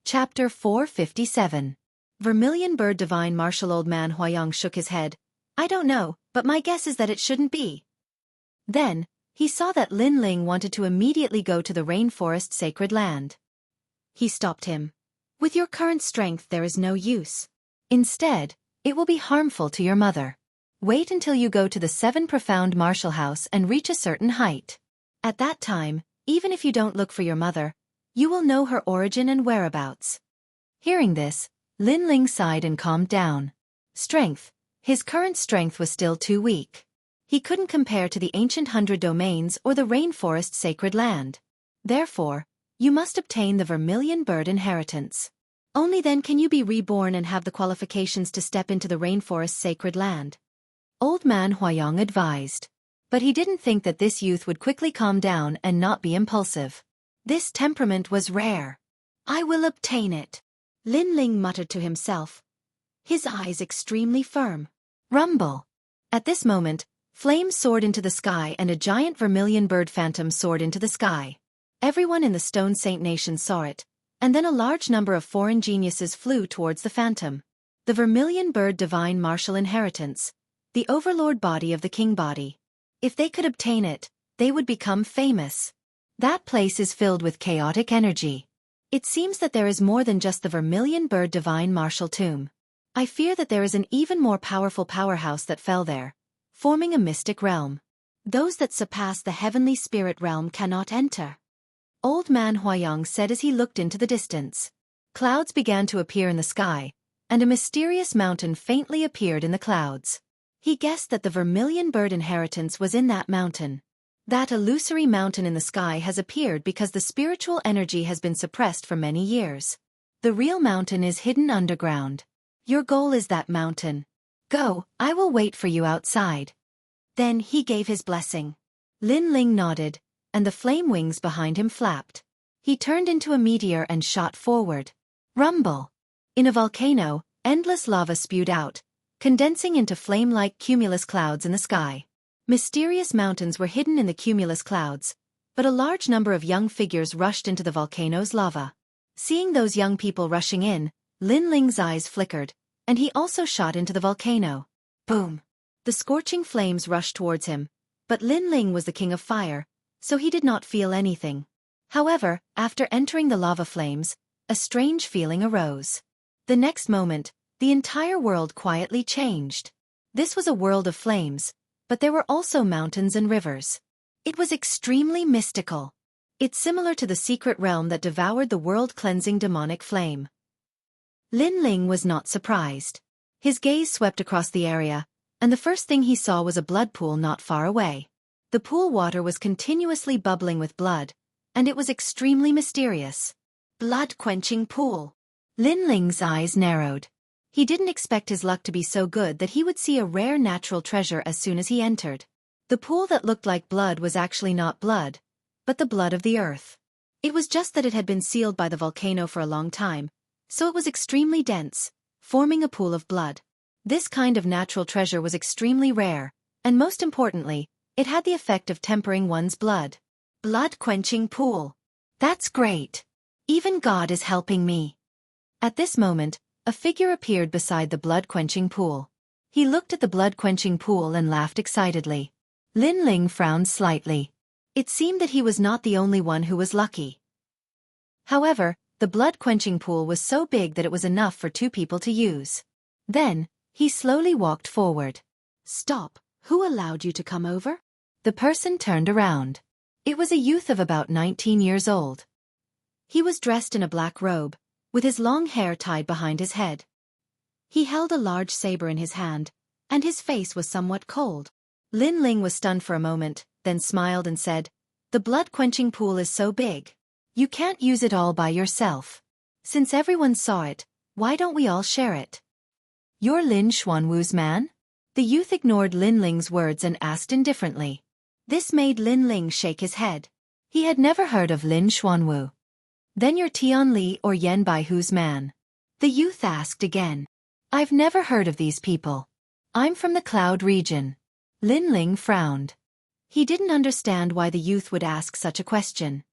Chapter 457. Vermilion Bird Divine Martial. Old Man Huayang shook his head. I don't know, but my guess is that it shouldn't be. Then, he saw that Lin Ling wanted to immediately go to the rainforest sacred land. He stopped him. With your current strength there is no use. Instead, it will be harmful to your mother. Wait until you go to the 7 profound martial house and reach a certain height. At that time, even if you don't look for your mother, you will know her origin and whereabouts. Hearing this, Lin Ling sighed and calmed down. Strength. His current strength was still too weak. He couldn't compare to the ancient 100 domains or the rainforest sacred land. Therefore, you must obtain the Vermilion Bird inheritance. Only then can you be reborn and have the qualifications to step into the rainforest sacred land. Old Man Huayang advised. But he didn't think that this youth would quickly calm down and not be impulsive. This temperament was rare. I will obtain it. Lin Ling muttered to himself, his eyes extremely firm. Rumble. At this moment, flames soared into the sky and a giant vermilion bird phantom soared into the sky. Everyone in the Stone Saint Nation saw it, and then a large number of foreign geniuses flew towards the phantom. The Vermilion Bird Divine Martial Inheritance, the overlord body of the king body. If they could obtain it, they would become famous. That place is filled with chaotic energy. It seems that there is more than just the Vermilion Bird Divine Martial Tomb. I fear that there is an even more powerful powerhouse that fell there, forming a mystic realm. Those that surpass the heavenly spirit realm cannot enter. Old Man Huayang said as he looked into the distance. Clouds began to appear in the sky, and a mysterious mountain faintly appeared in the clouds. He guessed that the Vermilion Bird inheritance was in that mountain. That illusory mountain in the sky has appeared because the spiritual energy has been suppressed for many years. The real mountain is hidden underground. Your goal is that mountain. Go, I will wait for you outside. Then he gave his blessing. Lin Ling nodded, and the flame wings behind him flapped. He turned into a meteor and shot forward. Rumble. In a volcano, endless lava spewed out, condensing into flame-like cumulus clouds in the sky. Mysterious mountains were hidden in the cumulus clouds, but a large number of young figures rushed into the volcano's lava. Seeing those young people rushing in, Lin Ling's eyes flickered, and he also shot into the volcano. Boom! The scorching flames rushed towards him, but Lin Ling was the king of fire, so he did not feel anything. However, after entering the lava flames, a strange feeling arose. The next moment, the entire world quietly changed. This was a world of flames, but there were also mountains and rivers. It was extremely mystical. It's similar to the secret realm that devoured the world-cleansing demonic flame. Lin Ling was not surprised. His gaze swept across the area, and the first thing he saw was a blood pool not far away. The pool water was continuously bubbling with blood, and it was extremely mysterious. Blood-quenching pool. Lin Ling's eyes narrowed. He didn't expect his luck to be so good that he would see a rare natural treasure as soon as he entered. The pool that looked like blood was actually not blood, but the blood of the earth. It was just that it had been sealed by the volcano for a long time, so it was extremely dense, forming a pool of blood. This kind of natural treasure was extremely rare, and most importantly, it had the effect of tempering one's blood. Blood-quenching pool. That's great. Even God is helping me. At this moment, a figure appeared beside the blood-quenching pool. He looked at the blood-quenching pool and laughed excitedly. Lin Ling frowned slightly. It seemed that he was not the only one who was lucky. However, the blood-quenching pool was so big that it was enough for 2 people to use. Then, he slowly walked forward. Stop, who allowed you to come over? The person turned around. It was a youth of about 19 years old. He was dressed in a black robe, with his long hair tied behind his head. He held a large saber in his hand, and his face was somewhat cold. Lin Ling was stunned for a moment, then smiled and said, the blood-quenching pool is so big. You can't use it all by yourself. Since everyone saw it, why don't we all share it? You're Lin Xuanwu's man? The youth ignored Lin Ling's words and asked indifferently. This made Lin Ling shake his head. He had never heard of Lin Xuanwu. Then you're Tian Li or Yan Baihu's man? The youth asked again. I've never heard of these people. I'm from the Cloud region. Lin Ling frowned. He didn't understand why the youth would ask such a question.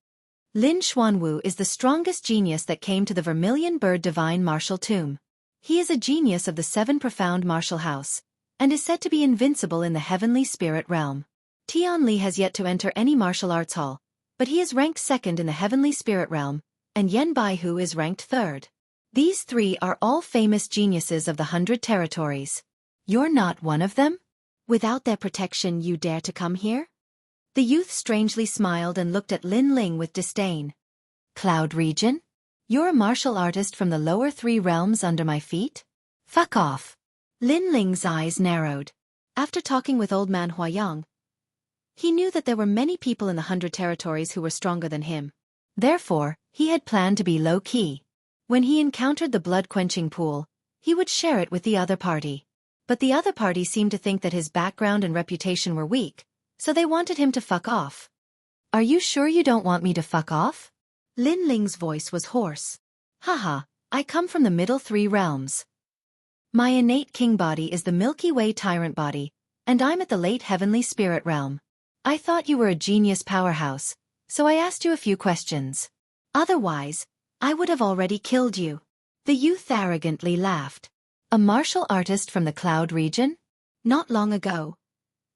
Lin Xuanwu is the strongest genius that came to the Vermilion Bird Divine Martial Tomb. He is a genius of the Seven Profound Martial House, and is said to be invincible in the Heavenly Spirit Realm. Tianli has yet to enter any martial arts hall, but he is ranked second in the Heavenly Spirit Realm, and Yan Baihu is ranked third. These three are all famous geniuses of the 100 territories. You're not one of them? Without their protection you dare to come here? The youth strangely smiled and looked at Lin Ling with disdain. Cloud region? You're a martial artist from the lower 3 realms under my feet? Fuck off. Lin Ling's eyes narrowed. After talking with old man Huayang, he knew that there were many people in the 100 territories who were stronger than him. Therefore, he had planned to be low-key. When he encountered the blood-quenching pool, he would share it with the other party. But the other party seemed to think that his background and reputation were weak, so they wanted him to fuck off. Are you sure you don't want me to fuck off? Lin Ling's voice was hoarse. Haha, I come from the middle 3 realms. My innate king body is the Milky Way tyrant body, and I'm at the late heavenly spirit realm. I thought you were a genius powerhouse, so I asked you a few questions. Otherwise, I would have already killed you. The youth arrogantly laughed. A martial artist from the Cloud region? Not long ago,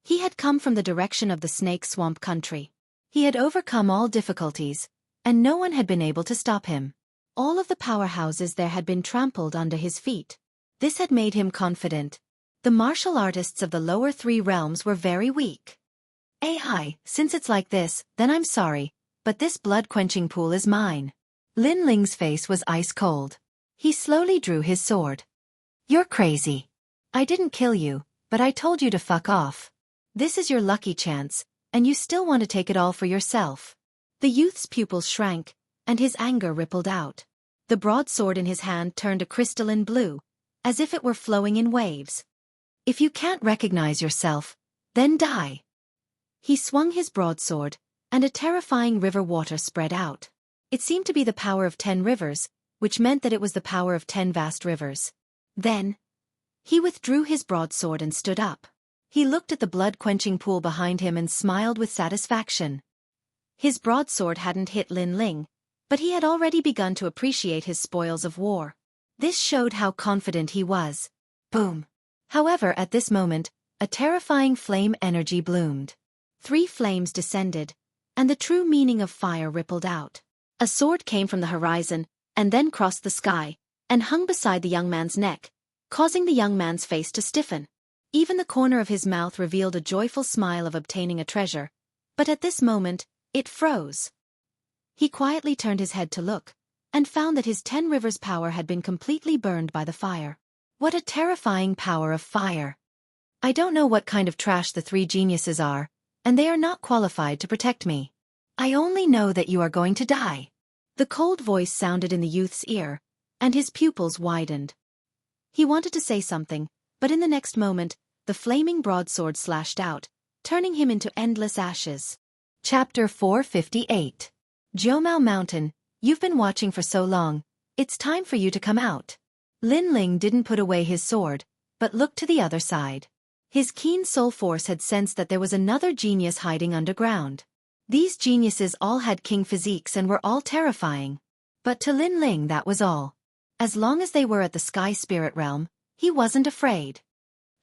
he had come from the direction of the Snake Swamp country. He had overcome all difficulties, and no one had been able to stop him. All of the powerhouses there had been trampled under his feet. This had made him confident. The martial artists of the lower 3 realms were very weak. Hi, since it's like this, then I'm sorry, but this blood-quenching pool is mine. Lin Ling's face was ice-cold. He slowly drew his sword. You're crazy. I didn't kill you, but I told you to fuck off. This is your lucky chance, and you still want to take it all for yourself. The youth's pupils shrank, and his anger rippled out. The broadsword in his hand turned a crystalline blue, as if it were flowing in waves. If you can't recognize yourself, then die. He swung his broadsword, and a terrifying river water spread out. It seemed to be the power of 10 rivers, which meant that it was the power of 10 vast rivers. Then, he withdrew his broadsword and stood up. He looked at the blood-quenching pool behind him and smiled with satisfaction. His broadsword hadn't hit Lin Ling, but he had already begun to appreciate his spoils of war. This showed how confident he was. Boom! However, at this moment, a terrifying flame energy bloomed. 3 flames descended, and the true meaning of fire rippled out. A sword came from the horizon, and then crossed the sky, and hung beside the young man's neck, causing the young man's face to stiffen. Even the corner of his mouth revealed a joyful smile of obtaining a treasure, but at this moment, it froze. He quietly turned his head to look, and found that his 10 rivers power had been completely burned by the fire. What a terrifying power of fire! I don't know what kind of trash the 3 geniuses are, and they are not qualified to protect me. I only know that you are going to die. The cold voice sounded in the youth's ear, and his pupils widened. He wanted to say something, but in the next moment, the flaming broadsword slashed out, turning him into endless ashes. Chapter 458. Jianghu Mountain, you've been watching for so long, it's time for you to come out. Lin Ling didn't put away his sword, but looked to the other side. His keen soul force had sensed that there was another genius hiding underground. These geniuses all had king physiques and were all terrifying. But to Lin Ling that was all. As long as they were at the Sky Spirit Realm, he wasn't afraid.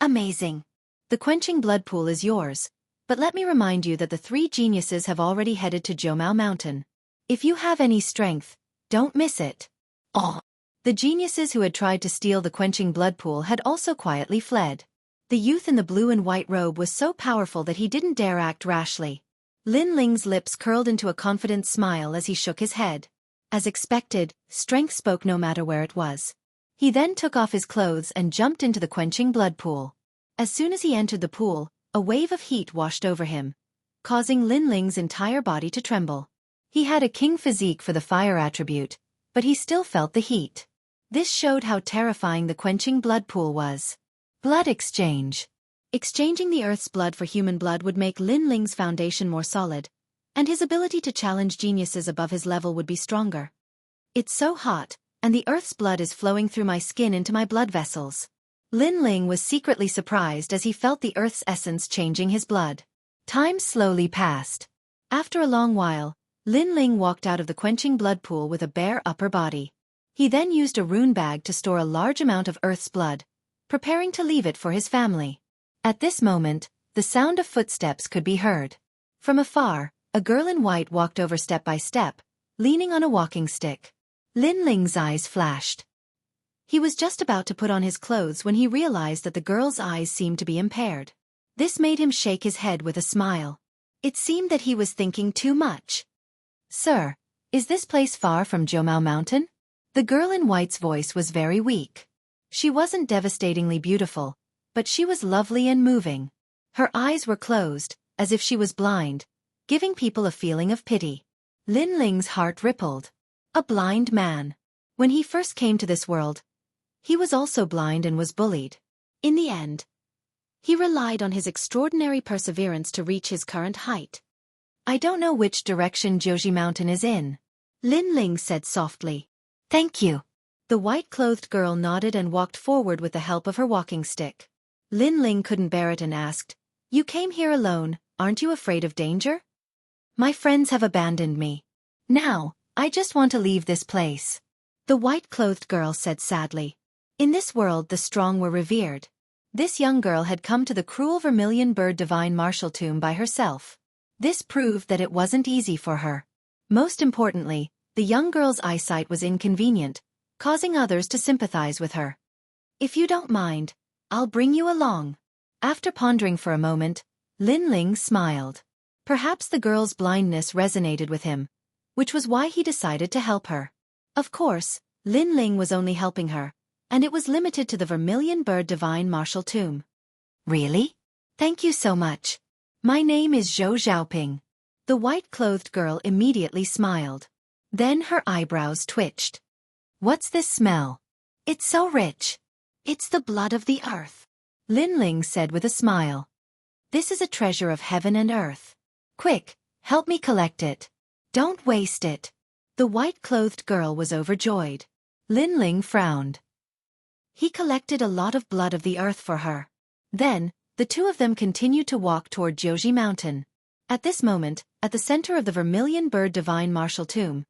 Amazing. The quenching blood pool is yours, but let me remind you that the 3 geniuses have already headed to Jianghu Mountain. If you have any strength, don't miss it. Oh. The geniuses who had tried to steal the quenching blood pool had also quietly fled. The youth in the blue and white robe was so powerful that he didn't dare act rashly. Lin Ling's lips curled into a confident smile as he shook his head. As expected, strength spoke no matter where it was. He then took off his clothes and jumped into the quenching blood pool. As soon as he entered the pool, a wave of heat washed over him, causing Lin Ling's entire body to tremble. He had a king physique for the fire attribute, but he still felt the heat. This showed how terrifying the quenching blood pool was. Blood exchange. Exchanging the Earth's blood for human blood would make Lin Ling's foundation more solid, and his ability to challenge geniuses above his level would be stronger. It's so hot, and the Earth's blood is flowing through my skin into my blood vessels. Lin Ling was secretly surprised as he felt the Earth's essence changing his blood. Time slowly passed. After a long while, Lin Ling walked out of the quenching blood pool with a bare upper body. He then used a rune bag to store a large amount of Earth's blood, preparing to leave it for his family. At this moment, the sound of footsteps could be heard. From afar, a girl in white walked over step by step, leaning on a walking stick. Lin Ling's eyes flashed. He was just about to put on his clothes when he realized that the girl's eyes seemed to be impaired. This made him shake his head with a smile. It seemed that he was thinking too much. "Sir, is this place far from Jiumao Mountain?" The girl in white's voice was very weak. She wasn't devastatingly beautiful, but she was lovely and moving. Her eyes were closed, as if she was blind, giving people a feeling of pity. Lin Ling's heart rippled. A blind man. When he first came to this world, he was also blind and was bullied. In the end, he relied on his extraordinary perseverance to reach his current height. "I don't know which direction Jianghu Mountain is in," Lin Ling said softly. "Thank you." The white-clothed girl nodded and walked forward with the help of her walking stick. Lin Ling couldn't bear it and asked, "You came here alone, aren't you afraid of danger?" "My friends have abandoned me. Now, I just want to leave this place," the white-clothed girl said sadly. In this world the strong were revered. This young girl had come to the cruel vermilion bird divine martial tomb by herself. This proved that it wasn't easy for her. Most importantly, the young girl's eyesight was inconvenient, causing others to sympathize with her. "If you don't mind, I'll bring you along." After pondering for a moment, Lin Ling smiled. Perhaps the girl's blindness resonated with him, which was why he decided to help her. Of course, Lin Ling was only helping her, and it was limited to the vermilion bird divine martial tomb. "Really? Thank you so much. My name is Zhou Xiaoping." The white-clothed girl immediately smiled. Then her eyebrows twitched. "What's this smell? It's so rich." "It's the blood of the earth," Lin Ling said with a smile. "This is a treasure of heaven and earth. Quick, help me collect it. Don't waste it." The white-clothed girl was overjoyed. Lin Ling frowned. He collected a lot of blood of the earth for her. Then, the two of them continued to walk toward Jianghu Mountain. At this moment, at the center of the vermilion bird divine martial tomb,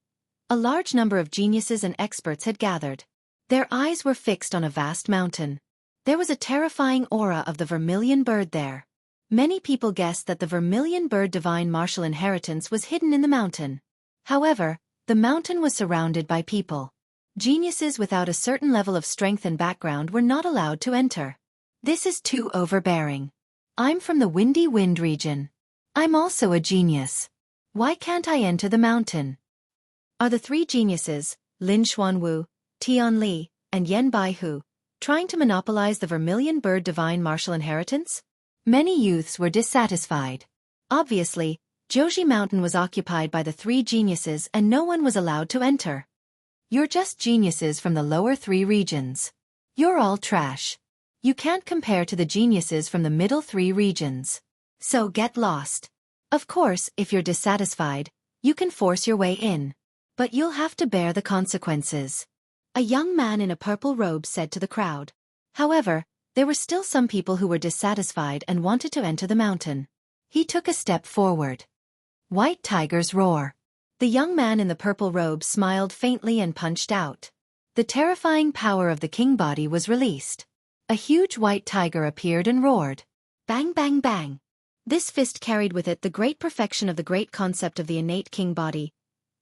a large number of geniuses and experts had gathered. Their eyes were fixed on a vast mountain. There was a terrifying aura of the vermilion bird there. Many people guessed that the vermilion bird divine martial inheritance was hidden in the mountain. However, the mountain was surrounded by people. Geniuses without a certain level of strength and background were not allowed to enter. "This is too overbearing. I'm from the Windy Wind region. I'm also a genius. Why can't I enter the mountain?" Are the three geniuses, Lin Xuanwu, Tian Li, and Yan Baihu, trying to monopolize the vermilion bird divine martial inheritance? Many youths were dissatisfied. Obviously, Jianghu Mountain was occupied by the three geniuses and no one was allowed to enter. "You're just geniuses from the lower three regions. You're all trash. You can't compare to the geniuses from the middle three regions. So get lost. Of course, if you're dissatisfied, you can force your way in. But you'll have to bear the consequences," a young man in a purple robe said to the crowd. However, there were still some people who were dissatisfied and wanted to enter the mountain. He took a step forward. White tigers roar. The young man in the purple robe smiled faintly and punched out. The terrifying power of the king body was released. A huge white tiger appeared and roared. Bang bang bang. This fist carried with it the great perfection of the great concept of the innate king body,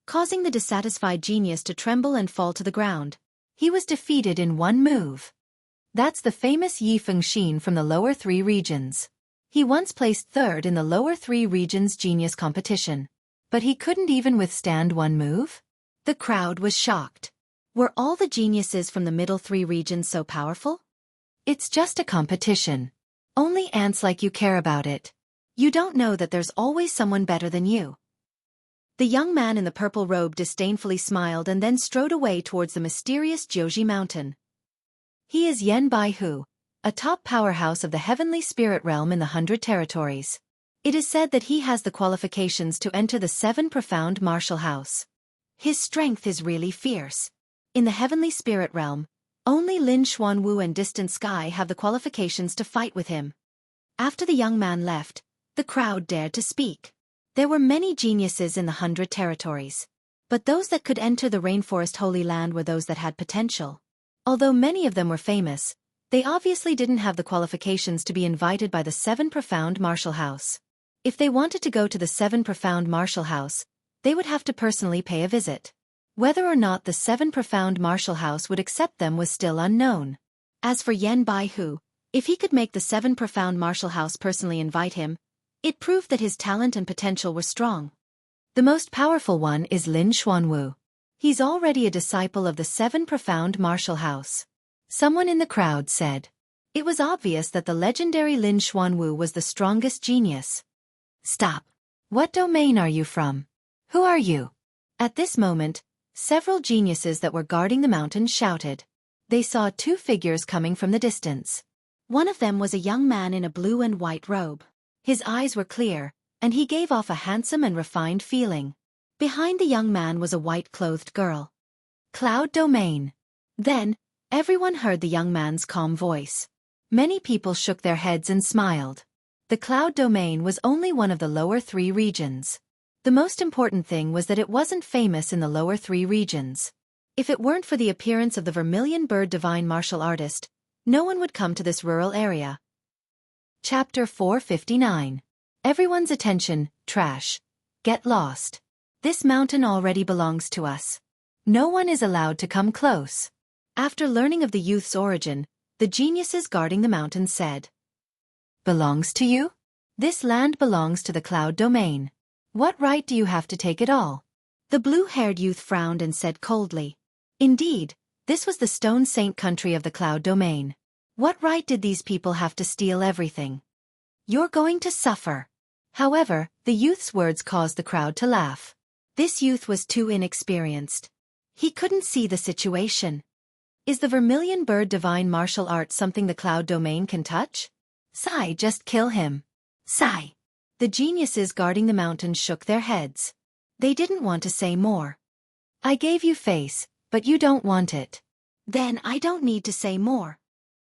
causing the dissatisfied genius to tremble and fall to the ground. He was defeated in one move. That's the famous Yi Fengxin from the lower three regions. He once placed third in the lower three regions genius competition. But he couldn't even withstand one move? The crowd was shocked. Were all the geniuses from the middle three regions so powerful? It's just a competition. Only ants like you care about it. You don't know that there's always someone better than you. The young man in the purple robe disdainfully smiled and then strode away towards the mysterious Jianghu Mountain. He is Yan Baihu, a top powerhouse of the heavenly spirit realm in the 100 territories. It is said that he has the qualifications to enter the 7 profound martial house. His strength is really fierce. In the heavenly spirit realm, only Lin Xuanwu and Distant Sky have the qualifications to fight with him. After the young man left, the crowd dared to speak. There were many geniuses in the 100 territories. But those that could enter the rainforest Holy Land were those that had potential. Although many of them were famous, they obviously didn't have the qualifications to be invited by the 7 Profound Martial House. If they wanted to go to the 7 Profound Martial House, they would have to personally pay a visit. Whether or not the 7 Profound Martial House would accept them was still unknown. As for Yan Baihu, if he could make the 7 Profound Martial House personally invite him, it proved that his talent and potential were strong. The most powerful one is Lin Xuanwu. He's already a disciple of the 7 Profound Martial House. Someone in the crowd said. It was obvious that the legendary Lin Xuanwu was the strongest genius. Stop. What domain are you from? Who are you? At this moment, several geniuses that were guarding the mountain shouted. They saw 2 figures coming from the distance. One of them was a young man in a blue and white robe. His eyes were clear, and he gave off a handsome and refined feeling. Behind the young man was a white-clothed girl. Cloud Domain. Then, everyone heard the young man's calm voice. Many people shook their heads and smiled. The Cloud Domain was only one of the lower 3 regions. The most important thing was that it wasn't famous in the lower 3 regions. If it weren't for the appearance of the Vermilion Bird Divine Martial Artist, no one would come to this rural area. Chapter 459. Everyone's attention, trash. Get lost. This mountain already belongs to us. No one is allowed to come close. After learning of the youth's origin, the geniuses guarding the mountain said. Belongs to you? This land belongs to the Cloud Domain. What right do you have to take it all? The blue-haired youth frowned and said coldly. Indeed, this was the Stone Saint country of the Cloud Domain. What right did these people have to steal everything? You're going to suffer. However, the youth's words caused the crowd to laugh. This youth was too inexperienced. He couldn't see the situation. Is the Vermilion Bird Divine Martial Art something the Cloud Domain can touch? Sigh, just kill him. Sigh. The geniuses guarding the mountain shook their heads. They didn't want to say more. I gave you face, but you don't want it. Then I don't need to say more.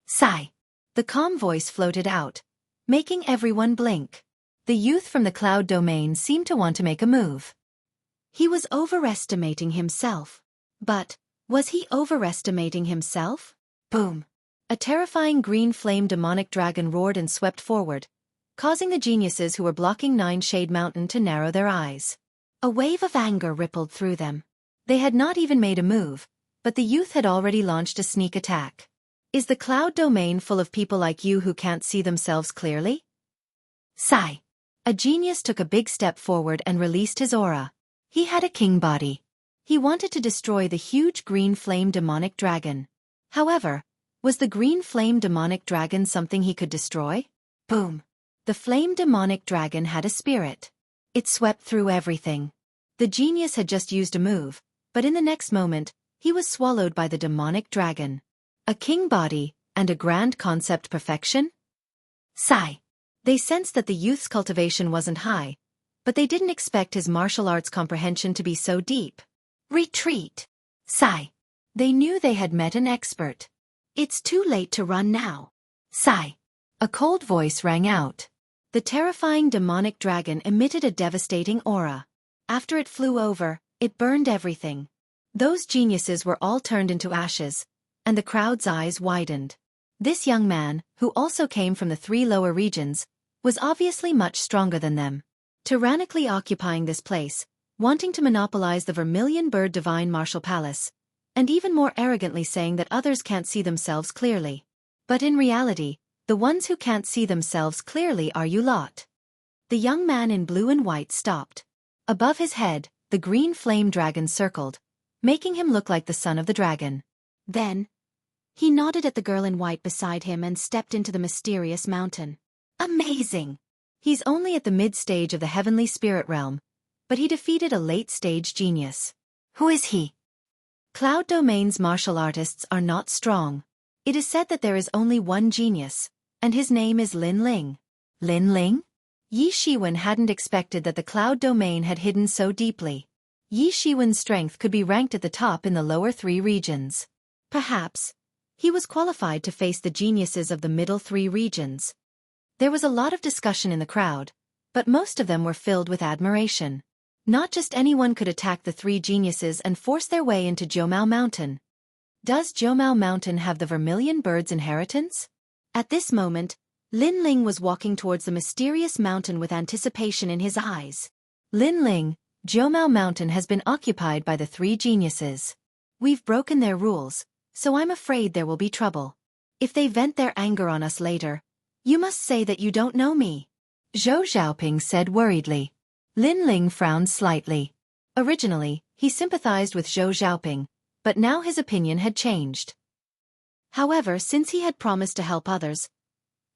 Sigh. The calm voice floated out, making everyone blink. The youth from the Cloud Domain seemed to want to make a move. He was overestimating himself. But, was he overestimating himself? Boom! A terrifying green flame demonic dragon roared and swept forward, causing the geniuses who were blocking Nine Shade Mountain to narrow their eyes. A wave of anger rippled through them. They had not even made a move, but the youth had already launched a sneak attack. Is the Cloud Domain full of people like you who can't see themselves clearly? Sigh. A genius took a big step forward and released his aura. He had a king body. He wanted to destroy the huge green flame demonic dragon. However, was the green flame demonic dragon something he could destroy? Boom! The flame demonic dragon had a spirit. It swept through everything. The genius had just used a move, but in the next moment, he was swallowed by the demonic dragon. A king body, and a grand concept perfection? Sigh. They sensed that the youth's cultivation wasn't high, but they didn't expect his martial arts comprehension to be so deep. Retreat. Sigh. They knew they had met an expert. It's too late to run now. Sigh. A cold voice rang out. The terrifying demonic dragon emitted a devastating aura. After it flew over, it burned everything. Those geniuses were all turned into ashes, and the crowd's eyes widened. This young man, who also came from the 3 lower regions, was obviously much stronger than them. Tyrannically occupying this place, wanting to monopolize the Vermilion Bird Divine Martial Palace, and even more arrogantly saying that others can't see themselves clearly. But in reality, the ones who can't see themselves clearly are you lot. The young man in blue and white stopped. Above his head, the green flame dragon circled, making him look like the son of the dragon. Then, he nodded at the girl in white beside him and stepped into the mysterious mountain. Amazing! He's only at the mid-stage of the heavenly spirit realm, but he defeated a late-stage genius. Who is he? Cloud Domain's martial artists are not strong. It is said that there is only one genius, and his name is Lin Ling. Lin Ling? Yi Shiwen hadn't expected that the Cloud Domain had hidden so deeply. Yi Shiwen's strength could be ranked at the top in the lower 3 regions. Perhaps, he was qualified to face the geniuses of the middle 3 regions. There was a lot of discussion in the crowd, but most of them were filled with admiration. Not just anyone could attack the three geniuses and force their way into Jiumao Mountain. Does Jiumao Mountain have the Vermilion Bird's inheritance? At this moment, Lin Ling was walking towards the mysterious mountain with anticipation in his eyes. Lin Ling, Jiumao Mountain has been occupied by the three geniuses. We've broken their rules, so I'm afraid there will be trouble. If they vent their anger on us later, you must say that you don't know me. Zhou Xiaoping said worriedly. Lin Ling frowned slightly. Originally, he sympathized with Zhou Xiaoping, but now his opinion had changed. However, since he had promised to help others,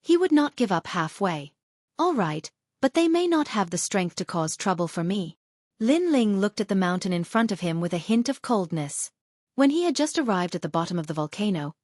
he would not give up halfway. All right, but they may not have the strength to cause trouble for me. Lin Ling looked at the mountain in front of him with a hint of coldness. When he had just arrived at the bottom of the volcano,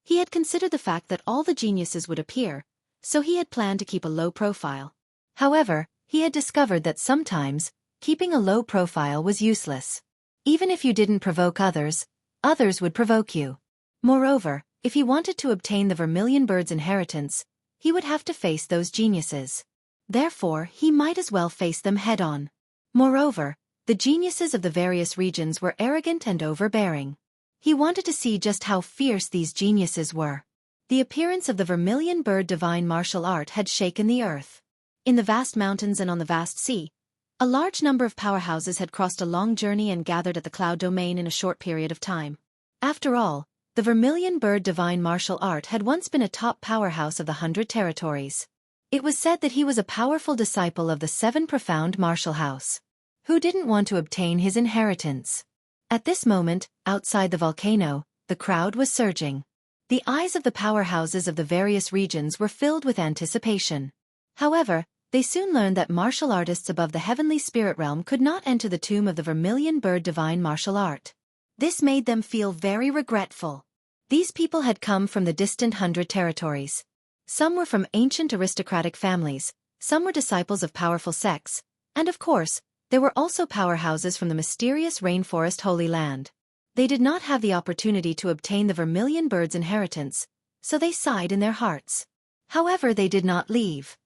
he had considered the fact that all the geniuses would appear, so he had planned to keep a low profile. However, he had discovered that sometimes, keeping a low profile was useless. Even if you didn't provoke others, others would provoke you. Moreover, if he wanted to obtain the Vermilion Bird's inheritance, he would have to face those geniuses. Therefore, he might as well face them head-on. Moreover, the geniuses of the various regions were arrogant and overbearing. He wanted to see just how fierce these geniuses were. The appearance of the Vermilion Bird divine martial art had shaken the earth. In the vast mountains and on the vast sea, a large number of powerhouses had crossed a long journey and gathered at the Cloud Domain in a short period of time. After all, the Vermilion Bird divine martial art had once been a top powerhouse of the 100 territories. It was said that he was a powerful disciple of the 7 profound martial house. Who didn't want to obtain his inheritance? At this moment, outside the volcano, the crowd was surging. The eyes of the powerhouses of the various regions were filled with anticipation. However, they soon learned that martial artists above the heavenly spirit realm could not enter the tomb of the Vermilion Bird divine martial art. This made them feel very regretful. These people had come from the distant 100 territories. Some were from ancient aristocratic families, some were disciples of powerful sects, and of course, there were also powerhouses from the mysterious rainforest Holy Land. They did not have the opportunity to obtain the Vermilion Bird's inheritance, so they sighed in their hearts. However, they did not leave.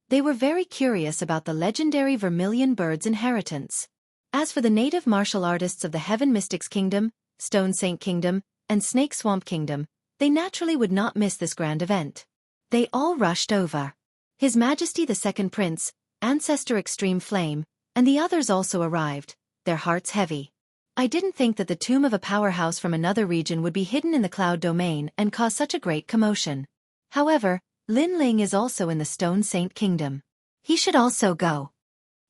They were very curious about the legendary Vermilion Bird's inheritance. As for the native martial artists of the Heaven Mystics Kingdom, Stone Saint Kingdom, and Snake Swamp Kingdom, they naturally would not miss this grand event. They all rushed over. His Majesty the Second Prince, Ancestor Extreme Flame, and the others also arrived, their hearts heavy. I didn't think that the tomb of a powerhouse from another region would be hidden in the Cloud Domain and cause such a great commotion. However, Lin Ling is also in the Stone Saint Kingdom. He should also go.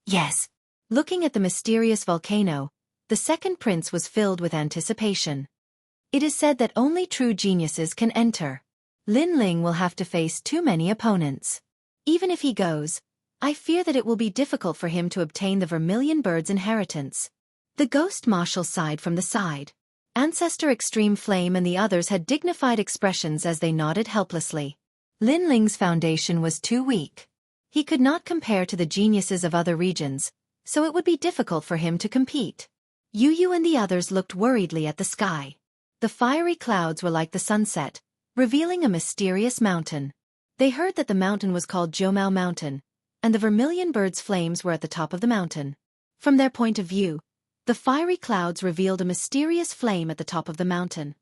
Yes. Looking at the mysterious volcano, the second prince was filled with anticipation. It is said that only true geniuses can enter. Lin Ling will have to face too many opponents. Even if he goes, I fear that it will be difficult for him to obtain the Vermilion Bird's inheritance. The ghost marshal sighed from the side. Ancestor Extreme Flame and the others had dignified expressions as they nodded helplessly. Lin Ling's foundation was too weak. He could not compare to the geniuses of other regions, so it would be difficult for him to compete. Yu and the others looked worriedly at the sky. The fiery clouds were like the sunset, revealing a mysterious mountain. They heard that the mountain was called Jiumao Mountain, and the Vermilion Bird's flames were at the top of the mountain. From their point of view, the fiery clouds revealed a mysterious flame at the top of the mountain.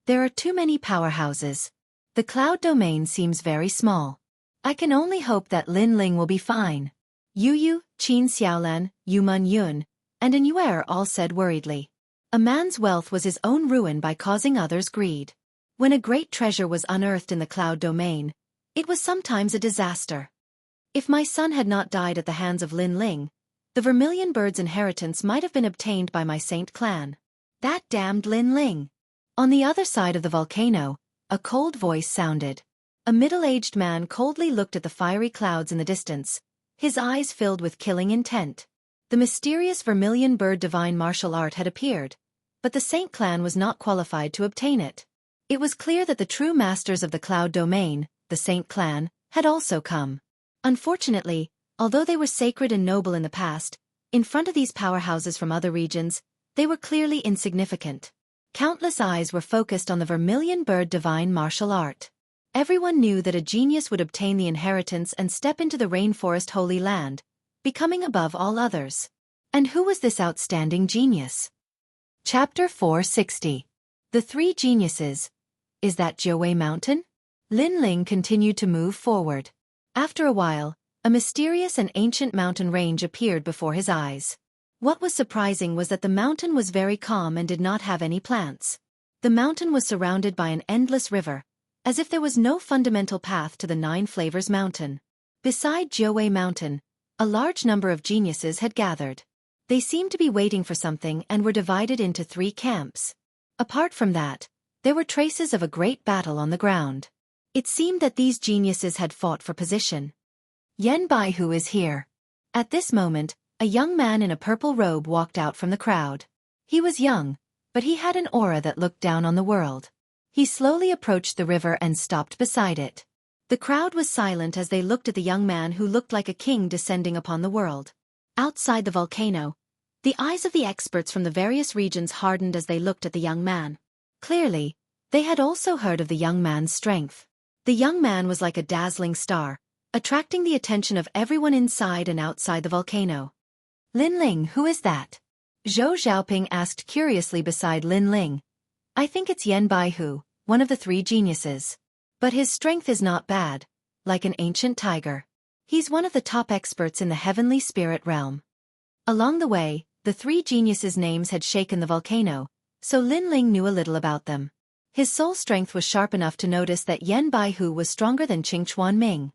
There are too many powerhouses. The Cloud Domain seems very small. I can only hope that Lin Ling will be fine. Yu, Qin Xiaolan, Yuman Yun, and An Yue all said worriedly. A man's wealth was his own ruin by causing others greed. When a great treasure was unearthed in the Cloud Domain, it was sometimes a disaster. If my son had not died at the hands of Lin Ling, the Vermilion Bird's inheritance might have been obtained by my Saint clan. That damned Lin Ling. On the other side of the volcano, a cold voice sounded. A middle-aged man coldly looked at the fiery clouds in the distance, his eyes filled with killing intent. The mysterious Vermilion Bird divine martial art had appeared, but the Saint clan was not qualified to obtain it. It was clear that the true masters of the Cloud Domain, the Saint clan, had also come. Unfortunately, although they were sacred and noble in the past, in front of these powerhouses from other regions, they were clearly insignificant. Countless eyes were focused on the Vermilion Bird divine martial art. Everyone knew that a genius would obtain the inheritance and step into the rainforest holy land, becoming above all others. And who was this outstanding genius? Chapter 460. The Three Geniuses. Is that Jianghu Mountain? Lin Ling continued to move forward. After a while, a mysterious and ancient mountain range appeared before his eyes. What was surprising was that the mountain was very calm and did not have any plants. The mountain was surrounded by an endless river, as if there was no fundamental path to the Nine Flavors Mountain. Beside Jianghu Mountain, a large number of geniuses had gathered. They seemed to be waiting for something and were divided into 3 camps. Apart from that, there were traces of a great battle on the ground. It seemed that these geniuses had fought for position. Yan Baihu is here. At this moment, a young man in a purple robe walked out from the crowd. He was young, but he had an aura that looked down on the world. He slowly approached the river and stopped beside it. The crowd was silent as they looked at the young man who looked like a king descending upon the world. Outside the volcano, the eyes of the experts from the various regions hardened as they looked at the young man. Clearly, they had also heard of the young man's strength. The young man was like a dazzling star, attracting the attention of everyone inside and outside the volcano. Lin Ling, who is that? Zhou Xiaoping asked curiously beside Lin Ling. I think it's Yan Baihu, one of the 3 geniuses. But his strength is not bad, like an ancient tiger. He's one of the top experts in the heavenly spirit realm. Along the way, the 3 geniuses' names had shaken the volcano, so Lin Ling knew a little about them. His soul strength was sharp enough to notice that Yan Baihu was stronger than Qingchuan Ming.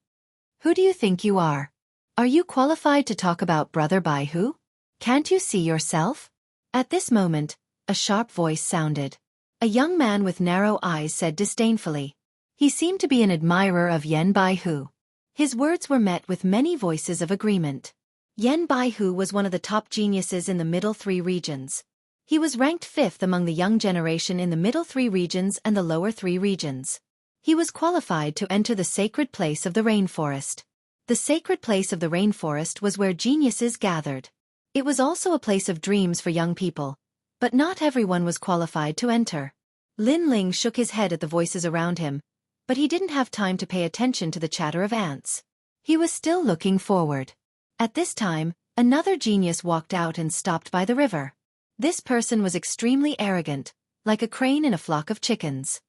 Who do you think you are? Are you qualified to talk about Brother Baihu? Can't you see yourself? At this moment, a sharp voice sounded. A young man with narrow eyes said disdainfully. He seemed to be an admirer of Yan Baihu. His words were met with many voices of agreement. Yan Baihu was one of the top geniuses in the middle 3 regions. He was ranked 5th among the young generation in the middle 3 regions and the lower 3 regions. He was qualified to enter the sacred place of the rainforest. The sacred place of the rainforest was where geniuses gathered. It was also a place of dreams for young people, but not everyone was qualified to enter. Lin Ling shook his head at the voices around him, but he didn't have time to pay attention to the chatter of ants. He was still looking forward. At this time, another genius walked out and stopped by the river. This person was extremely arrogant, like a crane in a flock of chickens.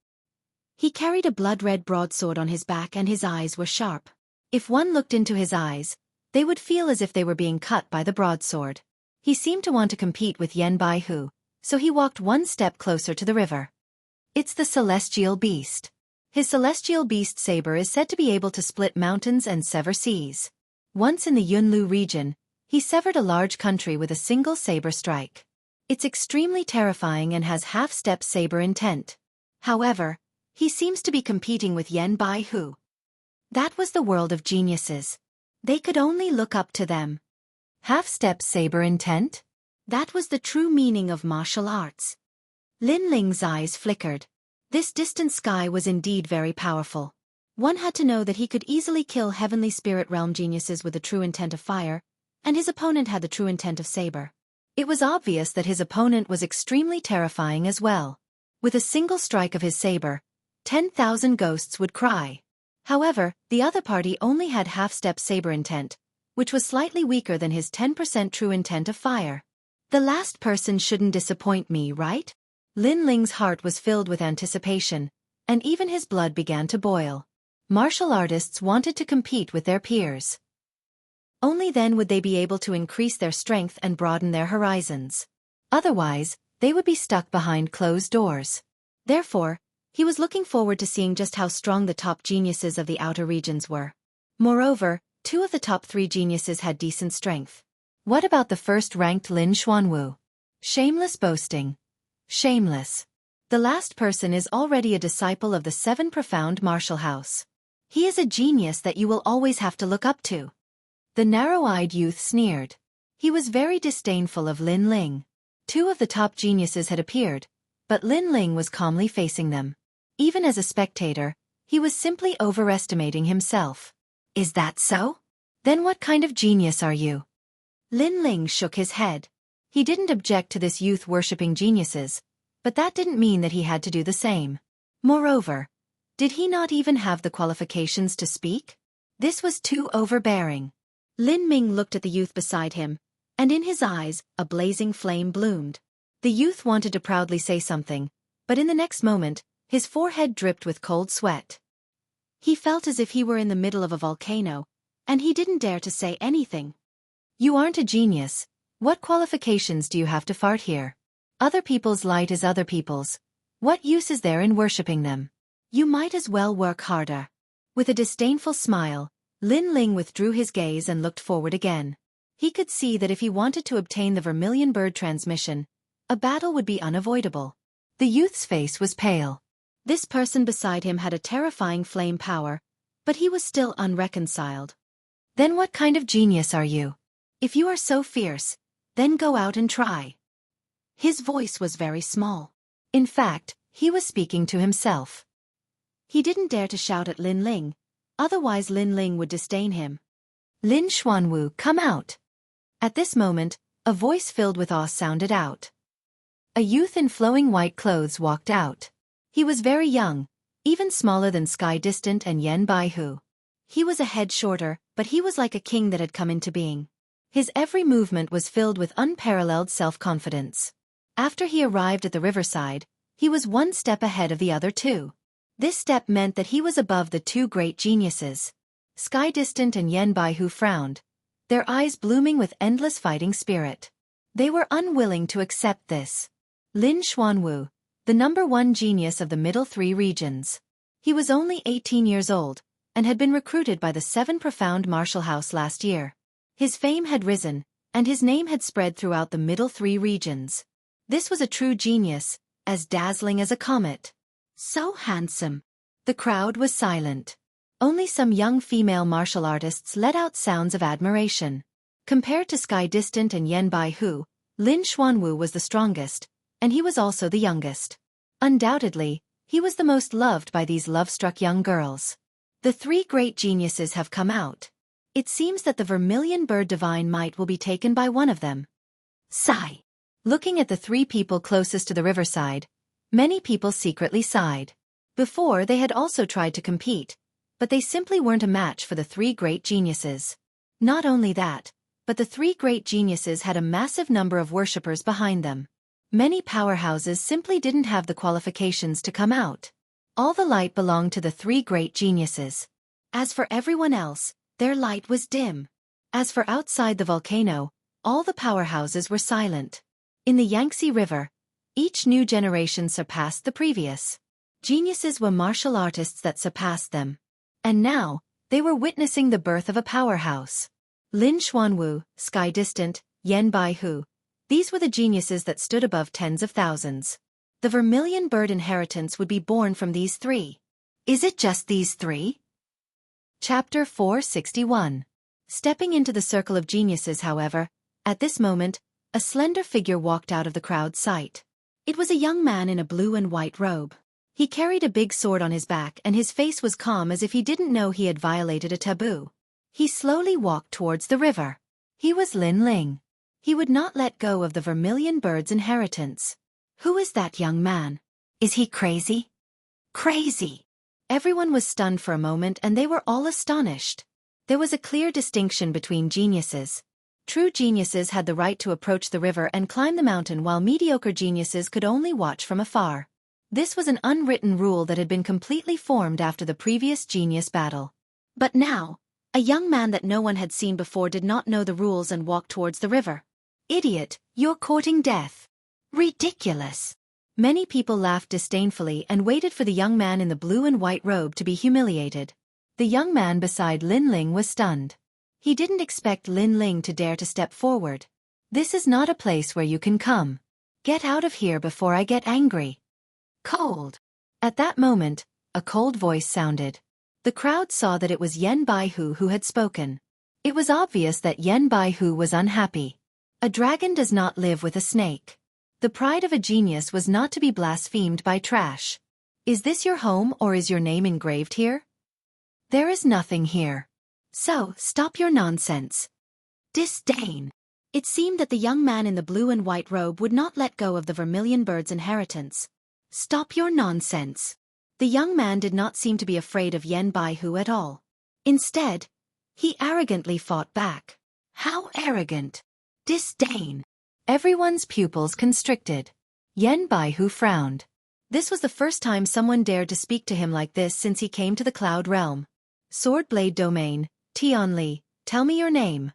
He carried a blood-red broadsword on his back and his eyes were sharp. If one looked into his eyes, they would feel as if they were being cut by the broadsword. He seemed to want to compete with Yan Baihu, so he walked 1 step closer to the river. It's the celestial beast. His celestial beast saber is said to be able to split mountains and sever seas. Once in the Yunlu region, he severed a large country with a single saber strike. It's extremely terrifying and has half-step saber intent. However, he seems to be competing with Yan Baihu. That was the world of geniuses. They could only look up to them. Half-step saber intent? That was the true meaning of martial arts. Lin Ling's eyes flickered. This distant sky was indeed very powerful. One had to know that he could easily kill heavenly spirit realm geniuses with the true intent of fire, and his opponent had the true intent of saber. It was obvious that his opponent was extremely terrifying as well. With a single strike of his saber, 10,000 ghosts would cry. However, the other party only had half-step saber intent, which was slightly weaker than his 10% true intent of fire. The last person shouldn't disappoint me, right? Lin Ling's heart was filled with anticipation, and even his blood began to boil. Martial artists wanted to compete with their peers. Only then would they be able to increase their strength and broaden their horizons. Otherwise, they would be stuck behind closed doors. Therefore, he was looking forward to seeing just how strong the top geniuses of the outer regions were. Moreover, 2 of the top 3 geniuses had decent strength. What about the first-ranked Lin Xuanwu? Shameless boasting. Shameless. The last person is already a disciple of the 7 profound martial house. He is a genius that you will always have to look up to. The narrow-eyed youth sneered. He was very disdainful of Lin Ling. 2 of the top geniuses had appeared, but Lin Ling was calmly facing them. Even as a spectator, he was simply overestimating himself. Is that so? Then what kind of genius are you? Lin Ling shook his head. He didn't object to this youth worshipping geniuses, but that didn't mean that he had to do the same. Moreover, Did he not even have the qualifications to speak? This was too overbearing. Lin Ming looked at the youth beside him, and in his eyes, a blazing flame bloomed. The youth wanted to proudly say something, but in the next moment, his forehead dripped with cold sweat. He felt as if he were in the middle of a volcano, and he didn't dare to say anything. You aren't a genius. What qualifications do you have to fart here? Other people's light is other people's. What use is there in worshipping them? You might as well work harder. With a disdainful smile, Lin Ling withdrew his gaze and looked forward again. He could see that if he wanted to obtain the Vermilion Bird transmission, a battle would be unavoidable. The youth's face was pale. This person beside him had a terrifying flame power, but he was still unreconciled. Then what kind of genius are you? If you are so fierce, then go out and try. His voice was very small. In fact, he was speaking to himself. He didn't dare to shout at Lin Ling, otherwise Lin Ling would disdain him. Lin Xuanwu, come out. At this moment, a voice filled with awe sounded out. A youth in flowing white clothes walked out. He was very young, even smaller than Sky Distant and Yan Baihu. He was a head shorter, but he was like a king that had come into being. His every movement was filled with unparalleled self-confidence. After he arrived at the riverside, he was one step ahead of the other two. This step meant that he was above the two great geniuses. Sky Distant and Yan Baihu frowned, their eyes blooming with endless fighting spirit. They were unwilling to accept this. Lin Xuanwu, the #1 genius of the middle three regions. He was only 18 years old, and had been recruited by the 7 Profound Martial House last year. His fame had risen, and his name had spread throughout the middle three regions. This was a true genius, as dazzling as a comet. So handsome. The crowd was silent. Only some young female martial artists let out sounds of admiration. Compared to Sky Distant and Yan Baihu, Lin Xuanwu was the strongest, and he was also the youngest. Undoubtedly, he was the most loved by these love-struck young girls. The 3 great geniuses have come out. It seems that the Vermilion Bird Divine Might will be taken by one of them. Sigh. Looking at the 3 people closest to the riverside, many people secretly sighed. Before they had also tried to compete, but they simply weren't a match for the 3 great geniuses. Not only that, but the 3 great geniuses had a massive number of worshippers behind them. Many powerhouses simply didn't have the qualifications to come out. All the light belonged to the 3 great geniuses. As for everyone else, their light was dim. As for outside the volcano, all the powerhouses were silent. In the Yangtze River, each new generation surpassed the previous. Geniuses were martial artists that surpassed them. And now, they were witnessing the birth of a powerhouse. Lin Xuanwu, Sky Distant, Yan Baihu. These were the geniuses that stood above tens of thousands. The Vermilion Bird inheritance would be born from these 3. Is it just these 3? Chapter 461. Stepping into the circle of geniuses, however, at this moment, a slender figure walked out of the crowd's sight. It was a young man in a blue and white robe. He carried a big sword on his back and his face was calm as if he didn't know he had violated a taboo. He slowly walked towards the river. He was Lin Ling. He would not let go of the Vermilion Bird's inheritance. Who is that young man? Is he crazy? Crazy! Everyone was stunned for a moment and they were all astonished. There was a clear distinction between geniuses. True geniuses had the right to approach the river and climb the mountain while mediocre geniuses could only watch from afar. This was an unwritten rule that had been completely formed after the previous genius battle. But now, a young man that no one had seen before did not know the rules and walked towards the river. Idiot, you're courting death. Ridiculous. Many people laughed disdainfully and waited for the young man in the blue and white robe to be humiliated. The young man beside Lin Ling was stunned. He didn't expect Lin Ling to dare to step forward. This is not a place where you can come. Get out of here before I get angry. Cold. At that moment, a cold voice sounded. The crowd saw that it was Yan Baihu who had spoken. It was obvious that Yan Baihu was unhappy. A dragon does not live with a snake. The pride of a genius was not to be blasphemed by trash. Is this your home or is your name engraved here? There is nothing here. So, stop your nonsense. Disdain. It seemed that the young man in the blue and white robe would not let go of the Vermilion Bird's inheritance. Stop your nonsense. The young man did not seem to be afraid of Yen Baihu at all. Instead, he arrogantly fought back. How arrogant! Disdain! Everyone's pupils constricted. Yen Baihu frowned. This was the first time someone dared to speak to him like this since he came to the Cloud Realm. Sword Blade Domain, Tianli, tell me your name.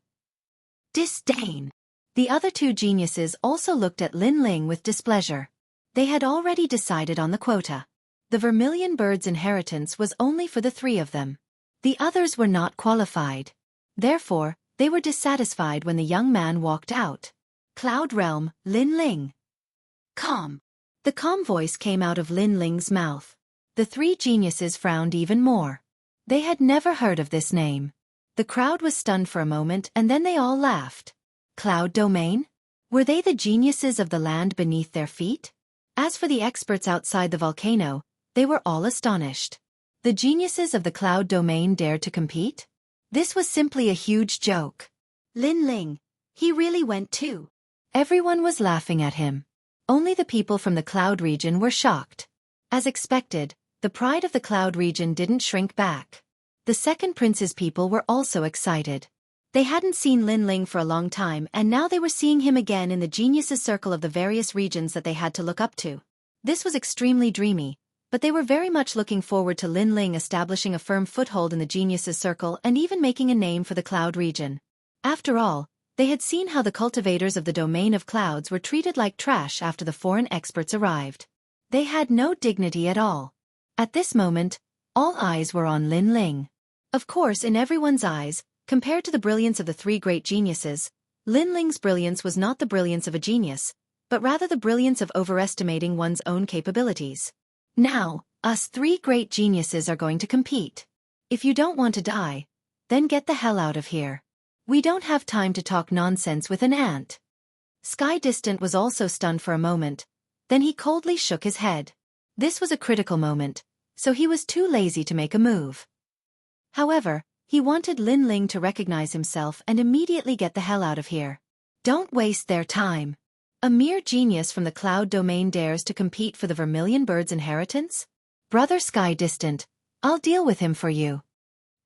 Disdain! The other two geniuses also looked at Lin Ling with displeasure. They had already decided on the quota. The Vermilion Bird's inheritance was only for the three of them. The others were not qualified. Therefore, they were dissatisfied when the young man walked out. Cloud Realm, Lin Ling. Calm. The calm voice came out of Lin Ling's mouth. The three geniuses frowned even more. They had never heard of this name. The crowd was stunned for a moment and then they all laughed. Cloud Domain? Were they the geniuses of the land beneath their feet? As for the experts outside the volcano, they were all astonished. The geniuses of the Cloud Domain dared to compete? This was simply a huge joke. Lin Ling, he really went too. Everyone was laughing at him. Only the people from the Cloud region were shocked. As expected, the pride of the Cloud region didn't shrink back. The second prince's people were also excited. They hadn't seen Lin Ling for a long time and now they were seeing him again in the geniuses' circle of the various regions that they had to look up to. This was extremely dreamy, but they were very much looking forward to Lin Ling establishing a firm foothold in the geniuses' circle and even making a name for the Cloud region. After all, they had seen how the cultivators of the domain of clouds were treated like trash after the foreign experts arrived. They had no dignity at all. At this moment, all eyes were on Lin Ling. Of course, in everyone's eyes, compared to the brilliance of the three great geniuses, Lin Ling's brilliance was not the brilliance of a genius, but rather the brilliance of overestimating one's own capabilities. Now, us three great geniuses are going to compete. If you don't want to die, then get the hell out of here. We don't have time to talk nonsense with an ant. Sky Distant was also stunned for a moment, then he coldly shook his head. This was a critical moment, so he was too lazy to make a move. However, he wanted Lin Ling to recognize himself and immediately get the hell out of here. Don't waste their time. A mere genius from the Cloud Domain dares to compete for the Vermilion Bird's inheritance? Brother Sky Distant, I'll deal with him for you.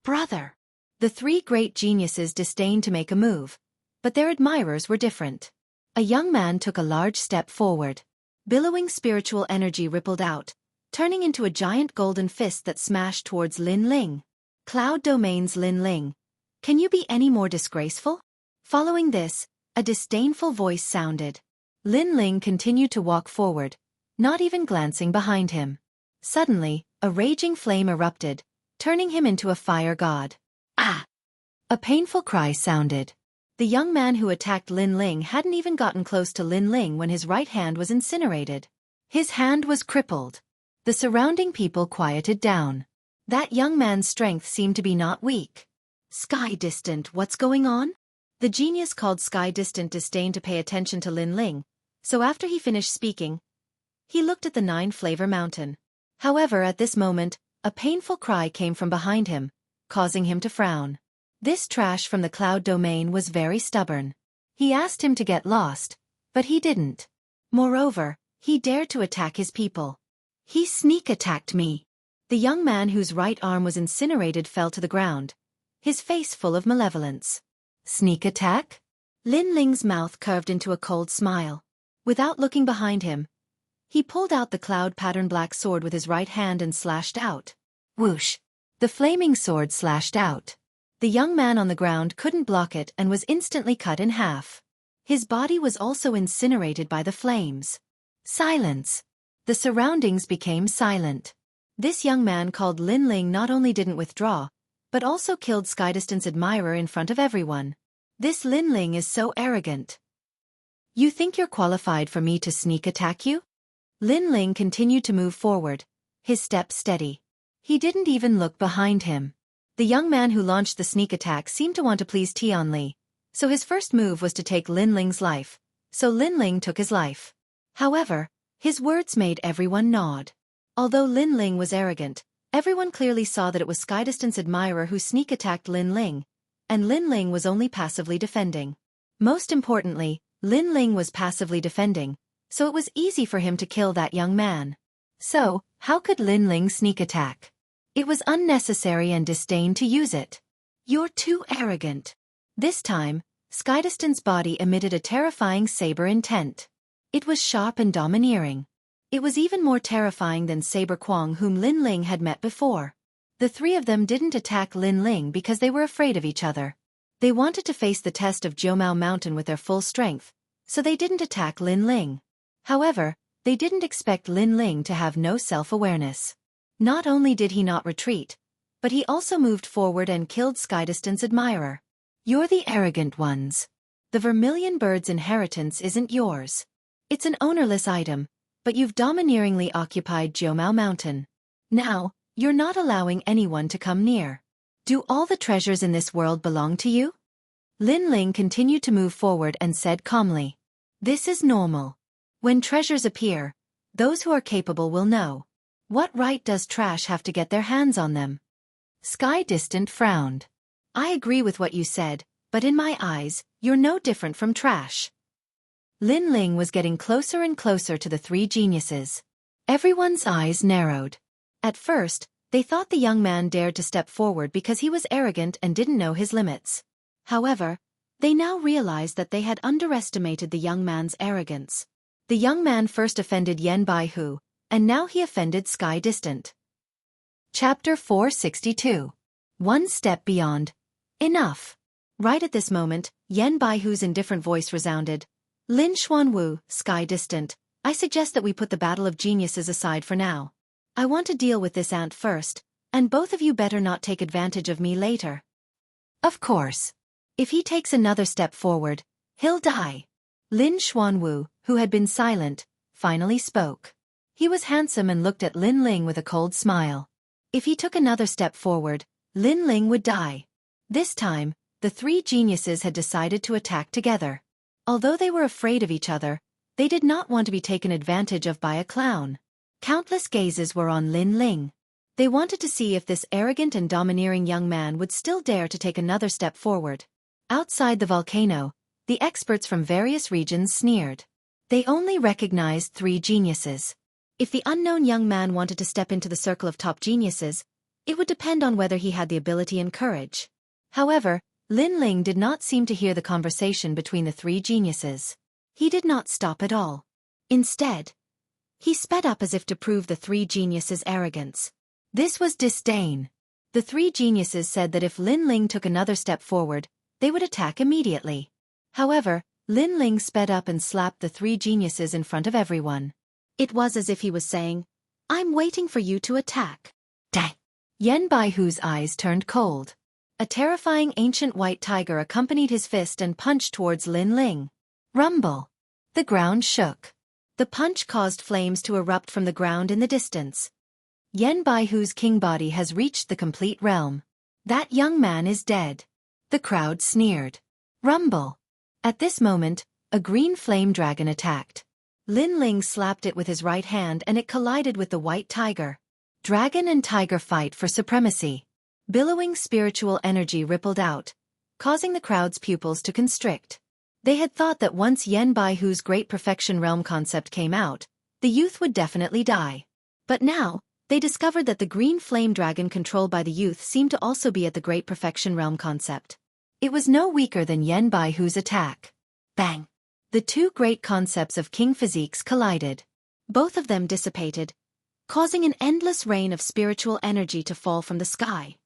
Brother. The three great geniuses disdained to make a move, but their admirers were different. A young man took a large step forward. Billowing spiritual energy rippled out, turning into a giant golden fist that smashed towards Lin Ling. Cloud Domain's Lin Ling, can you be any more disgraceful? Following this, a disdainful voice sounded. Lin Ling continued to walk forward, not even glancing behind him. Suddenly, a raging flame erupted, turning him into a fire god. Ah! A painful cry sounded. The young man who attacked Lin Ling hadn't even gotten close to Lin Ling when his right hand was incinerated. His hand was crippled. The surrounding people quieted down. That young man's strength seemed to be not weak. Sky Distant, what's going on? The genius called Sky Distant disdained to pay attention to Lin Ling, so after he finished speaking, he looked at the 9-Flavor Mountain. However, at this moment, a painful cry came from behind him, causing him to frown. This trash from the Cloud Domain was very stubborn. He asked him to get lost, but he didn't. Moreover, he dared to attack his people. He sneak attacked me. The young man whose right arm was incinerated fell to the ground, his face full of malevolence. Sneak attack? Lin Ling's mouth curved into a cold smile. Without looking behind him, he pulled out the cloud-patterned black sword with his right hand and slashed out. Whoosh! The flaming sword slashed out. The young man on the ground couldn't block it and was instantly cut in half. His body was also incinerated by the flames. Silence! The surroundings became silent. This young man called Lin Ling not only didn't withdraw, but also killed Sky Distant's admirer in front of everyone. This Lin Ling is so arrogant. You think you're qualified for me to sneak attack you? Lin Ling continued to move forward, his steps steady. He didn't even look behind him. The young man who launched the sneak attack seemed to want to please Tianli, so his first move was to take Lin Ling's life, so Lin Ling took his life. However, his words made everyone nod. Although Lin Ling was arrogant, everyone clearly saw that it was Sky Distant's admirer who sneak attacked Lin Ling, and Lin Ling was only passively defending. Most importantly, Lin Ling was passively defending, so it was easy for him to kill that young man. So, how could Lin Ling sneak attack? It was unnecessary and disdained to use it. You're too arrogant. This time, Skydistan's body emitted a terrifying saber intent. It was sharp and domineering. It was even more terrifying than Saber Kwong, whom Lin Ling had met before. The three of them didn't attack Lin Ling because they were afraid of each other. They wanted to face the test of Jiumao Mountain with their full strength, so they didn't attack Lin Ling. However, they didn't expect Lin Ling to have no self-awareness. Not only did he not retreat, but he also moved forward and killed Skydistan's admirer. You're the arrogant ones. The vermilion bird's inheritance isn't yours. It's an ownerless item, but you've domineeringly occupied Jiumao Mountain. Now, you're not allowing anyone to come near. Do all the treasures in this world belong to you? Lin Ling continued to move forward and said calmly. This is normal. When treasures appear, those who are capable will know. What right does trash have to get their hands on them? Sky Distant frowned. I agree with what you said, but in my eyes, you're no different from trash. Lin Ling was getting closer and closer to the three geniuses. Everyone's eyes narrowed. At first, they thought the young man dared to step forward because he was arrogant and didn't know his limits. However, they now realized that they had underestimated the young man's arrogance. The young man first offended Yan Baihu, and now he offended Sky Distant. Chapter 462. One Step Beyond. Enough. Right at this moment, Yan Baihu's indifferent voice resounded. Lin Xuanwu, Sky Distant, I suggest that we put the battle of geniuses aside for now. I want to deal with this ant first, and both of you better not take advantage of me later. Of course. If he takes another step forward, he'll die. Lin Xuanwu, who had been silent, finally spoke. He was handsome and looked at Lin Ling with a cold smile. If he took another step forward, Lin Ling would die. This time, the three geniuses had decided to attack together. Although they were afraid of each other, they did not want to be taken advantage of by a clown. Countless gazes were on Lin Ling. They wanted to see if this arrogant and domineering young man would still dare to take another step forward. Outside the volcano, the experts from various regions sneered. They only recognized three geniuses. If the unknown young man wanted to step into the circle of top geniuses, it would depend on whether he had the ability and courage. However, Lin Ling did not seem to hear the conversation between the three geniuses. He did not stop at all. Instead, he sped up as if to prove the three geniuses' arrogance. This was disdain. The three geniuses said that if Lin Ling took another step forward, they would attack immediately. However, Lin Ling sped up and slapped the three geniuses in front of everyone. It was as if he was saying, I'm waiting for you to attack. Dang! Yan Baihu's eyes turned cold. A terrifying ancient white tiger accompanied his fist and punched towards Lin Ling. Rumble! The ground shook. The punch caused flames to erupt from the ground in the distance. Yan Baihu's king body has reached the complete realm. That young man is dead. The crowd sneered. Rumble! At this moment, a green flame dragon attacked. Lin Ling slapped it with his right hand and it collided with the white tiger. Dragon and tiger fight for supremacy. Billowing spiritual energy rippled out, causing the crowd's pupils to constrict. They had thought that once Yan Baihu's Great Perfection Realm concept came out, the youth would definitely die. But now, they discovered that the green flame dragon controlled by the youth seemed to also be at the Great Perfection Realm concept. It was no weaker than Yan Baihu's attack. Bang! The two great concepts of king physiques collided. Both of them dissipated, causing an endless rain of spiritual energy to fall from the sky.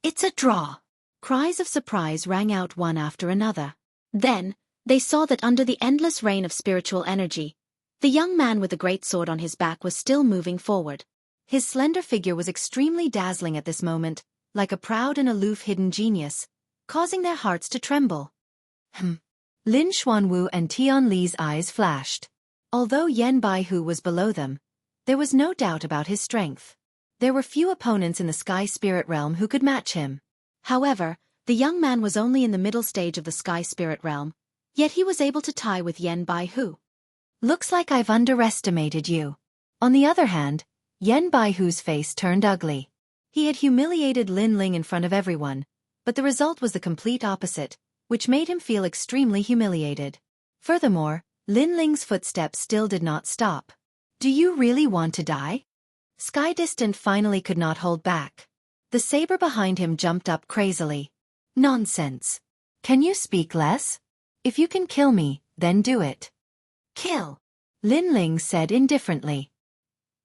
It's a draw! Cries of surprise rang out one after another. Then, they saw that under the endless rain of spiritual energy, the young man with the great sword on his back was still moving forward. His slender figure was extremely dazzling at this moment, like a proud and aloof hidden genius, causing their hearts to tremble. Lin Xuanwu and Tian Li's eyes flashed. Although Yan Baihu was below them, there was no doubt about his strength. There were few opponents in the Sky Spirit Realm who could match him. However, the young man was only in the middle stage of the Sky Spirit Realm, yet he was able to tie with Yan Baihu. Looks like I've underestimated you. On the other hand, Yan Baihu's face turned ugly. He had humiliated Lin Ling in front of everyone, but the result was the complete opposite, which made him feel extremely humiliated. Furthermore, Lin Ling's footsteps still did not stop. Do you really want to die? Sky Distant finally could not hold back. The saber behind him jumped up crazily. Nonsense. Can you speak less? If you can kill me, then do it. Kill, Lin Ling said indifferently.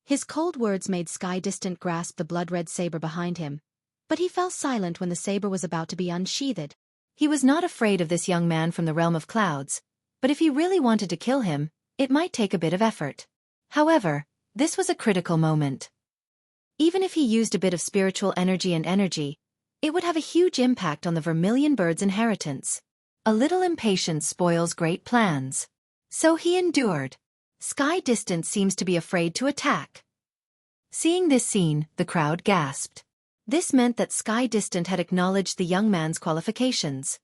His cold words made Sky Distant grasp the blood-red saber behind him, but he fell silent when the saber was about to be unsheathed. He was not afraid of this young man from the realm of clouds, but if he really wanted to kill him, it might take a bit of effort. However, this was a critical moment. Even if he used a bit of spiritual energy, it would have a huge impact on the Vermilion Bird's inheritance. A little impatience spoils great plans. So he endured. Sky Distant seems to be afraid to attack. Seeing this scene, the crowd gasped. This meant that Sky Distant had acknowledged the young man's qualifications.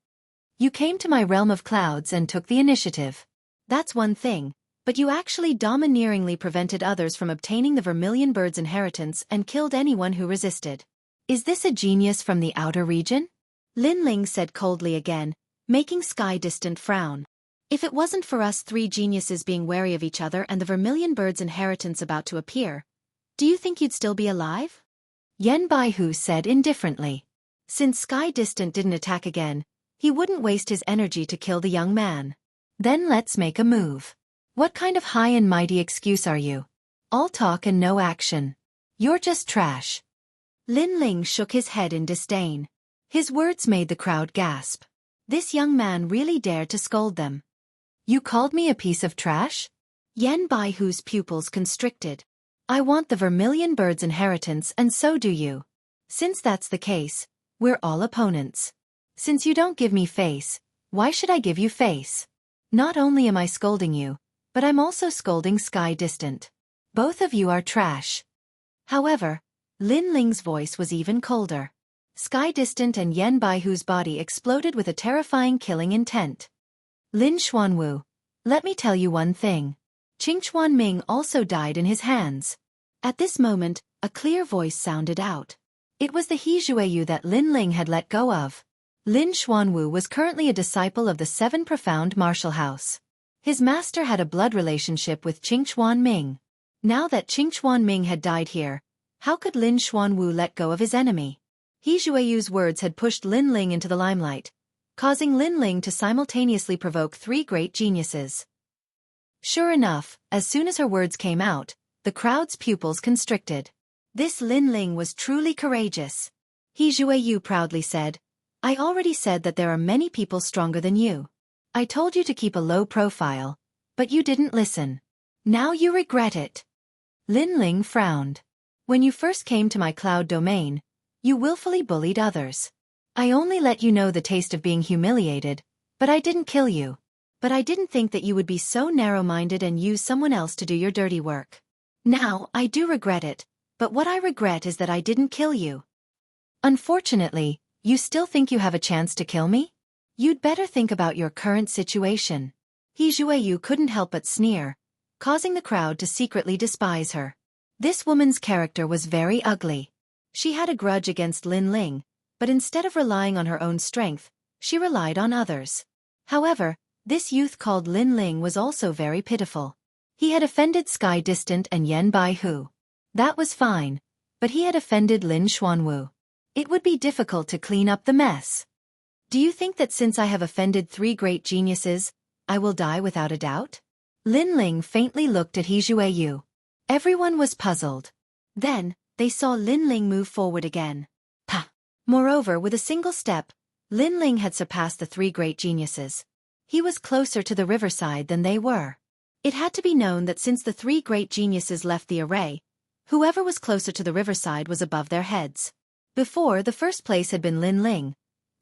You came to my realm of clouds and took the initiative. That's one thing, but you actually domineeringly prevented others from obtaining the Vermilion Bird's inheritance and killed anyone who resisted. Is this a genius from the outer region? Lin Ling said coldly again, making Sky Distant frown. If it wasn't for us three geniuses being wary of each other and the Vermilion Bird's inheritance about to appear, do you think you'd still be alive? Yan Baihu said indifferently. Since Sky Distant didn't attack again, he wouldn't waste his energy to kill the young man. Then let's make a move. What kind of high and mighty excuse are you? All talk and no action. You're just trash. Lin Ling shook his head in disdain. His words made the crowd gasp. This young man really dared to scold them. You called me a piece of trash? Yan Baihu's pupils constricted. I want the Vermilion Bird's inheritance and so do you. Since that's the case, we're all opponents. Since you don't give me face, why should I give you face? Not only am I scolding you, but I'm also scolding Sky Distant. Both of you are trash. However, Lin Ling's voice was even colder. Sky Distant and Yan Baihu's body exploded with a terrifying killing intent. Lin Xuanwu, let me tell you one thing. Qingchuan Ming also died in his hands. At this moment, a clear voice sounded out. It was the Hizhuayu that Lin Ling had let go of. Lin Xuanwu was currently a disciple of the Seven Profound Martial House. His master had a blood relationship with Qingchuan Ming. Now that Qingchuan Ming had died here, how could Lin Xuanwu let go of his enemy? Hizhuayu's words had pushed Lin Ling into the limelight, causing Lin Ling to simultaneously provoke three great geniuses. Sure enough, as soon as her words came out, the crowd's pupils constricted. This Lin Ling was truly courageous. Hizhuayu proudly said, I already said that there are many people stronger than you. I told you to keep a low profile, but you didn't listen. Now you regret it. Lin Ling frowned. When you first came to my cloud domain, you willfully bullied others. I only let you know the taste of being humiliated, but I didn't kill you. But I didn't think that you would be so narrow-minded and use someone else to do your dirty work. Now, I do regret it, but what I regret is that I didn't kill you. Unfortunately, you still think you have a chance to kill me? You'd better think about your current situation. Hizhuayu couldn't help but sneer, causing the crowd to secretly despise her. This woman's character was very ugly. She had a grudge against Lin Ling, but instead of relying on her own strength, she relied on others. However, this youth called Lin Ling was also very pitiful. He had offended Sky Distant and Yan Baihu. That was fine, but he had offended Lin Xuanwu. It would be difficult to clean up the mess. Do you think that since I have offended three great geniuses, I will die without a doubt? Lin Ling faintly looked at Hizhuayu. Everyone was puzzled. Then, they saw Lin Ling move forward again. Pah! Moreover, with a single step, Lin Ling had surpassed the three great geniuses. He was closer to the riverside than they were. It had to be known that since the three great geniuses left the array, whoever was closer to the riverside was above their heads. Before, the first place had been Lin Ling,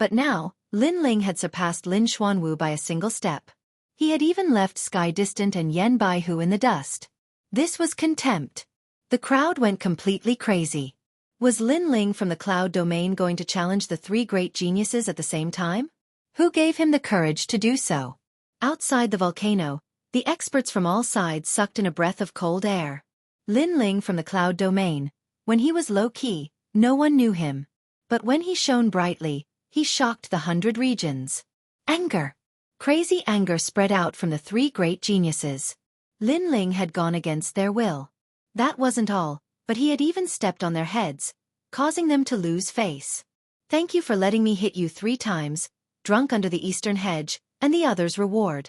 but now, Lin Ling had surpassed Lin Xuanwu by a single step. He had even left Sky Distant and Yan Baihu in the dust. This was contempt. The crowd went completely crazy. Was Lin Ling from the cloud domain going to challenge the three great geniuses at the same time? Who gave him the courage to do so? Outside the volcano, the experts from all sides sucked in a breath of cold air. Lin Ling from the cloud domain, when he was low-key, no one knew him. But when he shone brightly, he shocked the 100 regions. Anger. Crazy anger spread out from the three great geniuses. Lin Ling had gone against their will. That wasn't all, but he had even stepped on their heads, causing them to lose face. Thank you for letting me hit you 3 times, drunk under the eastern hedge, and the other's reward.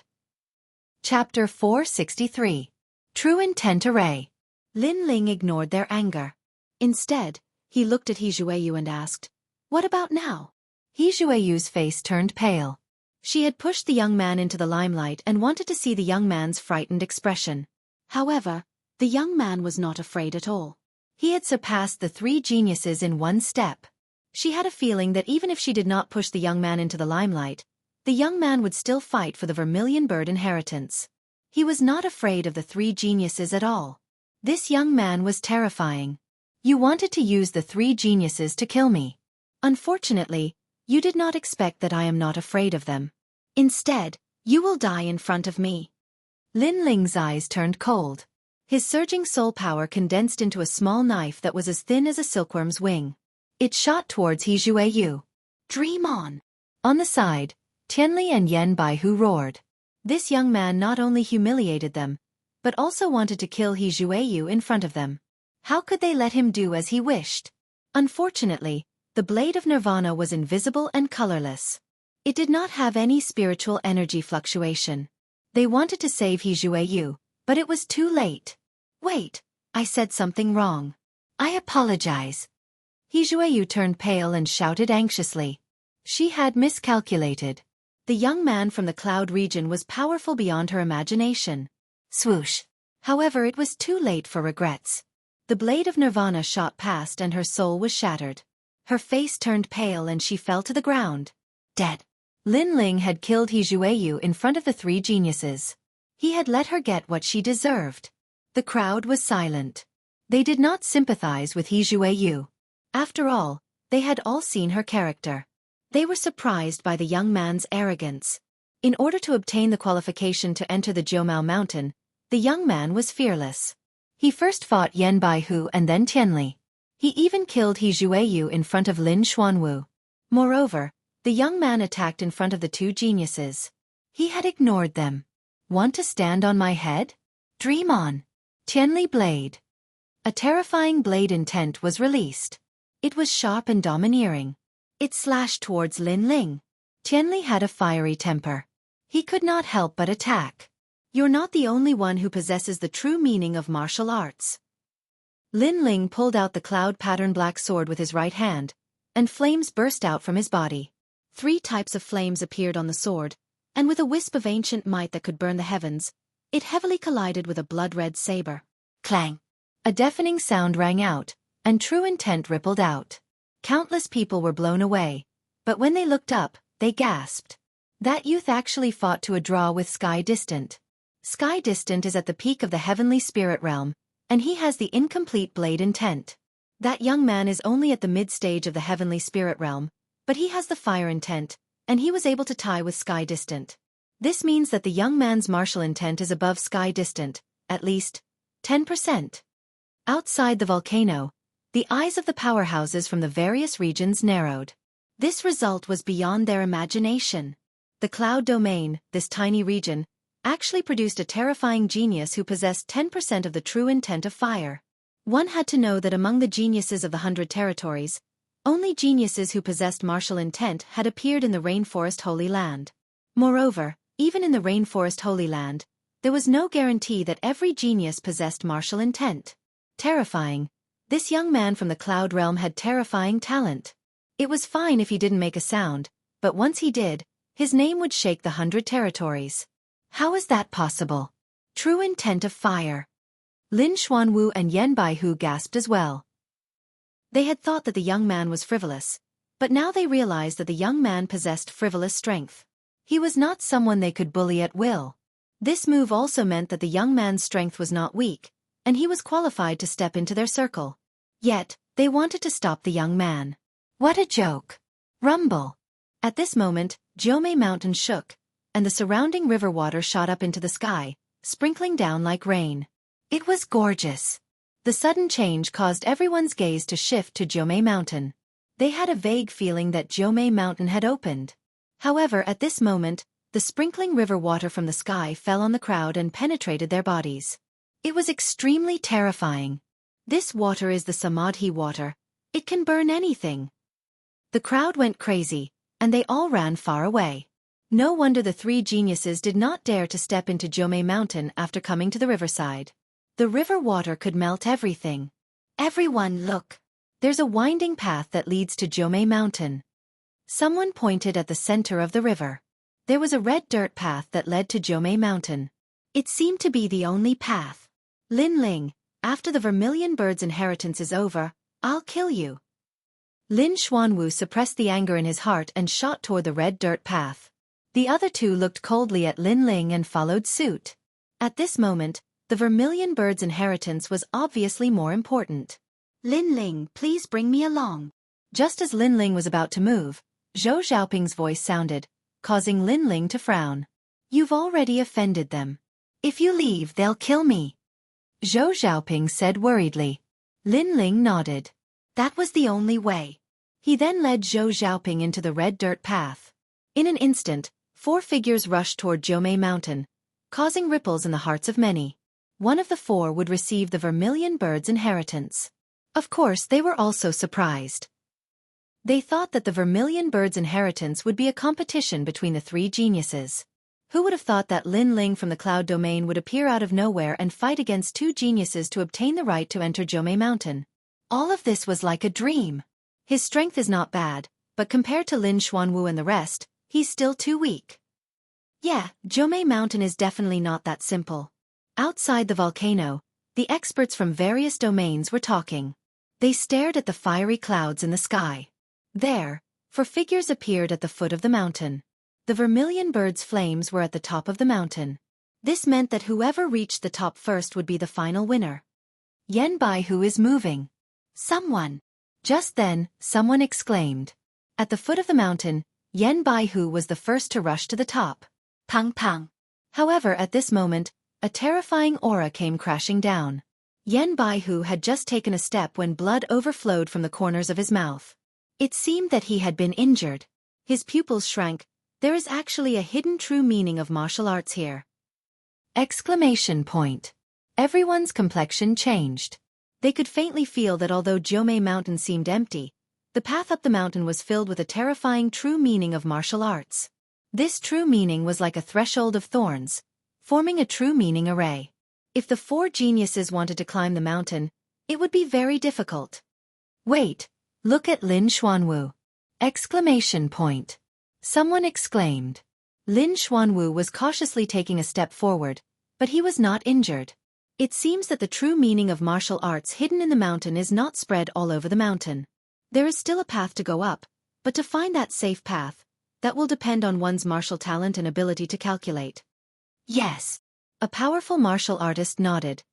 Chapter 463. True Intent Array. Lin Ling ignored their anger. Instead, he looked at He Jueyu and asked, "What about now?" He Jueyu's face turned pale. She had pushed the young man into the limelight and wanted to see the young man's frightened expression. However, the young man was not afraid at all. He had surpassed the 3 geniuses in 1 step. She had a feeling that even if she did not push the young man into the limelight, the young man would still fight for the Vermilion Bird inheritance. He was not afraid of the 3 geniuses at all. This young man was terrifying. You wanted to use the 3 geniuses to kill me. Unfortunately, you did not expect that I am not afraid of them. Instead, you will die in front of me. Lin Ling's eyes turned cold. His surging soul power condensed into a small knife that was as thin as a silkworm's wing. It shot towards He Jueyu. Dream on! On the side, Tianli and Yan Baihu roared. This young man not only humiliated them, but also wanted to kill He Jueyu in front of them. How could they let him do as he wished? Unfortunately, the blade of Nirvana was invisible and colorless. It did not have any spiritual energy fluctuation. They wanted to save He Jueyu, but it was too late. Wait, I said something wrong. I apologize. He Jueyu turned pale and shouted anxiously. She had miscalculated. The young man from the cloud region was powerful beyond her imagination. Swoosh. However, it was too late for regrets. The blade of Nirvana shot past and her soul was shattered. Her face turned pale and she fell to the ground. Dead. Lin Ling had killed He Jueyu in front of the 3 geniuses. He had let her get what she deserved. The crowd was silent. They did not sympathize with He Jueyu. After all, they had all seen her character. They were surprised by the young man's arrogance. In order to obtain the qualification to enter the Jiumao mountain, the young man was fearless. He first fought Yan Baihu and then Tianli. He even killed He Jueyu in front of Lin Xuanwu. Moreover, the young man attacked in front of the 2 geniuses. He had ignored them. Want to stand on my head? Dream on. Tianli blade. A terrifying blade intent was released. It was sharp and domineering. It slashed towards Lin Ling. Tianli had a fiery temper. He could not help but attack. You're not the only one who possesses the true meaning of martial arts. Lin Ling pulled out the cloud-patterned black sword with his right hand, and flames burst out from his body. 3 types of flames appeared on the sword, and with a wisp of ancient might that could burn the heavens, it heavily collided with a blood-red saber. Clang! A deafening sound rang out, and true intent rippled out. Countless people were blown away, but when they looked up, they gasped. That youth actually fought to a draw with Sky Distant. Sky Distant is at the peak of the heavenly spirit realm, and he has the incomplete blade intent. That young man is only at the mid-stage of the heavenly spirit realm, but he has the fire intent, and he was able to tie with Sky Distant. This means that the young man's martial intent is above Sky Distant, at least 10%. Outside the volcano, the eyes of the powerhouses from the various regions narrowed. This result was beyond their imagination. The cloud domain, this tiny region, actually produced a terrifying genius who possessed 10% of the true intent of fire. One had to know that among the geniuses of the 100 territories, only geniuses who possessed martial intent had appeared in the Rainforest Holy Land. Moreover, even in the Rainforest Holy Land, there was no guarantee that every genius possessed martial intent. Terrifying. This young man from the cloud realm had terrifying talent. It was fine if he didn't make a sound, but once he did, his name would shake the 100 territories. How is that possible? True intent of fire. Lin Xuanwu and Yan Baihu gasped as well. They had thought that the young man was frivolous, but now they realized that the young man possessed frivolous strength. He was not someone they could bully at will. This move also meant that the young man's strength was not weak, and he was qualified to step into their circle. Yet, they wanted to stop the young man. What a joke. Rumble. At this moment, Jiumei Mountain shook, and the surrounding river water shot up into the sky, sprinkling down like rain. It was gorgeous. The sudden change caused everyone's gaze to shift to Jiumei Mountain. They had a vague feeling that Jiumei Mountain had opened. However, at this moment, the sprinkling river water from the sky fell on the crowd and penetrated their bodies. It was extremely terrifying. This water is the Samadhi water. It can burn anything. The crowd went crazy, and they all ran far away. No wonder the three geniuses did not dare to step into Jianghu Mountain after coming to the riverside. The river water could melt everything. Everyone look! There's a winding path that leads to Jianghu Mountain. Someone pointed at the center of the river. There was a red dirt path that led to Jianghu Mountain. It seemed to be the only path. Lin Ling, after the Vermilion Bird's inheritance is over, I'll kill you. Lin Xuanwu suppressed the anger in his heart and shot toward the red dirt path. The other two looked coldly at Lin Ling and followed suit. At this moment, the Vermilion Bird's inheritance was obviously more important. Lin Ling, please bring me along. Just as Lin Ling was about to move, Zhou Xiaoping's voice sounded, causing Lin Ling to frown. You've already offended them. If you leave, they'll kill me. Zhou Xiaoping said worriedly. Lin Ling nodded. That was the only way. He then led Zhou Xiaoping into the red dirt path. In an instant, 4 figures rushed toward Jianghu Mountain, causing ripples in the hearts of many. One of the 4 would receive the Vermilion Bird's inheritance. Of course, they were also surprised. They thought that the Vermilion Bird's inheritance would be a competition between the 3 geniuses. Who would have thought that Lin Ling from the Cloud Domain would appear out of nowhere and fight against 2 geniuses to obtain the right to enter Jianghu Mountain? All of this was like a dream. His strength is not bad, but compared to Lin Xuanwu and the rest, he's still too weak. Yeah, Jianghu Mountain is definitely not that simple. Outside the volcano, the experts from various domains were talking. They stared at the fiery clouds in the sky. There, 4 figures appeared at the foot of the mountain. The Vermilion Bird's flames were at the top of the mountain. This meant that whoever reached the top first would be the final winner. Yan Baihu is moving. Someone. Just then, someone exclaimed. At the foot of the mountain, Yan Baihu was the first to rush to the top. Pang pang. However, at this moment, a terrifying aura came crashing down. Yan Baihu had just taken a step when blood overflowed from the corners of his mouth. It seemed that he had been injured. His pupils shrank. There is actually a hidden true meaning of martial arts here. Exclamation point. Everyone's complexion changed. They could faintly feel that although Jianghu Mountain seemed empty, the path up the mountain was filled with a terrifying true meaning of martial arts. This true meaning was like a threshold of thorns, forming a true meaning array. If the 4 geniuses wanted to climb the mountain, it would be very difficult. Wait, look at Lin Xuanwu. Exclamation point. Someone exclaimed. Lin Xuanwu was cautiously taking a step forward, but he was not injured. It seems that the true meaning of martial arts hidden in the mountain is not spread all over the mountain. There is still a path to go up, but to find that safe path, that will depend on one's martial talent and ability to calculate. Yes. A powerful martial artist nodded,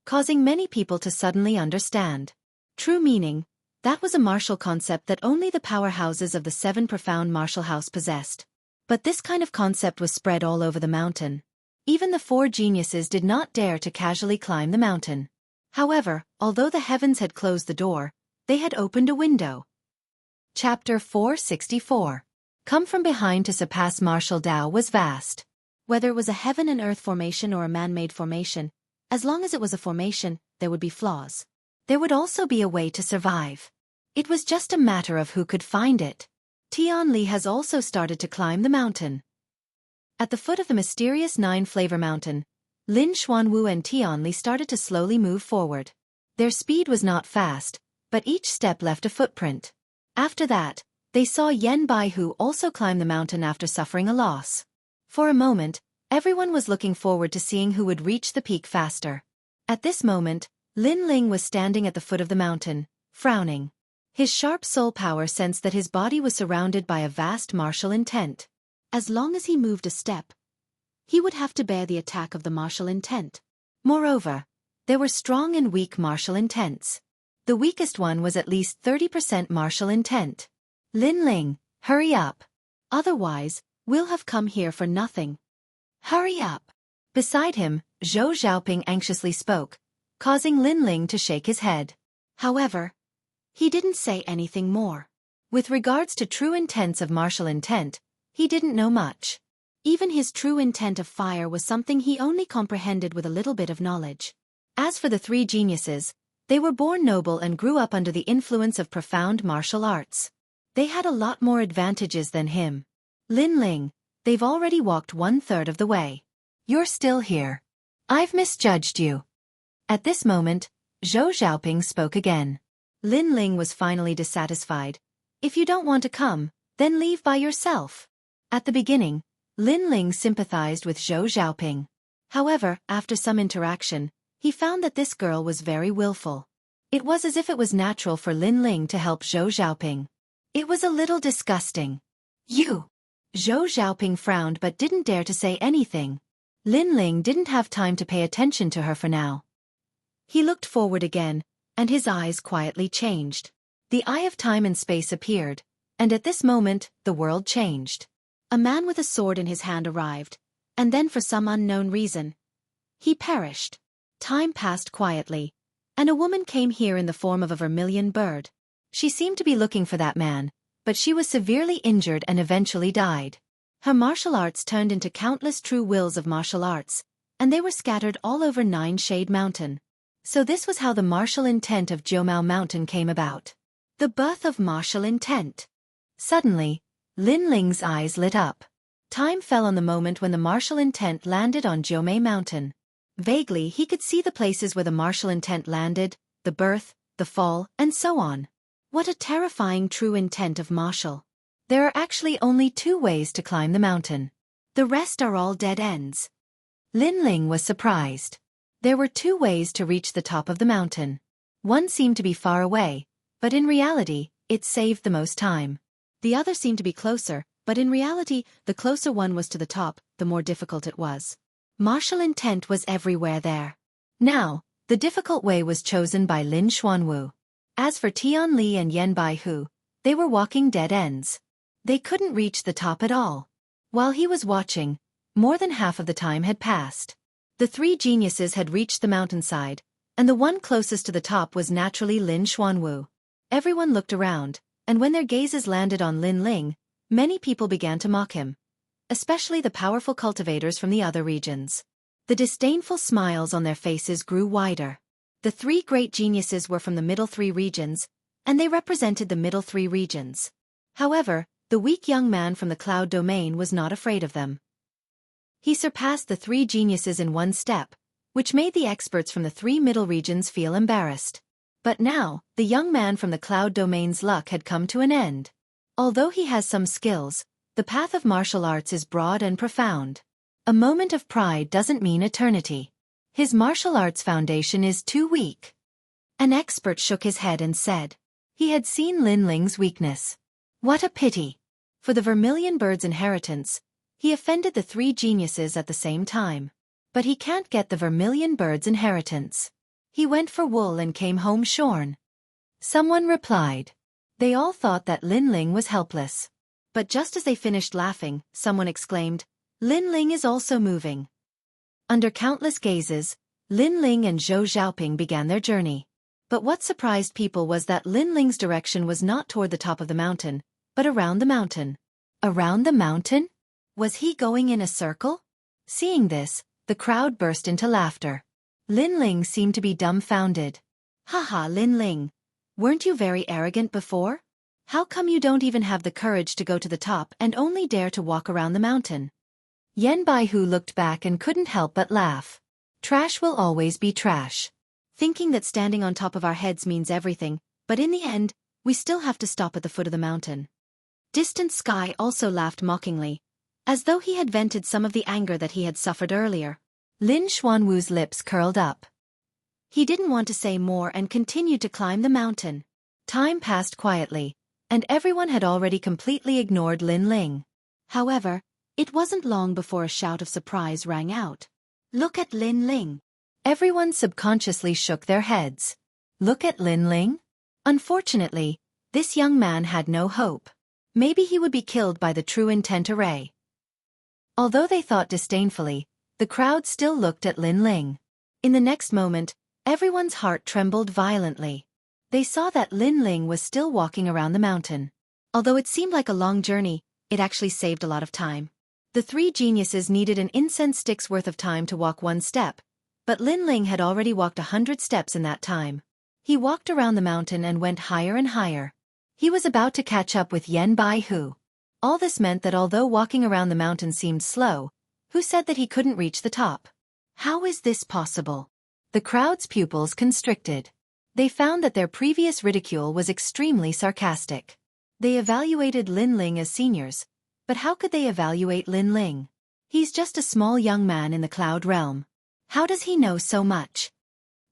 causing many people to suddenly understand. True meaning, that was a martial concept that only the powerhouses of the 7 profound martial house possessed. But this kind of concept was spread all over the mountain. Even the 4 geniuses did not dare to casually climb the mountain. However, although the heavens had closed the door, they had opened a window. Chapter 464. Come from behind to surpass martial Tao was vast. Whether it was a heaven and earth formation or a man-made formation, as long as it was a formation, there would be flaws. There would also be a way to survive. It was just a matter of who could find it. Tian Li has also started to climb the mountain. At the foot of the mysterious 9-flavor mountain, Lin Xuanwu and Tian Li started to slowly move forward. Their speed was not fast, but each step left a footprint. After that, they saw Yan Baihu also climb the mountain after suffering a loss. For a moment, everyone was looking forward to seeing who would reach the peak faster. At this moment, Lin Ling was standing at the foot of the mountain, frowning. His sharp soul power sensed that his body was surrounded by a vast martial intent. As long as he moved a step, he would have to bear the attack of the martial intent. Moreover, there were strong and weak martial intents. The weakest one was at least 30% martial intent. Lin Ling, hurry up. Otherwise, we'll have come here for nothing. Hurry up. Beside him, Zhou Xiaoping anxiously spoke, causing Lin Ling to shake his head. However, he didn't say anything more. With regards to true intents of martial intent, he didn't know much. Even his true intent of fire was something he only comprehended with a little bit of knowledge. As for the 3 geniuses, They were born noble and grew up under the influence of profound martial arts. They had a lot more advantages than him. Lin Ling, they've already walked 1/3 of the way. You're still here. I've misjudged you. At this moment, Zhou Xiaoping spoke again. Lin Ling was finally dissatisfied. If you don't want to come, then leave by yourself. At the beginning, Lin Ling sympathized with Zhou Xiaoping. However, after some interaction, he found that this girl was very willful. It was as if it was natural for Lin Ling to help Zhou Xiaoping. It was a little disgusting. You! Zhou Xiaoping frowned but didn't dare to say anything. Lin Ling didn't have time to pay attention to her for now. He looked forward again, and his eyes quietly changed. The eye of time and space appeared, and at this moment, the world changed. A man with a sword in his hand arrived, and then for some unknown reason, he perished. Time passed quietly, and a woman came here in the form of a vermilion bird. She seemed to be looking for that man, but she was severely injured and eventually died. Her martial arts turned into countless true wills of martial arts, and they were scattered all over Nine Shade Mountain. So this was how the martial intent of Jiumao Mountain came about. The birth of martial intent. Suddenly, Lin Ling's eyes lit up. Time fell on the moment when the martial intent landed on Jiumei Mountain. Vaguely, he could see the places where the martial intent landed, the birth, the fall, and so on. What a terrifying true intent of martial. There are actually only 2 ways to climb the mountain. The rest are all dead ends. Lin Ling was surprised. There were 2 ways to reach the top of the mountain. One seemed to be far away, but in reality, it saved the most time. The other seemed to be closer, but in reality, the closer one was to the top, the more difficult it was. Martial intent was everywhere there. Now, the difficult way was chosen by Lin Xuanwu. As for Tian Li and Yan Baihu, they were walking dead ends. They couldn't reach the top at all. While he was watching, more than half of the time had passed. The 3 geniuses had reached the mountainside, and the one closest to the top was naturally Lin Xuanwu. Everyone looked around, and when their gazes landed on Lin Ling, many people began to mock him, especially the powerful cultivators from the other regions. The disdainful smiles on their faces grew wider. The 3 great geniuses were from the middle 3 regions, and they represented the middle 3 regions. However, the weak young man from the cloud domain was not afraid of them. He surpassed the 3 geniuses in 1 step, which made the experts from the 3 middle regions feel embarrassed. But now, the young man from the cloud domain's luck had come to an end. Although he has some skills, the path of martial arts is broad and profound. A moment of pride doesn't mean eternity. His martial arts foundation is too weak. An expert shook his head and said. He had seen Lin Ling's weakness. What a pity. For the vermilion bird's inheritance, he offended the 3 geniuses at the same time. But he can't get the vermilion bird's inheritance. He went for wool and came home shorn. Someone replied. They all thought that Lin Ling was helpless. But just as they finished laughing, someone exclaimed, Lin Ling is also moving. Under countless gazes, Lin Ling and Zhou Xiaoping began their journey. But what surprised people was that Lin Ling's direction was not toward the top of the mountain, but around the mountain. Around the mountain? Was he going in a circle? Seeing this, the crowd burst into laughter. Lin Ling seemed to be dumbfounded. Haha, Lin Ling. Weren't you very arrogant before? How come you don't even have the courage to go to the top and only dare to walk around the mountain? Yan Baihu looked back and couldn't help but laugh. Trash will always be trash. Thinking that standing on top of our heads means everything, but in the end, we still have to stop at the foot of the mountain. Distant Sky also laughed mockingly, as though he had vented some of the anger that he had suffered earlier. Lin Xuanwu's lips curled up. He didn't want to say more and continued to climb the mountain. Time passed quietly, and everyone had already completely ignored Lin Ling. However, it wasn't long before a shout of surprise rang out. Look at Lin Ling. Everyone subconsciously shook their heads. Look at Lin Ling? Unfortunately, this young man had no hope. Maybe he would be killed by the true intent array. Although they thought disdainfully, the crowd still looked at Lin Ling. In the next moment, everyone's heart trembled violently. They saw that Lin Ling was still walking around the mountain. Although it seemed like a long journey, it actually saved a lot of time. The 3 geniuses needed an incense stick's worth of time to walk 1 step, but Lin Ling had already walked 100 steps in that time. He walked around the mountain and went higher and higher. He was about to catch up with Yan Baihu. All this meant that although walking around the mountain seemed slow, Hu said that he couldn't reach the top. How is this possible? The crowd's pupils constricted. They found that their previous ridicule was extremely sarcastic. They evaluated Lin Ling as seniors, but how could they evaluate Lin Ling? He's just a small young man in the cloud realm. How does he know so much?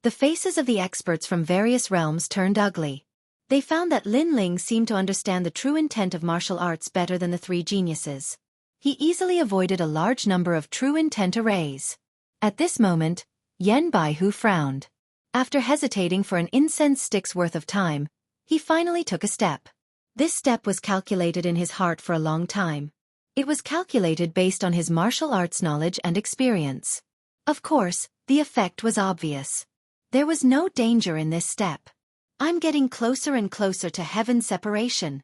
The faces of the experts from various realms turned ugly. They found that Lin Ling seemed to understand the true intent of martial arts better than the three geniuses. He easily avoided a large number of true intent arrays. At this moment, Yan Baihu frowned. After hesitating for an incense stick's worth of time, he finally took a step. This step was calculated in his heart for a long time. It was calculated based on his martial arts knowledge and experience. Of course, the effect was obvious. There was no danger in this step. I'm getting closer and closer to heaven's separation.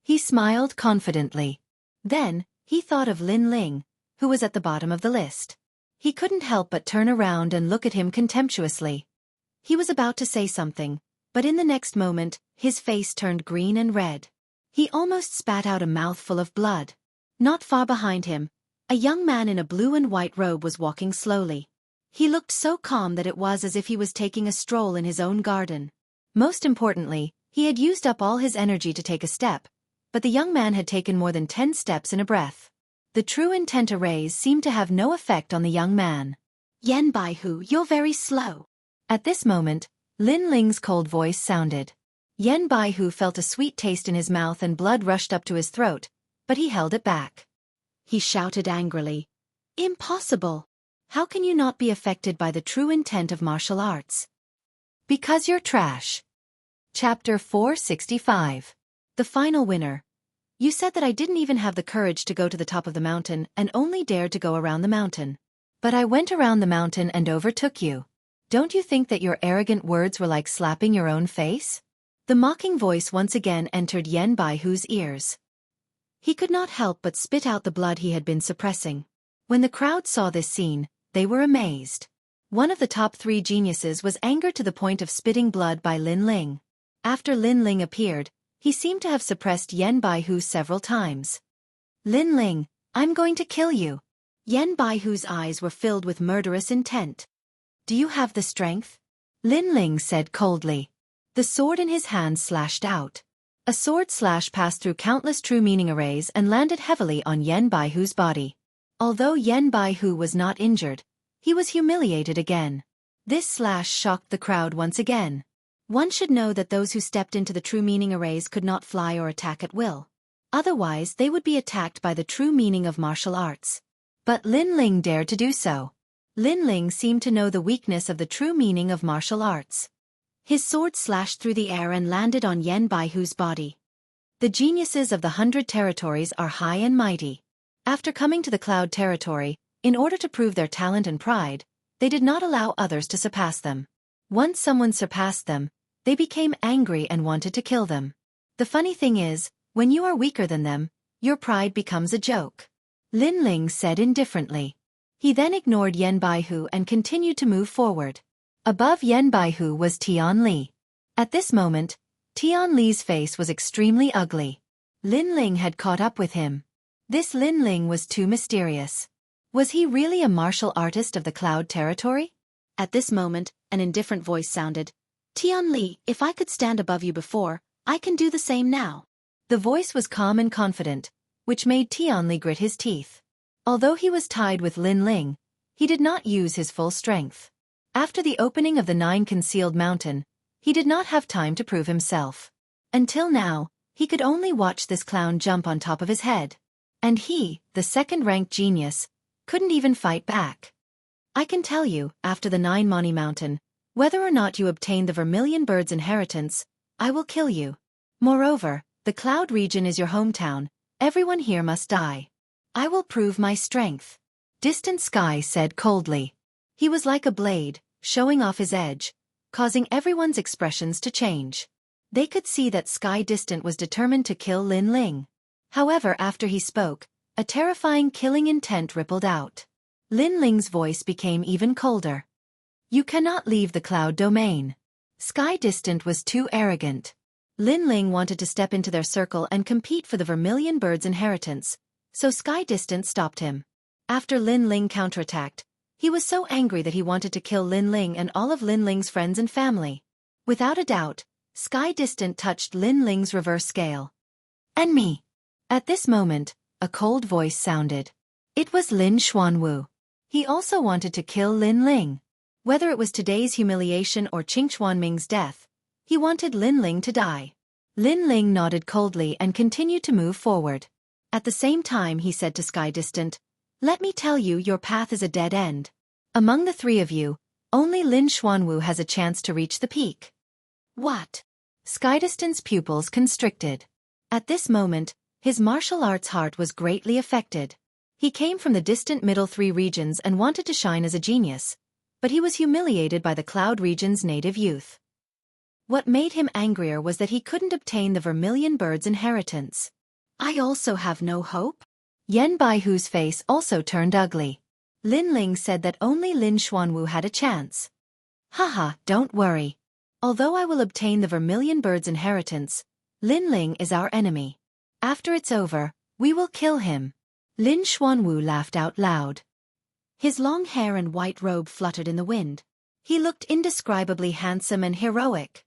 He smiled confidently. Then, he thought of Lin Ling, who was at the bottom of the list. He couldn't help but turn around and look at him contemptuously. He was about to say something, but in the next moment, his face turned green and red. He almost spat out a mouthful of blood. Not far behind him, a young man in a blue and white robe was walking slowly. He looked so calm that it was as if he was taking a stroll in his own garden. Most importantly, he had used up all his energy to take a step, but the young man had taken more than 10 steps in a breath. The true intent arrays seemed to have no effect on the young man. Yan Baihu, you're very slow. At this moment, Lin Ling's cold voice sounded. Yan Baihu felt a sweet taste in his mouth and blood rushed up to his throat, but he held it back. He shouted angrily, "Impossible! How can you not be affected by the true intent of martial arts? Because you're trash." Chapter 465. The final winner. You said that I didn't even have the courage to go to the top of the mountain and only dared to go around the mountain. But I went around the mountain and overtook you. Don't you think that your arrogant words were like slapping your own face? The mocking voice once again entered Yan Baihu's ears. He could not help but spit out the blood he had been suppressing. When the crowd saw this scene, they were amazed. One of the top 3 geniuses was angered to the point of spitting blood by Lin Ling. After Lin Ling appeared, he seemed to have suppressed Yan Baihu several times. "Lin Ling, I'm going to kill you." Yan Baihu's eyes were filled with murderous intent. "Do you have the strength?" Lin Ling said coldly. The sword in his hand slashed out. A sword slash passed through countless true meaning arrays and landed heavily on Yan Baihu's body. Although Yan Baihu was not injured, he was humiliated again. This slash shocked the crowd once again. One should know that those who stepped into the true meaning arrays could not fly or attack at will. Otherwise, they would be attacked by the true meaning of martial arts. But Lin Ling dared to do so. Lin Ling seemed to know the weakness of the true meaning of martial arts. His sword slashed through the air and landed on Yan Baihu's body. The geniuses of the 100 territories are high and mighty. After coming to the cloud territory, in order to prove their talent and pride, they did not allow others to surpass them. Once someone surpassed them, they became angry and wanted to kill them. The funny thing is, when you are weaker than them, your pride becomes a joke. Lin Ling said indifferently. He then ignored Yan Baihu and continued to move forward. Above Yan Baihu was Tian Li. At this moment, Tian Li's face was extremely ugly. Lin Ling had caught up with him. This Lin Ling was too mysterious. Was he really a martial artist of the cloud territory? At this moment, an indifferent voice sounded. "Tian Li, if I could stand above you before, I can do the same now." The voice was calm and confident, which made Tian Li grit his teeth. Although he was tied with Lin Ling, he did not use his full strength. After the opening of the 9-concealed mountain, he did not have time to prove himself. Until now, he could only watch this clown jump on top of his head. And he, the second-ranked genius, couldn't even fight back. I can tell you, after the 9-Mani mountain, whether or not you obtain the Vermilion Bird's inheritance, I will kill you. Moreover, the cloud region is your hometown, everyone here must die. I will prove my strength. Distant Sky said coldly. He was like a blade, showing off his edge, causing everyone's expressions to change. They could see that Sky Distant was determined to kill Lin Ling. However, after he spoke, a terrifying killing intent rippled out. Lin Ling's voice became even colder. You cannot leave the cloud domain. Sky Distant was too arrogant. Lin Ling wanted to step into their circle and compete for the Vermilion Bird's inheritance, so Sky Distant stopped him. After Lin Ling counterattacked, he was so angry that he wanted to kill Lin Ling and all of Lin Ling's friends and family. Without a doubt, Sky Distant touched Lin Ling's reverse scale. And me. At this moment, a cold voice sounded. It was Lin Xuanwu. He also wanted to kill Lin Ling. Whether it was today's humiliation or Qing Xuanming's death, he wanted Lin Ling to die. Lin Ling nodded coldly and continued to move forward. At the same time he said to Sky Distant, "Let me tell you, your path is a dead end. Among the three of you, only Lin Xuanwu has a chance to reach the peak." What? Sky Distant's pupils constricted. At this moment, his martial arts heart was greatly affected. He came from the distant middle three regions and wanted to shine as a genius, but he was humiliated by the Cloud region's native youth. What made him angrier was that he couldn't obtain the Vermilion Bird's inheritance. I also have no hope? Yan Baihu's face also turned ugly. Lin Ling said that only Lin Xuanwu had a chance. Haha, don't worry. Although I will obtain the Vermilion Bird's inheritance, Lin Ling is our enemy. After it's over, we will kill him. Lin Xuanwu laughed out loud. His long hair and white robe fluttered in the wind. He looked indescribably handsome and heroic.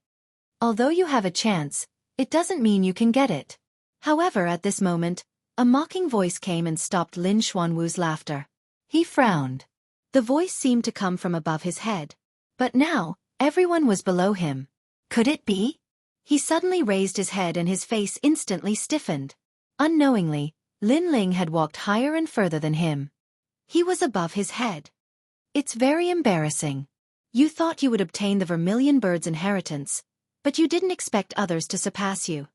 Although you have a chance, it doesn't mean you can get it. However, at this moment, a mocking voice came and stopped Lin Xuanwu's laughter. He frowned. The voice seemed to come from above his head. But now, everyone was below him. Could it be? He suddenly raised his head and his face instantly stiffened. Unknowingly, Lin Ling had walked higher and further than him. He was above his head. It's very embarrassing. You thought you would obtain the Vermilion Bird's inheritance, but you didn't expect others to surpass you.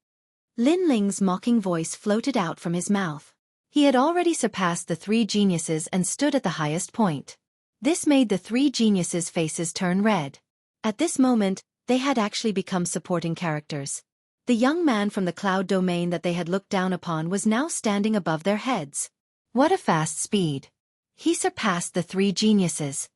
Lin Ling's mocking voice floated out from his mouth. He had already surpassed the three geniuses and stood at the highest point. This made the three geniuses' faces turn red. At this moment, they had actually become supporting characters. The young man from the cloud domain that they had looked down upon was now standing above their heads. What a fast speed! He surpassed the three geniuses.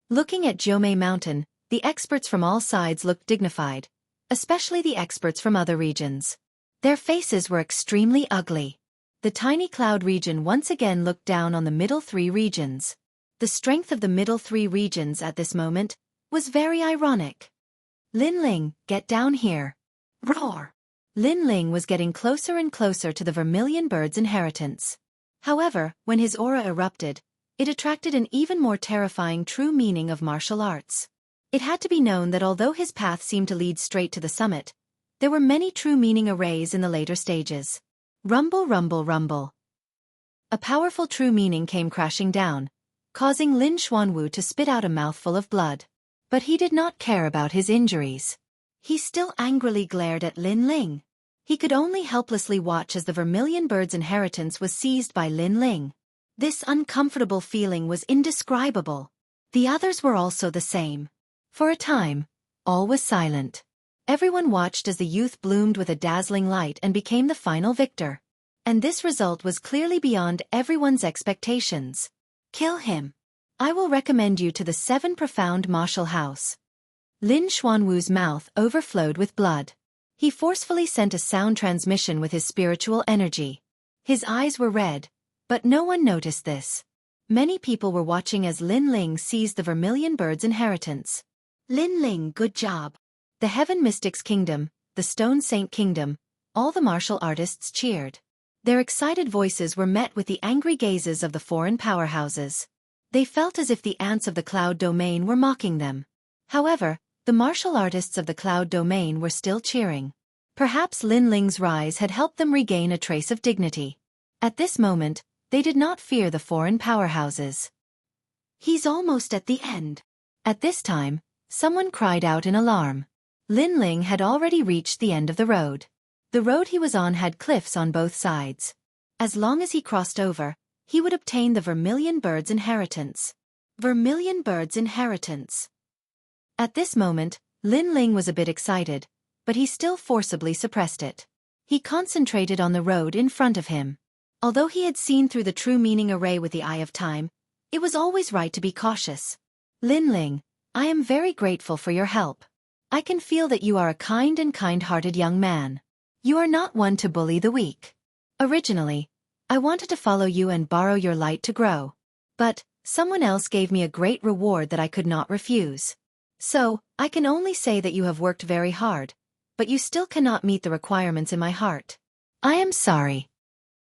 Looking at Jiumei Mountain, the experts from all sides looked dignified, especially the experts from other regions. Their faces were extremely ugly. The tiny cloud region once again looked down on the middle three regions. The strength of the middle three regions at this moment was very ironic. Lin Ling, get down here. Roar! Lin Ling was getting closer and closer to the Vermilion Bird's inheritance. However, when his aura erupted, it attracted an even more terrifying true meaning of martial arts. It had to be known that although his path seemed to lead straight to the summit, there were many true meaning arrays in the later stages. Rumble, rumble, rumble. A powerful true meaning came crashing down, causing Lin Xuanwu to spit out a mouthful of blood. But he did not care about his injuries. He still angrily glared at Lin Ling. He could only helplessly watch as the Vermilion Bird's inheritance was seized by Lin Ling. This uncomfortable feeling was indescribable. The others were also the same. For a time, all was silent. Everyone watched as the youth bloomed with a dazzling light and became the final victor. And this result was clearly beyond everyone's expectations. Kill him. I will recommend you to the 7 Profound Martial House. Lin Xuanwu's mouth overflowed with blood. He forcefully sent a sound transmission with his spiritual energy. His eyes were red, but no one noticed this. Many people were watching as Lin Ling seized the Vermilion Bird's inheritance. Lin Ling, good job. The Heaven Mystics Kingdom, the Stone Saint Kingdom, all the martial artists cheered. Their excited voices were met with the angry gazes of the foreign powerhouses. They felt as if the ants of the cloud domain were mocking them. However, the martial artists of the cloud domain were still cheering. Perhaps Lin Ling's rise had helped them regain a trace of dignity. At this moment, they did not fear the foreign powerhouses. He's almost at the end. At this time, someone cried out in alarm. Lin Ling had already reached the end of the road. The road he was on had cliffs on both sides. As long as he crossed over, he would obtain the Vermilion Bird's inheritance. Vermilion Bird's inheritance. At this moment, Lin Ling was a bit excited, but he still forcibly suppressed it. He concentrated on the road in front of him. Although he had seen through the true meaning array with the eye of time, it was always right to be cautious. Lin Ling, I am very grateful for your help. I can feel that you are a kind and kind-hearted young man. You are not one to bully the weak. Originally, I wanted to follow you and borrow your light to grow. But someone else gave me a great reward that I could not refuse. So, I can only say that you have worked very hard, but you still cannot meet the requirements in my heart. I am sorry.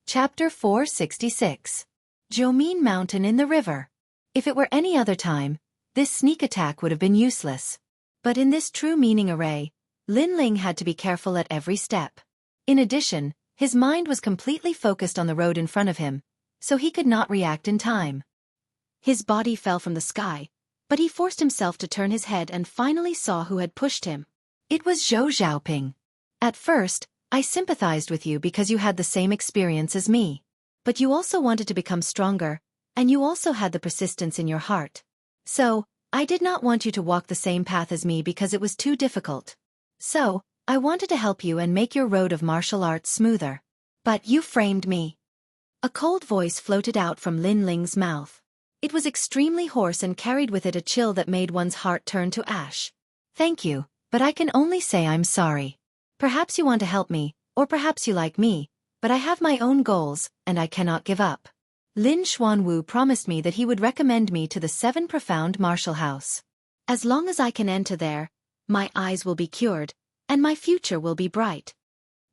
Chapter 466. Jianghu Mountain in the River. If it were any other time, this sneak attack would have been useless. But in this true meaning array, Lin Ling had to be careful at every step. In addition, his mind was completely focused on the road in front of him, so he could not react in time. His body fell from the sky, but he forced himself to turn his head and finally saw who had pushed him. It was Zhou Xiaoping. At first, I sympathized with you because you had the same experience as me. But you also wanted to become stronger, and you also had the persistence in your heart. So, I did not want you to walk the same path as me because it was too difficult. So, I wanted to help you and make your road of martial arts smoother. But you framed me. A cold voice floated out from Lin Ling's mouth. It was extremely hoarse and carried with it a chill that made one's heart turn to ash. Thank you, but I can only say I'm sorry. Perhaps you want to help me, or perhaps you like me, but I have my own goals, and I cannot give up. Lin Xuanwu promised me that he would recommend me to the 7 Profound Martial House. As long as I can enter there, my eyes will be cured, and my future will be bright.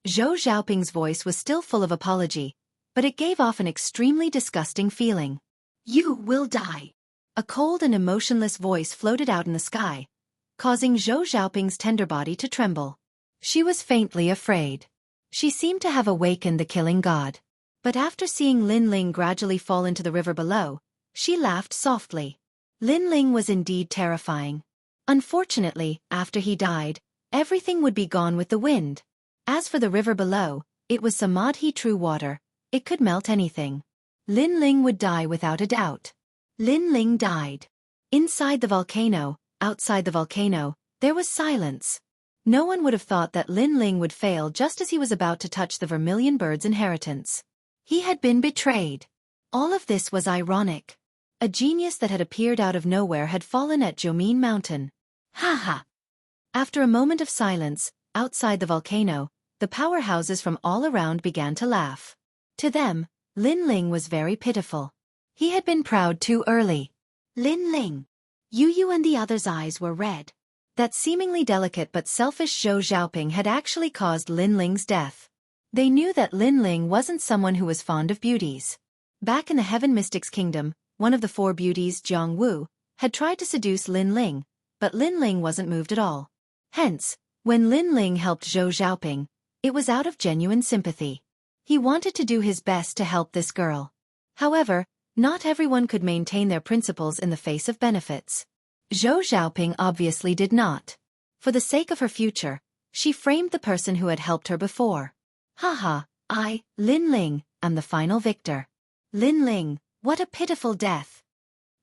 Zhou Xiaoping's voice was still full of apology, but it gave off an extremely disgusting feeling. You will die. A cold and emotionless voice floated out in the sky, causing Zhou Xiaoping's tender body to tremble. She was faintly afraid. She seemed to have awakened the killing god. But after seeing Lin Ling gradually fall into the river below, she laughed softly. Lin Ling was indeed terrifying. Unfortunately, after he died, everything would be gone with the wind. As for the river below, it was samadhi true water. It could melt anything. Lin Ling would die without a doubt. Lin Ling died. Inside the volcano, outside the volcano, there was silence. No one would have thought that Lin Ling would fail just as he was about to touch the vermilion bird's inheritance. He had been betrayed. All of this was ironic. A genius that had appeared out of nowhere had fallen at Jianghu Mountain. Ha ha! After a moment of silence, outside the volcano, the powerhouses from all around began to laugh. To them, Lin Ling was very pitiful. He had been proud too early. Lin Ling. Yu and the others' eyes were red. That seemingly delicate but selfish Zhou Xiaoping had actually caused Lin Ling's death. They knew that Lin Ling wasn't someone who was fond of beauties. Back in the Heaven Mystics Kingdom, one of the 4 beauties, Jianghu, had tried to seduce Lin Ling, but Lin Ling wasn't moved at all. Hence, when Lin Ling helped Zhou Xiaoping, it was out of genuine sympathy. He wanted to do his best to help this girl. However, not everyone could maintain their principles in the face of benefits. Zhou Xiaoping obviously did not. For the sake of her future, she framed the person who had helped her before. Haha, I, Lin Ling, am the final victor. Lin Ling, what a pitiful death.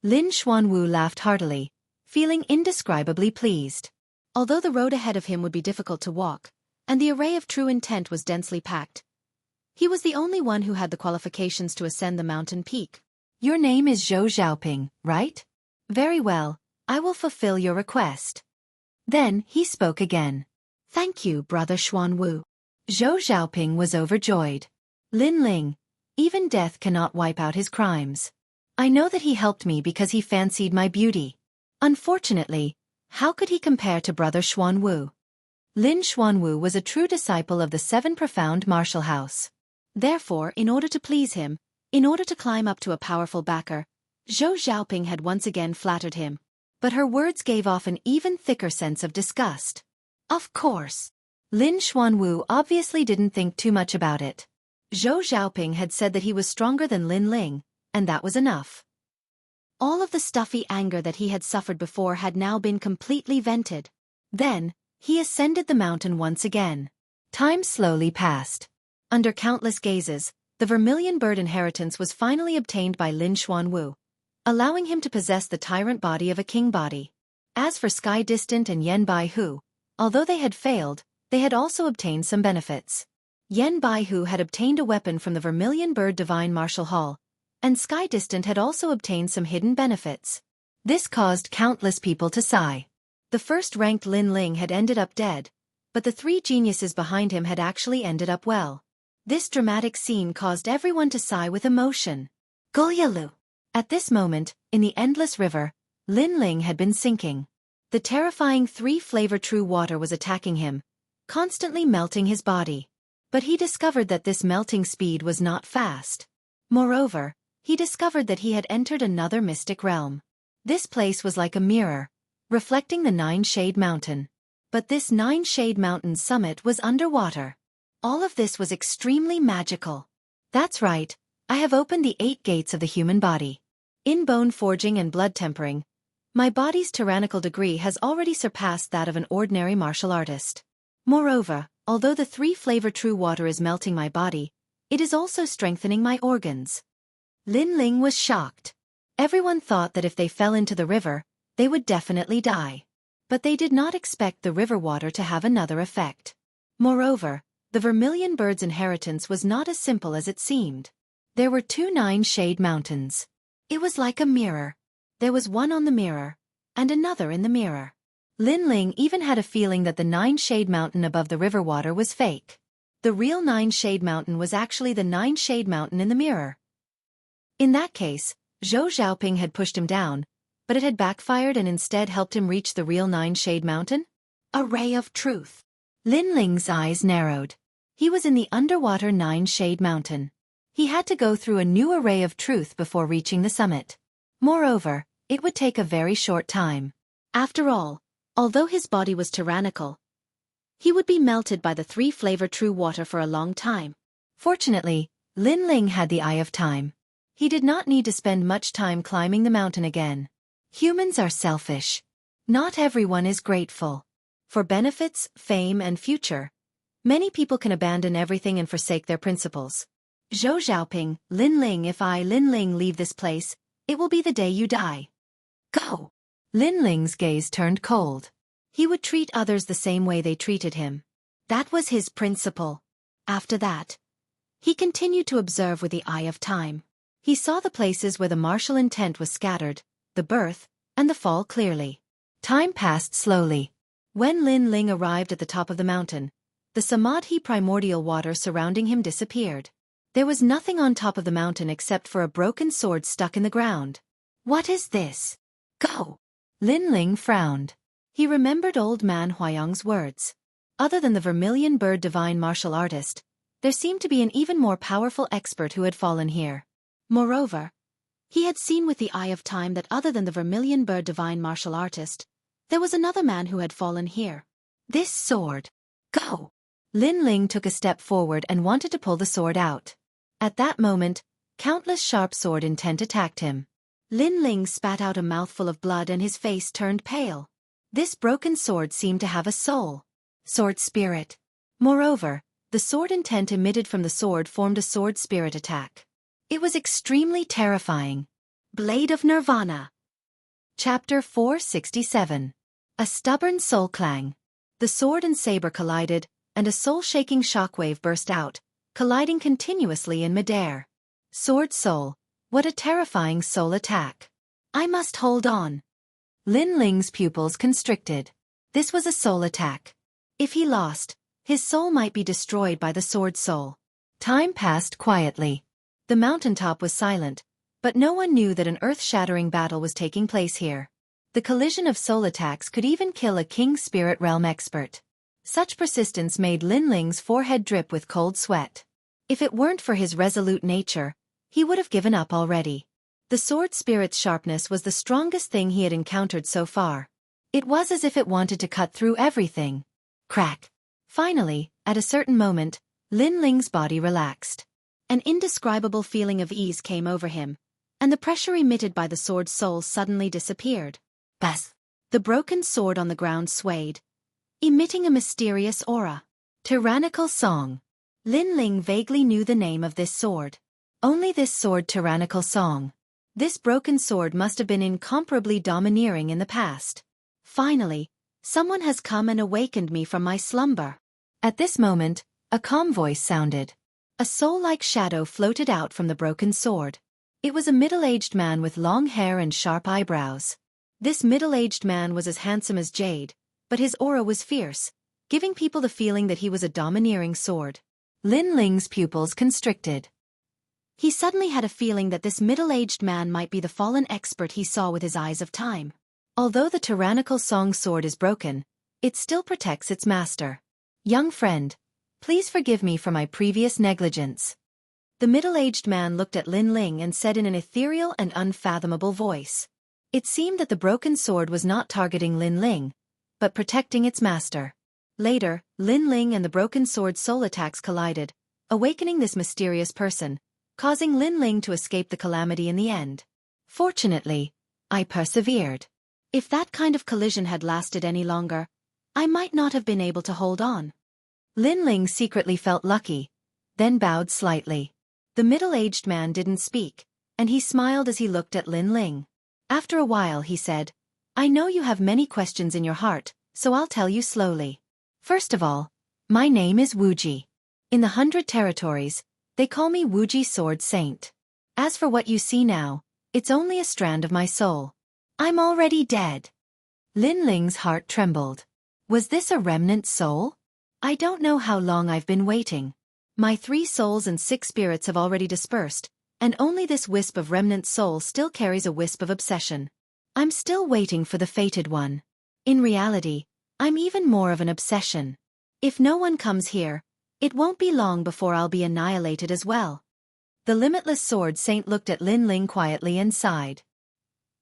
Lin Xuanwu laughed heartily, feeling indescribably pleased. Although the road ahead of him would be difficult to walk, and the array of true intent was densely packed, he was the only one who had the qualifications to ascend the mountain peak. Your name is Zhou Xiaoping, right? Very well. I will fulfill your request. Then he spoke again. Thank you, Brother Xuanwu. Zhou Xiaoping was overjoyed. Lin Ling, even death cannot wipe out his crimes. I know that he helped me because he fancied my beauty. Unfortunately, how could he compare to Brother Xuanwu? Lin Xuanwu was a true disciple of the 7 Profound Martial House. Therefore, in order to please him, in order to climb up to a powerful backer, Zhou Xiaoping had once again flattered him. But her words gave off an even thicker sense of disgust. Of course. Lin Xuanwu obviously didn't think too much about it. Zhou Xiaoping had said that he was stronger than Lin Ling, and that was enough. All of the stuffy anger that he had suffered before had now been completely vented. Then, he ascended the mountain once again. Time slowly passed. Under countless gazes, the vermilion bird inheritance was finally obtained by Lin Xuanwu, allowing him to possess the tyrant body of a king body. As for Sky Distant and Yan Baihu, although they had failed, they had also obtained some benefits. Yan Baihu had obtained a weapon from the Vermilion Bird Divine Martial Hall, and Sky Distant had also obtained some hidden benefits. This caused countless people to sigh. The first-ranked Lin Ling had ended up dead, but the three geniuses behind him had actually ended up well. This dramatic scene caused everyone to sigh with emotion. Gulyalu. At this moment, in the endless river, Lin Ling had been sinking. The terrifying three-flavor true water was attacking him, constantly melting his body. But he discovered that this melting speed was not fast. Moreover, he discovered that he had entered another mystic realm. This place was like a mirror, reflecting the Nine-Shade Mountain. But this Nine-Shade Mountain's summit was underwater. All of this was extremely magical. That's right, I have opened the 8 gates of the human body. In bone forging and blood tempering, my body's tyrannical degree has already surpassed that of an ordinary martial artist. Moreover, although the three-flavor true water is melting my body, it is also strengthening my organs. Lin Ling was shocked. Everyone thought that if they fell into the river, they would definitely die. But they did not expect the river water to have another effect. Moreover, the Vermilion Bird's inheritance was not as simple as it seemed. There were 2 Nine-Shade Mountains. It was like a mirror. There was one on the mirror, and another in the mirror. Lin Ling even had a feeling that the Nine-Shade Mountain above the river water was fake. The real Nine-Shade Mountain was actually the Nine-Shade Mountain in the mirror. In that case, Zhou Xiaoping had pushed him down, but it had backfired and instead helped him reach the real Nine-Shade Mountain? A ray of truth. Lin Ling's eyes narrowed. He was in the underwater Nine-Shade Mountain. He had to go through a new array of truth before reaching the summit. Moreover, it would take a very short time. After all, although his body was tyrannical, he would be melted by the three-flavor true water for a long time. Fortunately, Lin Ling had the eye of time. He did not need to spend much time climbing the mountain again. Humans are selfish. Not everyone is grateful. For benefits, fame, and future, many people can abandon everything and forsake their principles. Zhou Xiaoping, Lin Ling, if I, Lin Ling, leave this place, it will be the day you die. Go! Lin Ling's gaze turned cold. He would treat others the same way they treated him. That was his principle. After that, he continued to observe with the eye of time. He saw the places where the martial intent was scattered, the birth, and the fall clearly. Time passed slowly. When Lin Ling arrived at the top of the mountain, the Samadhi primordial water surrounding him disappeared. There was nothing on top of the mountain except for a broken sword stuck in the ground. What is this? Go! Lin Ling frowned. He remembered old man Huayang's words. Other than the Vermilion Bird divine martial artist, there seemed to be an even more powerful expert who had fallen here. Moreover, he had seen with the eye of time that other than the Vermilion Bird divine martial artist, there was another man who had fallen here. This sword. Go! Lin Ling took a step forward and wanted to pull the sword out. At that moment, countless sharp sword intent attacked him. Lin Ling spat out a mouthful of blood and his face turned pale. This broken sword seemed to have a soul. Sword spirit. Moreover, the sword intent emitted from the sword formed a sword spirit attack. It was extremely terrifying. Blade of Nirvana. Chapter 467. A stubborn soul clang. The sword and saber collided, and a soul-shaking shockwave burst out, colliding continuously in midair. Sword soul, what a terrifying soul attack. I must hold on. Lin Ling's pupils constricted. This was a soul attack. If he lost, his soul might be destroyed by the sword soul. Time passed quietly. The mountaintop was silent, but no one knew that an earth-shattering battle was taking place here. The collision of soul attacks could even kill a King Spirit Realm expert. Such persistence made Lin Ling's forehead drip with cold sweat. If it weren't for his resolute nature, he would have given up already. The sword spirit's sharpness was the strongest thing he had encountered so far. It was as if it wanted to cut through everything. Crack. Finally, at a certain moment, Lin Ling's body relaxed. An indescribable feeling of ease came over him, and the pressure emitted by the sword's soul suddenly disappeared. Buzz! The broken sword on the ground swayed, emitting a mysterious aura. Tyrannical Song. Lin Ling vaguely knew the name of this sword. Only this sword, Tyrannical Song. This broken sword must have been incomparably domineering in the past. Finally, someone has come and awakened me from my slumber. At this moment, a calm voice sounded. A soul-like shadow floated out from the broken sword. It was a middle-aged man with long hair and sharp eyebrows. This middle-aged man was as handsome as jade, but his aura was fierce, giving people the feeling that he was a domineering sword. Lin Ling's pupils constricted. He suddenly had a feeling that this middle-aged man might be the fallen expert he saw with his eyes of time. Although the tyrannical song sword is broken, it still protects its master. Young friend, please forgive me for my previous negligence. The middle-aged man looked at Lin Ling and said in an ethereal and unfathomable voice. It seemed that the broken sword was not targeting Lin Ling, but protecting its master. Later, Lin Ling and the broken sword's soul attacks collided, awakening this mysterious person, causing Lin Ling to escape the calamity in the end. Fortunately, I persevered. If that kind of collision had lasted any longer, I might not have been able to hold on. Lin Ling secretly felt lucky, then bowed slightly. The middle-aged man didn't speak, and he smiled as he looked at Lin Ling. After a while he said, I know you have many questions in your heart, so I'll tell you slowly. First of all, my name is Wuji. In the 100 territories, they call me Wuji Sword Saint. As for what you see now, it's only a strand of my soul. I'm already dead. Lin Ling's heart trembled. Was this a remnant soul? I don't know how long I've been waiting. My 3 souls and 6 spirits have already dispersed, and only this wisp of remnant soul still carries a wisp of obsession. I'm still waiting for the fated one. In reality, I'm even more of an obsession. If no one comes here, it won't be long before I'll be annihilated as well. The limitless sword saint looked at Lin Ling quietly and sighed.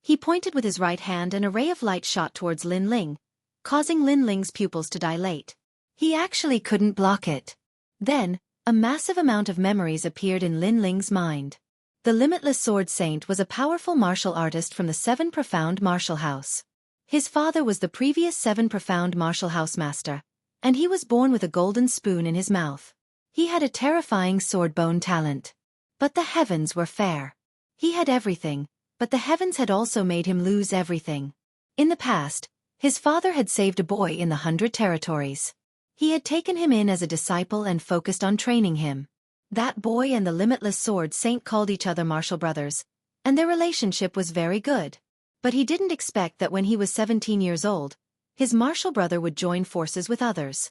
He pointed with his right hand and a ray of light shot towards Lin Ling, causing Lin Ling's pupils to dilate. He actually couldn't block it. Then, a massive amount of memories appeared in Lin Ling's mind. The limitless sword saint was a powerful martial artist from the 7 Profound Martial House. His father was the previous 7 Profound Martial House master, and he was born with a golden spoon in his mouth. He had a terrifying sword bone talent. But the heavens were fair. He had everything, but the heavens had also made him lose everything. In the past, his father had saved a boy in the 100 territories. He had taken him in as a disciple and focused on training him. That boy and the limitless sword saint called each other martial brothers, and their relationship was very good. But he didn't expect that when he was 17 years old, his martial brother would join forces with others.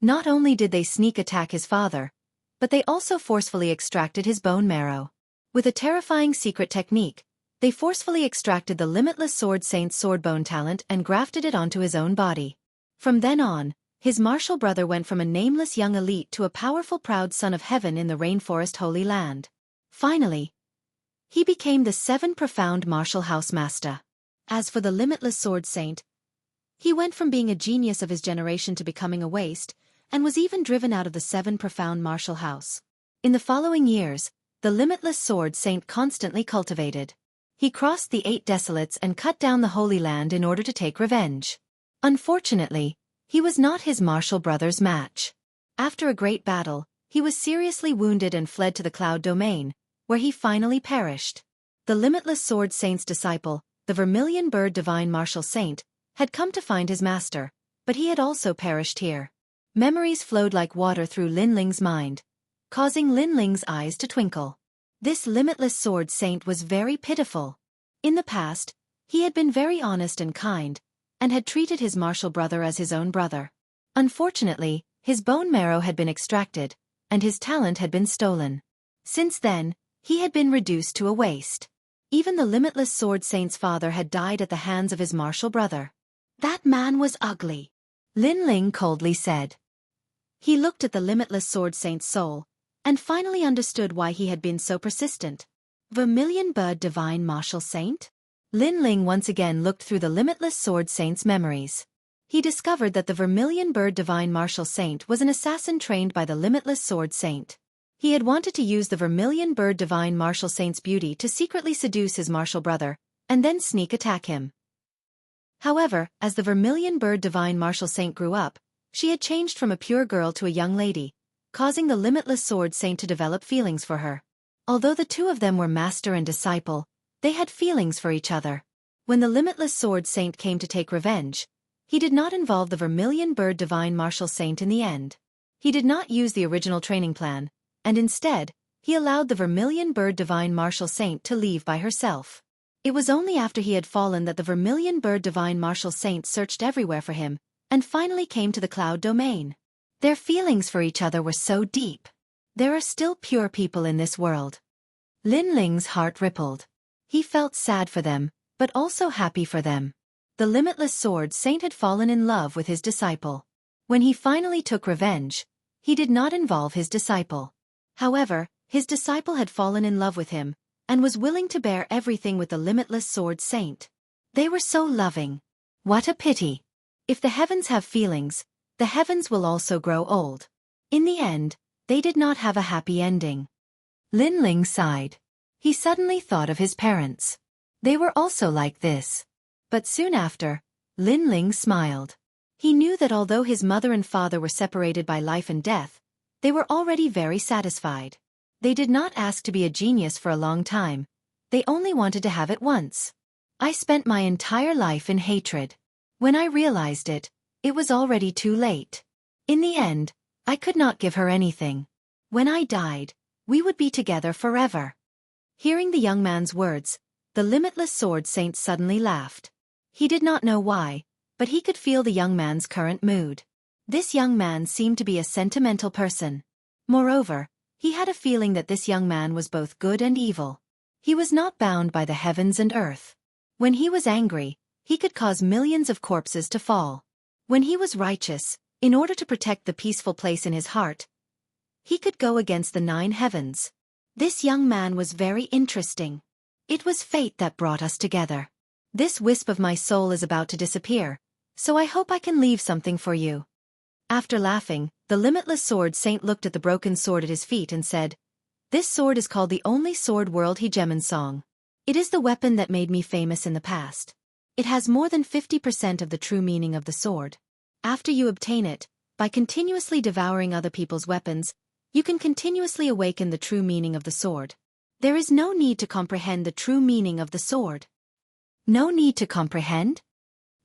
Not only did they sneak attack his father, but they also forcefully extracted his bone marrow. With a terrifying secret technique, they forcefully extracted the limitless sword saint's sword bone talent and grafted it onto his own body. From then on, his martial brother went from a nameless young elite to a powerful proud son of heaven in the rainforest Holy Land. Finally, he became the 7 Profound Martial House master. As for the limitless sword saint, he went from being a genius of his generation to becoming a waste, and was even driven out of the 7 Profound Martial House. In the following years, the limitless sword saint constantly cultivated. He crossed the 8 desolates and cut down the Holy Land in order to take revenge. Unfortunately, he was not his martial brother's match. After a great battle, he was seriously wounded and fled to the Cloud Domain, where he finally perished. The limitless sword saint's disciple, the Vermilion Bird Divine Martial Saint, had come to find his master, but he had also perished here. Memories flowed like water through Lin Ling's mind, causing Lin Ling's eyes to twinkle. This limitless sword saint was very pitiful. In the past, he had been very honest and kind, and had treated his martial brother as his own brother. Unfortunately, his bone marrow had been extracted, and his talent had been stolen. Since then, he had been reduced to a waste. Even the limitless sword saint's father had died at the hands of his martial brother. That man was ugly, Lin Ling coldly said. He looked at the limitless sword saint's soul, and finally understood why he had been so persistent. Vermilion Bird Divine Martial Saint? Lin Ling once again looked through the limitless sword saint's memories. He discovered that the Vermilion Bird Divine Martial Saint was an assassin trained by the limitless sword saint. He had wanted to use the Vermilion Bird Divine Martial Saint's beauty to secretly seduce his martial brother, and then sneak attack him. However, as the Vermilion Bird Divine Martial Saint grew up, she had changed from a pure girl to a young lady, causing the limitless sword saint to develop feelings for her. Although the two of them were master and disciple, they had feelings for each other. When the limitless sword saint came to take revenge, he did not involve the Vermilion Bird Divine Martial Saint in the end. He did not use the original training plan, and instead, he allowed the Vermilion Bird Divine Martial Saint to leave by herself. It was only after he had fallen that the vermilion bird divine martial saint searched everywhere for him, and finally came to the cloud domain. Their feelings for each other were so deep. There are still pure people in this world. Lin Ling's heart rippled. He felt sad for them, but also happy for them. The limitless sword saint had fallen in love with his disciple. When he finally took revenge, he did not involve his disciple. However, his disciple had fallen in love with him, and was willing to bear everything with the limitless sword saint. They were so loving. What a pity. If the heavens have feelings, the heavens will also grow old. In the end, they did not have a happy ending. Lin Ling sighed. He suddenly thought of his parents. They were also like this. But soon after, Lin Ling smiled. He knew that although his mother and father were separated by life and death, they were already very satisfied. They did not ask to be a genius for a long time. They only wanted to have it once. I spent my entire life in hatred. When I realized it, it was already too late. In the end, I could not give her anything. When I died, we would be together forever. Hearing the young man's words, the limitless sword saint suddenly laughed. He did not know why, but he could feel the young man's current mood. This young man seemed to be a sentimental person. Moreover, he had a feeling that this young man was both good and evil. He was not bound by the heavens and earth. When he was angry, he could cause millions of corpses to fall. When he was righteous, in order to protect the peaceful place in his heart, he could go against the 9 heavens. This young man was very interesting. It was fate that brought us together. This wisp of my soul is about to disappear, so I hope I can leave something for you. After laughing, the limitless sword saint looked at the broken sword at his feet and said, "This sword is called the only sword world Hegemon song. It is the weapon that made me famous in the past. It has more than 50% of the true meaning of the sword. After you obtain it, by continuously devouring other people's weapons, you can continuously awaken the true meaning of the sword. There is no need to comprehend the true meaning of the sword." No need to comprehend?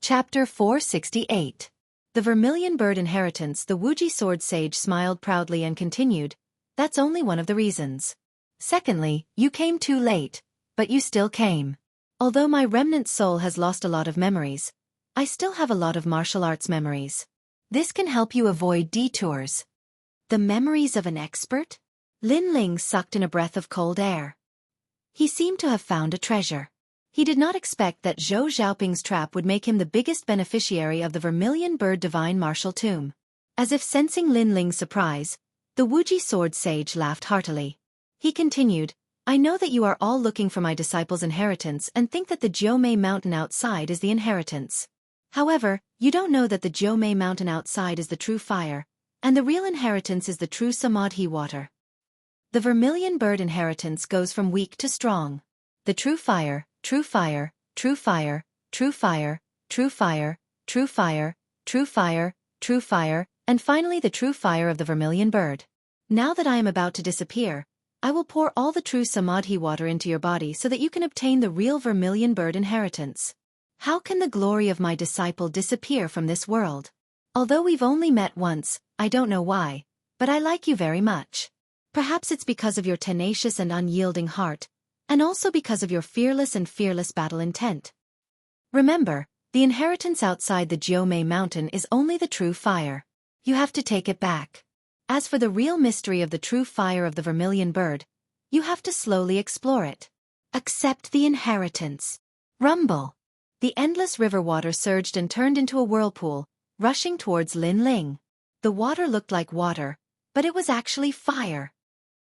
Chapter 468. The Vermilion Bird Inheritance. The Wuxia sword sage smiled proudly and continued, "That's only one of the reasons. Secondly, you came too late, but you still came. Although my remnant soul has lost a lot of memories, I still have a lot of martial arts memories. This can help you avoid detours." The memories of an expert? Lin Ling sucked in a breath of cold air. He seemed to have found a treasure. He did not expect that Zhou Xiaoping's trap would make him the biggest beneficiary of the Vermilion Bird Divine Martial Tomb. As if sensing Lin Ling's surprise, the Wuxia sword sage laughed heartily. He continued, "I know that you are all looking for my disciple's inheritance and think that the Jiumei mountain outside is the inheritance. However, you don't know that the Jiumei mountain outside is the true fire, and the real inheritance is the true samadhi water. The Vermilion Bird inheritance goes from weak to strong. The true fire, true fire, true fire, true fire, true fire, true fire, true fire, true fire, and finally the true fire of the Vermilion Bird. Now that I am about to disappear, I will pour all the true samadhi water into your body so that you can obtain the real Vermilion Bird inheritance. How can the glory of my disciple disappear from this world? Although we've only met once, I don't know why, but I like you very much. Perhaps it's because of your tenacious and unyielding heart, and also because of your fearless battle intent. Remember, the inheritance outside the Jiumei mountain is only the true fire. You have to take it back. As for the real mystery of the true fire of the Vermilion Bird, you have to slowly explore it. Accept the inheritance." Rumble. The endless river water surged and turned into a whirlpool, rushing towards Lin Ling. The water looked like water, but it was actually fire.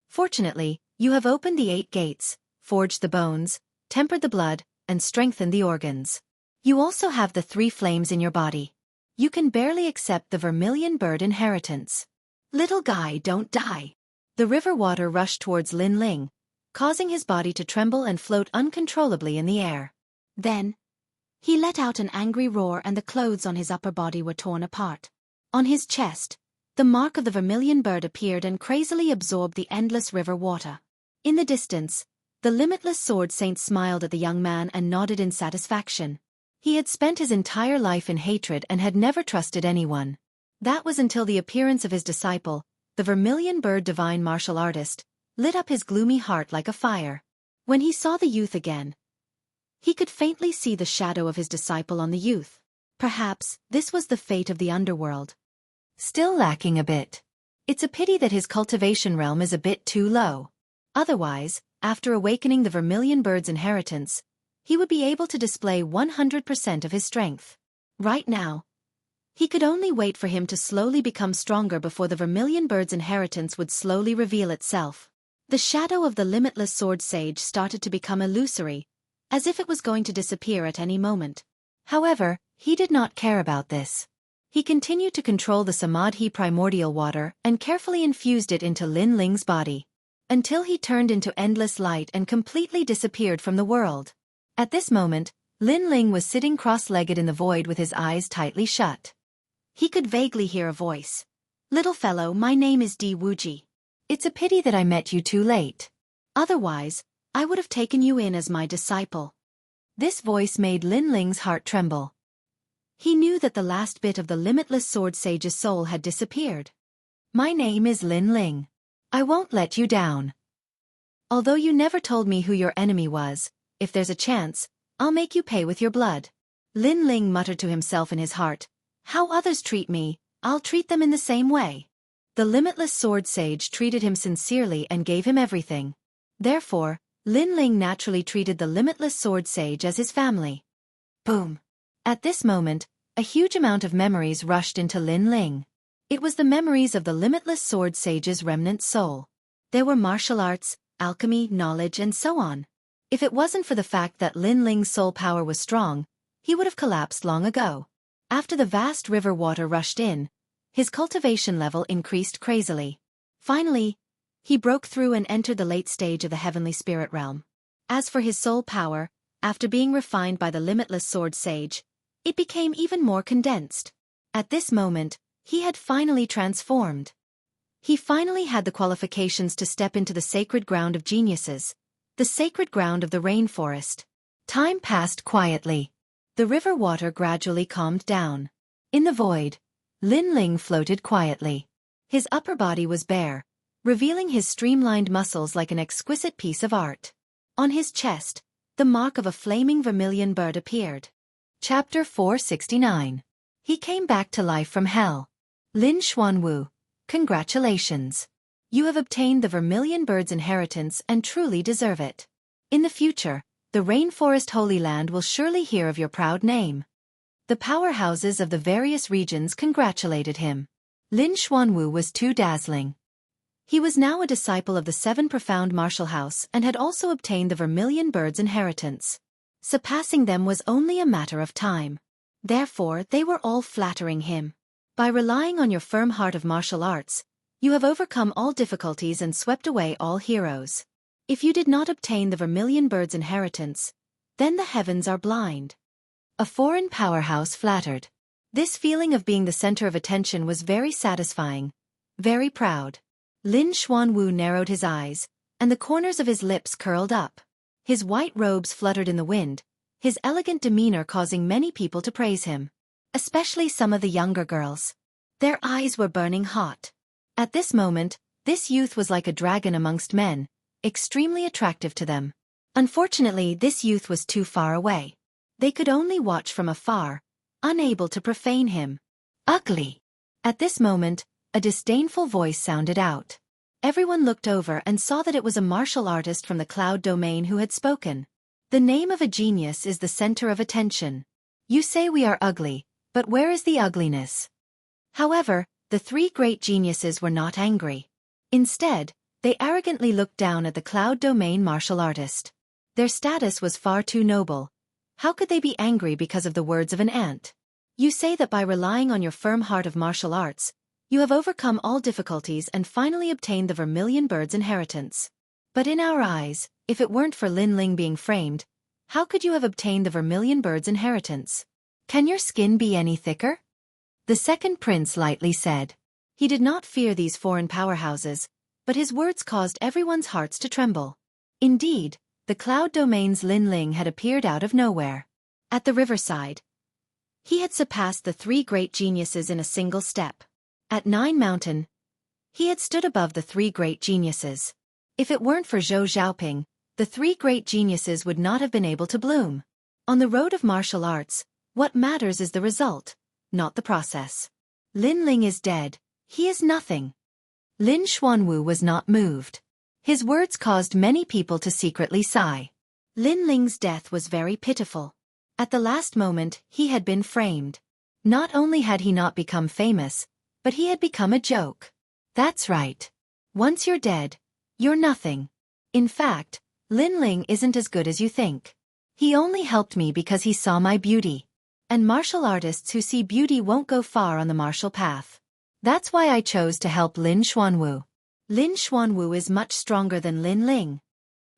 Fortunately, you have opened the 8 gates, forged the bones, tempered the blood, and strengthened the organs. You also have the 3 flames in your body. You can barely accept the Vermilion Bird inheritance. Little guy, don't die. The river water rushed towards Lin Ling, causing his body to tremble and float uncontrollably in the air. Then, he let out an angry roar and the clothes on his upper body were torn apart. On his chest, the mark of the Vermilion Bird appeared and crazily absorbed the endless river water. In the distance, the limitless sword saint smiled at the young man and nodded in satisfaction. He had spent his entire life in hatred and had never trusted anyone. That was until the appearance of his disciple, the Vermilion Bird divine martial artist, lit up his gloomy heart like a fire. When he saw the youth again, He could faintly see the shadow of his disciple on the youth. Perhaps this was the fate of the underworld. Still lacking a bit. It's a pity that his cultivation realm is a bit too low. Otherwise, after awakening the vermilion bird's inheritance, he would be able to display 100% of his strength. Right now, he could only wait for him to slowly become stronger before the vermilion bird's inheritance would slowly reveal itself. The shadow of the limitless sword sage started to become illusory, as if it was going to disappear at any moment. However, he did not care about this. He continued to control the Samadhi primordial water and carefully infused it into Lin Ling's body, until he turned into endless light and completely disappeared from the world. At this moment, Lin Ling was sitting cross-legged in the void with his eyes tightly shut. He could vaguely hear a voice. "Little fellow, my name is Di Wuji. It's a pity that I met you too late. Otherwise, I would have taken you in as my disciple." This voice made Lin Ling's heart tremble. He knew that the last bit of the limitless sword sage's soul had disappeared. "My name is Lin Ling. I won't let you down. Although you never told me who your enemy was, if there's a chance, I'll make you pay with your blood." Lin Ling muttered to himself in his heart, "How others treat me, I'll treat them in the same way." The limitless sword sage treated him sincerely and gave him everything. Therefore, Lin Ling naturally treated the limitless sword sage as his family. Boom! At this moment, a huge amount of memories rushed into Lin Ling. It was the memories of the limitless sword sage's remnant soul. There were martial arts, alchemy, knowledge, and so on. If it wasn't for the fact that Lin Ling's soul power was strong, he would have collapsed long ago. After the vast river water rushed in, his cultivation level increased crazily. Finally, he broke through and entered the late stage of the heavenly spirit realm. As for his soul power, after being refined by the limitless sword sage, it became even more condensed. At this moment, he had finally transformed. He finally had the qualifications to step into the sacred ground of geniuses, the sacred ground of the rainforest. Time passed quietly. The river water gradually calmed down. In the void, Lin Ling floated quietly. His upper body was bare, revealing his streamlined muscles like an exquisite piece of art. On his chest, the mark of a flaming vermilion bird appeared. Chapter 469. He came back to life from hell. Lin Xuanwu, congratulations. You have obtained the vermilion bird's inheritance and truly deserve it. In the future, the Rainforest Holy Land will surely hear of your proud name. The powerhouses of the various regions congratulated him. Lin Xuanwu was too dazzling. He was now a disciple of the Seven Profound Martial House and had also obtained the vermilion bird's inheritance. Surpassing them was only a matter of time. Therefore, they were all flattering him. By relying on your firm heart of martial arts, you have overcome all difficulties and swept away all heroes. If you did not obtain the vermilion bird's inheritance, then the heavens are blind. A foreign powerhouse flattered. This feeling of being the center of attention was very satisfying, very proud. Lin Xuanwu narrowed his eyes, and the corners of his lips curled up. His white robes fluttered in the wind, his elegant demeanor causing many people to praise him, especially some of the younger girls. Their eyes were burning hot. At this moment, this youth was like a dragon amongst men, extremely attractive to them. Unfortunately, this youth was too far away. They could only watch from afar, unable to profane him. Ugly! At this moment, a disdainful voice sounded out. Everyone looked over and saw that it was a martial artist from the cloud domain who had spoken. The name of a genius is the center of attention. You say we are ugly, but where is the ugliness? However, the three great geniuses were not angry. Instead, they arrogantly looked down at the cloud domain martial artist. Their status was far too noble. How could they be angry because of the words of an ant? You say that by relying on your firm heart of martial arts, you have overcome all difficulties and finally obtained the vermilion bird's inheritance. But in our eyes, if it weren't for Lin Ling being framed, how could you have obtained the vermilion bird's inheritance? Can your skin be any thicker? The second prince lightly said. He did not fear these foreign powerhouses, but his words caused everyone's hearts to tremble. Indeed, the cloud domain's Lin Ling had appeared out of nowhere. At the riverside, he had surpassed the three great geniuses in a single step. At 9 Mountain, he had stood above the three great geniuses. If it weren't for Zhou Xiaoping, the three great geniuses would not have been able to bloom. On the road of martial arts, what matters is the result, not the process. Lin Ling is dead. He is nothing. Lin Xuanwu was not moved. His words caused many people to secretly sigh. Lin Ling's death was very pitiful. At the last moment, he had been framed. Not only had he not become famous, but he had become a joke. That's right. Once you're dead, you're nothing. In fact, Lin Ling isn't as good as you think. He only helped me because he saw my beauty. And martial artists who see beauty won't go far on the martial path. That's why I chose to help Lin Xuanwu. Lin Xuanwu is much stronger than Lin Ling.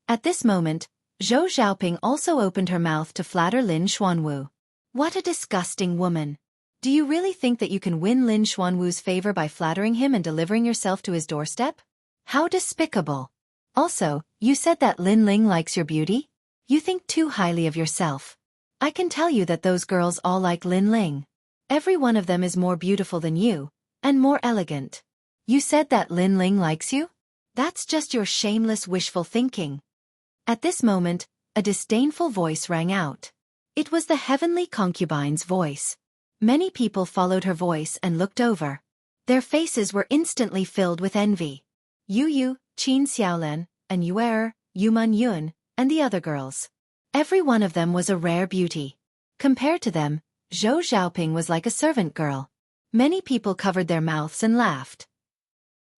At this moment, Zhou Xiaoping also opened her mouth to flatter Lin Xuanwu. What a disgusting woman. Do you really think that you can win Lin Xuanwu's favor by flattering him and delivering yourself to his doorstep? How despicable. Also, you said that Lin Ling likes your beauty? You think too highly of yourself. I can tell you that those girls all like Lin Ling. Every one of them is more beautiful than you, and more elegant. You said that Lin Ling likes you? That's just your shameless wishful thinking. At this moment, a disdainful voice rang out. It was the heavenly concubine's voice. Many people followed her voice and looked over. Their faces were instantly filled with envy. Yu, Qin Xiaolen, and Yuer, Yuman Yun, and the other girls. Every one of them was a rare beauty. Compared to them, Zhou Xiaoping was like a servant girl. Many people covered their mouths and laughed.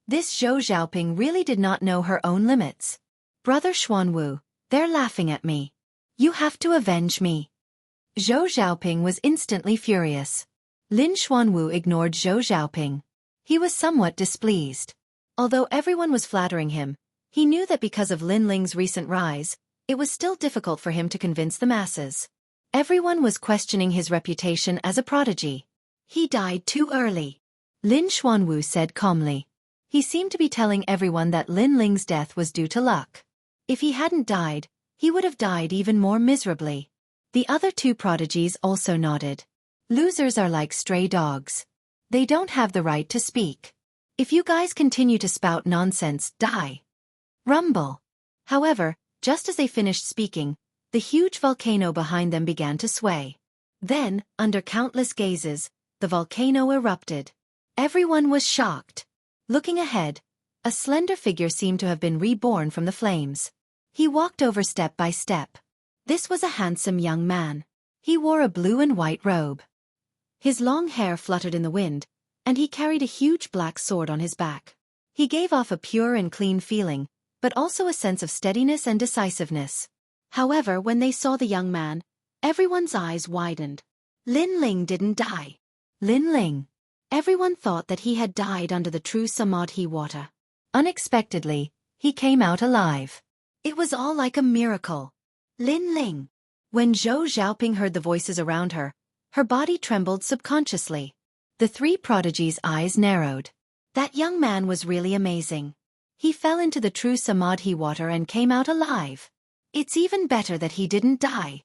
This Zhou Xiaoping really did not know her own limits. Brother Xuanwu, they're laughing at me. You have to avenge me. Zhou Xiaoping was instantly furious. Lin Xuanwu ignored Zhou Xiaoping. He was somewhat displeased. Although everyone was flattering him, he knew that because of Lin Ling's recent rise, it was still difficult for him to convince the masses. Everyone was questioning his reputation as a prodigy. He died too early. Lin Xuanwu said calmly. He seemed to be telling everyone that Lin Ling's death was due to luck. If he hadn't died, he would have died even more miserably. The other two prodigies also nodded. Losers are like stray dogs. They don't have the right to speak. If you guys continue to spout nonsense, die. Rumble. However, just as they finished speaking, the huge volcano behind them began to sway. Then, under countless gazes, the volcano erupted. Everyone was shocked. Looking ahead, a slender figure seemed to have been reborn from the flames. He walked over step by step. This was a handsome young man. He wore a blue and white robe. His long hair fluttered in the wind, and he carried a huge black sword on his back. He gave off a pure and clean feeling, but also a sense of steadiness and decisiveness. However, when they saw the young man, everyone's eyes widened. Lin Ling didn't die. Lin Ling. Everyone thought that he had died under the true Samadhi water. Unexpectedly, he came out alive. It was all like a miracle. Lin Ling. When Zhou Xiaoping heard the voices around her, her body trembled subconsciously. The three prodigies' eyes narrowed. That young man was really amazing. He fell into the true Samadhi water and came out alive. It's even better that he didn't die.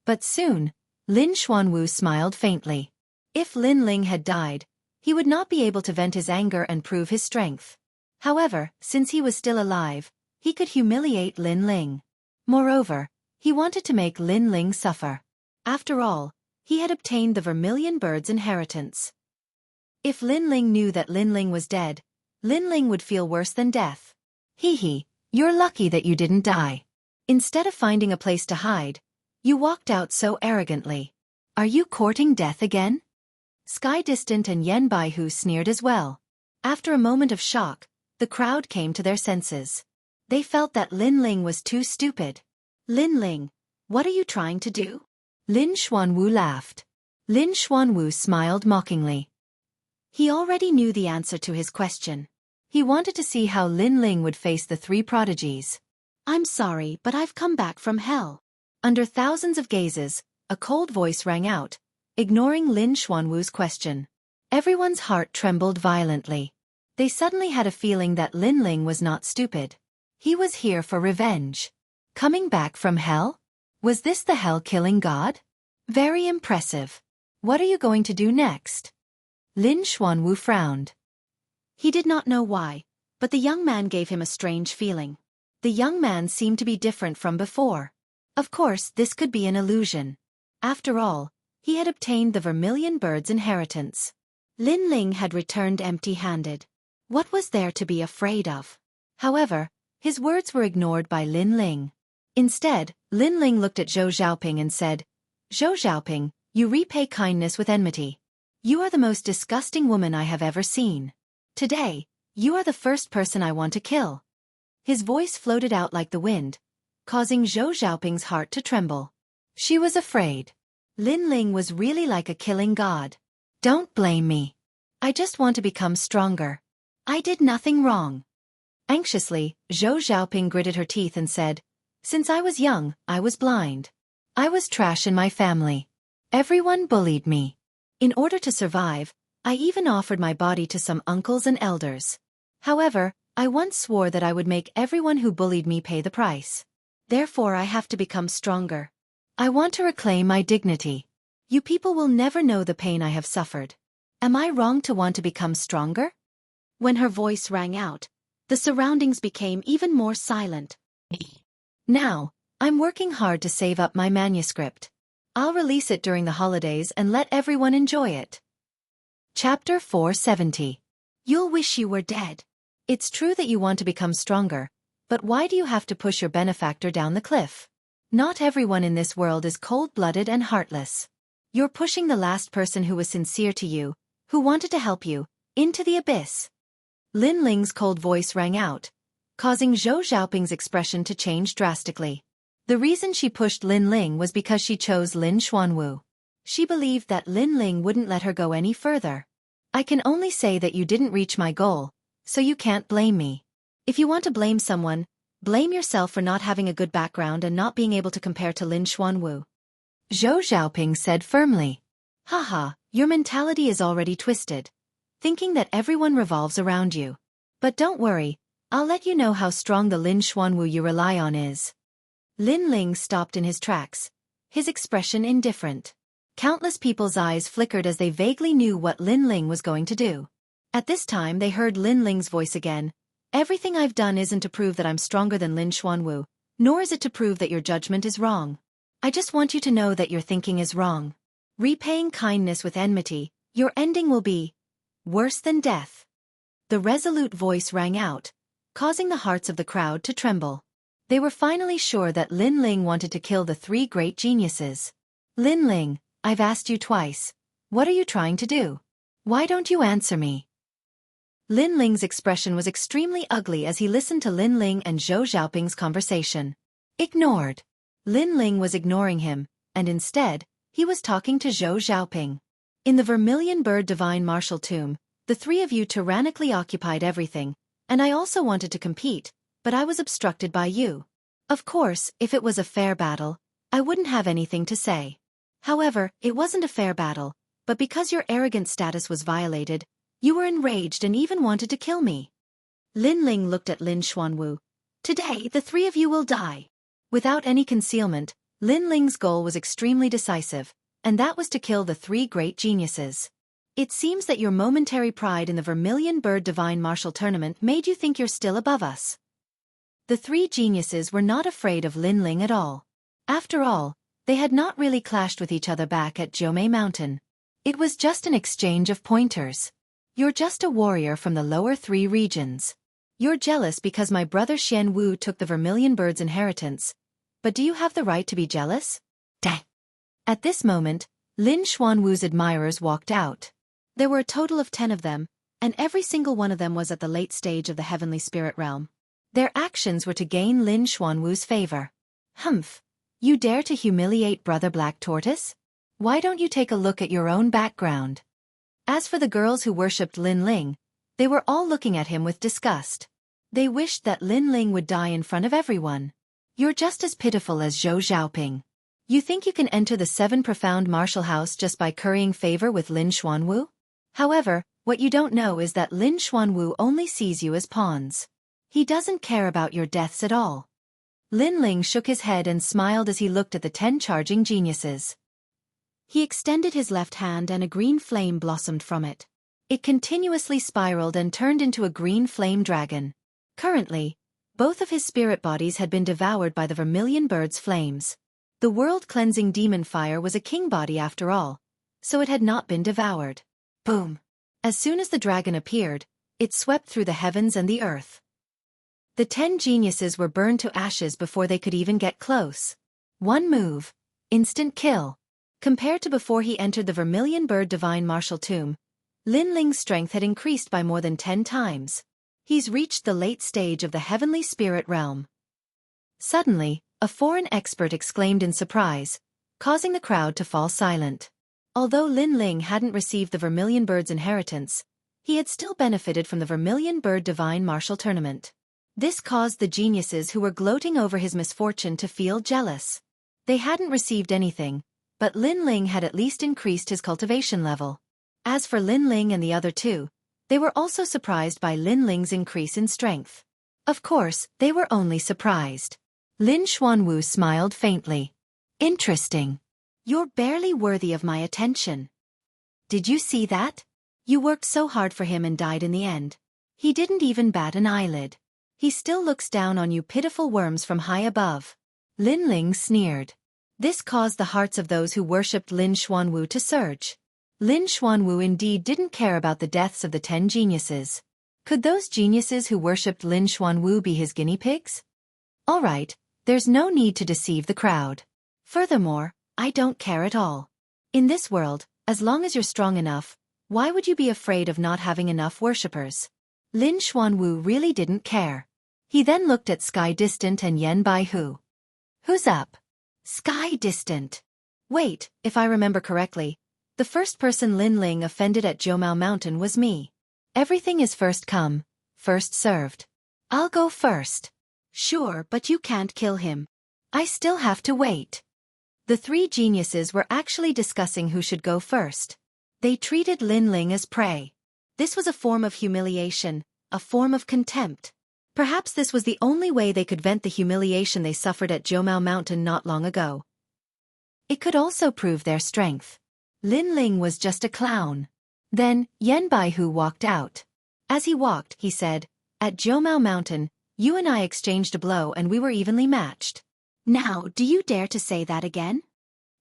But soon, Lin Xuanwu smiled faintly. If Lin Ling had died, he would not be able to vent his anger and prove his strength. However, since he was still alive, he could humiliate Lin Ling. Moreover, he wanted to make Lin Ling suffer. After all, he had obtained the vermilion bird's inheritance. If Lin Ling knew that Lin Ling was dead, Lin Ling would feel worse than death. Hee, you're lucky that you didn't die. Instead of finding a place to hide, you walked out so arrogantly. Are you courting death again? Sky Distant and Yen Baihu sneered as well. After a moment of shock, the crowd came to their senses. They felt that Lin Ling was too stupid. Lin Ling, what are you trying to do? Lin Xuanwu laughed. Lin Xuanwu smiled mockingly. He already knew the answer to his question. He wanted to see how Lin Ling would face the three prodigies. I'm sorry, but I've come back from hell. Under thousands of gazes, a cold voice rang out, ignoring Lin Xuanwu's question. Everyone's heart trembled violently. They suddenly had a feeling that Lin Ling was not stupid. He was here for revenge. Coming back from hell? Was this the hell-killing god? Very impressive. What are you going to do next? Lin Xuanwu frowned. He did not know why, but the young man gave him a strange feeling. The young man seemed to be different from before. Of course, this could be an illusion. After all, he had obtained the vermilion bird's inheritance. Lin Ling had returned empty-handed. What was there to be afraid of? However, his words were ignored by Lin Ling. Instead, Lin Ling looked at Zhou Xiaoping and said, "Zhou Xiaoping, you repay kindness with enmity. You are the most disgusting woman I have ever seen. Today, you are the first person I want to kill." His voice floated out like the wind, causing Zhou Xiaoping's heart to tremble. She was afraid. Lin Ling was really like a killing god. "Don't blame me. I just want to become stronger. I did nothing wrong." Anxiously, Zhou Xiaoping gritted her teeth and said, "Since I was young, I was blind. I was trash in my family. Everyone bullied me. In order to survive, I even offered my body to some uncles and elders. However, I once swore that I would make everyone who bullied me pay the price. Therefore I have to become stronger. I want to reclaim my dignity. You people will never know the pain I have suffered. Am I wrong to want to become stronger?" When her voice rang out, the surroundings became even more silent. "Now, I'm working hard to save up my manuscript. I'll release it during the holidays and let everyone enjoy it." Chapter 470. You'll wish you were dead. It's true that you want to become stronger, but why do you have to push your benefactor down the cliff? Not everyone in this world is cold-blooded and heartless. You're pushing the last person who was sincere to you, who wanted to help you, into the abyss. Lin Ling's cold voice rang out, causing Zhou Xiaoping's expression to change drastically. The reason she pushed Lin Ling was because she chose Lin Xuanwu. She believed that Lin Ling wouldn't let her go any further. "I can only say that you didn't reach my goal, so you can't blame me. If you want to blame someone, blame yourself for not having a good background and not being able to compare to Lin Xuanwu," Zhou Xiaoping said firmly. "Haha, your mentality is already twisted, thinking that everyone revolves around you. But don't worry, I'll let you know how strong the Lin Xuanwu you rely on is." Lin Ling stopped in his tracks, his expression indifferent. Countless people's eyes flickered as they vaguely knew what Lin Ling was going to do. At this time they heard Lin Ling's voice again. "Everything I've done isn't to prove that I'm stronger than Lin Xuanwu, nor is it to prove that your judgment is wrong. I just want you to know that your thinking is wrong. Repaying kindness with enmity, your ending will be worse than death." The resolute voice rang out, causing the hearts of the crowd to tremble. They were finally sure that Lin Ling wanted to kill the three great geniuses. "Lin Ling, I've asked you twice. What are you trying to do? Why don't you answer me?" Lin Ling's expression was extremely ugly as he listened to Lin Ling and Zhou Xiaoping's conversation. Ignored. Lin Ling was ignoring him, and instead, he was talking to Zhou Xiaoping. "In the Vermilion Bird Divine Martial Tomb, the three of you tyrannically occupied everything, and I also wanted to compete, but I was obstructed by you. Of course, if it was a fair battle, I wouldn't have anything to say. However, it wasn't a fair battle, but because your arrogant status was violated, you were enraged and even wanted to kill me." Lin Ling looked at Lin Xuanwu. "Today, the three of you will die." Without any concealment, Lin Ling's goal was extremely decisive, and that was to kill the three great geniuses. "It seems that your momentary pride in the Vermilion Bird Divine Martial Tournament made you think you're still above us." The three geniuses were not afraid of Lin Ling at all. After all, they had not really clashed with each other back at Jiumei Mountain. It was just an exchange of pointers. "You're just a warrior from the lower three regions. You're jealous because my brother Xian Wu took the Vermilion Bird's inheritance. But do you have the right to be jealous?" At this moment, Lin Xuanwu's admirers walked out. There were a total of 10 of them, and every single one of them was at the late stage of the heavenly spirit realm. Their actions were to gain Lin Xuanwu's favor. "Humph! You dare to humiliate Brother Black Tortoise? Why don't you take a look at your own background?" As for the girls who worshipped Lin Ling, they were all looking at him with disgust. They wished that Lin Ling would die in front of everyone. "You're just as pitiful as Zhou Xiaoping. You think you can enter the 7 profound martial house just by currying favor with Lin Xuanwu? However, what you don't know is that Lin Xuanwu only sees you as pawns. He doesn't care about your deaths at all." Lin Ling shook his head and smiled as he looked at the 10 charging geniuses. He extended his left hand and a green flame blossomed from it. It continuously spiraled and turned into a green flame dragon. Currently, Both of his spirit bodies had been devoured by the vermilion bird's flames. The world-cleansing demon fire was a king body after all, so it had not been devoured. Boom! As soon as the dragon appeared, it swept through the heavens and the earth. The 10 geniuses were burned to ashes before they could even get close. One move. Instant kill. Compared to before he entered the vermilion bird divine martial tomb, Lin Ling's strength had increased by more than 10 times. He's reached the late stage of the heavenly spirit realm. Suddenly, a foreign expert exclaimed in surprise, causing the crowd to fall silent. Although Lin Ling hadn't received the vermilion bird's inheritance, he had still benefited from the vermilion bird divine martial tournament. This caused the geniuses who were gloating over his misfortune to feel jealous. They hadn't received anything, but Lin Ling had at least increased his cultivation level. As for Lin Ling and the other two, they were also surprised by Lin Ling's increase in strength. Of course, they were only surprised. Lin Xuanwu smiled faintly. Interesting. You're barely worthy of my attention. Did you see that? You worked so hard for him and died in the end. He didn't even bat an eyelid. He still looks down on you pitiful worms from high above. Lin Ling sneered. This caused the hearts of those who worshipped Lin Xuanwu to surge. Lin Xuanwu indeed didn't care about the deaths of the 10 geniuses. Could those geniuses who worshipped Lin Xuanwu be his guinea pigs? All right, there's no need to deceive the crowd. Furthermore, I don't care at all. In this world, as long as you're strong enough, why would you be afraid of not having enough worshippers? Lin Xuanwu really didn't care. He then looked at Sky Distant and Yan Baihu. Who's up? Sky Distant. Wait, if I remember correctly, the first person Lin Ling offended at Jianghu Mountain was me. Everything is first come, first served. I'll go first. Sure, but you can't kill him. I still have to wait. The 3 geniuses were actually discussing who should go first. They treated Lin Ling as prey. This was a form of humiliation, a form of contempt. Perhaps this was the only way they could vent the humiliation they suffered at Jianghu Mountain not long ago. It could also prove their strength. Lin Ling was just a clown. Then, Yan Baihu walked out. As he walked, he said, "At Jianghu Mountain, you and I exchanged a blow and we were evenly matched. Now, do you dare to say that again?"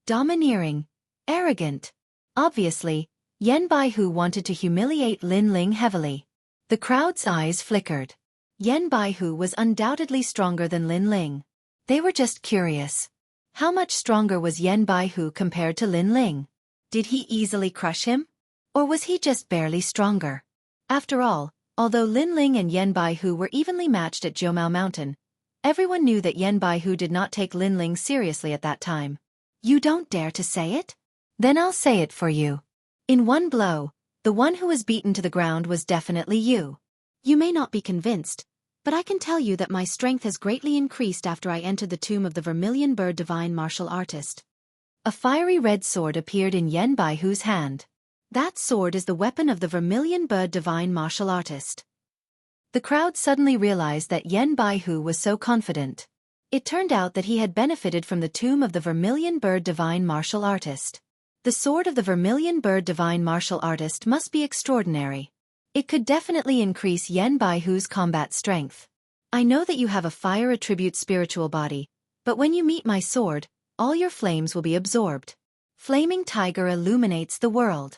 Domineering. Arrogant. Obviously, Yan Baihu wanted to humiliate Lin Ling heavily. The crowd's eyes flickered. Yan Baihu was undoubtedly stronger than Lin Ling. They were just curious. How much stronger was Yan Baihu compared to Lin Ling? Did he easily crush him? Or was he just barely stronger? After all, although Lin Ling and Yan Baihu were evenly matched at Jianghu Mountain, everyone knew that Yan Baihu did not take Lin Ling seriously at that time. You don't dare to say it? Then I'll say it for you. In one blow, the one who was beaten to the ground was definitely you. You may not be convinced, but I can tell you that my strength has greatly increased after I entered the tomb of the vermilion bird divine martial artist. A fiery red sword appeared in Yan Baihu's hand. That sword is the weapon of the vermilion bird divine martial artist. The crowd suddenly realized that Yan Baihu was so confident. It turned out that he had benefited from the tomb of the vermilion bird divine martial artist. The sword of the vermilion bird divine martial artist must be extraordinary. It could definitely increase Yan Baihu's combat strength. I know that you have a fire attribute spiritual body, but when you meet my sword, all your flames will be absorbed. Flaming tiger illuminates the world.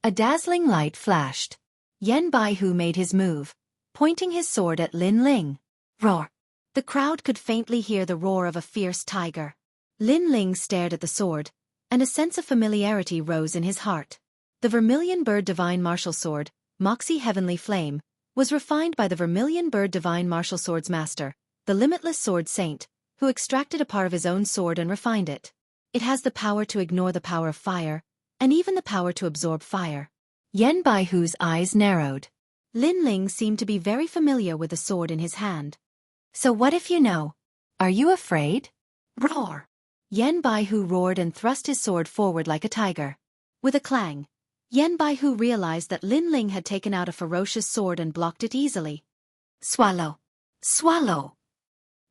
A dazzling light flashed. Yan Baihu made his move, pointing his sword at Lin Ling. Roar! The crowd could faintly hear the roar of a fierce tiger. Lin Ling stared at the sword, and a sense of familiarity rose in his heart. The vermilion bird divine martial sword, Moxie Heavenly Flame, was refined by the vermilion bird divine martial sword's master, the limitless sword saint, who extracted a part of his own sword and refined it. It has the power to ignore the power of fire, and even the power to absorb fire. Yan Baihu's eyes narrowed. Lin Ling seemed to be very familiar with the sword in his hand. So what if you know? Are you afraid? Roar! Yan Baihu roared and thrust his sword forward like a tiger. With a clang, Yan Baihu realized that Lin Ling had taken out a ferocious sword and blocked it easily. Swallow! Swallow!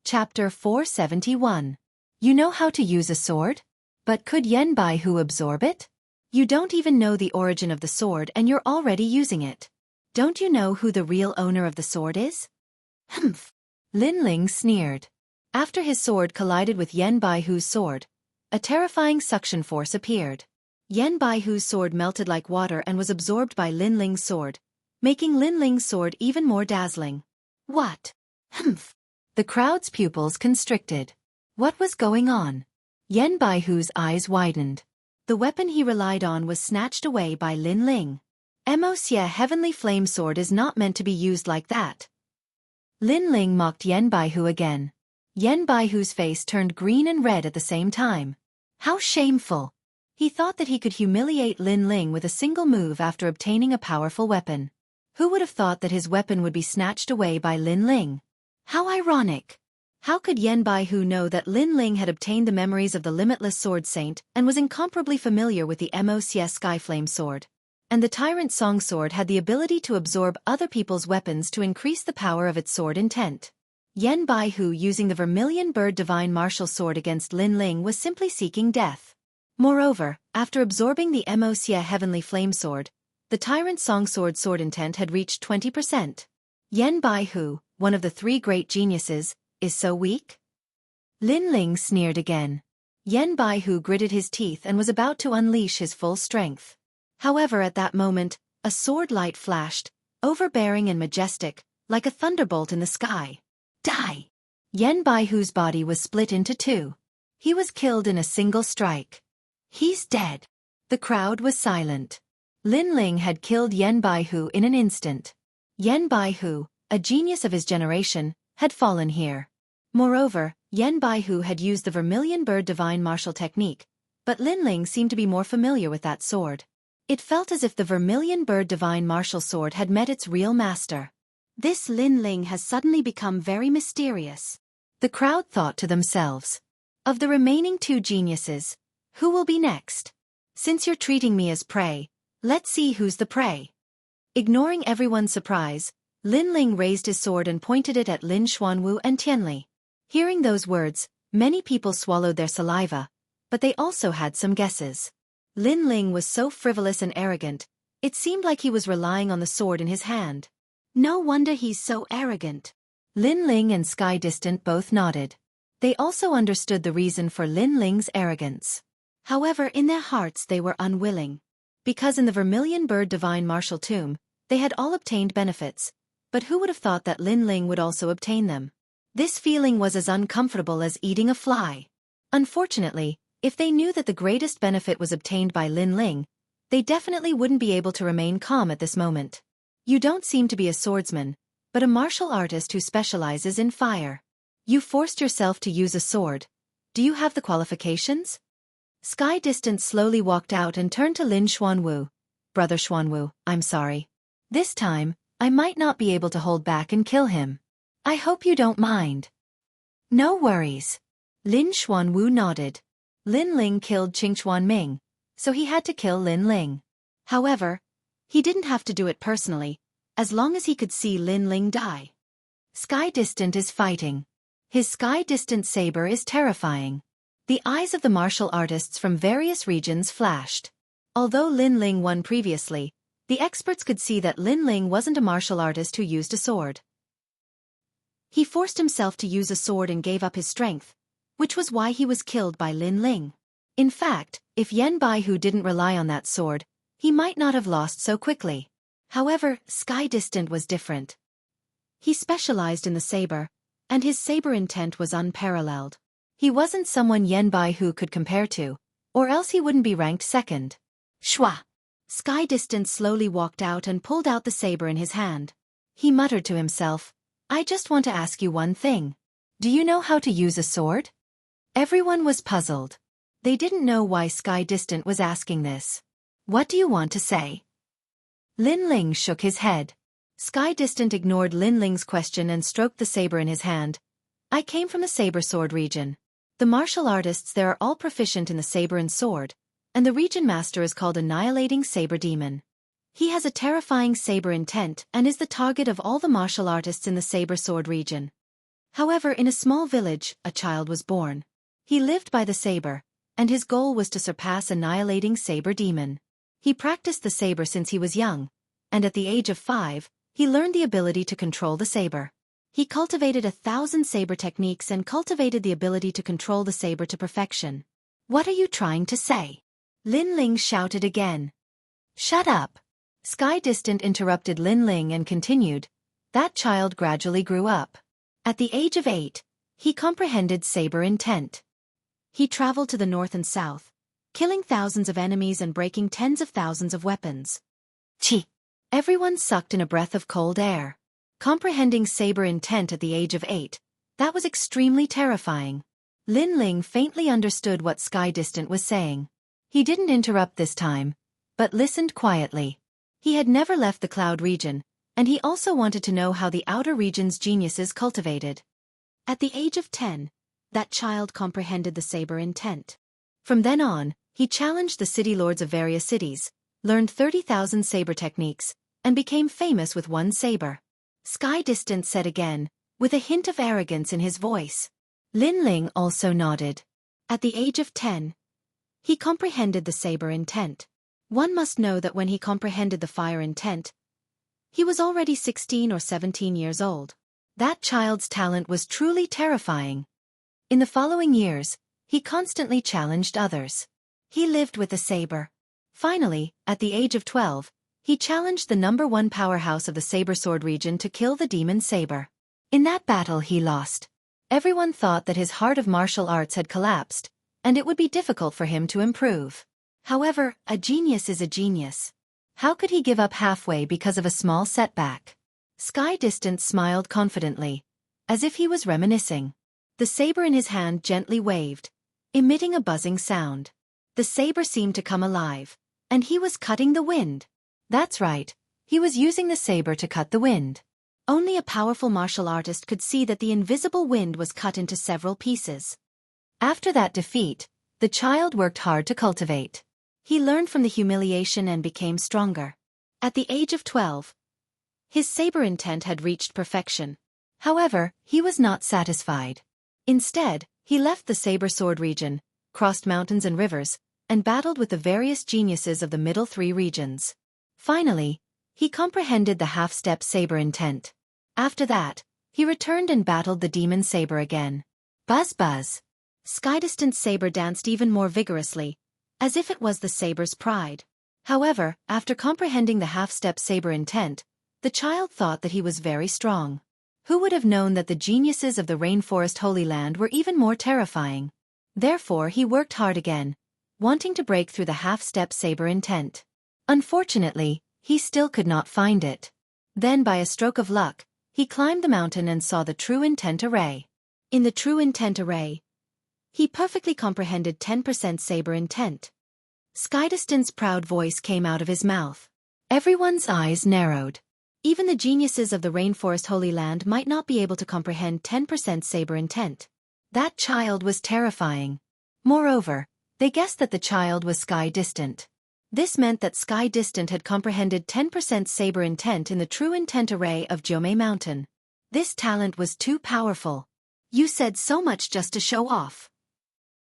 Chapter 471. You know how to use a sword? But could Yan Baihu absorb it? You don't even know the origin of the sword and you're already using it. Don't you know who the real owner of the sword is? Humph! Lin Ling sneered. After his sword collided with Yan Baihu's sword, a terrifying suction force appeared. Yan Baihu's sword melted like water and was absorbed by Lin Ling's sword, making Lin Ling's sword even more dazzling. What? Humph! The crowd's pupils constricted. What was going on? Yan Baihu's eyes widened. The weapon he relied on was snatched away by Lin Ling. Wuxia Heavenly Flame Sword is not meant to be used like that. Lin Ling mocked Yan Baihu again. Yan Baihu's face turned green and red at the same time. How shameful! He thought that he could humiliate Lin Ling with a single move after obtaining a powerful weapon. Who would have thought that his weapon would be snatched away by Lin Ling? How ironic! How could Yan Baihu know that Lin Ling had obtained the memories of the limitless sword saint and was incomparably familiar with the Wuxia Skyflame sword? And the Tyrant Song sword had the ability to absorb other people's weapons to increase the power of its sword intent. Yan Baihu using the Vermilion Bird Divine Martial Sword against Lin Ling was simply seeking death. Moreover, after absorbing the Wuxia Heavenly Flame Sword, the Tyrant Song sword intent had reached 20%. Yan Baihu, one of the three great geniuses, is so weak? Lin Ling sneered again. Yan Baihu gritted his teeth and was about to unleash his full strength. However, at that moment, a sword light flashed, overbearing and majestic, like a thunderbolt in the sky. Die! Yan Baihu's body was split into two. He was killed in a single strike. He's dead. The crowd was silent. Lin Ling had killed Yan Baihu in an instant. Yan Baihu, a genius of his generation, had fallen here. Moreover, Yan Baihu had used the Vermilion Bird Divine Martial Technique, but Lin Ling seemed to be more familiar with that sword. It felt as if the Vermilion Bird Divine Martial Sword had met its real master. This Lin Ling has suddenly become very mysterious. The crowd thought to themselves. Of the remaining two geniuses, who will be next? Since you're treating me as prey, let's see who's the prey. Ignoring everyone's surprise, Lin Ling raised his sword and pointed it at Lin Xuanwu and Tianli. Hearing those words, many people swallowed their saliva, but they also had some guesses. Lin Ling was so frivolous and arrogant, it seemed like he was relying on the sword in his hand. No wonder he's so arrogant. Lin Ling and Sky Distant both nodded. They also understood the reason for Lin Ling's arrogance. However, in their hearts they were unwilling. Because in the Vermilion Bird Divine Martial Tomb, they had all obtained benefits, but who would have thought that Lin Ling would also obtain them? This feeling was as uncomfortable as eating a fly. Unfortunately, if they knew that the greatest benefit was obtained by Lin Ling, they definitely wouldn't be able to remain calm at this moment. You don't seem to be a swordsman, but a martial artist who specializes in fire. You forced yourself to use a sword. Do you have the qualifications? Sky Distant slowly walked out and turned to Lin Xuanwu. Brother Xuanwu, I'm sorry. This time, I might not be able to hold back and kill him. I hope you don't mind. No worries. Lin Xuanwu nodded. Lin Ling killed Qingchuan Ming, so he had to kill Lin Ling. However, he didn't have to do it personally, as long as he could see Lin Ling die. Sky Distant is fighting. His Sky Distant saber is terrifying. The eyes of the martial artists from various regions flashed. Although Lin Ling won previously, the experts could see that Lin Ling wasn't a martial artist who used a sword. He forced himself to use a sword and gave up his strength, which was why he was killed by Lin Ling. In fact, if Yan Baihu didn't rely on that sword, he might not have lost so quickly. However, Sky Distant was different. He specialized in the saber, and his saber intent was unparalleled. He wasn't someone Yan Baihu could compare to, or else he wouldn't be ranked second. Shwa! Sky Distant slowly walked out and pulled out the saber in his hand. He muttered to himself, I just want to ask you one thing. Do you know how to use a sword? Everyone was puzzled. They didn't know why Sky Distant was asking this. What do you want to say? Lin Ling shook his head. Sky Distant ignored Lin Ling's question and stroked the saber in his hand. I came from the saber sword region. The martial artists there are all proficient in the saber and sword, and the region master is called Annihilating Saber Demon. He has a terrifying saber intent and is the target of all the martial artists in the saber sword region. However, in a small village, a child was born. He lived by the saber, and his goal was to surpass Annihilating Saber Demon. He practiced the saber since he was young, and at the age of 5, he learned the ability to control the saber. He cultivated 1,000 saber techniques and cultivated the ability to control the saber to perfection. What are you trying to say? Lin Ling shouted again. Shut up. Sky Distant interrupted Lin Ling and continued. That child gradually grew up. At the age of 8, he comprehended saber intent. He traveled to the north and south, killing thousands of enemies and breaking tens of thousands of weapons. Chi! Everyone sucked in a breath of cold air. Comprehending saber intent at the age of 8, that was extremely terrifying. Lin Ling faintly understood what Sky Distant was saying. He didn't interrupt this time, but listened quietly. He had never left the cloud region, and he also wanted to know how the outer region's geniuses cultivated. At the age of 10, that child comprehended the saber intent. From then on, he challenged the city lords of various cities, learned 30,000 saber techniques, and became famous with one saber. Sky Distant said again, with a hint of arrogance in his voice. Lin Ling also nodded. At the age of 10, he comprehended the saber intent. One must know that when he comprehended the fire intent, he was already 16 or 17 years old. That child's talent was truly terrifying. In the following years, he constantly challenged others. He lived with a saber. Finally, at the age of 12, he challenged the #1 powerhouse of the saber sword region to kill the demon saber. In that battle he lost. Everyone thought that his heart of martial arts had collapsed, and it would be difficult for him to improve. However, a genius is a genius. How could he give up halfway because of a small setback? Sky Distant smiled confidently, as if he was reminiscing. The saber in his hand gently waved, emitting a buzzing sound. The saber seemed to come alive, and he was cutting the wind. That's right, he was using the saber to cut the wind. Only a powerful martial artist could see that the invisible wind was cut into several pieces. After that defeat, the child worked hard to cultivate. He learned from the humiliation and became stronger. At the age of 12, his saber intent had reached perfection. However, he was not satisfied. Instead, he left the saber sword region, crossed mountains and rivers, and battled with the various geniuses of the middle 3 regions. Finally, he comprehended the half-step saber intent. After that, he returned and battled the demon saber again. Buzz buzz. Sky Distant's saber danced even more vigorously, as if it was the saber's pride. However, after comprehending the half-step saber intent, the child thought that he was very strong. Who would have known that the geniuses of the Rainforest Holy Land were even more terrifying? Therefore he worked hard again, wanting to break through the half-step saber intent. Unfortunately, he still could not find it. Then by a stroke of luck, he climbed the mountain and saw the true intent array. In the true intent array, he perfectly comprehended 10% saber intent. Sky Distant's proud voice came out of his mouth. Everyone's eyes narrowed. Even the geniuses of the Rainforest Holy Land might not be able to comprehend 10% saber intent. That child was terrifying. Moreover, they guessed that the child was Sky Distant. This meant that Sky Distant had comprehended 10% saber intent in the true intent array of Jianghu Mountain. This talent was too powerful. You said so much just to show off.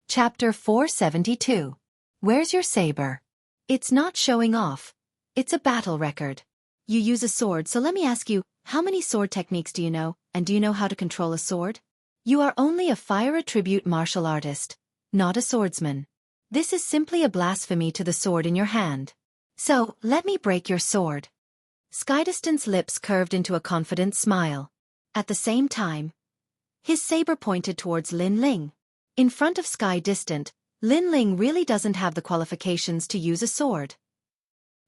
Chapter 472. Where's your saber? It's not showing off. It's a battle record. You use a sword, so let me ask you, how many sword techniques do you know, and do you know how to control a sword? You are only a fire attribute martial artist, not a swordsman. This is simply a blasphemy to the sword in your hand. So, let me break your sword. Sky Distant's lips curved into a confident smile. At the same time, his saber pointed towards Lin Ling. In front of Sky Distant, Lin Ling really doesn't have the qualifications to use a sword.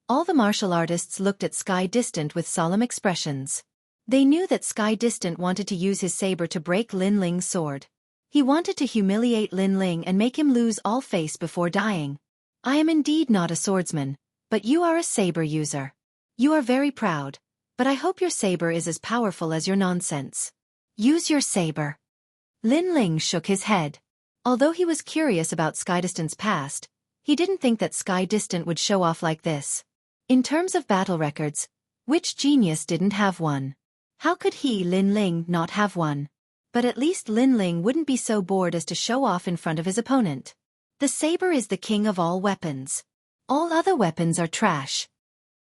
All the martial artists looked at Sky Distant with solemn expressions. They knew that Sky Distant wanted to use his saber to break Lin Ling's sword. He wanted to humiliate Lin Ling and make him lose all face before dying. I am indeed not a swordsman, but you are a saber user. You are very proud, but I hope your saber is as powerful as your nonsense. Use your saber. Lin Ling shook his head. Although he was curious about Sky Distant's past, he didn't think that Sky Distant would show off like this. In terms of battle records, which genius didn't have one? How could he, Lin Ling, not have one? But at least Lin Ling wouldn't be so bored as to show off in front of his opponent. The saber is the king of all weapons. All other weapons are trash.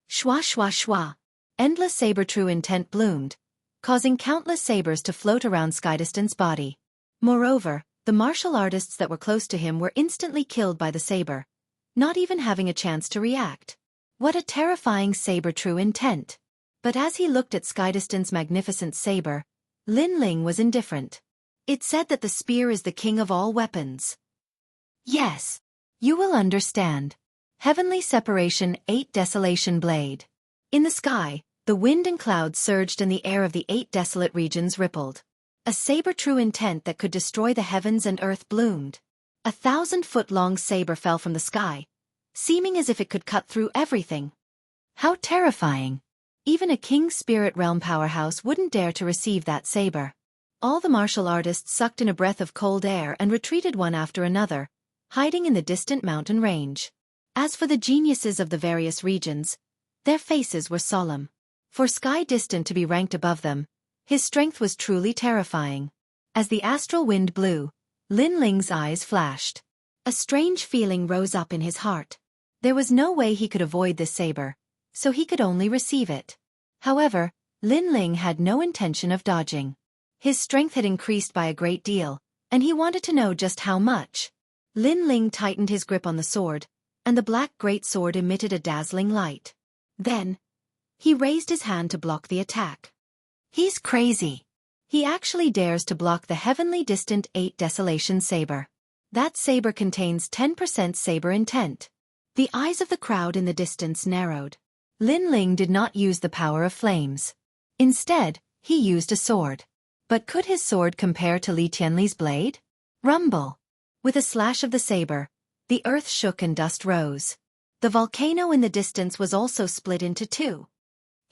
Shwa shwa shwa. Endless saber true intent bloomed, causing countless sabers to float around Skydistant's body. Moreover, the martial artists that were close to him were instantly killed by the saber, not even having a chance to react. What a terrifying saber true intent. But as he looked at Skydistant's magnificent saber, Lin Ling was indifferent. It said that the spear is the king of all weapons. Yes. You will understand. Heavenly Separation 8 Desolation Blade. In the sky, the wind and clouds surged and the air of the 8 desolate regions rippled. A saber-true intent that could destroy the heavens and earth bloomed. 1,000-foot-long saber fell from the sky, seeming as if it could cut through everything. How terrifying! Even a King Spirit Realm powerhouse wouldn't dare to receive that saber. All the martial artists sucked in a breath of cold air and retreated one after another, hiding in the distant mountain range. As for the geniuses of the various regions, their faces were solemn. For Skydistant to be ranked above them, his strength was truly terrifying. As the astral wind blew, Lin Ling's eyes flashed. A strange feeling rose up in his heart. There was no way he could avoid this saber, so he could only receive it. However, Lin Ling had no intention of dodging. His strength had increased by a great deal, and he wanted to know just how much. Lin Ling tightened his grip on the sword, and the black greatsword emitted a dazzling light. Then, he raised his hand to block the attack. He's crazy. He actually dares to block the heavenly distant 8 Desolation saber. That saber contains 10% saber intent. The eyes of the crowd in the distance narrowed. Lin Ling did not use the power of flames. Instead, he used a sword. But could his sword compare to Li Tianli's blade? Rumble! With a slash of the saber, the earth shook and dust rose. The volcano in the distance was also split into two.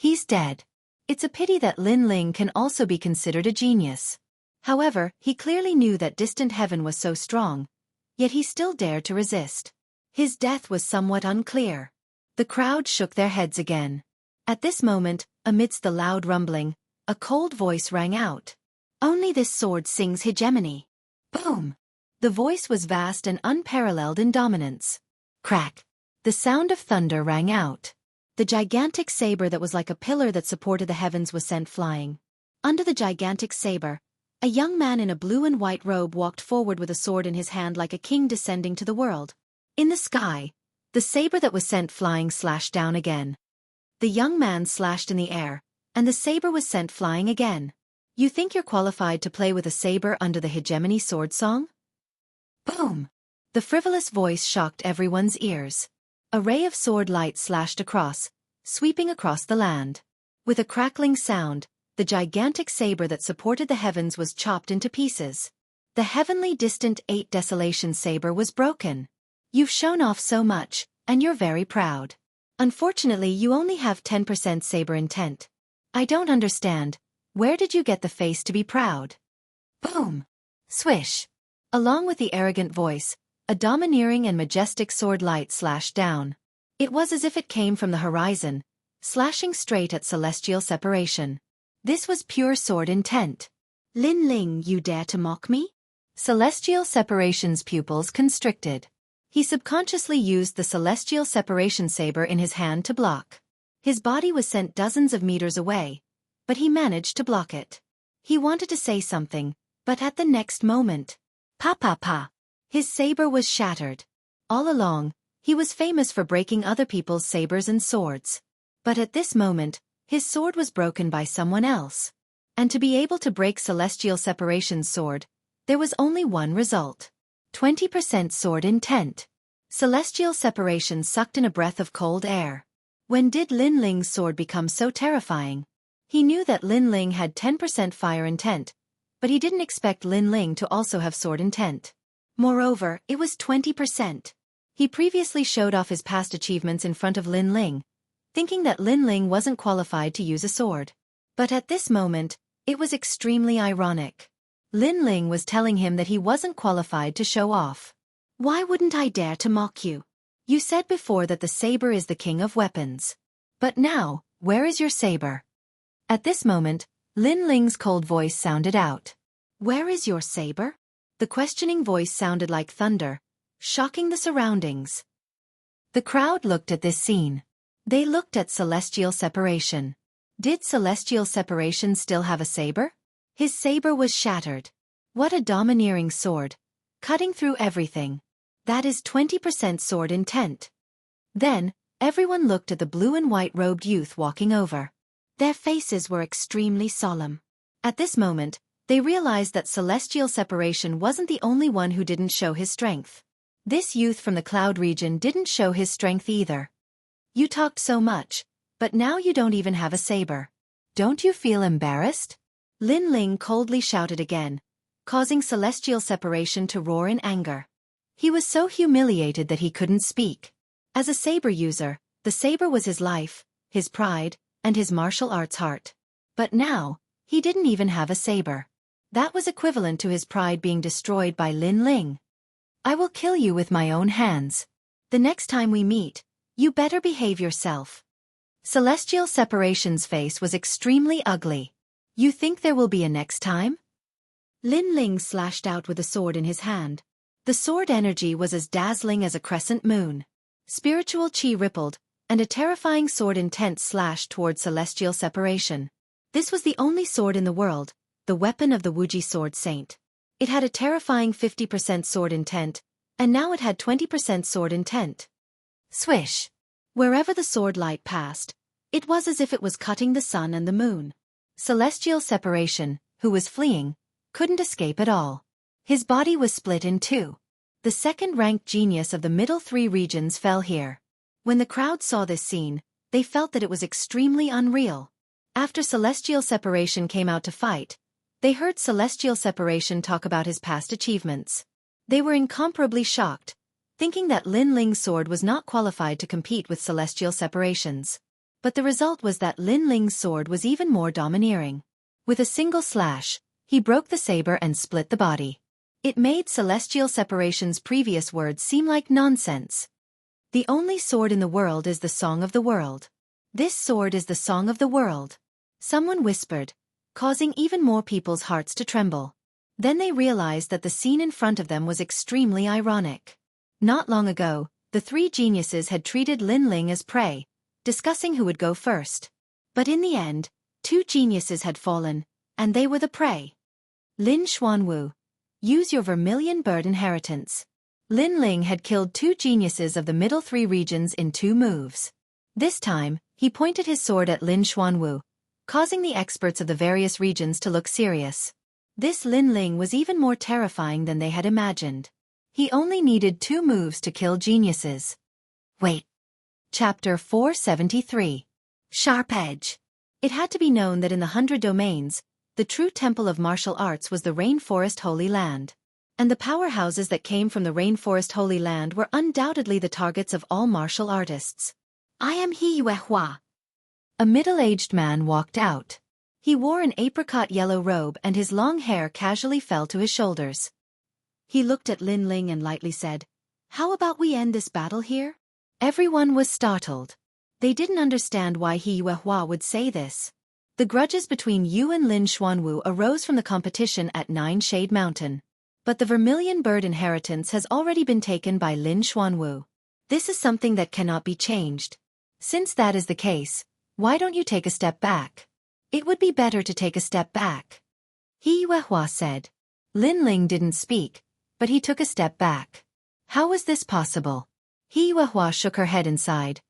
He's dead. It's a pity that Lin Ling can also be considered a genius. However, he clearly knew that distant heaven was so strong, yet he still dared to resist. His death was somewhat unclear. The crowd shook their heads again. At this moment, amidst the loud rumbling, a cold voice rang out. Only this sword sings hegemony. Boom! The voice was vast and unparalleled in dominance. Crack! The sound of thunder rang out. The gigantic saber that was like a pillar that supported the heavens was sent flying. Under the gigantic saber, a young man in a blue and white robe walked forward with a sword in his hand like a king descending to the world. In the sky, the saber that was sent flying slashed down again. The young man slashed in the air, and the saber was sent flying again. You think you're qualified to play with a saber under the hegemony sword song? Boom! The frivolous voice shocked everyone's ears. A ray of sword light slashed across, sweeping across the land. With a crackling sound, the gigantic saber that supported the heavens was chopped into pieces. The heavenly distant 8 Desolation saber was broken. You've shown off so much, and you're very proud. Unfortunately, you only have 10% saber intent. I don't understand. Where did you get the face to be proud? Boom! Swish! Along with the arrogant voice, a domineering and majestic sword light slashed down. It was as if it came from the horizon, slashing straight at celestial separation. This was pure sword intent. Lin Ling, you dare to mock me? Celestial separation's pupils constricted. He subconsciously used the celestial separation saber in his hand to block. His body was sent dozens of meters away, but he managed to block it. He wanted to say something, but at the next moment, pa pa pa! His saber was shattered. All along, he was famous for breaking other people's sabers and swords. But at this moment, his sword was broken by someone else. And to be able to break Celestial Separation's sword, there was only one result. 20% sword intent. Celestial Separation sucked in a breath of cold air. When did Lin Ling's sword become so terrifying? He knew that Lin Ling had 10% fire intent, but he didn't expect Lin Ling to also have sword intent. Moreover, it was 20%. He previously showed off his past achievements in front of Lin Ling, thinking that Lin Ling wasn't qualified to use a sword. But at this moment, it was extremely ironic. Lin Ling was telling him that he wasn't qualified to show off. Why wouldn't I dare to mock you? You said before that the saber is the king of weapons. But now, where is your saber? At this moment, Lin Ling's cold voice sounded out. Where is your saber? The questioning voice sounded like thunder, shocking the surroundings. The crowd looked at this scene. They looked at Celestial Separation. Did celestial separation still have a saber? His saber was shattered. What a domineering sword, cutting through everything. That is 20% sword intent. Then, everyone looked at the blue and white robed youth walking over. Their faces were extremely solemn. At this moment, they realized that celestial separation wasn't the only one who didn't show his strength. This youth from the cloud region didn't show his strength either. You talked so much, but now you don't even have a saber. Don't you feel embarrassed? Lin Ling coldly shouted again, causing celestial separation to roar in anger. He was so humiliated that he couldn't speak. As a saber user, the saber was his life, his pride, and his martial arts heart. But now, he didn't even have a saber. That was equivalent to his pride being destroyed by Lin Ling. I will kill you with my own hands. The next time we meet, you better behave yourself. Celestial Separation's face was extremely ugly. You think there will be a next time? Lin Ling slashed out with a sword in his hand. The sword energy was as dazzling as a crescent moon. Spiritual chi rippled, and a terrifying sword intent slashed toward Celestial Separation. This was the only sword in the world, the weapon of the Wuji Sword Saint. It had a terrifying 50% sword intent, and now it had 20% sword intent. Swish! Wherever the sword light passed, it was as if it was cutting the sun and the moon. Celestial Separation, who was fleeing, couldn't escape at all. His body was split in two. The second-ranked genius of the middle three regions fell here. When the crowd saw this scene, they felt that it was extremely unreal. After Celestial Separation came out to fight, they heard Celestial Separation talk about his past achievements. They were incomparably shocked, thinking that Lin Ling's sword was not qualified to compete with Celestial Separations. But the result was that Lin Ling's sword was even more domineering. With a single slash, he broke the saber and split the body. It made Celestial Separation's previous words seem like nonsense. The only sword in the world is the song of the world. This sword is the song of the world. Someone whispered, causing even more people's hearts to tremble. Then they realized that the scene in front of them was extremely ironic. Not long ago, the three geniuses had treated Lin Ling as prey, discussing who would go first. But in the end, two geniuses had fallen, and they were the prey. Lin Xuanwu, use your vermilion bird inheritance. Lin Ling had killed two geniuses of the middle three regions in 2 moves. This time, he pointed his sword at Lin Xuanwu, causing the experts of the various regions to look serious. This Lin Ling was even more terrifying than they had imagined. He only needed 2 moves to kill geniuses. Wait. Chapter 473. Sharp Edge. It had to be known that in the 100 domains, the true temple of martial arts was the Rainforest Holy Land. And the powerhouses that came from the Rainforest Holy Land were undoubtedly the targets of all martial artists. I am He Yuehua. A middle-aged man walked out. He wore an apricot yellow robe and his long hair casually fell to his shoulders. He looked at Lin Ling and lightly said, "How about we end this battle here?" Everyone was startled. They didn't understand why He Yuehua would say this. The grudges between Yu and Lin Xuanwu arose from the competition at 9 Shade Mountain. But the vermilion bird inheritance has already been taken by Lin Xuanwu. This is something that cannot be changed. Since that is the case, why don't you take a step back? It would be better to take a step back. He Yuehua said. Lin Ling didn't speak, but he took a step back. How was this possible? He Yuehua shook her head and sighed.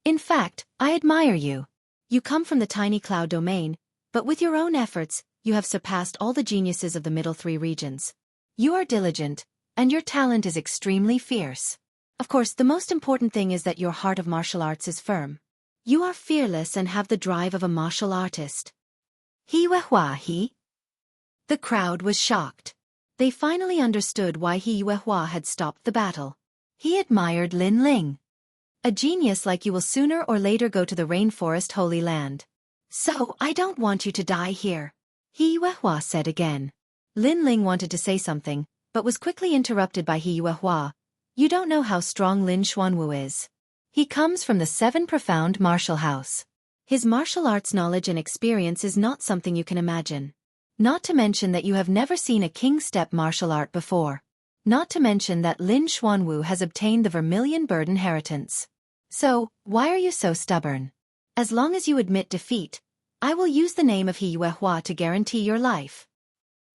In fact, I admire you. You come from the tiny cloud domain, but with your own efforts, you have surpassed all the geniuses of the middle 3 regions. You are diligent, and your talent is extremely fierce. Of course, the most important thing is that your heart of martial arts is firm. You are fearless and have the drive of a martial artist. He Yuehua he? The crowd was shocked. They finally understood why He Yuehua had stopped the battle. He admired Lin Ling. A genius like you will sooner or later go to the Rainforest Holy Land. So, I don't want you to die here. He Yuehua said again. Lin Ling wanted to say something, but was quickly interrupted by He Yuehua. You don't know how strong Lin Xuanwu is. He comes from the 7 Profound Martial House. His martial arts knowledge and experience is not something you can imagine. Not to mention that you have never seen a king step martial art before. Not to mention that Lin Xuanwu has obtained the vermilion bird inheritance. So, why are you so stubborn? As long as you admit defeat, I will use the name of He Yuehua to guarantee your life.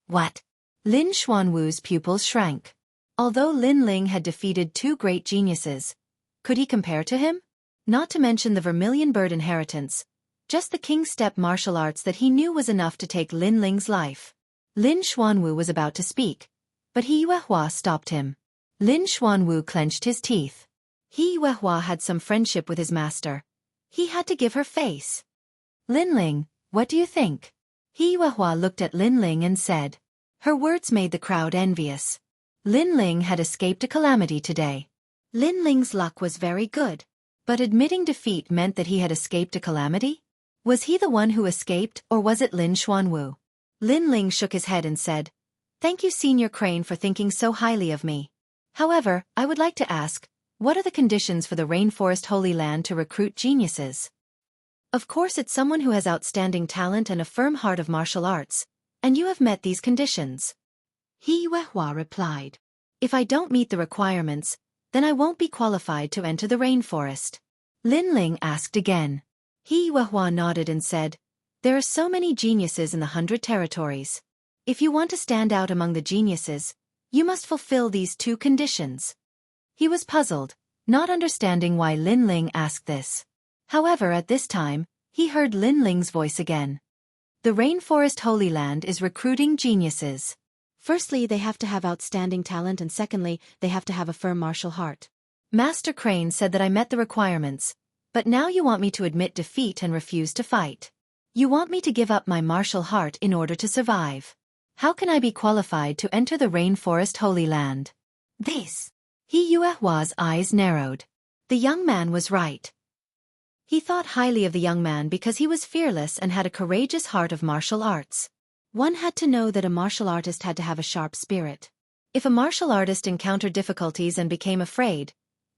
What? Lin Xuanwu's pupils shrank. Although Lin Ling had defeated two great geniuses, could he compare to him? Not to mention the vermilion bird inheritance, just the king's step martial arts that he knew was enough to take Lin Ling's life. Lin Xuanwu was about to speak, but He Yuehua stopped him. Lin Xuanwu clenched his teeth. He Yuehua had some friendship with his master. He had to give her face. Lin Ling, what do you think? He Yuehua looked at Lin Ling and said. Her words made the crowd envious. Lin Ling had escaped a calamity today. Lin Ling's luck was very good. But admitting defeat meant that he had escaped a calamity? Was he the one who escaped, or was it Lin Xuanwu? Lin Ling shook his head and said, Thank you, Senior Crane, for thinking so highly of me. However, I would like to ask, what are the conditions for the Rainforest Holy Land to recruit geniuses? Of course, it's someone who has outstanding talent and a firm heart of martial arts, and you have met these conditions. He Yuehua replied. If I don't meet the requirements, then I won't be qualified to enter the rainforest. Lin Ling asked again. He Yuehua nodded and said, There are so many geniuses in the 100 territories. If you want to stand out among the geniuses, you must fulfill these two conditions. He was puzzled, not understanding why Lin Ling asked this. However, at this time, he heard Lin Ling's voice again. The Rainforest Holy Land is recruiting geniuses. Firstly, they have to have outstanding talent, and secondly, they have to have a firm martial heart. Master Crane said that I met the requirements, but now you want me to admit defeat and refuse to fight. You want me to give up my martial heart in order to survive. How can I be qualified to enter the Rainforest Holy Land? This. He Yuehua's eyes narrowed. The young man was right. He thought highly of the young man because he was fearless and had a courageous heart of martial arts. One had to know that a martial artist had to have a sharp spirit. If a martial artist encountered difficulties and became afraid,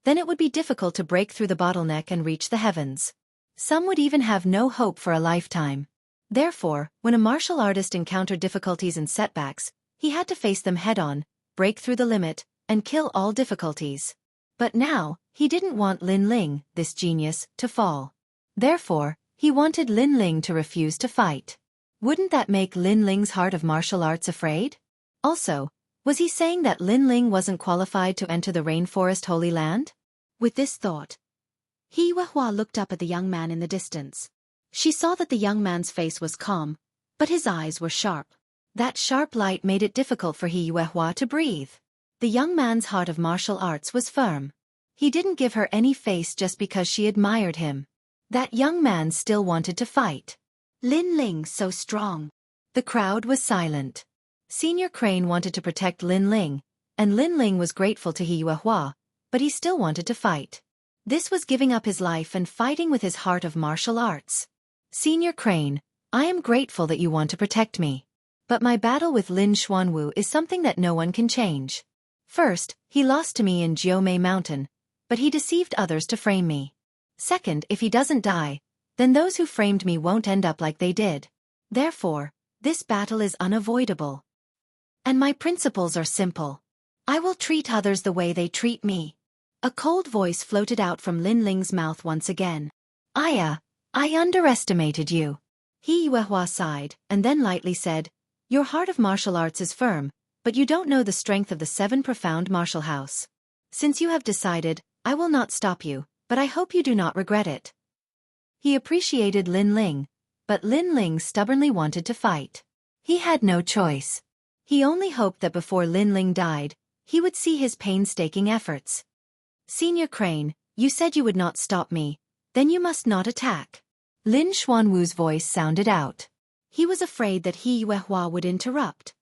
then it would be difficult to break through the bottleneck and reach the heavens. Some would even have no hope for a lifetime. Therefore, when a martial artist encountered difficulties and setbacks, he had to face them head-on, break through the limit, and kill all difficulties. But now, he didn't want Lin Ling, this genius, to fall. Therefore, he wanted Lin Ling to refuse to fight. Wouldn't that make Lin Ling's heart of martial arts afraid? Also, was he saying that Lin Ling wasn't qualified to enter the Rainforest Holy Land? With this thought, He Yuehua looked up at the young man in the distance. She saw that the young man's face was calm, but his eyes were sharp. That sharp light made it difficult for He Yuehua to breathe. The young man's heart of martial arts was firm. He didn't give her any face just because she admired him. That young man still wanted to fight. Lin Ling so strong. The crowd was silent. Senior Crane wanted to protect Lin Ling, and Lin Ling was grateful to He Yuehua, but he still wanted to fight. This was giving up his life and fighting with his heart of martial arts. Senior Crane, I am grateful that you want to protect me. But my battle with Lin Xuanwu is something that no one can change. First, he lost to me in Jiaomei Mountain, but he deceived others to frame me. Second, if he doesn't die, then those who framed me won't end up like they did. Therefore, this battle is unavoidable. And my principles are simple. I will treat others the way they treat me. A cold voice floated out from Lin Ling's mouth once again. I underestimated you. He Yuehua sighed, and then lightly said, Your heart of martial arts is firm, but you don't know the strength of the 7 profound martial house. Since you have decided, I will not stop you, but I hope you do not regret it. He appreciated Lin Ling, but Lin Ling stubbornly wanted to fight. He had no choice. He only hoped that before Lin Ling died, he would see his painstaking efforts. Senior Crane, you said you would not stop me, then you must not attack. Lin Xuanwu's voice sounded out. He was afraid that He Yuehua would interrupt.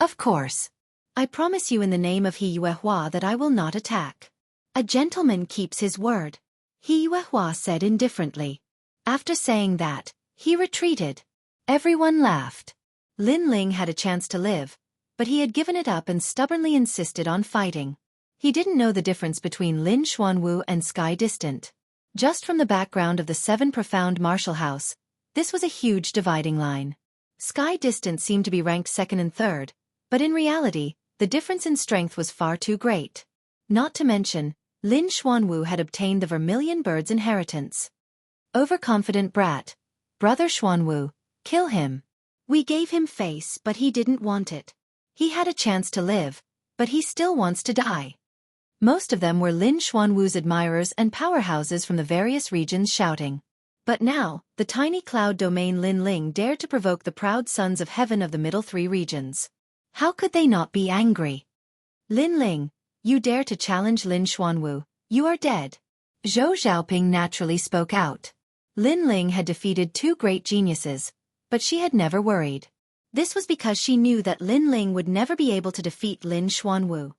Of course. I promise you in the name of He Yuehua that I will not attack. A gentleman keeps his word. He Yuehua said indifferently. After saying that, he retreated. Everyone laughed. Lin Ling had a chance to live, but he had given it up and stubbornly insisted on fighting. He didn't know the difference between Lin Xuanwu and Sky Distant. Just from the background of the 7 profound martial house, this was a huge dividing line. Sky Distant seemed to be ranked 2nd and 3rd, but in reality, the difference in strength was far too great. Not to mention, Lin Xuanwu had obtained the vermilion bird's inheritance. Overconfident brat, Brother Xuanwu, kill him. We gave him face but he didn't want it. He had a chance to live, but he still wants to die. Most of them were Lin Xuanwu's admirers and powerhouses from the various regions shouting. But now, the tiny cloud domain Lin Ling dared to provoke the proud sons of heaven of the middle three regions. How could they not be angry? Lin Ling, you dare to challenge Lin Xuanwu, you are dead. Zhou Xiaoping naturally spoke out. Lin Ling had defeated two great geniuses, but she had never worried. This was because she knew that Lin Ling would never be able to defeat Lin Xuanwu.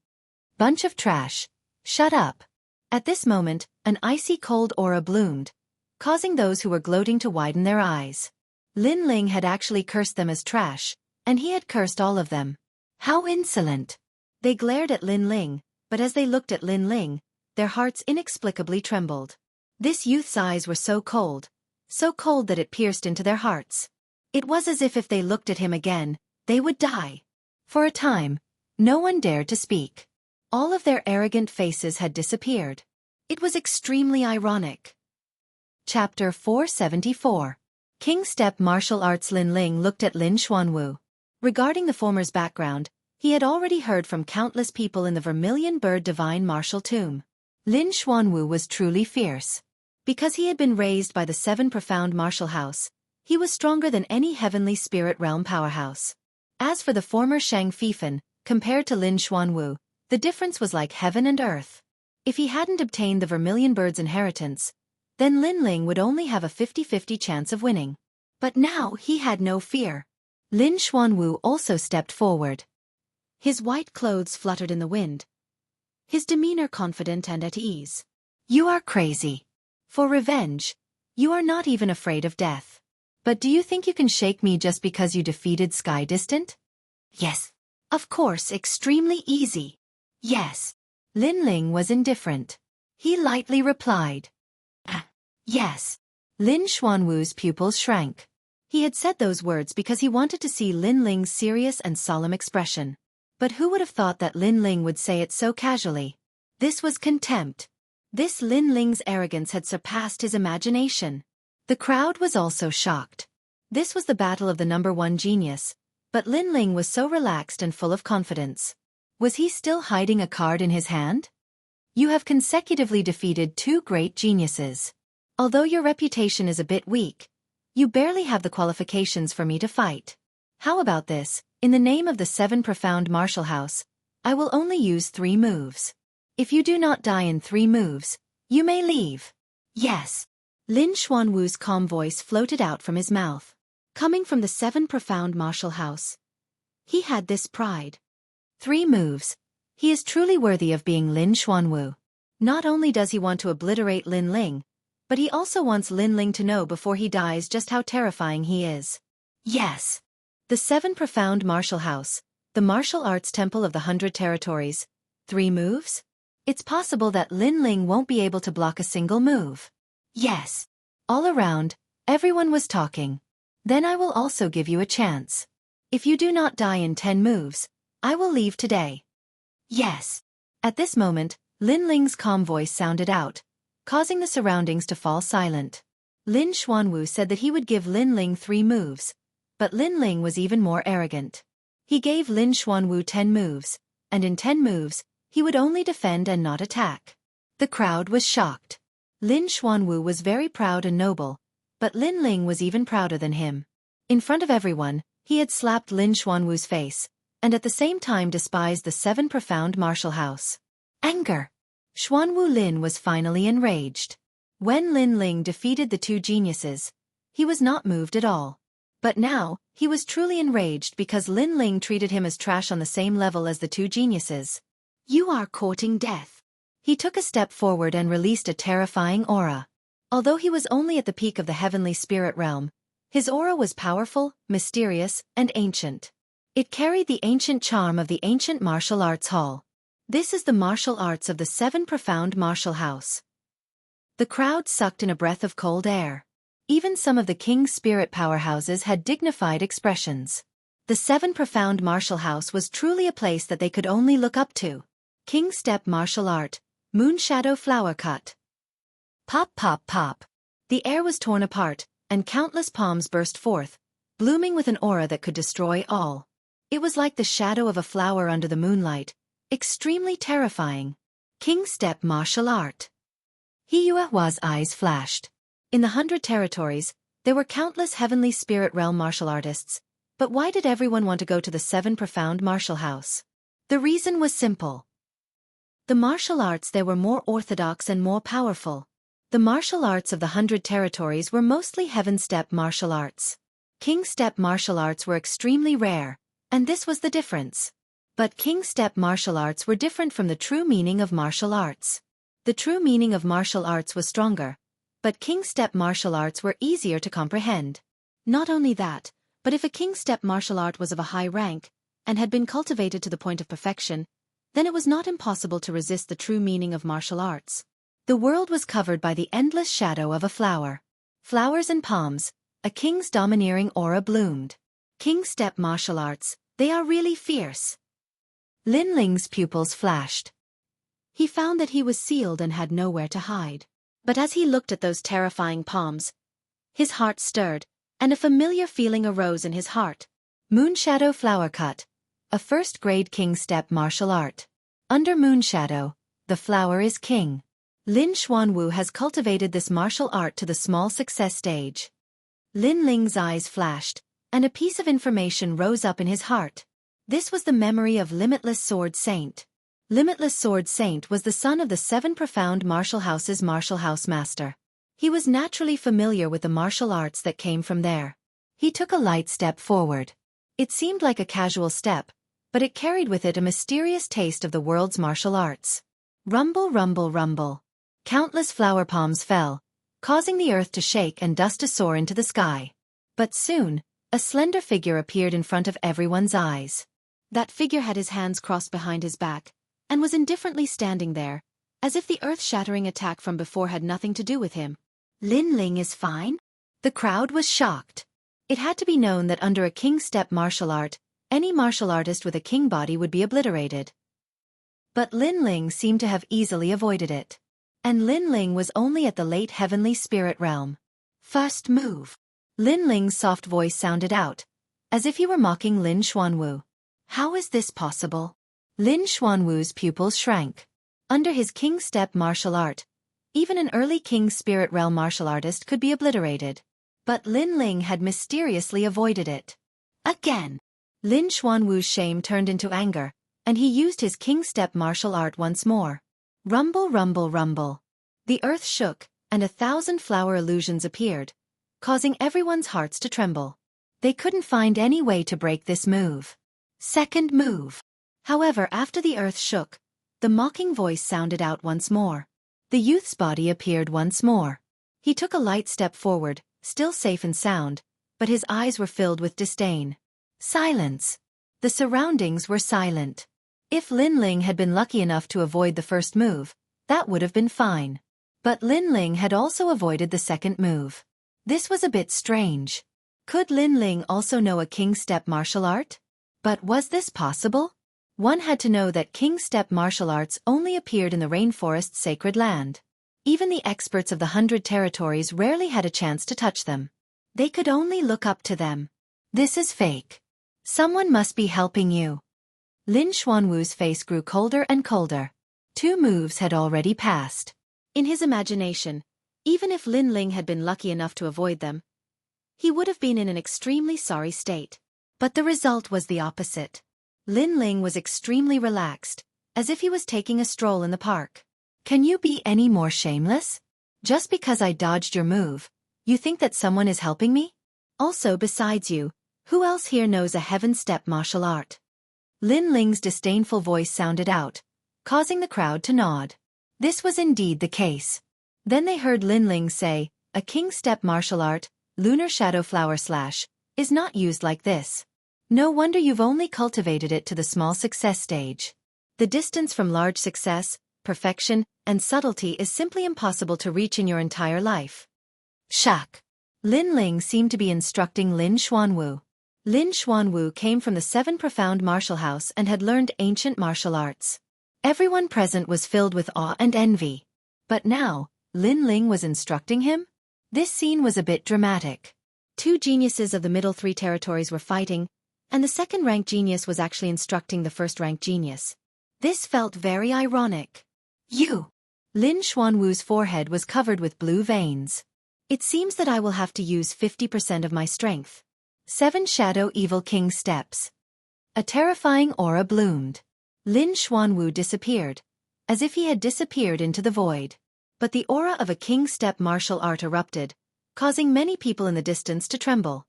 Bunch of trash. Shut up. At this moment, an icy cold aura bloomed, causing those who were gloating to widen their eyes. Lin Ling had actually cursed them as trash, and he had cursed all of them. How insolent! They glared at Lin Ling, but as they looked at Lin Ling, their hearts inexplicably trembled. This youth's eyes were so cold that it pierced into their hearts. It was as if they looked at him again, they would die. For a time, no one dared to speak. All of their arrogant faces had disappeared. It was extremely ironic. Chapter 474. King Step Martial Arts. Lin Ling looked at Lin Xuanwu. Regarding the former's background, he had already heard from countless people in the Vermilion Bird Divine Martial Tomb. Lin Xuanwu was truly fierce. Because he had been raised by the Seven Profound Martial House, he was stronger than any heavenly spirit realm powerhouse. As for the former Shang Fifan, compared to Lin Xuanwu, the difference was like heaven and earth. If he hadn't obtained the Vermilion Bird's inheritance, then Lin Ling would only have a 50-50 chance of winning. But now he had no fear. Lin Xuanwu also stepped forward. His white clothes fluttered in the wind, his demeanor confident and at ease. You are crazy. For revenge, you are not even afraid of death. But do you think you can shake me just because you defeated Sky Distant? Yes. Of course, extremely easy. Yes. Lin Ling was indifferent. He lightly replied. Yes. Lin Xuanwu's pupils shrank. He had said those words because he wanted to see Lin Ling's serious and solemn expression. But who would have thought that Lin Ling would say it so casually? This was contempt. This Lin Ling's arrogance had surpassed his imagination. The crowd was also shocked. This was the battle of the number one genius, but Lin Ling was so relaxed and full of confidence. Was he still hiding a card in his hand? You have consecutively defeated two great geniuses. Although your reputation is a bit weak, you barely have the qualifications for me to fight. How about this? In the name of the Seven Profound Martial House, I will only use 3 moves. If you do not die in 3 moves, you may leave. Yes. Lin Xuanwu's calm voice floated out from his mouth. Coming from the Seven Profound Martial House, he had this pride. 3 moves. He is truly worthy of being Lin Xuanwu. Not only does he want to obliterate Lin Ling, but he also wants Lin Ling to know before he dies just how terrifying he is. Yes. The Seven Profound Martial House, the martial arts temple of the 100 territories. 3 moves? It's possible that Lin Ling won't be able to block a single move. Yes. All around, everyone was talking. Then I will also give you a chance. If you do not die in 10 moves, I will leave today. Yes. At this moment, Lin Ling's calm voice sounded out, causing the surroundings to fall silent. Lin Xuanwu said that he would give Lin Ling 3 moves, but Lin Ling was even more arrogant. He gave Lin Xuanwu 10 moves, and in 10 moves, he would only defend and not attack. The crowd was shocked. Lin Xuanwu was very proud and noble, but Lin Ling was even prouder than him. In front of everyone, he had slapped Lin Xuanwu's face, and at the same time despised the Seven Profound Martial House. Anger. Xuanwu Lin was finally enraged. When Lin Ling defeated the 2 geniuses, he was not moved at all. But now, he was truly enraged because Lin Ling treated him as trash on the same level as the 2 geniuses. You are courting death. He took a step forward and released a terrifying aura. Although he was only at the peak of the heavenly spirit realm, his aura was powerful, mysterious, and ancient. It carried the ancient charm of the ancient martial arts hall. This is the martial arts of the Seven Profound Martial House. The crowd sucked in a breath of cold air. Even some of the king's spirit powerhouses had dignified expressions. The Seven Profound Martial House was truly a place that they could only look up to. King Step Martial Art, Moon Shadow Flower Cut. Pop pop pop. The air was torn apart, and countless palms burst forth, blooming with an aura that could destroy all. It was like the shadow of a flower under the moonlight, extremely terrifying. King Step Martial Art. He Yuehua's eyes flashed. In the 100 territories, there were countless heavenly spirit realm martial artists, but why did everyone want to go to the 7 profound martial house? The reason was simple. The martial arts there were more orthodox and more powerful. The martial arts of the 100 territories were mostly heaven step martial arts. King step martial arts were extremely rare, and this was the difference. But king step martial arts were different from the true meaning of martial arts. The true meaning of martial arts was stronger, but king step martial arts were easier to comprehend. Not only that, but if a king step martial art was of a high rank, and had been cultivated to the point of perfection, then it was not impossible to resist the true meaning of martial arts. The world was covered by the endless shadow of a flower. Flowers and palms, a king's domineering aura bloomed. King step martial arts, they are really fierce. Lin Ling's pupils flashed. He found that he was sealed and had nowhere to hide. But as he looked at those terrifying palms, his heart stirred, and a familiar feeling arose in his heart. Moonshadow Flower Cut, a first-grade king step martial art. Under Moonshadow, the flower is king. Lin Xuanwu has cultivated this martial art to the small success stage. Lin Ling's eyes flashed, and a piece of information rose up in his heart. This was the memory of Limitless Sword Saint. Limitless Sword Saint was the son of the 7 profound martial houses' martial house master. He was naturally familiar with the martial arts that came from there. He took a light step forward. It seemed like a casual step, but it carried with it a mysterious taste of the world's martial arts. Rumble, rumble, rumble. Countless flower palms fell, causing the earth to shake and dust to soar into the sky. But soon, a slender figure appeared in front of everyone's eyes. That figure had his hands crossed behind his back, and was indifferently standing there, as if the earth-shattering attack from before had nothing to do with him. Lin Ling is fine? The crowd was shocked. It had to be known that under a king step martial art, any martial artist with a king body would be obliterated. But Lin Ling seemed to have easily avoided it. And Lin Ling was only at the late heavenly spirit realm. First move. Lin Ling's soft voice sounded out, as if he were mocking Lin Xuanwu. How is this possible? Lin Xuanwu's pupils shrank. Under his king step martial art, even an early king spirit realm martial artist could be obliterated. But Lin Ling had mysteriously avoided it. Again. Lin Xuanwu's shame turned into anger, and he used his king step martial art once more. Rumble, rumble, rumble. The earth shook, and 1,000 flower illusions appeared, causing everyone's hearts to tremble. They couldn't find any way to break this move. Second move. However, after the earth shook, the mocking voice sounded out once more. The youth's body appeared once more. He took a light step forward, still safe and sound, but his eyes were filled with disdain. Silence. The surroundings were silent. If Lin Ling had been lucky enough to avoid the first move, that would have been fine. But Lin Ling had also avoided the second move. This was a bit strange. Could Lin Ling also know a king step martial art? But was this possible? One had to know that king step martial arts only appeared in the rainforest's sacred land. Even the experts of the 100 territories rarely had a chance to touch them. They could only look up to them. This is fake. Someone must be helping you. Lin Xuanwu's face grew colder and colder. 2 moves had already passed. In his imagination, even if Lin Ling had been lucky enough to avoid them, he would have been in an extremely sorry state. But the result was the opposite. Lin Ling was extremely relaxed, as if he was taking a stroll in the park. Can you be any more shameless? Just because I dodged your move, you think that someone is helping me? Also, besides you, who else here knows a heaven step martial art? Lin Ling's disdainful voice sounded out, causing the crowd to nod. This was indeed the case. Then they heard Lin Ling say, a king step martial art, lunar shadow flower slash, is not used like this. No wonder you've only cultivated it to the small success stage. The distance from large success, perfection, and subtlety is simply impossible to reach in your entire life. Shak. Lin Ling seemed to be instructing Lin Xuanwu. Lin Xuanwu came from the 7 profound martial house and had learned ancient martial arts. Everyone present was filled with awe and envy. But now, Lin Ling was instructing him? This scene was a bit dramatic. Two geniuses of the middle three territories were fighting, and the second-ranked genius was actually instructing the first-ranked genius. This felt very ironic. You! Lin Xuanwu's forehead was covered with blue veins. It seems that I will have to use 50% of my strength. 7 Shadow Evil King Steps. A terrifying aura bloomed. Lin Xuanwu disappeared, as if he had disappeared into the void. But the aura of a king step martial art erupted, causing many people in the distance to tremble.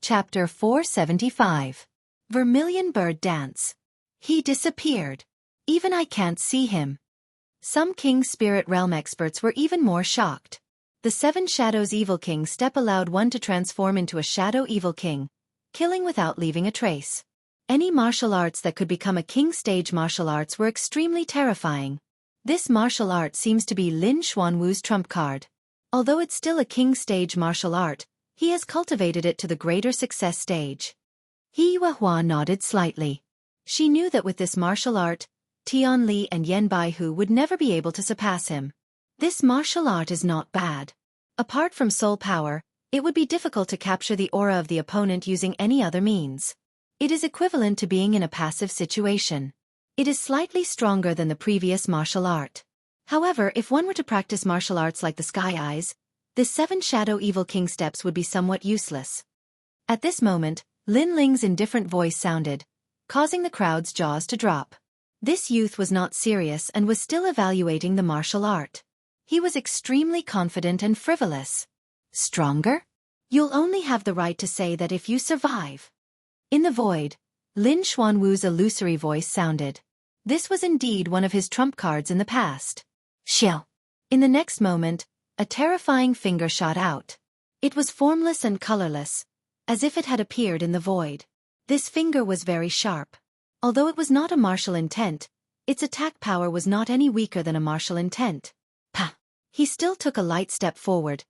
Chapter 475. Vermilion Bird Dance. He disappeared. Even I can't see him. Some King Spirit Realm experts were even more shocked. The 7 Shadows Evil King step allowed one to transform into a Shadow Evil King, killing without leaving a trace. Any martial arts that could become a king stage martial arts were extremely terrifying. This martial art seems to be Lin Xuanwu's trump card. Although it's still a king stage martial art, he has cultivated it to the greater success stage. He Yuehua nodded slightly. She knew that with this martial art, Tian Li and Yen Baihu would never be able to surpass him. This martial art is not bad. Apart from soul power, it would be difficult to capture the aura of the opponent using any other means. It is equivalent to being in a passive situation. It is slightly stronger than the previous martial art. However, if one were to practice martial arts like the Sky Eyes, this 7 Shadow Evil King steps would be somewhat useless. At this moment, Lin Ling's indifferent voice sounded, causing the crowd's jaws to drop. This youth was not serious and was still evaluating the martial art. He was extremely confident and frivolous. Stronger? You'll only have the right to say that if you survive. In the void, Lin Xuanwu's illusory voice sounded. This was indeed one of his trump cards in the past. Xiao. In the next moment, a terrifying finger shot out. It was formless and colorless, as if it had appeared in the void. This finger was very sharp. Although it was not a martial intent, its attack power was not any weaker than a martial intent. Pah! He still took a light step forward,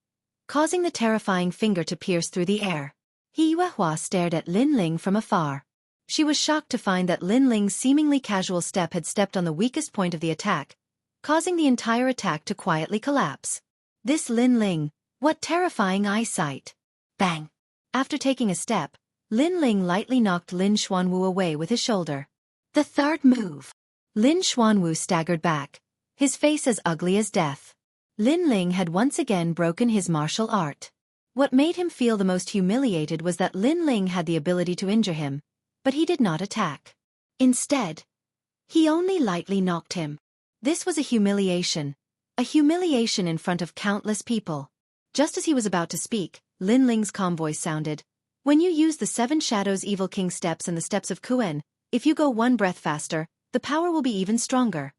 causing the terrifying finger to pierce through the air. He Yuehua stared at Lin Ling from afar. She was shocked to find that Lin Ling's seemingly casual step had stepped on the weakest point of the attack, causing the entire attack to quietly collapse. This Lin Ling, what terrifying eyesight! Bang! After taking a step, Lin Ling lightly knocked Lin Xuanwu away with his shoulder. The third move. Lin Xuanwu staggered back, his face as ugly as death. Lin Ling had once again broken his martial art. What made him feel the most humiliated was that Lin Ling had the ability to injure him, but he did not attack. Instead, he only lightly knocked him. This was a humiliation in front of countless people. Just as he was about to speak, Lin Ling's calm voice sounded. When you use the 7 Shadows Evil King steps and the steps of Kuen, if you go one breath faster, the power will be even stronger.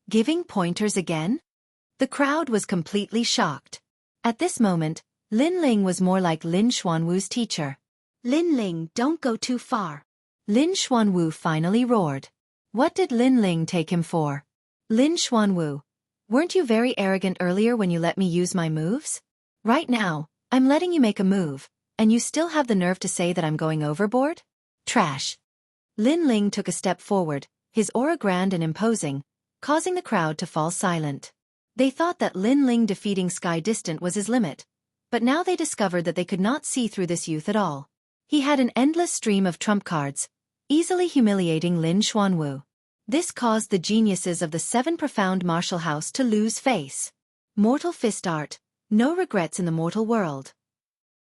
Giving pointers again? The crowd was completely shocked. At this moment, Lin Ling was more like Lin Xuanwu's teacher. Lin Ling, don't go too far. Lin Xuanwu finally roared. What did Lin Ling take him for? Lin Xuanwu, weren't you very arrogant earlier when you let me use my moves? Right now, I'm letting you make a move, and you still have the nerve to say that I'm going overboard? Trash. Lin Ling took a step forward, his aura grand and imposing, causing the crowd to fall silent. They thought that Lin Ling defeating Sky Distant was his limit, but now they discovered that they could not see through this youth at all. He had an endless stream of trump cards, easily humiliating Lin Xuanwu. This caused the geniuses of the 7 Profound Martial House to lose face. Mortal Fist Art, no regrets in the mortal world.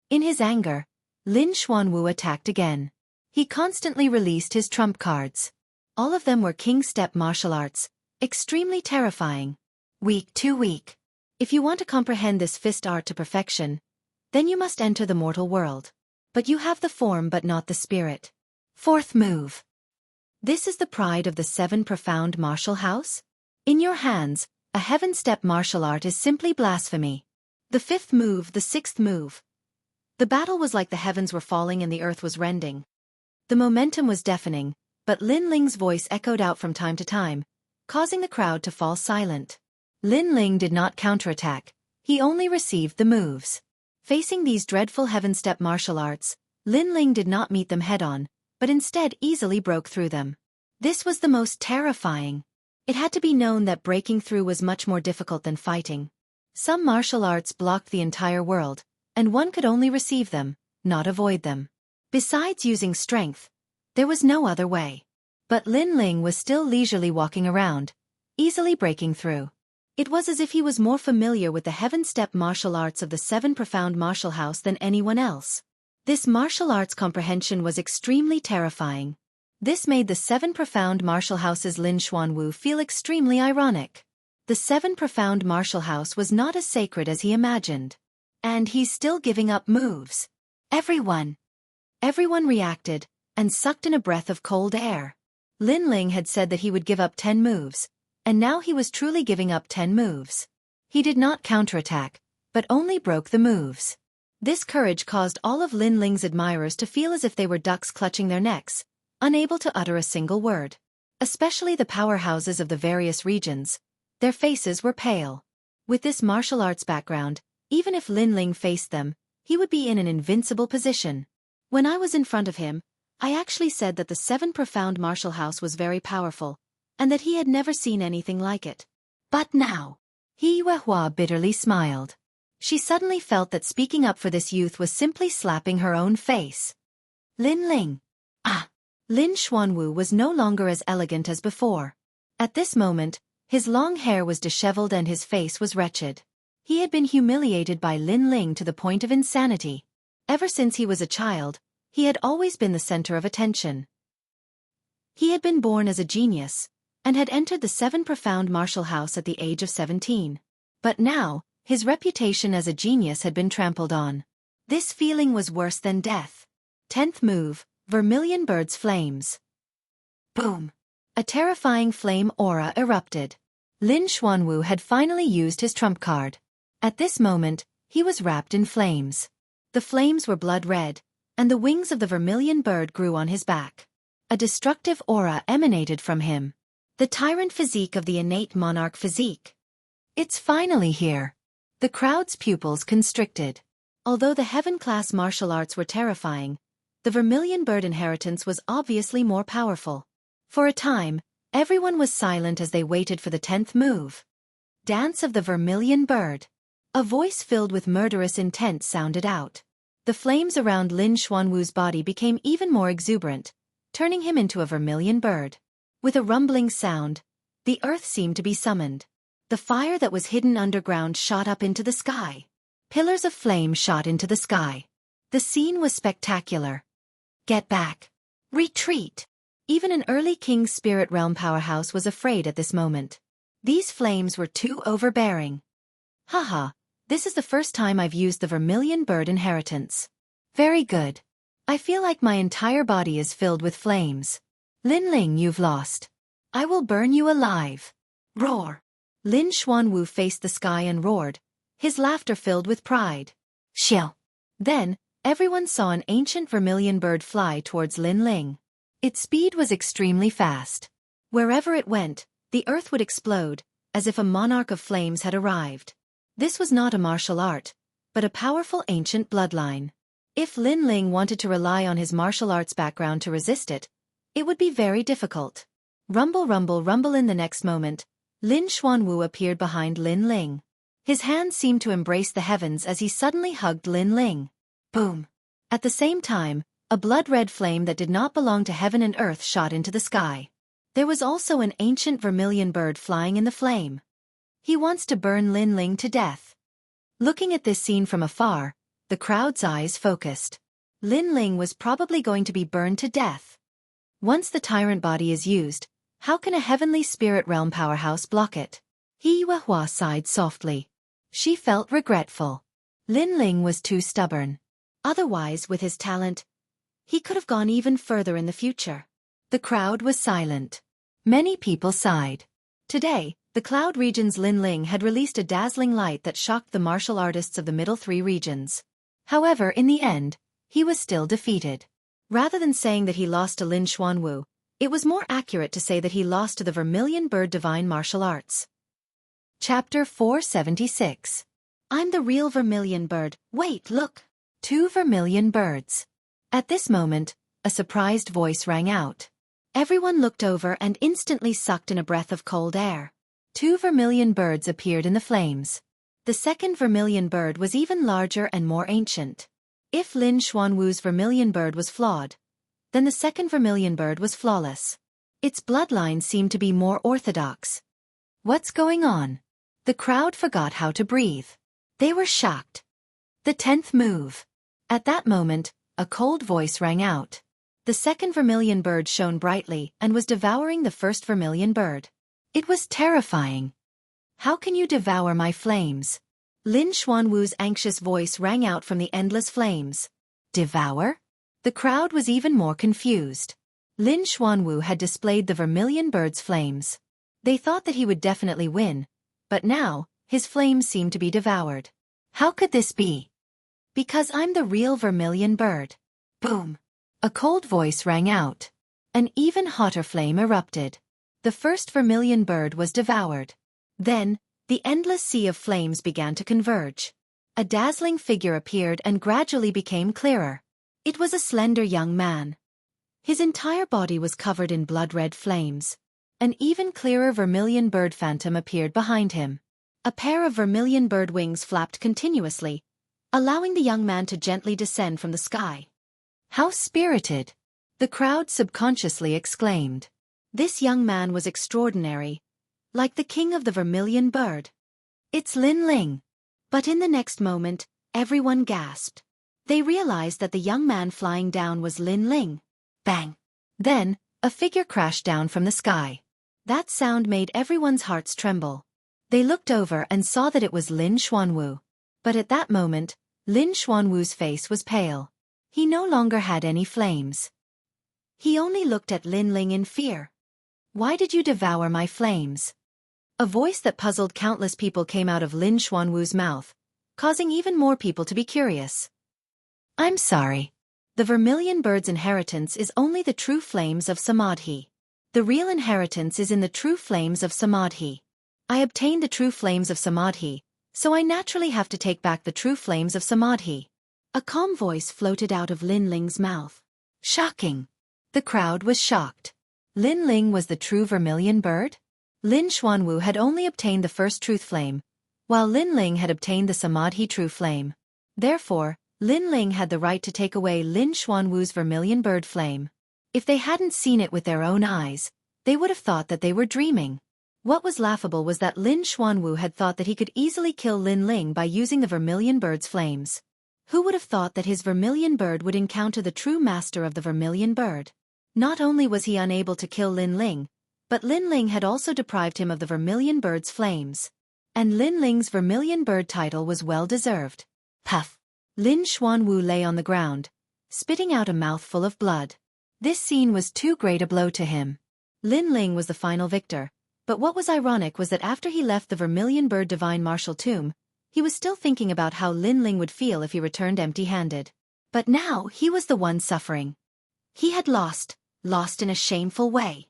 In his anger, Lin Xuanwu attacked again. He constantly released his trump cards. All of them were king step martial arts, extremely terrifying. Weak too weak. If you want to comprehend this fist art to perfection, then you must enter the mortal world. But you have the form but not the spirit. Fourth move. This is the pride of the 7 Profound Martial House? In your hands, a heaven step martial art is simply blasphemy. The 5th move, the 6th move. The battle was like the heavens were falling and the earth was rending. The momentum was deafening, but Lin Ling's voice echoed out from time to time, causing the crowd to fall silent. Lin Ling did not counterattack, he only received the moves. Facing these dreadful heaven step martial arts, Lin Ling did not meet them head-on, but instead easily broke through them. This was the most terrifying. It had to be known that breaking through was much more difficult than fighting. Some martial arts blocked the entire world, and one could only receive them, not avoid them. Besides using strength, there was no other way. But Lin Ling was still leisurely walking around, easily breaking through. It was as if he was more familiar with the heaven-step martial arts of the Seven Profound Martial House than anyone else. This martial arts comprehension was extremely terrifying. This made the Seven Profound Martial House's Lin Xuanwu feel extremely ironic. The Seven Profound Martial House was not as sacred as he imagined. And he's still giving up moves. Everyone reacted, and sucked in a breath of cold air. Lin Ling had said that he would give up 10 moves, and now he was truly giving up 10 moves. He did not counterattack, but only broke the moves. This courage caused all of Lin Ling's admirers to feel as if they were ducks clutching their necks, unable to utter a single word. Especially the powerhouses of the various regions. Their faces were pale. With this martial arts background, even if Lin Ling faced them, he would be in an invincible position. When I was in front of him, I actually said that the Seven Profound Martial House was very powerful, and that he had never seen anything like it. But now, He Yuehua bitterly smiled. She suddenly felt that speaking up for this youth was simply slapping her own face. Lin Ling. Lin Xuanwu was no longer as elegant as before. At this moment, his long hair was disheveled and his face was wretched. He had been humiliated by Lin Ling to the point of insanity. Ever since he was a child, he had always been the center of attention. He had been born as a genius, and had entered the Seven Profound Martial House at the age of 17. But now, his reputation as a genius had been trampled on. This feeling was worse than death. 10th move, Vermilion Bird's Flames. Boom! A terrifying flame aura erupted. Lin Xuanwu had finally used his trump card. At this moment, he was wrapped in flames. The flames were blood red, and the wings of the vermilion bird grew on his back. A destructive aura emanated from him. The tyrant physique of the innate monarch physique. It's finally here. The crowd's pupils constricted. Although the heaven-class martial arts were terrifying, the vermilion bird inheritance was obviously more powerful. For a time, everyone was silent as they waited for the 10th move. Dance of the Vermilion Bird. A voice filled with murderous intent sounded out. The flames around Lin Xuanwu's body became even more exuberant, turning him into a vermilion bird. With a rumbling sound, the earth seemed to be summoned. The fire that was hidden underground shot up into the sky. Pillars of flame shot into the sky. The scene was spectacular. Get back. Retreat. Even an early King's Spirit Realm powerhouse was afraid at this moment. These flames were too overbearing. Haha, this is the first time I've used the Vermilion Bird inheritance. Very good. I feel like my entire body is filled with flames. Lin Ling, you've lost. I will burn you alive. Roar. Lin Xuanwu faced the sky and roared, his laughter filled with pride. Xiao. Then, everyone saw an ancient vermilion bird fly towards Lin Ling. Its speed was extremely fast. Wherever it went, the earth would explode, as if a monarch of flames had arrived. This was not a martial art, but a powerful ancient bloodline. If Lin Ling wanted to rely on his martial arts background to resist it, it would be very difficult. Rumble, rumble, rumble. In the next moment, Lin Xuanwu appeared behind Lin Ling. His hands seemed to embrace the heavens as he suddenly hugged Lin Ling. Boom! At the same time, a blood-red flame that did not belong to heaven and earth shot into the sky. There was also an ancient vermilion bird flying in the flame. He wants to burn Lin Ling to death. Looking at this scene from afar, the crowd's eyes focused. Lin Ling was probably going to be burned to death. Once the tyrant body is used, how can a heavenly spirit realm powerhouse block it? He Yuehua sighed softly. She felt regretful. Lin Ling was too stubborn. Otherwise, with his talent, he could have gone even further in the future. The crowd was silent. Many people sighed. Today, the Cloud Region's Lin Ling had released a dazzling light that shocked the martial artists of the middle 3 regions. However, in the end, he was still defeated. Rather than saying that he lost to Lin Xuanwu, it was more accurate to say that he lost to the Vermilion Bird Divine Martial Arts. Chapter 476. I'm the real Vermilion Bird. Wait, look. 2 vermilion birds. At this moment, a surprised voice rang out. Everyone looked over and instantly sucked in a breath of cold air. 2 vermilion birds appeared in the flames. The second vermilion bird was even larger and more ancient. If Lin Xuanwu's vermilion bird was flawed, then the second vermilion bird was flawless. Its bloodline seemed to be more orthodox. What's going on? The crowd forgot how to breathe. They were shocked. The 10th move. At that moment, a cold voice rang out. The second vermilion bird shone brightly and was devouring the first vermilion bird. It was terrifying. How can you devour my flames? Lin Xuanwu's anxious voice rang out from the endless flames. Devour? The crowd was even more confused. Lin Xuanwu had displayed the vermilion bird's flames. They thought that he would definitely win, but now, his flames seemed to be devoured. How could this be? Because I'm the real vermilion bird. Boom! A cold voice rang out. An even hotter flame erupted. The first vermilion bird was devoured. Then, the endless sea of flames began to converge. A dazzling figure appeared and gradually became clearer. It was a slender young man. His entire body was covered in blood-red flames. An even clearer vermilion bird phantom appeared behind him. A pair of vermilion bird wings flapped continuously, allowing the young man to gently descend from the sky. How spirited! The crowd subconsciously exclaimed. This young man was extraordinary, like the king of the vermilion bird. It's Lin Ling. But in the next moment, everyone gasped. They realized that the young man flying down was Lin Ling. Bang! Then, a figure crashed down from the sky. That sound made everyone's hearts tremble. They looked over and saw that it was Lin Xuanwu. But at that moment, Lin Xuanwu's face was pale. He no longer had any flames. He only looked at Lin Ling in fear. Why did you devour my flames? A voice that puzzled countless people came out of Lin Xuanwu's mouth, causing even more people to be curious. I'm sorry. The vermilion bird's inheritance is only the true flames of Samadhi. The real inheritance is in the true flames of Samadhi. I obtained the true flames of Samadhi, so I naturally have to take back the true flames of Samadhi. A calm voice floated out of Lin Ling's mouth. Shocking. The crowd was shocked. Lin Ling was the true vermilion bird? Lin Xuanwu had only obtained the first truth flame, while Lin Ling had obtained the Samadhi true flame. Therefore, Lin Ling had the right to take away Lin Xuanwu's vermilion bird flame. If they hadn't seen it with their own eyes, they would have thought that they were dreaming. What was laughable was that Lin Xuanwu had thought that he could easily kill Lin Ling by using the vermilion bird's flames. Who would have thought that his vermilion bird would encounter the true master of the vermilion bird? Not only was he unable to kill Lin Ling, but Lin Ling had also deprived him of the vermilion bird's flames. And Lin Ling's vermilion bird title was well-deserved. Puff! Lin Xuanwu lay on the ground, spitting out a mouthful of blood. This scene was too great a blow to him. Lin Ling was the final victor, but what was ironic was that after he left the vermilion bird divine martial tomb, he was still thinking about how Lin Ling would feel if he returned empty-handed. But now he was the one suffering. He had lost in a shameful way.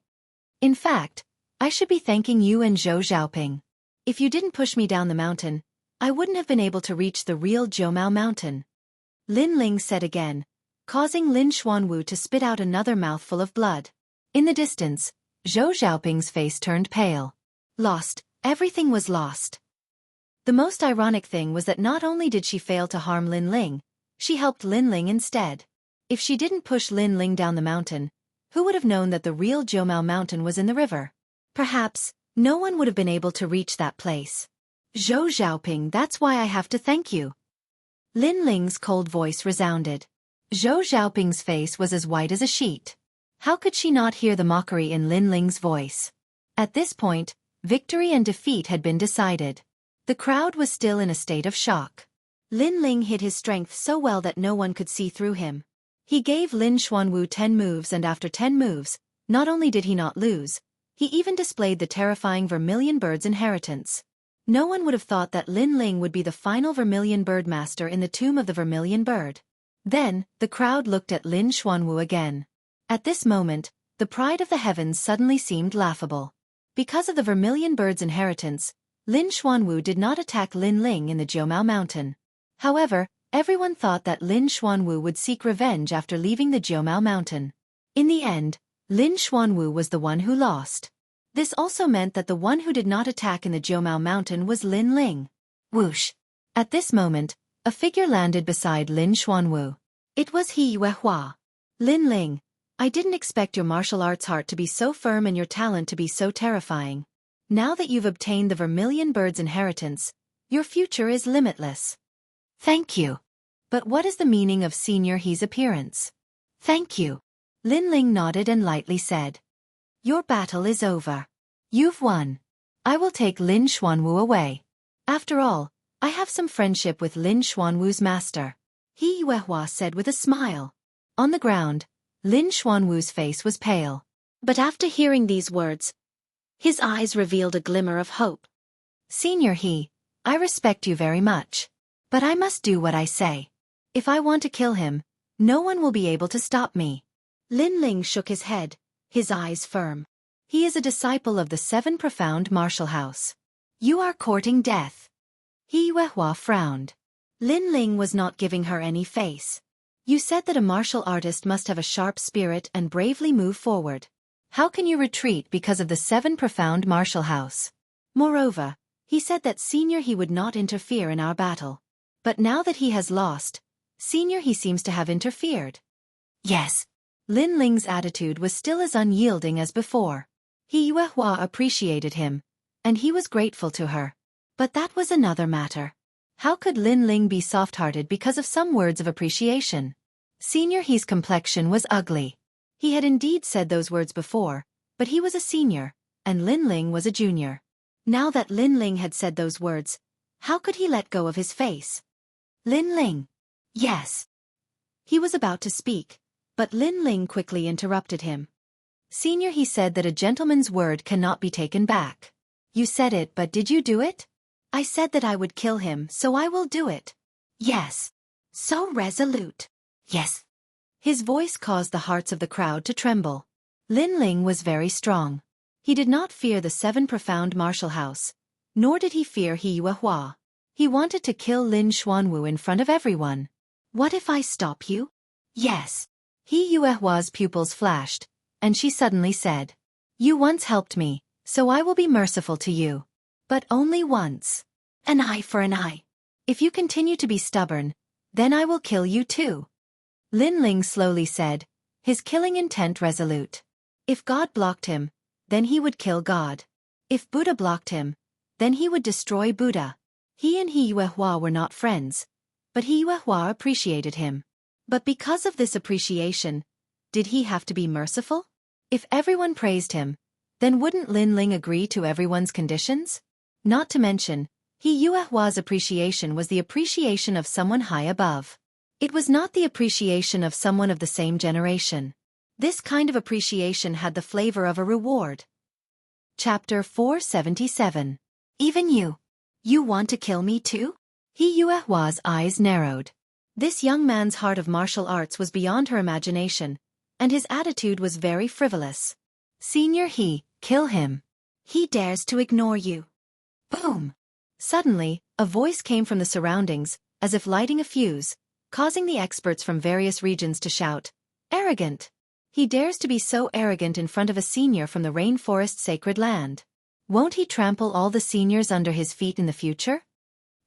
In fact, I should be thanking you and Zhou Xiaoping. If you didn't push me down the mountain, I wouldn't have been able to reach the real Jiumao mountain. Lin Ling said again, causing Lin Xuanwu to spit out another mouthful of blood. In the distance, Zhou Xiaoping's face turned pale. Lost, everything was lost. The most ironic thing was that not only did she fail to harm Lin Ling, she helped Lin Ling instead. If she didn't push Lin Ling down the mountain, who would have known that the real Jiumao mountain was in the river? Perhaps, no one would have been able to reach that place. Zhou Xiaoping, that's why I have to thank you. Lin Ling's cold voice resounded. Zhou Xiaoping's face was as white as a sheet. How could she not hear the mockery in Lin Ling's voice? At this point, victory and defeat had been decided. The crowd was still in a state of shock. Lin Ling hid his strength so well that no one could see through him. He gave Lin Xuanwu 10 moves, and after 10 moves, not only did he not lose, he even displayed the terrifying vermilion bird's inheritance. No one would have thought that Lin Ling would be the final vermilion bird master in the tomb of the vermilion bird. Then, the crowd looked at Lin Xuanwu again. At this moment, the pride of the heavens suddenly seemed laughable. Because of the vermilion bird's inheritance, Lin Xuanwu did not attack Lin Ling in the Jiumao mountain. However, everyone thought that Lin Xuanwu would seek revenge after leaving the Jiumao mountain. In the end, Lin Xuanwu was the one who lost. This also meant that the one who did not attack in the Jiumao mountain was Lin Ling. Whoosh! At this moment, a figure landed beside Lin Xuanwu. It was He Yuehua. Lin Ling, I didn't expect your martial arts heart to be so firm and your talent to be so terrifying. Now that you've obtained the Vermilion Bird's inheritance, your future is limitless. Thank you. But what is the meaning of Senior He's appearance? Thank you. Lin Ling nodded and lightly said. Your battle is over. You've won. I will take Lin Xuanwu away. After all, I have some friendship with Lin Xuanwu's master. He Yuehua said with a smile. On the ground, Lin Xuanwu's face was pale. But after hearing these words, his eyes revealed a glimmer of hope. Senior He, I respect you very much. But I must do what I say. If I want to kill him, no one will be able to stop me. Lin Ling shook his head, his eyes firm. He is a disciple of the 7 Profound Martial House. You are courting death. He Yuehua frowned. Lin Ling was not giving her any face. You said that a martial artist must have a sharp spirit and bravely move forward. How can you retreat because of the 7 Profound Martial House? Moreover, he said that Senior He would not interfere in our battle. But now that he has lost, Senior He seems to have interfered. Yes. Lin Ling's attitude was still as unyielding as before. He Yuehua appreciated him, and he was grateful to her. But that was another matter. How could Lin Ling be soft-hearted because of some words of appreciation? Senior He's complexion was ugly. He had indeed said those words before, but he was a senior, and Lin Ling was a junior. Now that Lin Ling had said those words, how could he let go of his face? Lin Ling. Yes. He was about to speak, but Lin Ling quickly interrupted him. Senior He said that a gentleman's word cannot be taken back. You said it, but did you do it? I said that I would kill him, so I will do it. Yes. So resolute. Yes. His voice caused the hearts of the crowd to tremble. Lin Ling was very strong. He did not fear the 7 Profound Martial House, nor did he fear He Yuehua. He wanted to kill Lin Xuanwu in front of everyone. What if I stop you? Yes. He Yuehua's pupils flashed, and she suddenly said, You once helped me, so I will be merciful to you. But only once. An eye for an eye. If you continue to be stubborn, then I will kill you too. Lin Ling slowly said, his killing intent resolute. If God blocked him, then he would kill God. If Buddha blocked him, then he would destroy Buddha. He and He Yuehua were not friends, but He Yuehua appreciated him. But because of this appreciation, did he have to be merciful? If everyone praised him, then wouldn't Lin Ling agree to everyone's conditions? Not to mention, He Yuehua's appreciation was the appreciation of someone high above. It was not the appreciation of someone of the same generation. This kind of appreciation had the flavor of a reward. Chapter 477. Even you. You want to kill me too? He Yuehua's eyes narrowed. This young man's heart of martial arts was beyond her imagination, and his attitude was very frivolous. Senior He, kill him. He dares to ignore you. Boom! Suddenly, a voice came from the surroundings, as if lighting a fuse, causing the experts from various regions to shout, Arrogant! He dares to be so arrogant in front of a senior from the rainforest sacred land. Won't he trample all the seniors under his feet in the future?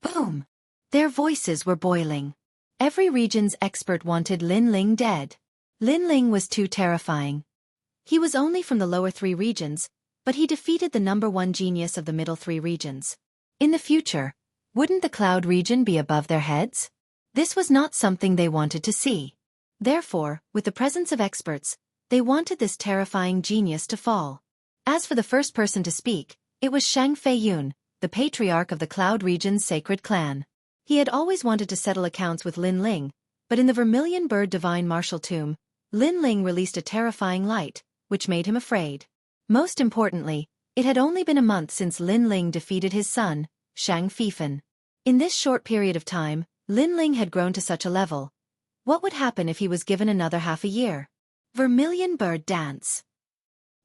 Boom! Their voices were boiling. Every region's expert wanted Lin Ling dead. Lin Ling was too terrifying. He was only from the lower 3 regions, but he defeated the #1 genius of the middle 3 regions. In the future, wouldn't the cloud region be above their heads? This was not something they wanted to see. Therefore, with the presence of experts, they wanted this terrifying genius to fall. As for the first person to speak, it was Shang Feiyun, the patriarch of the Cloud Region's sacred clan. He had always wanted to settle accounts with Lin Ling, but in the Vermilion Bird Divine Martial Tomb, Lin Ling released a terrifying light, which made him afraid. Most importantly, it had only been a month since Lin Ling defeated his son, Shang Feifan. In this short period of time, Lin Ling had grown to such a level. What would happen if he was given another half a year? Vermilion Bird Dance.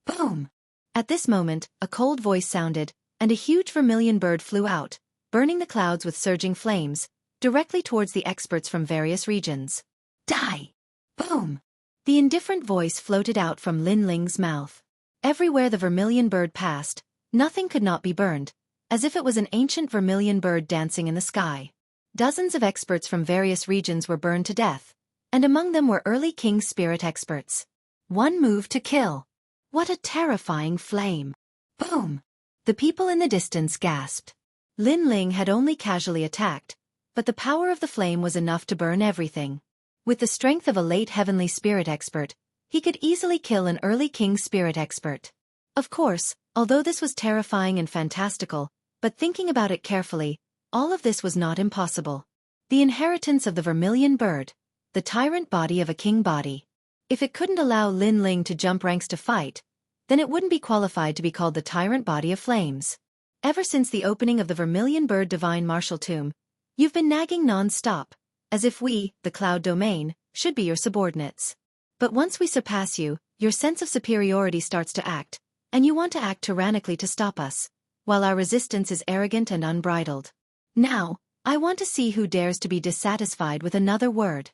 Boom! At this moment, a cold voice sounded, and a huge vermilion bird flew out, burning the clouds with surging flames, directly towards the experts from various regions. Die! Boom! The indifferent voice floated out from Lin Ling's mouth. Everywhere the vermilion bird passed, nothing could not be burned, as if it was an ancient vermilion bird dancing in the sky. Dozens of experts from various regions were burned to death, and among them were early king spirit experts. One move to kill. What a terrifying flame. Boom! The people in the distance gasped. Lin Ling had only casually attacked, but the power of the flame was enough to burn everything. With the strength of a late heavenly spirit expert, he could easily kill an early king spirit expert. Of course, although this was terrifying and fantastical, but thinking about it carefully, all of this was not impossible. The inheritance of the vermilion bird, the tyrant body of a king body. If it couldn't allow Lin Ling to jump ranks to fight, then it wouldn't be qualified to be called the tyrant body of flames. Ever since the opening of the vermilion bird divine martial tomb, you've been nagging non-stop, as if we, the cloud domain, should be your subordinates. But once we surpass you, your sense of superiority starts to act, and you want to act tyrannically to stop us, while our resistance is arrogant and unbridled. Now, I want to see who dares to be dissatisfied with another word.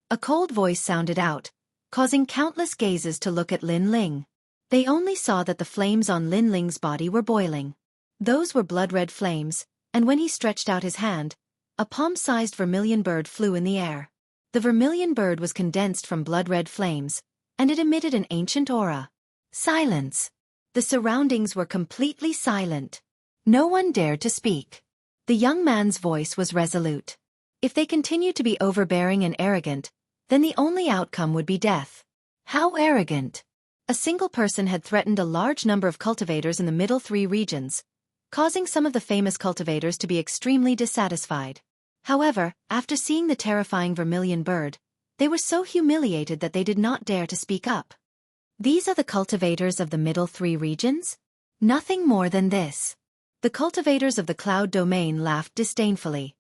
A cold voice sounded out, causing countless gazes to look at Lin Ling. They only saw that the flames on Lin Ling's body were boiling. Those were blood-red flames, and when he stretched out his hand, a palm-sized vermilion bird flew in the air. The vermilion bird was condensed from blood-red flames, and it emitted an ancient aura. Silence. The surroundings were completely silent. No one dared to speak. The young man's voice was resolute. If they continued to be overbearing and arrogant, then the only outcome would be death. How arrogant! A single person had threatened a large number of cultivators in the middle three regions, causing some of the famous cultivators to be extremely dissatisfied. However, after seeing the terrifying vermilion bird, they were so humiliated that they did not dare to speak up. These are the cultivators of the middle three regions? Nothing more than this. The cultivators of the cloud domain laughed disdainfully.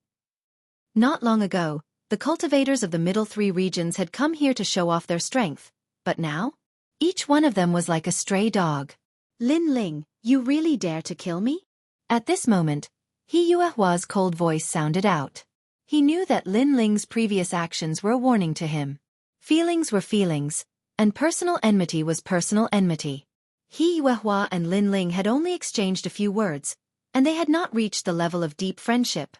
Not long ago, the cultivators of the middle three regions had come here to show off their strength, but now? Each one of them was like a stray dog. Lin Ling, you really dare to kill me? At this moment, He Yuehua's cold voice sounded out. He knew that Lin Ling's previous actions were a warning to him. Feelings were feelings, and personal enmity was personal enmity. He Yuehua and Lin Ling had only exchanged a few words, and they had not reached the level of deep friendship.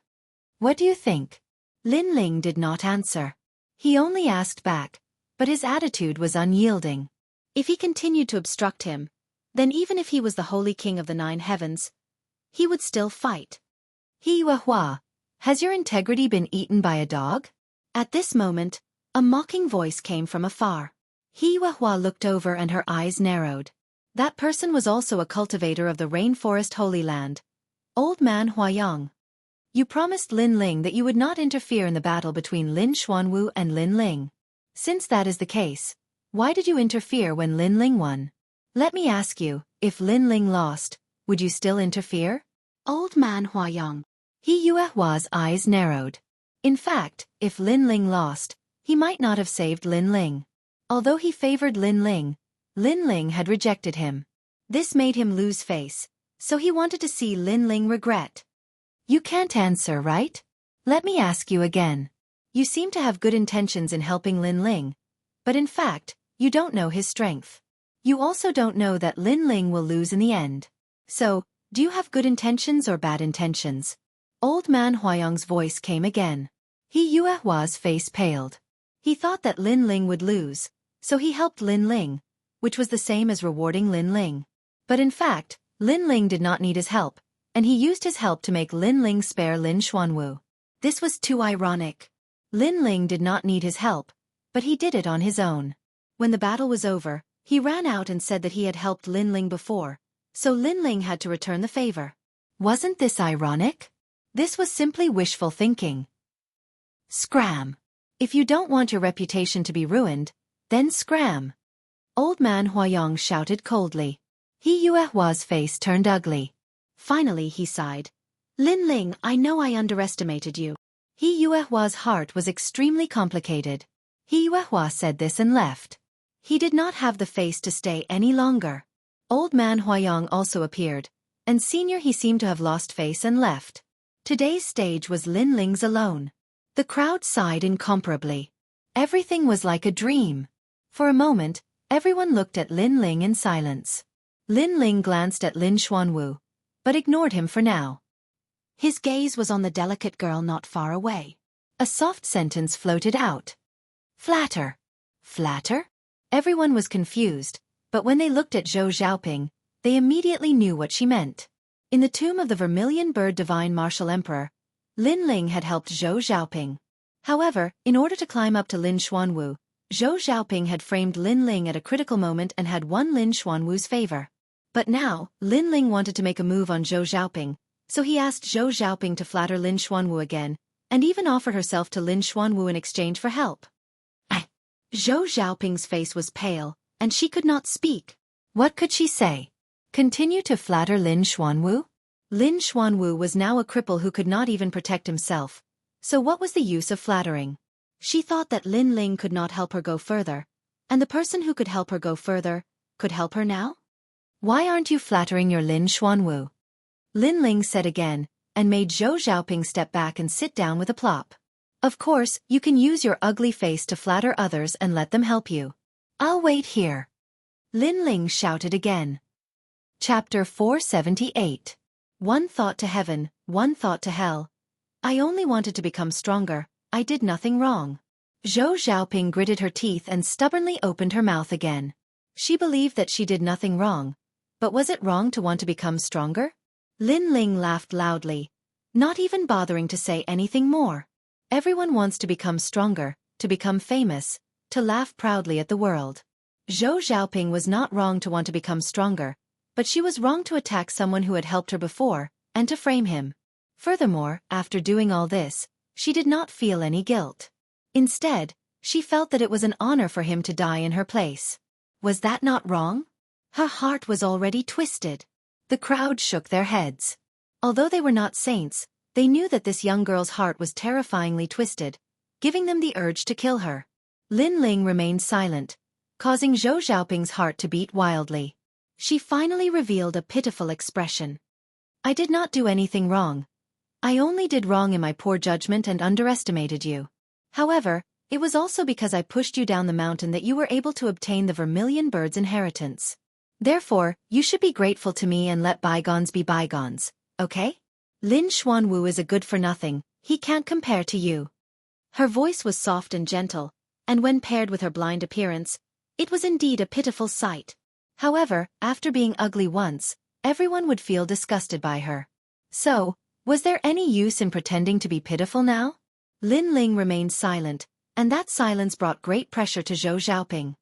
What do you think? Lin Ling did not answer. He only asked back, but his attitude was unyielding. If he continued to obstruct him, then even if he was the holy king of the 9 heavens, he would still fight. He Yuehua, has your integrity been eaten by a dog? At this moment, a mocking voice came from afar. He Yuehua looked over and her eyes narrowed. That person was also a cultivator of the rainforest holy land, Old Man Huayang. You promised Lin Ling that you would not interfere in the battle between Lin Xuanwu and Lin Ling. Since that is the case, why did you interfere when Lin Ling won? Let me ask you, if Lin Ling lost, would you still interfere? Old Man Huayang. He Yuehua's eyes narrowed. In fact, if Lin Ling lost, he might not have saved Lin Ling. Although he favored Lin Ling had rejected him. This made him lose face, so he wanted to see Lin Ling regret. You can't answer, right? Let me ask you again. You seem to have good intentions in helping Lin Ling, but in fact, you don't know his strength. You also don't know that Lin Ling will lose in the end. So, do you have good intentions or bad intentions? Old Man Huayang's voice came again. He Yuehua's face paled. He thought that Lin Ling would lose, so he helped Lin Ling, which was the same as rewarding Lin Ling. But in fact, Lin Ling did not need his help, and he used his help to make Lin Ling spare Lin Xuanwu. This was too ironic. Lin Ling did not need his help, but he did it on his own. When the battle was over, he ran out and said that he had helped Lin Ling before, so Lin Ling had to return the favor. Wasn't this ironic? This was simply wishful thinking. Scram. If you don't want your reputation to be ruined, then scram. Old Man Huayang shouted coldly. He Yuehua's face turned ugly. Finally he sighed. Lin Ling, I know I underestimated you. He Yuehua's heart was extremely complicated. He Yuehua said this and left. He did not have the face to stay any longer. Old Man Huayang also appeared, and Senior he seemed to have lost face and left. Today's stage was Lin Ling's alone. The crowd sighed incomparably. Everything was like a dream. For a moment, everyone looked at Lin Ling in silence. Lin Ling glanced at Lin Xuanwu, but ignored him for now. His gaze was on the delicate girl not far away. A soft sentence floated out. Flatter. Flatter? Everyone was confused, but when they looked at Zhou Xiaoping, they immediately knew what she meant. In the tomb of the Vermilion Bird Divine Martial Emperor, Lin Ling had helped Zhou Xiaoping. However, in order to climb up to Lin Xuanwu, Zhou Xiaoping had framed Lin Ling at a critical moment and had won Lin Xuanwu's favor. But now, Lin Ling wanted to make a move on Zhou Xiaoping, so he asked Zhou Xiaoping to flatter Lin Xuanwu again, and even offered herself to Lin Xuanwu in exchange for help. Zhou Xiaoping's face was pale, and she could not speak. What could she say? Continue to flatter Lin Xuanwu? Lin Xuanwu was now a cripple who could not even protect himself, so what was the use of flattering? She thought that Lin Ling could not help her go further, and the person who could help her go further could help her now? Why aren't you flattering your Lin Xuanwu? Lin Ling said again, and made Zhou Xiaoping step back and sit down with a plop. Of course, you can use your ugly face to flatter others and let them help you. I'll wait here. Lin Ling shouted again. Chapter 478. One thought to heaven, one thought to hell. I only wanted to become stronger, I did nothing wrong. Zhou Xiaoping gritted her teeth and stubbornly opened her mouth again. She believed that she did nothing wrong, but was it wrong to want to become stronger? Lin Ling laughed loudly, not even bothering to say anything more. Everyone wants to become stronger, to become famous, to laugh proudly at the world. Zhou Xiaoping was not wrong to want to become stronger, but she was wrong to attack someone who had helped her before, and to frame him. Furthermore, after doing all this, she did not feel any guilt. Instead, she felt that it was an honor for him to die in her place. Was that not wrong? Her heart was already twisted. The crowd shook their heads. Although they were not saints, they knew that this young girl's heart was terrifyingly twisted, giving them the urge to kill her. Lin Ling remained silent, causing Zhou Xiaoping's heart to beat wildly. She finally revealed a pitiful expression. I did not do anything wrong. I only did wrong in my poor judgment and underestimated you. However, it was also because I pushed you down the mountain that you were able to obtain the Vermilion Bird's inheritance. Therefore, you should be grateful to me and let bygones be bygones, okay? Lin Xuanwu is a good-for-nothing, he can't compare to you. Her voice was soft and gentle, and when paired with her blind appearance, it was indeed a pitiful sight. However, after being ugly once, everyone would feel disgusted by her. So, was there any use in pretending to be pitiful now? Lin Ling remained silent, and that silence brought great pressure to Zhou Xiaoping.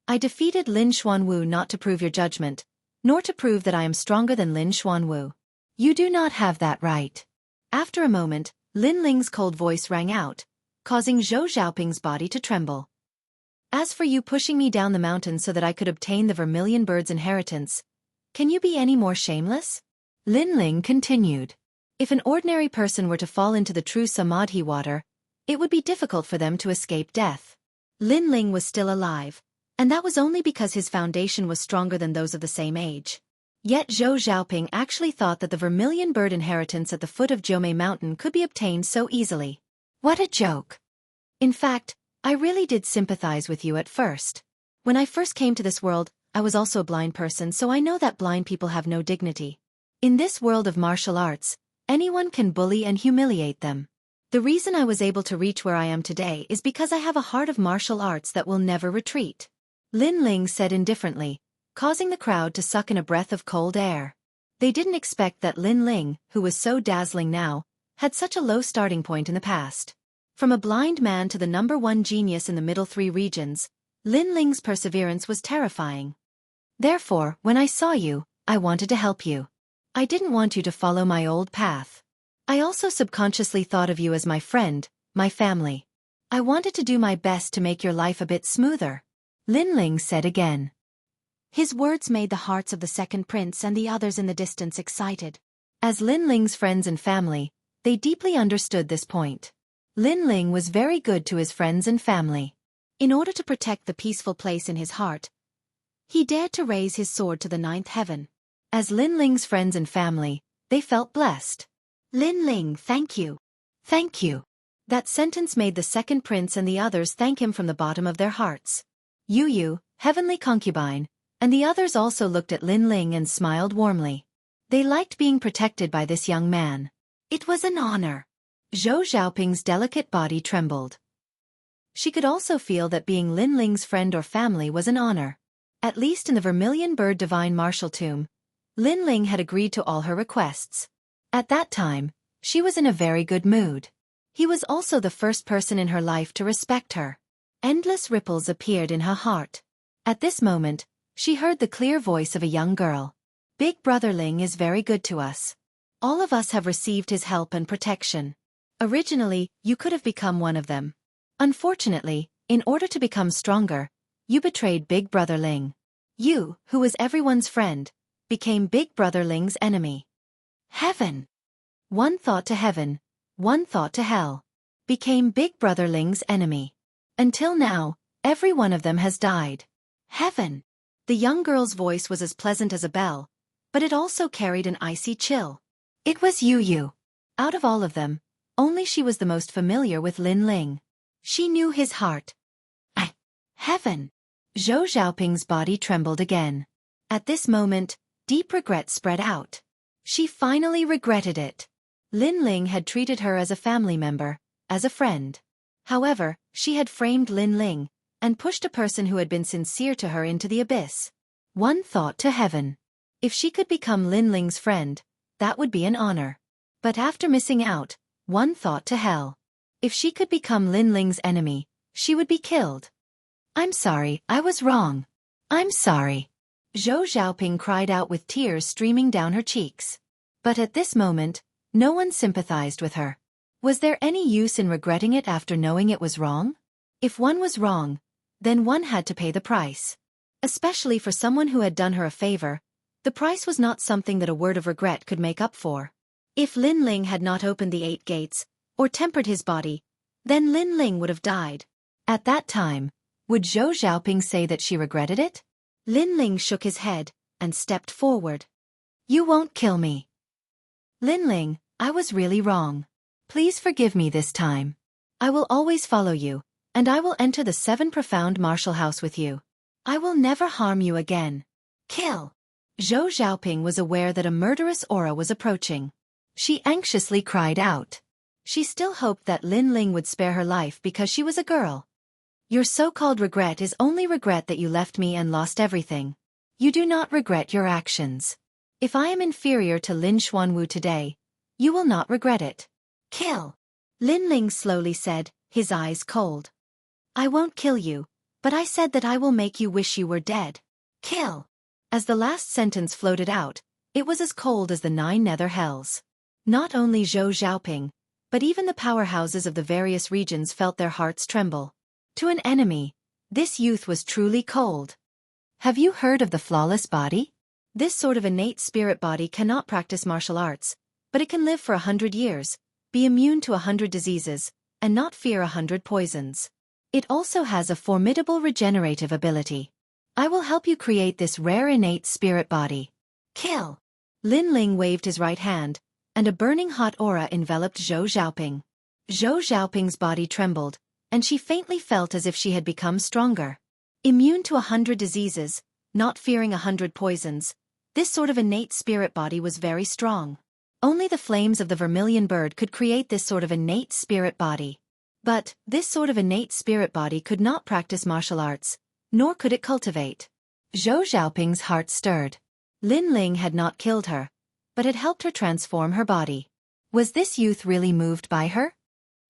I defeated Lin Xuanwu not to prove your judgment, nor to prove that I am stronger than Lin Xuanwu. You do not have that right. After a moment, Lin Ling's cold voice rang out, causing Zhou Xiaoping's body to tremble. As for you pushing me down the mountain so that I could obtain the Vermilion Bird's inheritance, can you be any more shameless? Lin Ling continued. If an ordinary person were to fall into the true Samadhi water, it would be difficult for them to escape death. Lin Ling was still alive, and that was only because his foundation was stronger than those of the same age. Yet Zhou Xiaoping actually thought that the Vermilion Bird inheritance at the foot of Jiumei Mountain could be obtained so easily. What a joke! In fact, I really did sympathize with you at first. When I first came to this world, I was also a blind person, so I know that blind people have no dignity. In this world of martial arts, anyone can bully and humiliate them. The reason I was able to reach where I am today is because I have a heart of martial arts that will never retreat. Lin Ling said indifferently, causing the crowd to suck in a breath of cold air. They didn't expect that Lin Ling, who was so dazzling now, had such a low starting point in the past. From a blind man to the #1 genius in the middle 3 regions, Lin Ling's perseverance was terrifying. Therefore, when I saw you, I wanted to help you. I didn't want you to follow my old path. I also subconsciously thought of you as my friend, my family. I wanted to do my best to make your life a bit smoother. Lin Ling said again. His words made the hearts of the second prince and the others in the distance excited. As Lin Ling's friends and family, they deeply understood this point. Lin Ling was very good to his friends and family. In order to protect the peaceful place in his heart, he dared to raise his sword to the 9th heaven. As Lin Ling's friends and family, they felt blessed. Lin Ling, thank you. Thank you. That sentence made the second prince and the others thank him from the bottom of their hearts. Yu, heavenly concubine, and the others also looked at Lin Ling and smiled warmly. They liked being protected by this young man. It was an honor. Zhou Xiaoping's delicate body trembled. She could also feel that being Lin Ling's friend or family was an honor. At least in the Vermilion Bird Divine Martial Tomb, Lin Ling had agreed to all her requests. At that time, she was in a very good mood. He was also the first person in her life to respect her. Endless ripples appeared in her heart. At this moment, she heard the clear voice of a young girl. Big Brother Ling is very good to us. All of us have received his help and protection. Originally, you could have become one of them. Unfortunately, in order to become stronger, you betrayed Big Brother Ling. You, who was everyone's friend, became Big Brother Ling's enemy. Heaven! One thought to heaven, one thought to hell. Became Big Brother Ling's enemy. Until now, every one of them has died. Heaven! The young girl's voice was as pleasant as a bell, but it also carried an icy chill. It was Yu. Out of all of them, only she was the most familiar with Lin Ling. She knew his heart. Heaven! Zhou Xiaoping's body trembled again. At this moment, deep regret spread out. She finally regretted it. Lin Ling had treated her as a family member, as a friend. However, she had framed Lin Ling, and pushed a person who had been sincere to her into the abyss. One thought to heaven. If she could become Lin Ling's friend, that would be an honor. But after missing out, one thought to hell. If she could become Lin Ling's enemy, she would be killed. I'm sorry, I was wrong. I'm sorry. Zhou Xiaoping cried out with tears streaming down her cheeks. But at this moment, no one sympathized with her. Was there any use in regretting it after knowing it was wrong? If one was wrong, then one had to pay the price. Especially for someone who had done her a favor, the price was not something that a word of regret could make up for. If Lin Ling had not opened the 8 gates, or tempered his body, then Lin Ling would have died. At that time, would Zhou Xiaoping say that she regretted it? Lin Ling shook his head, and stepped forward. You won't kill me. Lin Ling, I was really wrong. Please forgive me this time. I will always follow you, and I will enter the 7 profound martial house with you. I will never harm you again. Kill! Zhou Xiaoping was aware that a murderous aura was approaching. She anxiously cried out. She still hoped that Lin Ling would spare her life because she was a girl. Your so-called regret is only regret that you left me and lost everything. You do not regret your actions. If I am inferior to Lin Xuanwu today, you will not regret it. Kill! Lin Ling slowly said, his eyes cold. I won't kill you, but I said that I will make you wish you were dead. Kill! As the last sentence floated out, it was as cold as the 9 nether hells. Not only Zhou Xiaoping, but even the powerhouses of the various regions felt their hearts tremble. To an enemy, this youth was truly cold. Have you heard of the flawless body? This sort of innate spirit body cannot practice martial arts, but it can live for 100 years, be immune to 100 diseases, and not fear 100 poisons. It also has a formidable regenerative ability. I will help you create this rare innate spirit body. Kill! Lin Ling waved his right hand, and a burning hot aura enveloped Zhou Xiaoping. Zhou Xiaoping's body trembled, and she faintly felt as if she had become stronger. Immune to 100 diseases, not fearing 100 poisons, this sort of innate spirit body was very strong. Only the flames of the vermilion bird could create this sort of innate spirit body. But, this sort of innate spirit body could not practice martial arts, nor could it cultivate. Zhou Xiaoping's heart stirred. Lin Ling had not killed her, but had helped her transform her body. Was this youth really moved by her?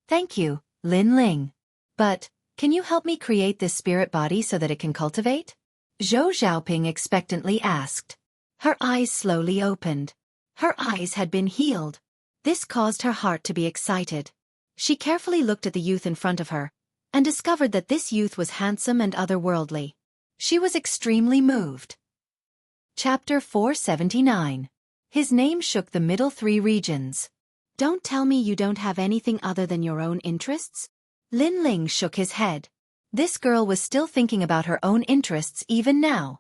Thank you, Lin Ling. But, can you help me create this spirit body so that it can cultivate? Zhou Xiaoping expectantly asked. Her eyes slowly opened. Her eyes had been healed. This caused her heart to be excited. She carefully looked at the youth in front of her, and discovered that this youth was handsome and otherworldly. She was extremely moved. Chapter 479. His name shook the middle 3 regions. Don't tell me you don't have anything other than your own interests? Lin Ling shook his head. This girl was still thinking about her own interests even now.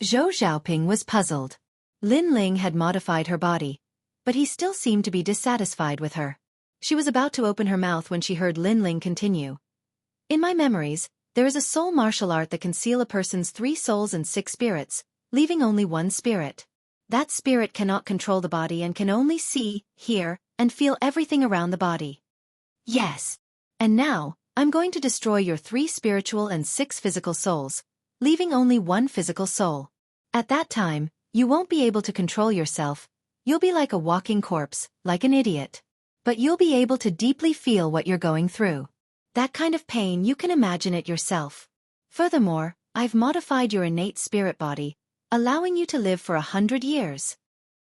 Zhou Xiaoping was puzzled. Lin Ling had modified her body, but he still seemed to be dissatisfied with her. She was about to open her mouth when she heard Lin Ling continue. In my memories, there is a soul martial art that can seal a person's 3 souls and 6 spirits, leaving only 1 spirit. That spirit cannot control the body and can only see, hear, and feel everything around the body. Yes. And now, I'm going to destroy your 3 spiritual and 6 physical souls, leaving only 1 physical soul. At that time, you won't be able to control yourself. You'll be like a walking corpse, like an idiot. But you'll be able to deeply feel what you're going through. That kind of pain, you can imagine it yourself. Furthermore, I've modified your innate spirit body, allowing you to live for 100 years.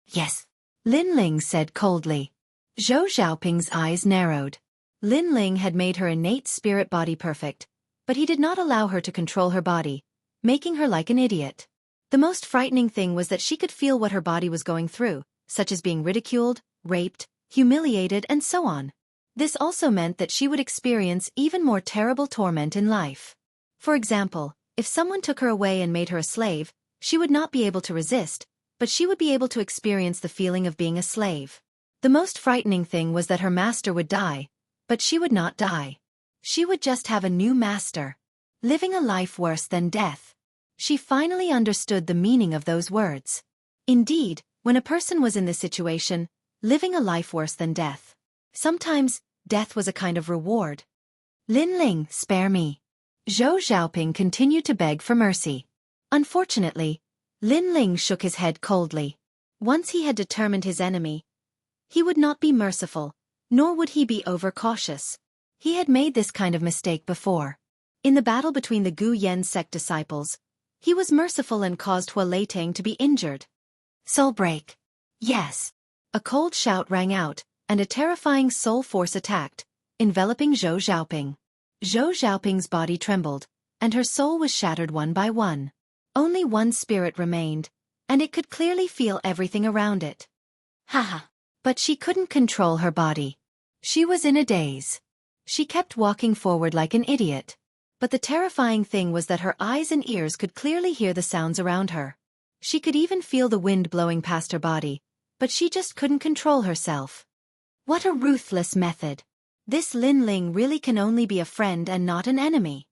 Yes, Lin Ling said coldly. Zhou Xiaoping's eyes narrowed. Lin Ling had made her innate spirit body perfect, but he did not allow her to control her body, making her like an idiot. The most frightening thing was that she could feel what her body was going through, such as being ridiculed, raped, humiliated, and so on. This also meant that she would experience even more terrible torment in life. For example, if someone took her away and made her a slave, she would not be able to resist, but she would be able to experience the feeling of being a slave. The most frightening thing was that her master would die, but she would not die. She would just have a new master. Living a life worse than death. She finally understood the meaning of those words. Indeed, when a person was in this situation, living a life worse than death, sometimes, death was a kind of reward. Lin Ling, spare me. Zhou Xiaoping continued to beg for mercy. Unfortunately, Lin Ling shook his head coldly. Once he had determined his enemy, he would not be merciful, nor would he be overcautious. He had made this kind of mistake before. In the battle between the Gu Yan sect disciples, he was merciful and caused Hua Leitang to be injured. Soul break. Yes. A cold shout rang out, and a terrifying soul force attacked, enveloping Zhou Xiaoping. Zhou Xiaoping's body trembled, and her soul was shattered one by one. Only one spirit remained, and it could clearly feel everything around it. Haha. But she couldn't control her body. She was in a daze. She kept walking forward like an idiot. But the terrifying thing was that her eyes and ears could clearly hear the sounds around her. She could even feel the wind blowing past her body, but she just couldn't control herself. What a ruthless method. This Lin Ling really can only be a friend and not an enemy.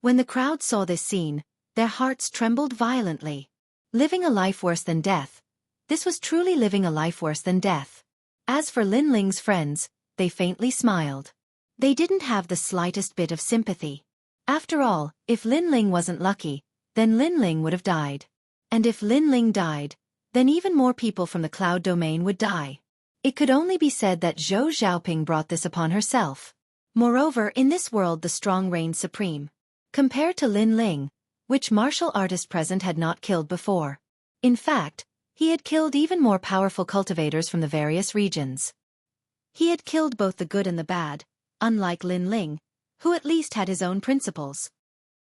When the crowd saw this scene, their hearts trembled violently. Living a life worse than death. This was truly living a life worse than death. As for Lin Ling's friends, they faintly smiled. They didn't have the slightest bit of sympathy. After all, if Lin Ling wasn't lucky, then Lin Ling would have died. And if Lin Ling died, then even more people from the cloud domain would die. It could only be said that Zhou Xiaoping brought this upon herself. Moreover, in this world the strong reigned supreme. Compared to Lin Ling, which martial artist present had not killed before. In fact, he had killed even more powerful cultivators from the various regions. He had killed both the good and the bad, unlike Lin Ling, who at least had his own principles.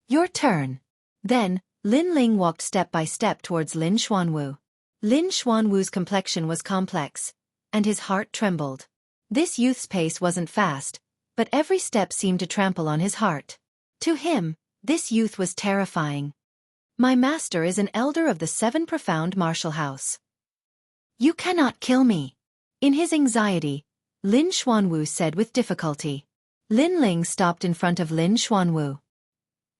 Your turn. Then, Lin Ling walked step by step towards Lin Xuanwu. Lin Xuanwu's complexion was complex, and his heart trembled. This youth's pace wasn't fast, but every step seemed to trample on his heart. To him, this youth was terrifying. My master is an elder of the 7 profound martial house. You cannot kill me. In his anxiety, Lin Xuanwu said with difficulty. Lin Ling stopped in front of Lin Xuanwu.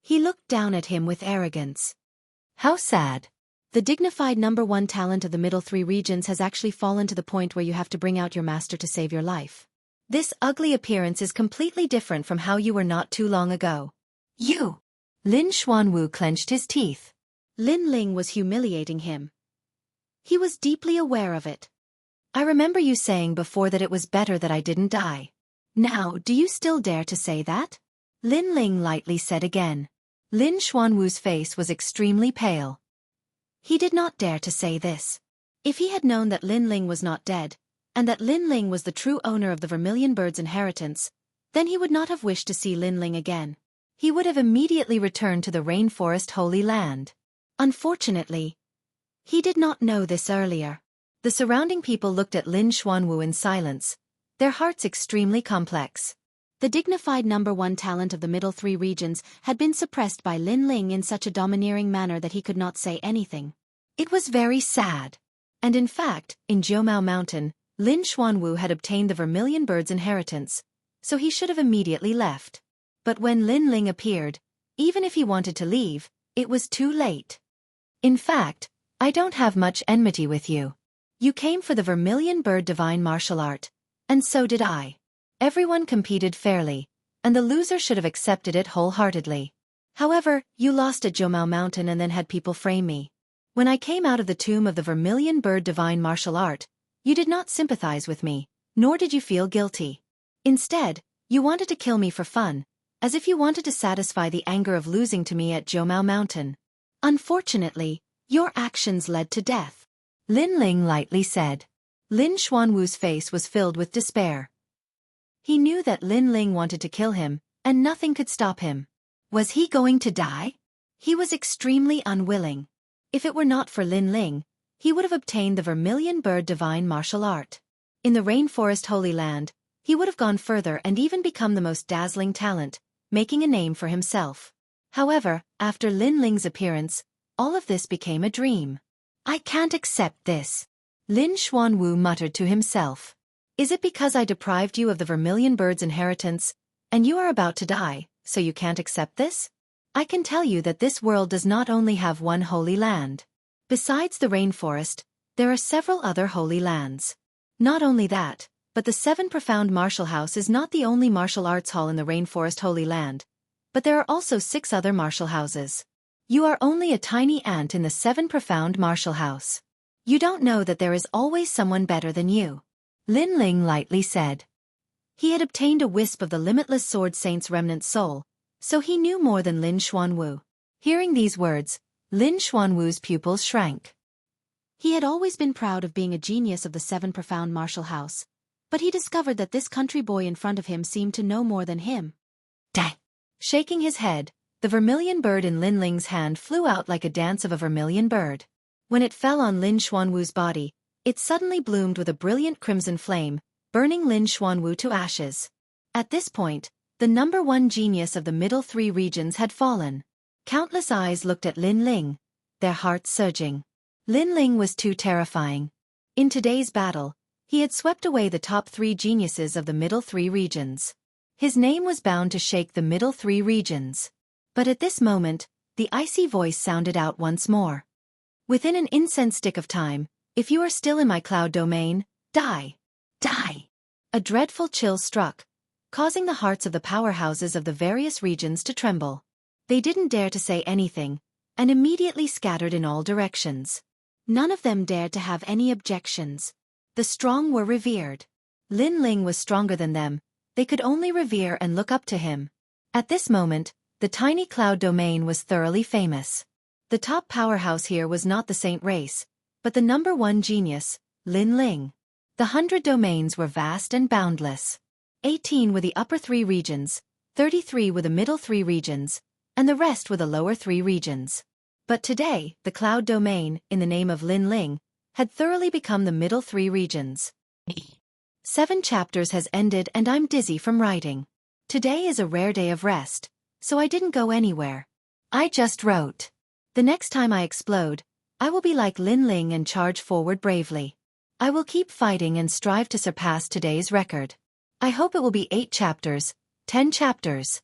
He looked down at him with arrogance. How sad. The dignified #1 talent of the middle 3 regions has actually fallen to the point where you have to bring out your master to save your life. This ugly appearance is completely different from how you were not too long ago. You! Lin Xuanwu clenched his teeth. Lin Ling was humiliating him. He was deeply aware of it. I remember you saying before that it was better that I didn't die. Now, do you still dare to say that? Lin Ling lightly said again. Lin Xuanwu's face was extremely pale. He did not dare to say this. If he had known that Lin Ling was not dead, and that Lin Ling was the true owner of the Vermilion Bird's inheritance, then he would not have wished to see Lin Ling again. He would have immediately returned to the rainforest Holy Land. Unfortunately, he did not know this earlier. The surrounding people looked at Lin Xuanwu in silence, their hearts extremely complex. The dignified #1 talent of the middle 3 regions had been suppressed by Lin Ling in such a domineering manner that he could not say anything. It was very sad. And in fact, in Jiumao Mountain, Lin Xuanwu had obtained the Vermilion Bird's inheritance, so he should have immediately left. But when Lin Ling appeared, even if he wanted to leave, it was too late. In fact, I don't have much enmity with you. You came for the vermilion bird divine martial art, and so did I. Everyone competed fairly, and the loser should have accepted it wholeheartedly. However, you lost at Jianghu Mountain and then had people frame me. When I came out of the tomb of the vermilion bird divine martial art, you did not sympathize with me, nor did you feel guilty. Instead, you wanted to kill me for fun, as if you wanted to satisfy the anger of losing to me at Jianghu Mountain. Unfortunately, your actions led to death. Lin Ling lightly said. Lin Xuanwu's face was filled with despair. He knew that Lin Ling wanted to kill him, and nothing could stop him. Was he going to die? He was extremely unwilling. If it were not for Lin Ling, he would have obtained the vermilion bird divine martial art. In the rainforest Holy Land, he would have gone further and even become the most dazzling talent, making a name for himself. However, after Lin Ling's appearance, all of this became a dream. I can't accept this. Lin Xuanwu muttered to himself. Is it because I deprived you of the vermilion bird's inheritance, and you are about to die, so you can't accept this? I can tell you that this world does not only have one holy land. Besides the rainforest, there are several other holy lands. Not only that, but the Seven Profound Martial House is not the only martial arts hall in the rainforest holy land, but there are also 6 other martial houses. You are only a tiny ant in the Seven Profound Martial House. You don't know that there is always someone better than you. Lin Ling lightly said. He had obtained a wisp of the limitless sword saint's remnant soul, so he knew more than Lin Xuanwu. Hearing these words, Lin Xuanwu's pupils shrank. He had always been proud of being a genius of the Seven Profound Martial House, but he discovered that this country boy in front of him seemed to know more than him. Dang! Shaking his head, the vermilion bird in Lin Ling's hand flew out like a dance of a vermilion bird. When it fell on Lin Xuanwu's body, it suddenly bloomed with a brilliant crimson flame, burning Lin Xuanwu to ashes. At this point, the #1 genius of the middle 3 regions had fallen. Countless eyes looked at Lin Ling, their hearts surging. Lin Ling was too terrifying. In today's battle, he had swept away the top 3 geniuses of the middle 3 regions. His name was bound to shake the middle 3 regions. But at this moment, the icy voice sounded out once more. Within an incense stick of time, if you are still in my cloud domain, die! Die! A dreadful chill struck, causing the hearts of the powerhouses of the various regions to tremble. They didn't dare to say anything, and immediately scattered in all directions. None of them dared to have any objections. The strong were revered. Lin Ling was stronger than them, they could only revere and look up to him. At this moment, the tiny cloud domain was thoroughly famous. The top powerhouse here was not the saint race, but the #1 genius, Lin Ling. The 100 domains were vast and boundless. 18 were the upper 3 regions, 33 were the middle 3 regions, and the rest were the lower 3 regions. But today, the cloud domain, in the name of Lin Ling, had thoroughly become the middle 3 regions. 7 chapters has ended and I'm dizzy from writing. Today is a rare day of rest, so I didn't go anywhere. I just wrote. The next time I explode, I will be like Lin Ling and charge forward bravely. I will keep fighting and strive to surpass today's record. I hope it will be 8 chapters, 10 chapters.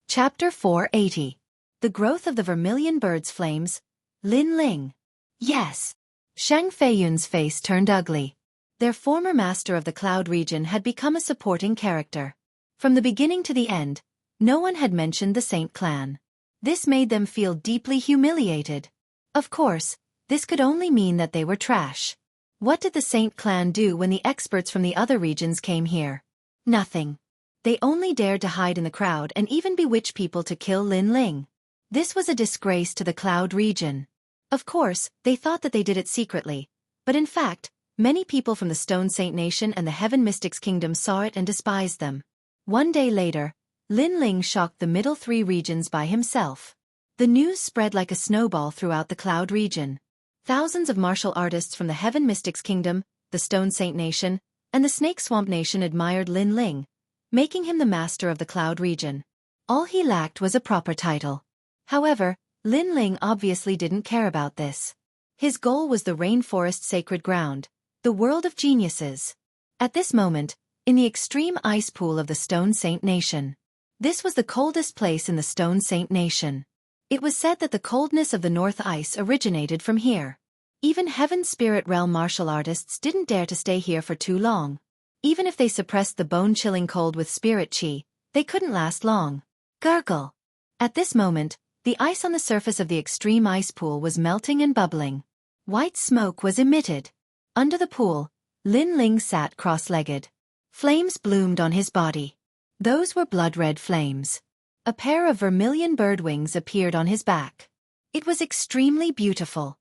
Chapter 480. The Growth of the Vermilion Bird's Flames. Lin Ling. Yes. Shang Feiyun's face turned ugly. Their former master of the Cloud region had become a supporting character. From the beginning to the end, no one had mentioned the Saint clan. This made them feel deeply humiliated. Of course, this could only mean that they were trash. What did the Saint clan do when the experts from the other regions came here? Nothing. They only dared to hide in the crowd and even bewitch people to kill Lin Ling. This was a disgrace to the Cloud region. Of course, they thought that they did it secretly, but in fact, many people from the Stone Saint Nation and the Heaven Mystics Kingdom saw it and despised them. One day later, Lin Ling shocked the middle 3 regions by himself. The news spread like a snowball throughout the Cloud region. Thousands of martial artists from the Heaven Mystics Kingdom, the Stone Saint Nation, and the Snake Swamp Nation admired Lin Ling, making him the master of the Cloud region. All he lacked was a proper title. However, Lin Ling obviously didn't care about this. His goal was the rainforest sacred ground, the world of geniuses. At this moment, in the extreme ice pool of the Stone Saint Nation. This was the coldest place in the Stone Saint Nation. It was said that the coldness of the North Ice originated from here. Even Heaven's spirit realm martial artists didn't dare to stay here for too long. Even if they suppressed the bone-chilling cold with spirit chi, they couldn't last long. Gurgle. At this moment, the ice on the surface of the extreme ice pool was melting and bubbling. White smoke was emitted. Under the pool, Lin Ling sat cross-legged. Flames bloomed on his body. Those were blood-red flames. A pair of vermilion bird wings appeared on his back. It was extremely beautiful.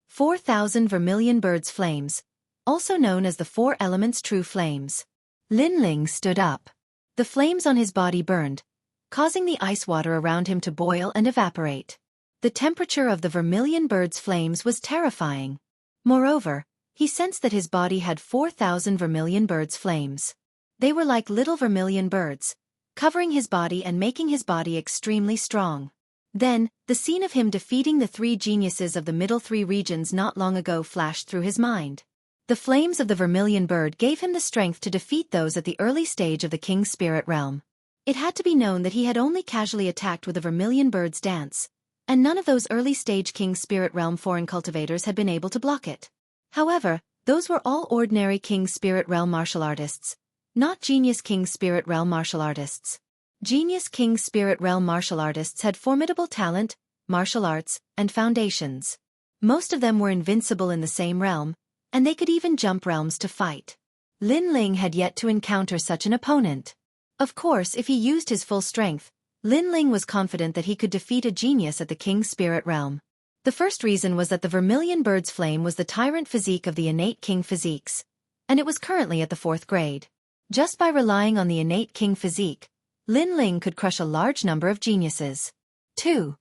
4,000 vermilion birds' flames, also known as the Four Elements' true flames. Lin Ling stood up. The flames on his body burned, causing the ice water around him to boil and evaporate. The temperature of the vermilion bird's flames was terrifying. Moreover, he sensed that his body had 4,000 vermilion birds' flames. They were like little vermilion birds, covering his body and making his body extremely strong. Then, the scene of him defeating the three geniuses of the middle three regions not long ago flashed through his mind. The flames of the vermilion bird gave him the strength to defeat those at the early stage of the king's spirit realm. It had to be known that he had only casually attacked with the vermilion bird's dance, and none of those early-stage king's spirit realm foreign cultivators had been able to block it. However, those were all ordinary king's spirit realm martial artists, not genius king's spirit realm martial artists. Genius king's spirit realm martial artists had formidable talent, martial arts, and foundations. Most of them were invincible in the same realm, and they could even jump realms to fight. Lin Ling had yet to encounter such an opponent. Of course, if he used his full strength, Lin Ling was confident that he could defeat a genius at the king's spirit realm. The first reason was that the vermilion bird's flame was the tyrant physique of the innate king physiques, and it was currently at the 4th grade. Just by relying on the innate king physique, Lin Ling could crush a large number of geniuses. 2.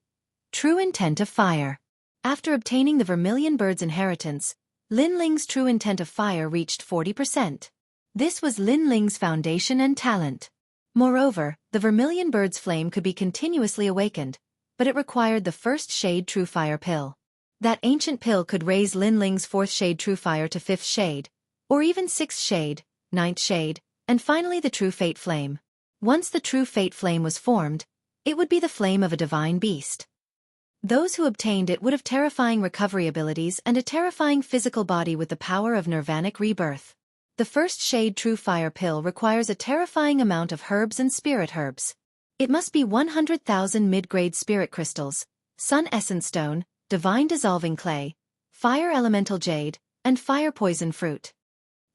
True intent of fire. After obtaining the vermilion bird's inheritance, Lin Ling's true intent of fire reached 40%. This was Lin Ling's foundation and talent. Moreover, the vermilion bird's flame could be continuously awakened, but it required the first shade true fire pill. That ancient pill could raise Lin Ling's 4th shade true fire to 5th shade, or even 6th shade, 9th shade, and finally the true fate flame. Once the true fate flame was formed, it would be the flame of a divine beast. Those who obtained it would have terrifying recovery abilities and a terrifying physical body with the power of nirvanic rebirth. The first shade true fire pill requires a terrifying amount of herbs and spirit herbs. It must be 100,000 mid-grade spirit crystals, sun essence stone, divine dissolving clay, fire elemental jade, and fire poison fruit.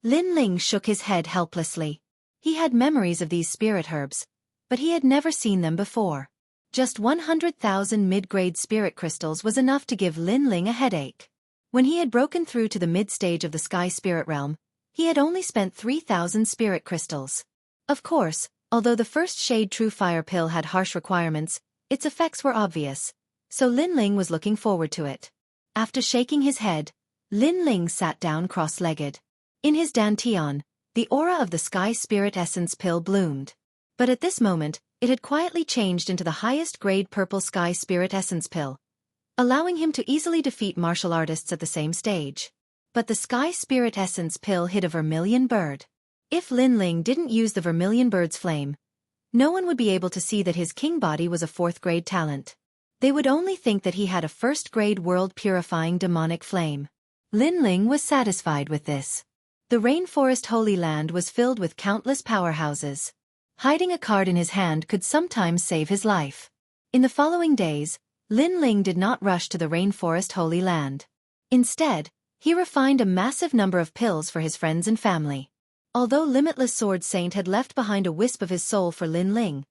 Lin Ling shook his head helplessly. He had memories of these spirit herbs, but he had never seen them before. Just 100,000 mid-grade spirit crystals was enough to give Lin Ling a headache. When he had broken through to the mid-stage of the sky spirit realm, he had only spent 3,000 spirit crystals. Of course, although the first shade true fire pill had harsh requirements, its effects were obvious, so Lin Ling was looking forward to it. After shaking his head, Lin Ling sat down cross-legged. In his dantian, the aura of the sky spirit essence pill bloomed. But at this moment, it had quietly changed into the highest grade purple sky spirit essence pill, allowing him to easily defeat martial artists at the same stage. But the sky spirit essence pill hid a vermilion bird. If Lin Ling didn't use the vermilion bird's flame, no one would be able to see that his king body was a 4th grade talent. They would only think that he had a 1st grade world purifying demonic flame. Lin Ling was satisfied with this. The rainforest Holy Land was filled with countless powerhouses. Hiding a card in his hand could sometimes save his life. In the following days, Lin Ling did not rush to the rainforest Holy Land. Instead, he refined a massive number of pills for his friends and family. Although Limitless Sword Saint had left behind a wisp of his soul for Lin Ling,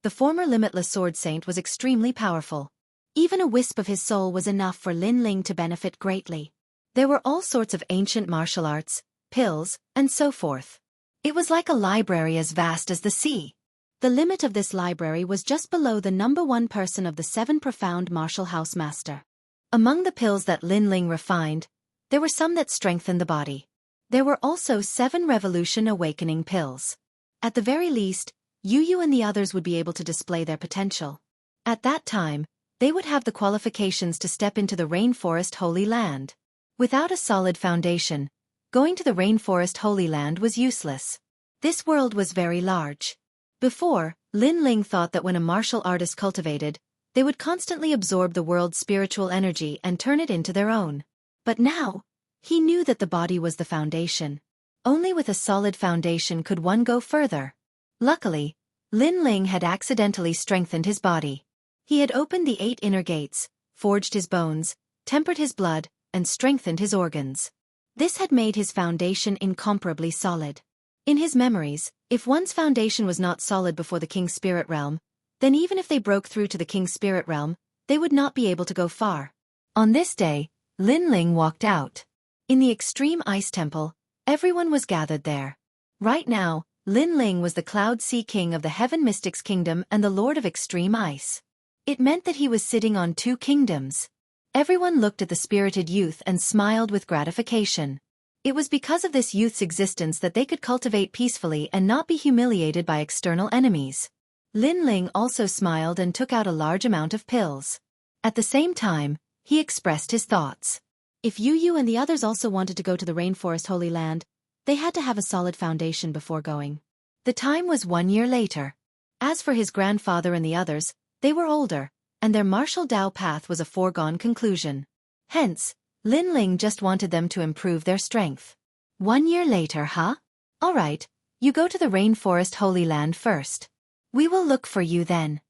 the former Limitless Sword Saint was extremely powerful. Even a wisp of his soul was enough for Lin Ling to benefit greatly. There were all sorts of ancient martial arts, pills, and so forth. It was like a library as vast as the sea. The limit of this library was just below the number 1 person of the 7 profound martial house master. Among the pills that Lin Ling refined, there were some that strengthened the body. There were also 7 revolution awakening pills. At the very least, Yu and the others would be able to display their potential. At that time, they would have the qualifications to step into the rainforest Holy Land. Without a solid foundation, going to the rainforest Holy Land was useless. This world was very large. Before, Lin Ling thought that when a martial artist cultivated, they would constantly absorb the world's spiritual energy and turn it into their own. But now, he knew that the body was the foundation. Only with a solid foundation could one go further. Luckily, Lin Ling had accidentally strengthened his body. He had opened the 8 inner gates, forged his bones, tempered his blood, and strengthened his organs. This had made his foundation incomparably solid. In his memories, if one's foundation was not solid before the king's spirit realm, then even if they broke through to the king's spirit realm, they would not be able to go far. On this day, Lin Ling walked out. In the extreme ice temple, everyone was gathered there. Right now, Lin Ling was the Cloud Sea King of the Heaven Mystics Kingdom and the Lord of Extreme Ice. It meant that he was sitting on 2 kingdoms. Everyone looked at the spirited youth and smiled with gratification. It was because of this youth's existence that they could cultivate peacefully and not be humiliated by external enemies. Lin Ling also smiled and took out a large amount of pills. At the same time, he expressed his thoughts. If Yu and the others also wanted to go to the Rainforest Holy Land, they had to have a solid foundation before going. The time was 1 year later. As for his grandfather and the others, they were older, and their martial Dao path was a foregone conclusion. Hence, Lin Ling just wanted them to improve their strength. 1 year later, huh? Alright, you go to the Rainforest Holy Land first. We will look for you then.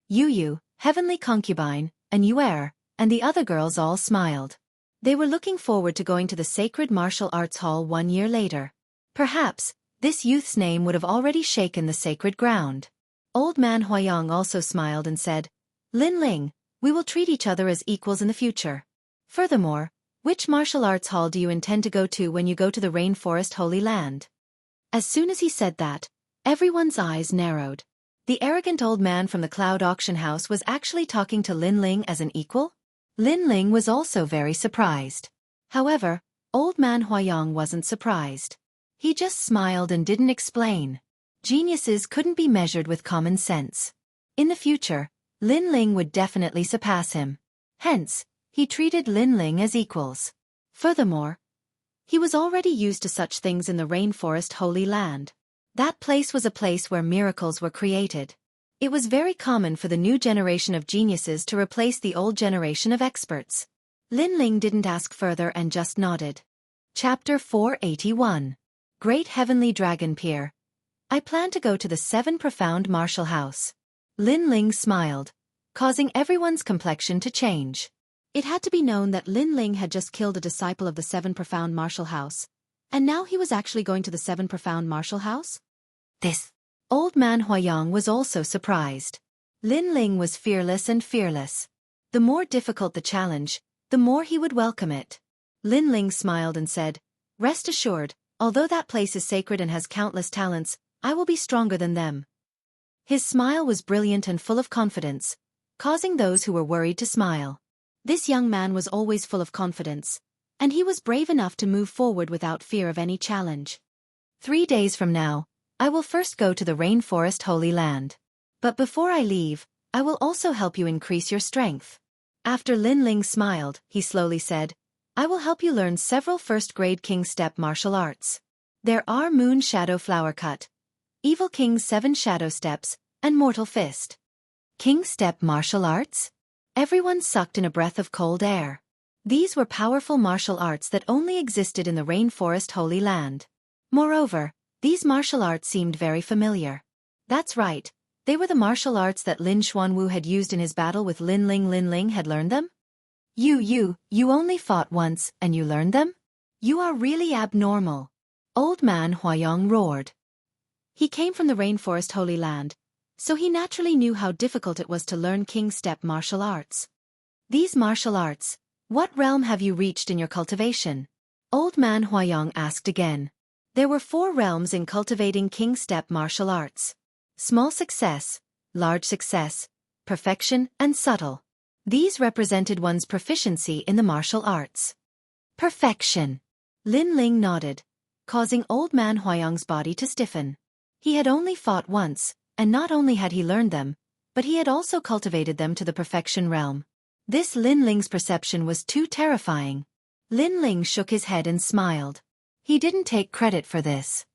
Yu, Heavenly Concubine, and Yuer, and the other girls all smiled. They were looking forward to going to the Sacred Martial Arts Hall 1 year later. Perhaps, this youth's name would have already shaken the sacred ground. Old Man Huayang also smiled and said, Lin Ling, we will treat each other as equals in the future. Furthermore, which martial arts hall do you intend to go to when you go to the Rainforest Holy Land? As soon as he said that, everyone's eyes narrowed. The arrogant old man from the Cloud Auction House was actually talking to Lin Ling as an equal? Lin Ling was also very surprised. However, Old Man Huayang wasn't surprised. He just smiled and didn't explain. Geniuses couldn't be measured with common sense. In the future, Lin Ling would definitely surpass him. Hence, he treated Lin Ling as equals. Furthermore, he was already used to such things in the Rainforest Holy Land. That place was a place where miracles were created. It was very common for the new generation of geniuses to replace the old generation of experts. Lin Ling didn't ask further and just nodded. Chapter 481. Great Heavenly Dragon Pier. I plan to go to the 7 Profound Martial House. Lin Ling smiled, causing everyone's complexion to change. It had to be known that Lin Ling had just killed a disciple of the 7 Profound Martial House, and now he was actually going to the 7 Profound Martial House? This Old Man Huayang was also surprised. Lin Ling was fearless and fearless. The more difficult the challenge, the more he would welcome it. Lin Ling smiled and said, Rest assured, although that place is sacred and has countless talents, I will be stronger than them. His smile was brilliant and full of confidence, causing those who were worried to smile. This young man was always full of confidence, and he was brave enough to move forward without fear of any challenge. 3 days from now, I will first go to the Rainforest Holy Land. But before I leave, I will also help you increase your strength. After Lin Ling smiled, he slowly said, I will help you learn several first-grade King Step martial arts. There are Moon Shadow Flower Cut, Evil King's 7 Shadow Steps, and Mortal Fist. King Step martial arts? Everyone sucked in a breath of cold air. These were powerful martial arts that only existed in the Rainforest Holy Land. Moreover, these martial arts seemed very familiar. That's right, they were the martial arts that Lin Xuanwu had used in his battle with Lin Ling. Lin Ling had learned them? You only fought once and you learned them? You are really abnormal. Old Man Huayang roared. He came from the Rainforest Holy Land, so he naturally knew how difficult it was to learn King Step martial arts. These martial arts, what realm have you reached in your cultivation? Old Man Huayang asked again. There were 4 realms in cultivating King Step martial arts. Small success, large success, perfection, and subtle. These represented one's proficiency in the martial arts. Perfection. Lin Ling nodded, causing Old Man Huayang's body to stiffen. He had only fought once, and not only had he learned them, but he had also cultivated them to the perfection realm. This Lin Ling's perception was too terrifying. Lin Ling shook his head and smiled. He didn't take credit for this.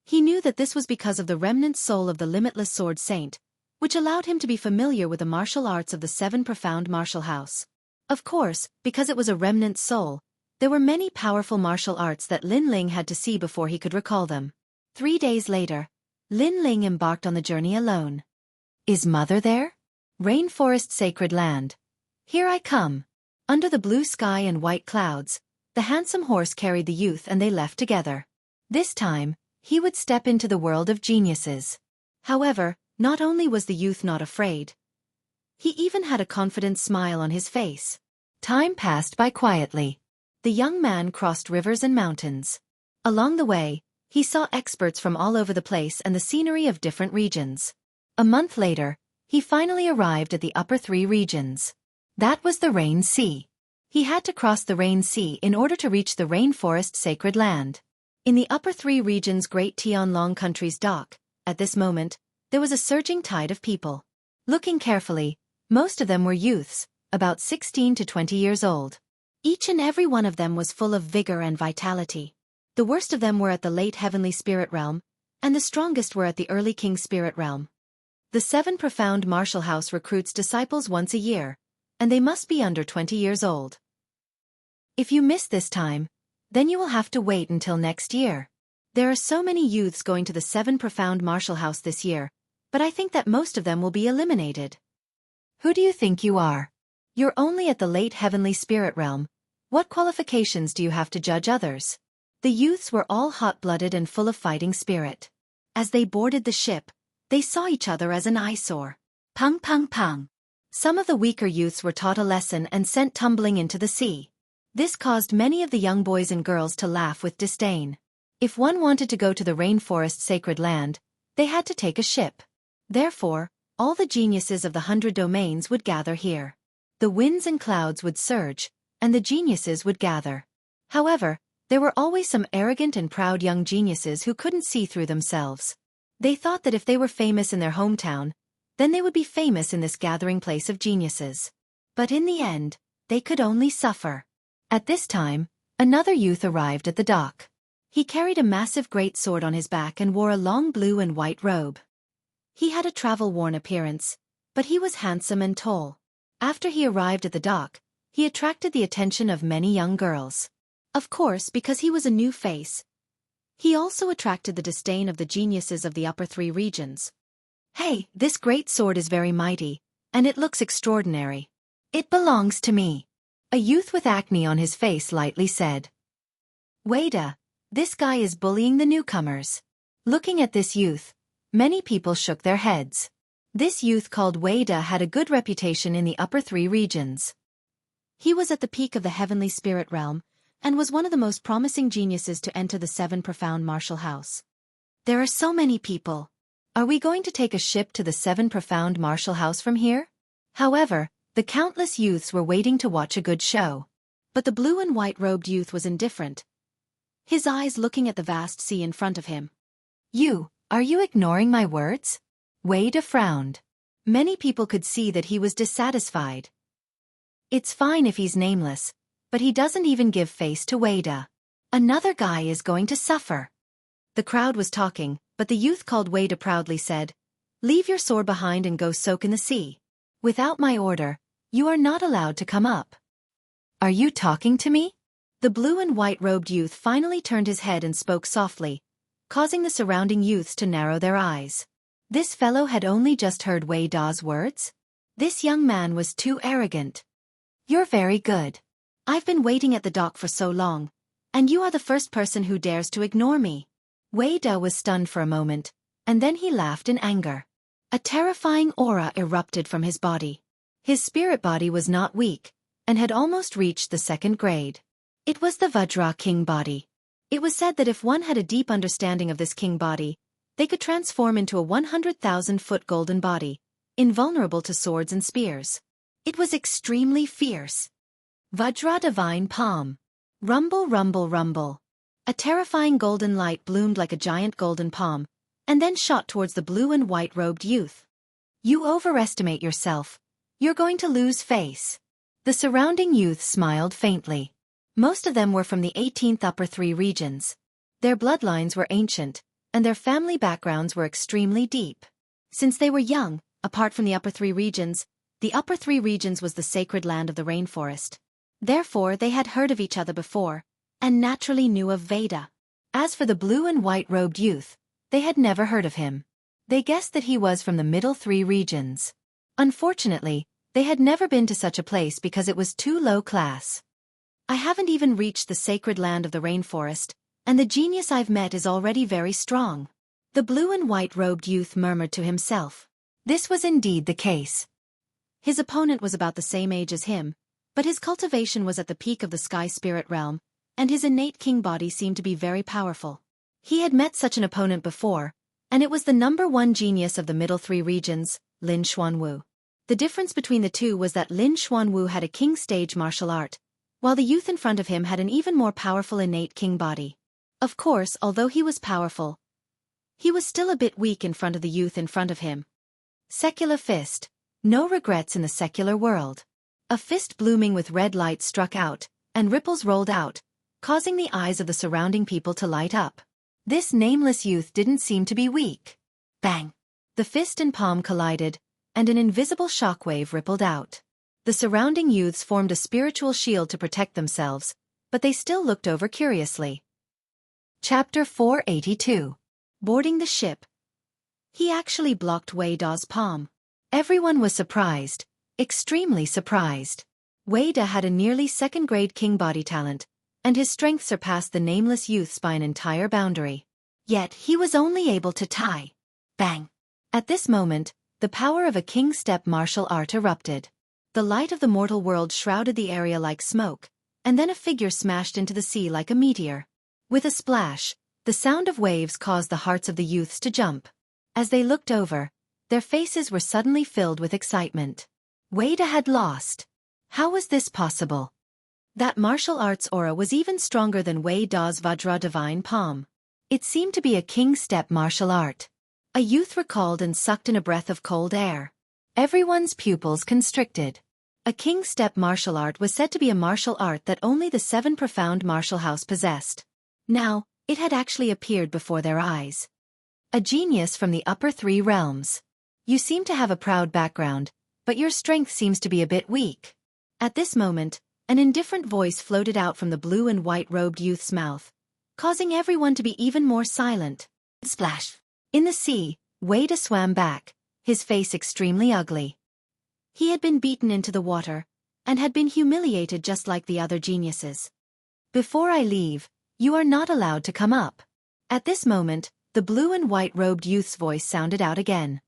He knew that this was because of the remnant soul of the limitless sword saint, which allowed him to be familiar with the martial arts of the 7 Profound Martial House. Of course, because it was a remnant soul, There were many powerful martial arts that Lin Ling had to see before he could recall them. 3 days later, Lin Ling embarked on the journey alone. Is mother there? Rainforest sacred land. Here I come. Under the blue sky and white clouds, the handsome horse carried the youth and they left together. This time, he would step into the world of geniuses. However, not only was the youth not afraid, he even had a confident smile on his face. Time passed by quietly. The young man crossed rivers and mountains. Along the way, he saw experts from all over the place and the scenery of different regions. A month later, he finally arrived at the upper 3 regions. That was the Rain Sea. He had to cross the Rain Sea in order to reach the rainforest sacred land. In the upper 3 regions' Great Tianlong country's dock, at this moment, there was a surging tide of people. Looking carefully, most of them were youths, about 16 to 20 years old. Each and every one of them was full of vigor and vitality. The worst of them were at the late heavenly spirit realm, and the strongest were at the early king spirit realm. The 7 profound martial house recruits disciples once a year, and they must be under 20 years old. If you miss this time, then you will have to wait until next year. There are so many youths going to the 7 profound martial house this year, but I think that most of them will be eliminated. Who do you think you are? You're only at the late heavenly spirit realm. What qualifications do you have to judge others? The youths were all hot-blooded and full of fighting spirit. As they boarded the ship, they saw each other as an eyesore. Pang pang pang. Some of the weaker youths were taught a lesson and sent tumbling into the sea. This caused many of the young boys and girls to laugh with disdain. If one wanted to go to the rainforest sacred land, they had to take a ship. Therefore, all the geniuses of the 100 domains would gather here. The winds and clouds would surge, and the geniuses would gather. However, there were always some arrogant and proud young geniuses who couldn't see through themselves. They thought that if they were famous in their hometown, then they would be famous in this gathering place of geniuses. But in the end, they could only suffer. At this time, another youth arrived at the dock. He carried a massive great sword on his back and wore a long blue and white robe. He had a travel-worn appearance, but he was handsome and tall. After he arrived at the dock, he attracted the attention of many young girls. Of course, because he was a new face. He also attracted the disdain of the geniuses of the upper 3 regions. Hey, this great sword is very mighty, and it looks extraordinary. It belongs to me. A youth with acne on his face lightly said. Wada, this guy is bullying the newcomers. Looking at this youth, many people shook their heads. This youth called Wada had a good reputation in the upper 3 regions. He was at the peak of the heavenly spirit realm, and was one of the most promising geniuses to enter the 7 profound martial house. There are so many people. Are we going to take a ship to the 7 profound martial house from here? However, the countless youths were waiting to watch a good show. But the blue and white-robed youth was indifferent, his eyes looking at the vast sea in front of him. Are you ignoring my words? Wada frowned. Many people could see that he was dissatisfied. It's fine if he's nameless, but he doesn't even give face to Wada. Another guy is going to suffer. The crowd was talking, but the youth called Wada proudly said, Leave your sword behind and go soak in the sea. Without my order, you are not allowed to come up. Are you talking to me? The blue and white-robed youth finally turned his head and spoke softly, causing the surrounding youths to narrow their eyes. This fellow had only just heard Wada's words. This young man was too arrogant. You're very good. I've been waiting at the dock for so long, and you are the first person who dares to ignore me. Wada was stunned for a moment, and then he laughed in anger. A terrifying aura erupted from his body. His spirit body was not weak, and had almost reached the 2nd grade. It was the Vajra King body. It was said that if one had a deep understanding of this king body, they could transform into a 100,000-foot golden body, invulnerable to swords and spears. It was extremely fierce. Vajra Divine Palm. Rumble, rumble, rumble. A terrifying golden light bloomed like a giant golden palm, and then shot towards the blue and white-robed youth. You overestimate yourself. You're going to lose face. The surrounding youth smiled faintly. Most of them were from the 18th upper 3 regions. Their bloodlines were ancient, and their family backgrounds were extremely deep. Since they were young, apart from the upper 3 regions, the upper 3 regions was the sacred land of the rainforest. Therefore they had heard of each other before, and naturally knew of Veda. As for the blue and white-robed youth, they had never heard of him. They guessed that he was from the middle three regions. Unfortunately, they had never been to such a place because it was too low class. I haven't even reached the sacred land of the rainforest, and the genius I've met is already very strong. The blue and white-robed youth murmured to himself. This was indeed the case. His opponent was about the same age as him, but his cultivation was at the peak of the sky spirit realm, and his innate king body seemed to be very powerful. He had met such an opponent before, and it was the #1 genius of the middle three regions, Lin Xuanwu. The difference between the two was that Lin Xuanwu had a king stage martial art, while the youth in front of him had an even more powerful innate king body. Of course, although he was powerful, he was still a bit weak in front of the youth in front of him. Secular fist. No regrets in the secular world. A fist blooming with red light struck out, and ripples rolled out, causing the eyes of the surrounding people to light up. This nameless youth didn't seem to be weak. Bang! The fist and palm collided, and an invisible shockwave rippled out. The surrounding youths formed a spiritual shield to protect themselves, but they still looked over curiously. Chapter 482. Boarding the ship. He actually blocked Wei Da's palm. Everyone was surprised, extremely surprised. Wei Da had a nearly second-grade king body talent, and his strength surpassed the nameless youth's by an entire boundary. Yet he was only able to tie. Bang! At this moment, the power of a king-step martial art erupted. The light of the mortal world shrouded the area like smoke, and then a figure smashed into the sea like a meteor. With a splash, the sound of waves caused the hearts of the youths to jump. As they looked over, their faces were suddenly filled with excitement. Wei Da had lost. How was this possible? That martial arts aura was even stronger than Wei Da's Vajra divine palm. It seemed to be a king-step martial art. A youth recalled and sucked in a breath of cold air. Everyone's pupils constricted. A king-step martial art was said to be a martial art that only the 7 profound martial house possessed. Now, it had actually appeared before their eyes. A genius from the upper 3 realms. You seem to have a proud background, but your strength seems to be a bit weak. At this moment, an indifferent voice floated out from the blue and white-robed youth's mouth, causing everyone to be even more silent. Splash! In the sea, Wei Da swam back, his face extremely ugly. He had been beaten into the water, and had been humiliated just like the other geniuses. Before I leave, you are not allowed to come up. At this moment, the blue and white-robed youth's voice sounded out again.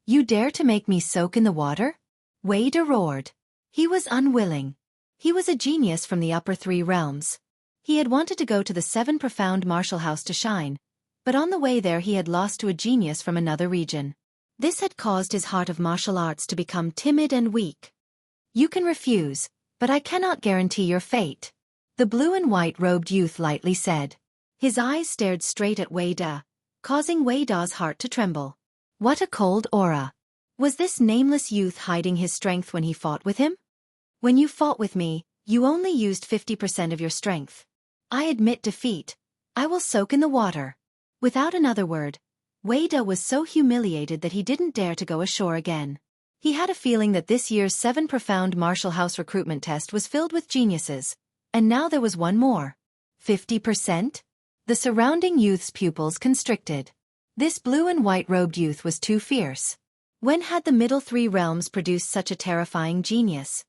You dare to make me soak in the water? Wei Da roared. He was unwilling. He was a genius from the upper 3 realms. He had wanted to go to the 7 profound martial house to shine, but on the way there he had lost to a genius from another region. This had caused his heart of martial arts to become timid and weak. You can refuse, but I cannot guarantee your fate, the blue and white-robed youth lightly said. His eyes stared straight at Wei Da, causing Wei Da's heart to tremble. What a cold aura. Was this nameless youth hiding his strength when he fought with him? When you fought with me, you only used 50% of your strength. I admit defeat. I will soak in the water. Without another word, Wei Da was so humiliated that he didn't dare to go ashore again. He had a feeling that this year's 7 profound martial house recruitment test was filled with geniuses, and now there was one more. 50%? The surrounding youth's pupils constricted. This blue and white-robed youth was too fierce. When had the middle 3 realms produced such a terrifying genius?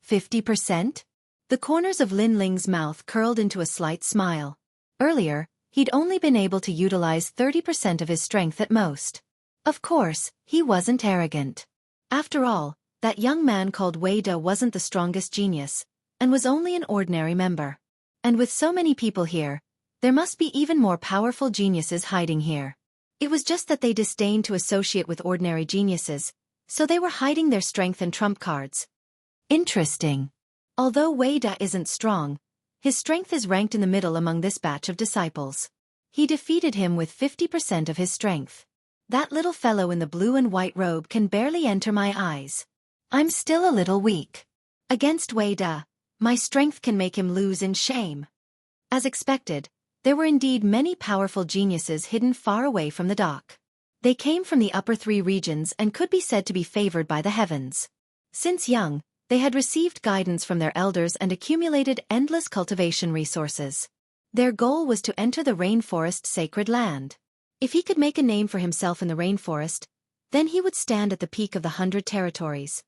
50%? The corners of Lin Ling's mouth curled into a slight smile. Earlier, he'd only been able to utilize 30% of his strength at most. Of course, he wasn't arrogant. After all, that young man called Wei Da wasn't the strongest genius, and was only an ordinary member. And with so many people here, there must be even more powerful geniuses hiding here. It was just that they disdained to associate with ordinary geniuses, so they were hiding their strength and trump cards. Interesting. Although Wei Da isn't strong, his strength is ranked in the middle among this batch of disciples. He defeated him with 50% of his strength. That little fellow in the blue and white robe can barely enter my eyes. I'm still a little weak. Against Wei Da, my strength can make him lose in shame. As expected, there were indeed many powerful geniuses hidden far away from the dock. They came from the upper 3 regions and could be said to be favored by the heavens. Since young, They had received guidance from their elders and accumulated endless cultivation resources. Their goal was to enter the rainforest's sacred land. If he could make a name for himself in the rainforest, then he would stand at the peak of the 100 territories.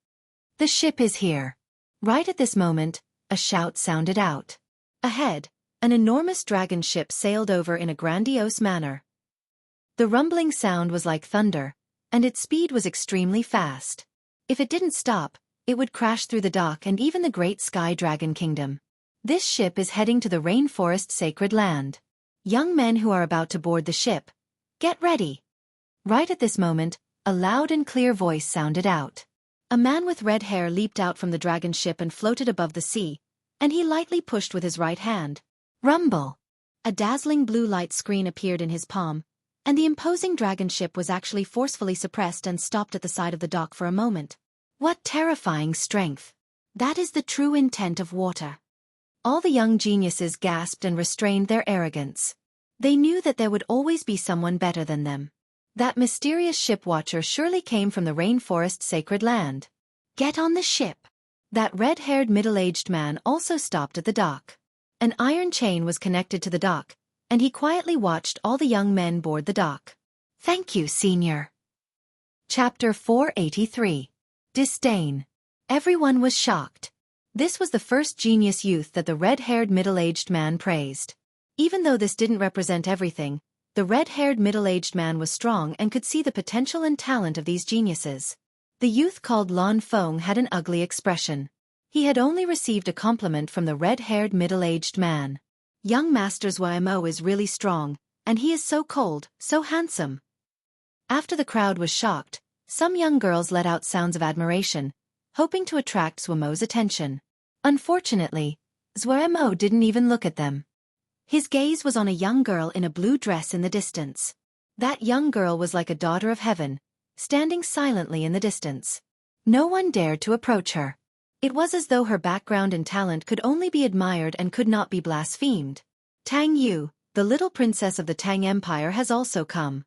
The ship is here. Right at this moment, a shout sounded out. Ahead, an enormous dragon ship sailed over in a grandiose manner. The rumbling sound was like thunder, and its speed was extremely fast. If it didn't stop, it would crash through the dock and even the great Sky Dragon Kingdom. This ship is heading to the rainforest sacred land. Young men who are about to board the ship, get ready. Right at this moment, a loud and clear voice sounded out. A man with red hair leaped out from the dragon ship and floated above the sea, and he lightly pushed with his right hand. Rumble! A dazzling blue light screen appeared in his palm, and the imposing dragon ship was actually forcefully suppressed and stopped at the side of the dock for a moment. What terrifying strength! That is the true intent of water. All the young geniuses gasped and restrained their arrogance. They knew that there would always be someone better than them. That mysterious ship watcher surely came from the rainforest sacred land. Get on the ship. That red-haired middle-aged man also stopped at the dock. An iron chain was connected to the dock, and he quietly watched all the young men board the dock. Thank you, Senior. Chapter 483. Disdain. Everyone was shocked. This was the first genius youth that the red-haired middle-aged man praised. Even though this didn't represent everything, the red-haired middle-aged man was strong and could see the potential and talent of these geniuses. The youth called Lan Feng had an ugly expression. He had only received a compliment from the red-haired middle-aged man. Young Master Zhuamo is really strong, and he is so cold, so handsome. After the crowd was shocked, some young girls let out sounds of admiration, hoping to attract Zhuamo's attention. Unfortunately, Zhuamo didn't even look at them. His gaze was on a young girl in a blue dress in the distance. That young girl was like a daughter of heaven, standing silently in the distance. No one dared to approach her. It was as though her background and talent could only be admired and could not be blasphemed. Tang Yu, the little princess of the Tang Empire, has also come.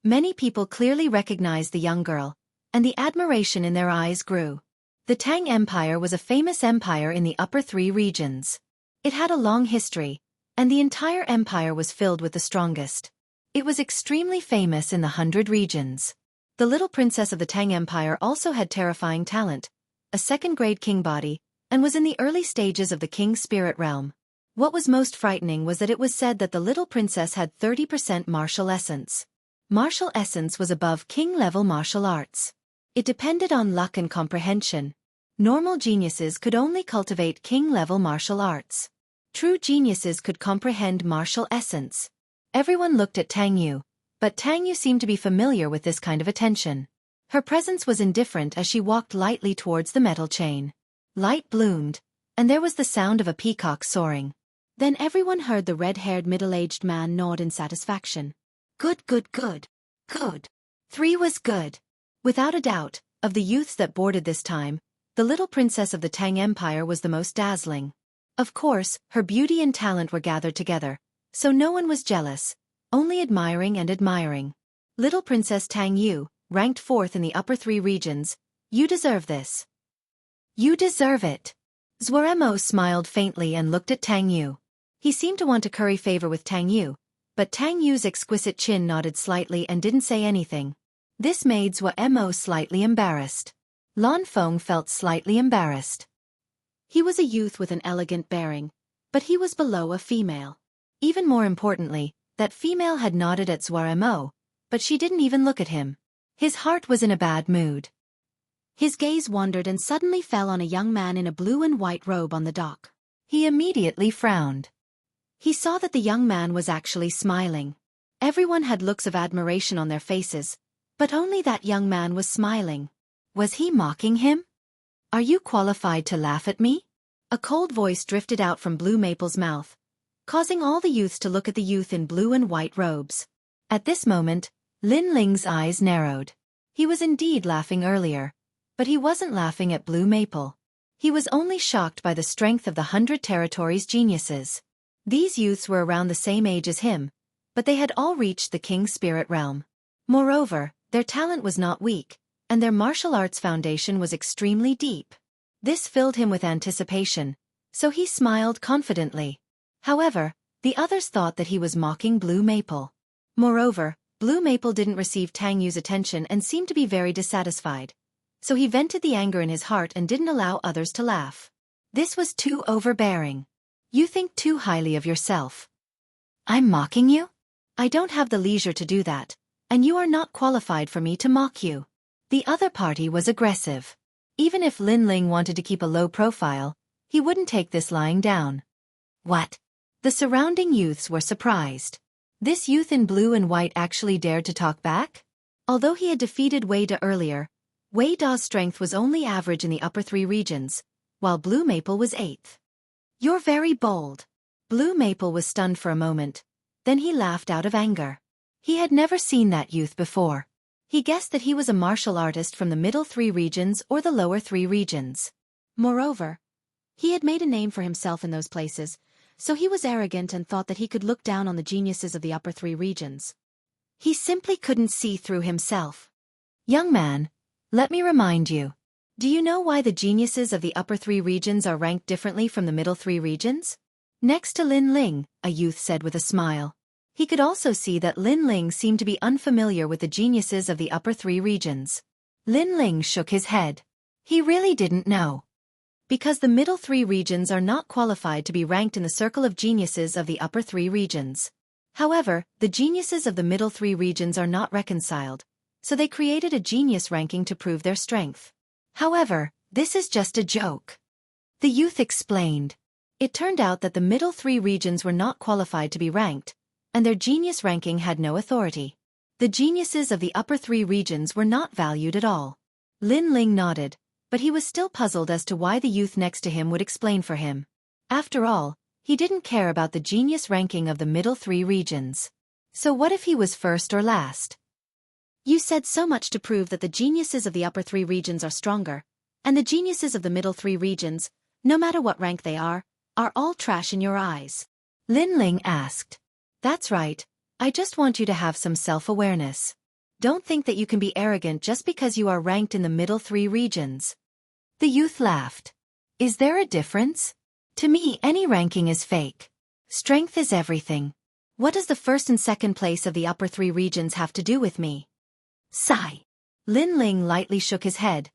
Many people clearly recognized the young girl, and the admiration in their eyes grew. The Tang Empire was a famous empire in the upper 3 regions. It had a long history, and the entire empire was filled with the strongest. It was extremely famous in the 100 regions. The little princess of the Tang Empire also had terrifying talent, a second-grade king body, and was in the early stages of the king's spirit realm. What was most frightening was that it was said that the little princess had 30% martial essence. Martial essence was above king-level martial arts. It depended on luck and comprehension. Normal geniuses could only cultivate king-level martial arts. True geniuses could comprehend martial essence. Everyone looked at Tang Yu, but Tang Yu seemed to be familiar with this kind of attention. Her presence was indifferent as she walked lightly towards the metal chain. Light bloomed, and there was the sound of a peacock soaring. Then everyone heard the red-haired middle-aged man nod in satisfaction. Good, good, good. Good. 3 was good. Without a doubt, of the youths that boarded this time, the little princess of the Tang Empire was the most dazzling. Of course, her beauty and talent were gathered together, so no one was jealous, only admiring and admiring. Little Princess Tang Yu, ranked 4th in the upper 3 regions, you deserve this. You deserve it. Zhuamo smiled faintly and looked at Tang Yu. He seemed to want to curry favor with Tang Yu, but Tang Yu's exquisite chin nodded slightly and didn't say anything. This made Zhuamo slightly embarrassed. Lan Feng felt slightly embarrassed. He was a youth with an elegant bearing, but he was below a female. Even more importantly, that female had nodded at Zhuamo, but she didn't even look at him. His heart was in a bad mood. His gaze wandered and suddenly fell on a young man in a blue and white robe on the dock. He immediately frowned. He saw that the young man was actually smiling. Everyone had looks of admiration on their faces, but only that young man was smiling. Was he mocking him? Are you qualified to laugh at me? A cold voice drifted out from Blue Maple's mouth, causing all the youths to look at the youth in blue and white robes. At this moment, Lin Ling's eyes narrowed. He was indeed laughing earlier, but he wasn't laughing at Blue Maple. He was only shocked by the strength of the 100 territories' geniuses. These youths were around the same age as him, but they had all reached the king's spirit realm. Moreover, their talent was not weak, and their martial arts foundation was extremely deep. This filled him with anticipation, so he smiled confidently. However, the others thought that he was mocking Blue Maple. Moreover, Blue Maple didn't receive Tang Yu's attention and seemed to be very dissatisfied. So he vented the anger in his heart and didn't allow others to laugh. This was too overbearing. You think too highly of yourself. I'm mocking you? I don't have the leisure to do that, and you are not qualified for me to mock you. The other party was aggressive. Even if Lin Ling wanted to keep a low profile, he wouldn't take this lying down. What? The surrounding youths were surprised. This youth in blue and white actually dared to talk back? Although he had defeated Wei Da earlier, Wei Da's strength was only average in the upper 3 regions, while Blue Maple was 8th. You're very bold. Blue Maple was stunned for a moment, then he laughed out of anger. He had never seen that youth before. He guessed that he was a martial artist from the middle 3 regions or the lower 3 regions. Moreover, he had made a name for himself in those places, so he was arrogant and thought that he could look down on the geniuses of the upper 3 regions. He simply couldn't see through himself. Young man, let me remind you. Do you know why the geniuses of the upper 3 regions are ranked differently from the middle 3 regions? Next to Lin Ling, a youth said with a smile. He could also see that Lin Ling seemed to be unfamiliar with the geniuses of the upper 3 regions. Lin Ling shook his head. He really didn't know. Because the middle 3 regions are not qualified to be ranked in the circle of geniuses of the upper 3 regions. However, the geniuses of the middle 3 regions are not reconciled, so they created a genius ranking to prove their strength. However, this is just a joke. The youth explained. It turned out that the middle 3 regions were not qualified to be ranked, and their genius ranking had no authority. The geniuses of the upper 3 regions were not valued at all. Lin Ling nodded, but he was still puzzled as to why the youth next to him would explain for him. After all, he didn't care about the genius ranking of the middle 3 regions. So what if he was first or last? You said so much to prove that the geniuses of the upper 3 regions are stronger, and the geniuses of the middle 3 regions, no matter what rank they are all trash in your eyes. Lin Ling asked. That's right, I just want you to have some self-awareness. Don't think that you can be arrogant just because you are ranked in the middle 3 regions. The youth laughed. Is there a difference? To me, any ranking is fake. Strength is everything. What does the first and second place of the upper 3 regions have to do with me? Sigh. Lin Ling lightly shook his head,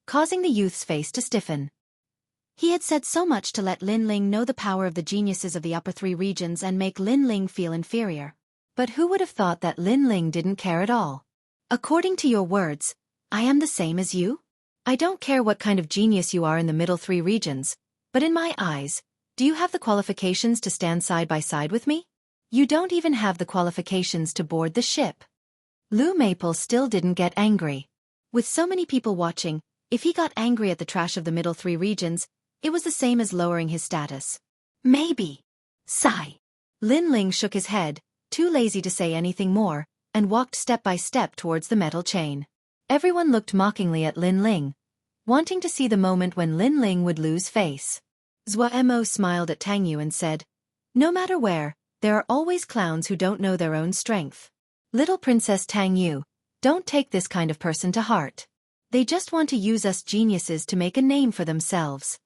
causing the youth's face to stiffen. He had said so much to let Lin Ling know the power of the geniuses of the upper 3 regions and make Lin Ling feel inferior. But who would have thought that Lin Ling didn't care at all? According to your words, I am the same as you? I don't care what kind of genius you are in the middle 3 regions, but in my eyes, do you have the qualifications to stand side by side with me? You don't even have the qualifications to board the ship. Blue Maple still didn't get angry. With so many people watching, if he got angry at the trash of the middle 3 regions, it was the same as lowering his status. Maybe. Sigh. Lin Ling shook his head, too lazy to say anything more, and walked step by step towards the metal chain. Everyone looked mockingly at Lin Ling, wanting to see the moment when Lin Ling would lose face. Zuo smiled at Tang Yu and said, No matter where, there are always clowns who don't know their own strength. Little Princess Tang Yu, don't take this kind of person to heart. They just want to use us geniuses to make a name for themselves.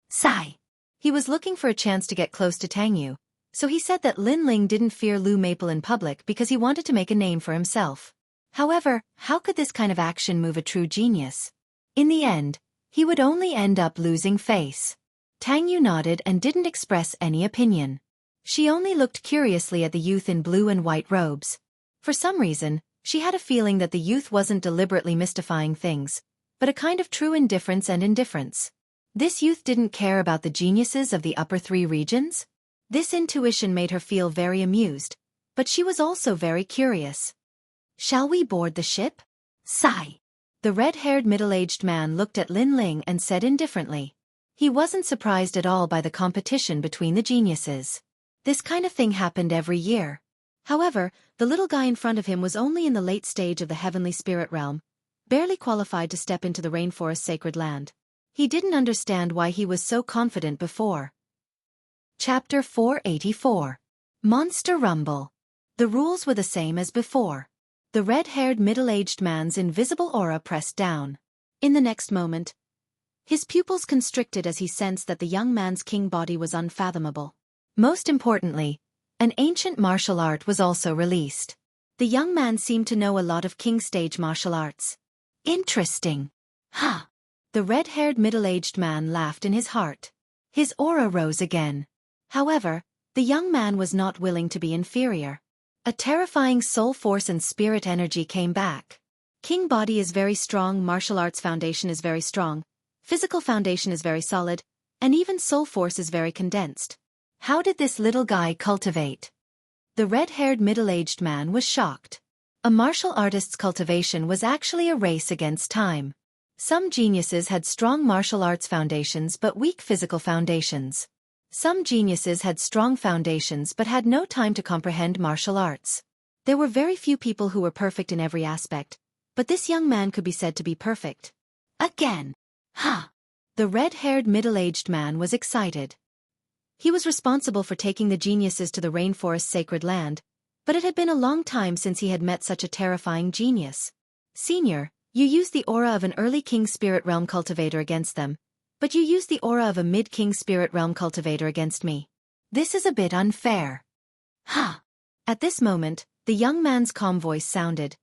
Sigh. He was looking for a chance to get close to Tang Yu, so he said that Lin Ling didn't fear Lu Maple in public because he wanted to make a name for himself. However, how could this kind of action move a true genius? In the end, he would only end up losing face. Tang Yu nodded and didn't express any opinion. She only looked curiously at the youth in blue and white robes. For some reason, she had a feeling that the youth wasn't deliberately mystifying things, but a kind of true indifference and indifference. This youth didn't care about the geniuses of the upper 3 regions? This intuition made her feel very amused, but she was also very curious. Shall we board the ship? Sigh. The red-haired middle-aged man looked at Lin Ling and said indifferently. He wasn't surprised at all by the competition between the geniuses. This kind of thing happened every year. However, the little guy in front of him was only in the late stage of the heavenly spirit realm, barely qualified to step into the rainforest sacred land. He didn't understand why he was so confident before. Chapter 484. Monster Rumble. The rules were the same as before. The red-haired middle-aged man's invisible aura pressed down. In the next moment, His pupils constricted as he sensed that the young man's king body was unfathomable. Most importantly, an ancient martial art was also released. The young man seemed to know a lot of king stage martial arts. Interesting. Huh. The red-haired middle-aged man laughed in his heart. His aura rose again. However, the young man was not willing to be inferior. A terrifying soul force and spirit energy came back. King body is very strong, martial arts foundation is very strong, physical foundation is very solid, and even soul force is very condensed. How did this little guy cultivate? The red-haired middle-aged man was shocked. A martial artist's cultivation was actually a race against time. Some geniuses had strong martial arts foundations but weak physical foundations. Some geniuses had strong foundations but had no time to comprehend martial arts. There were very few people who were perfect in every aspect, but this young man could be said to be perfect. Again. Ha! The red-haired middle-aged man was excited. He was responsible for taking the geniuses to the rainforest's sacred land, but it had been a long time since he had met such a terrifying genius. Senior, you used the aura of an early king spirit realm cultivator against them, but you used the aura of a mid-king spirit realm cultivator against me. This is a bit unfair. Ha! At this moment, the young man's calm voice sounded,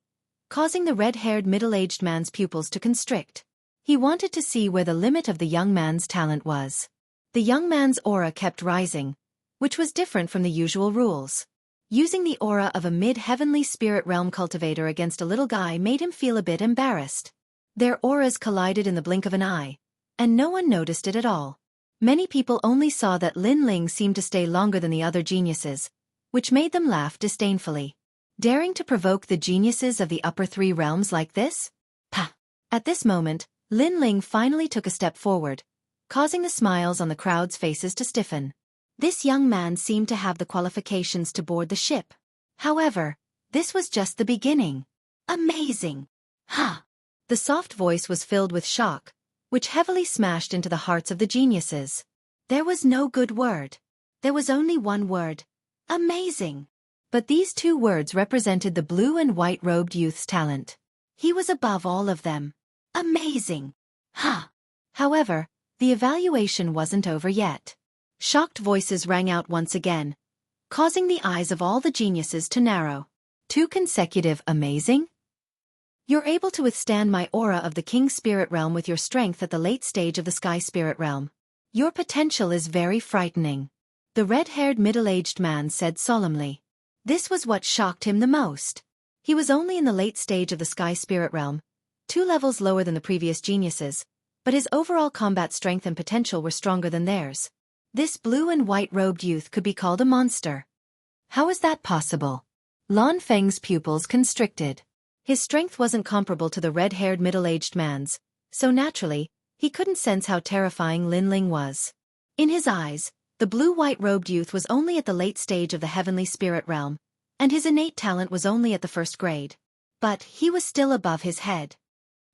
causing the red-haired middle-aged man's pupils to constrict. He wanted to see where the limit of the young man's talent was. The young man's aura kept rising, which was different from the usual rules. Using the aura of a mid-heavenly spirit realm cultivator against a little guy made him feel a bit embarrassed. Their auras collided in the blink of an eye, and no one noticed it at all. Many people only saw that Lin Ling seemed to stay longer than the other geniuses, which made them laugh disdainfully. Daring to provoke the geniuses of the upper three realms like this? Pah! At this moment, Lin Ling finally took a step forward, causing the smiles on the crowd's faces to stiffen. This young man seemed to have the qualifications to board the ship. However, this was just the beginning. Amazing! Ha! The soft voice was filled with shock, which heavily smashed into the hearts of the geniuses. There was no good word. There was only one word. Amazing! But these two words represented the blue and white-robed youth's talent. He was above all of them. Amazing! Ha! However, the evaluation wasn't over yet. Shocked voices rang out once again, causing the eyes of all the geniuses to narrow. 2 consecutive amazing? You're able to withstand my aura of the King Spirit Realm with your strength at the late stage of the Sky Spirit Realm. Your potential is very frightening. The red-haired middle-aged man said solemnly. This was what shocked him the most. He was only in the late stage of the Sky Spirit Realm, 2 levels lower than the previous geniuses, but his overall combat strength and potential were stronger than theirs. This blue and white-robed youth could be called a monster. How is that possible? Lan Feng's pupils constricted. His strength wasn't comparable to the red-haired middle-aged man's, so naturally, he couldn't sense how terrifying Lin Ling was. In his eyes, the blue-white-robed youth was only at the late stage of the heavenly spirit realm, and his innate talent was only at the first grade. But he was still above his head.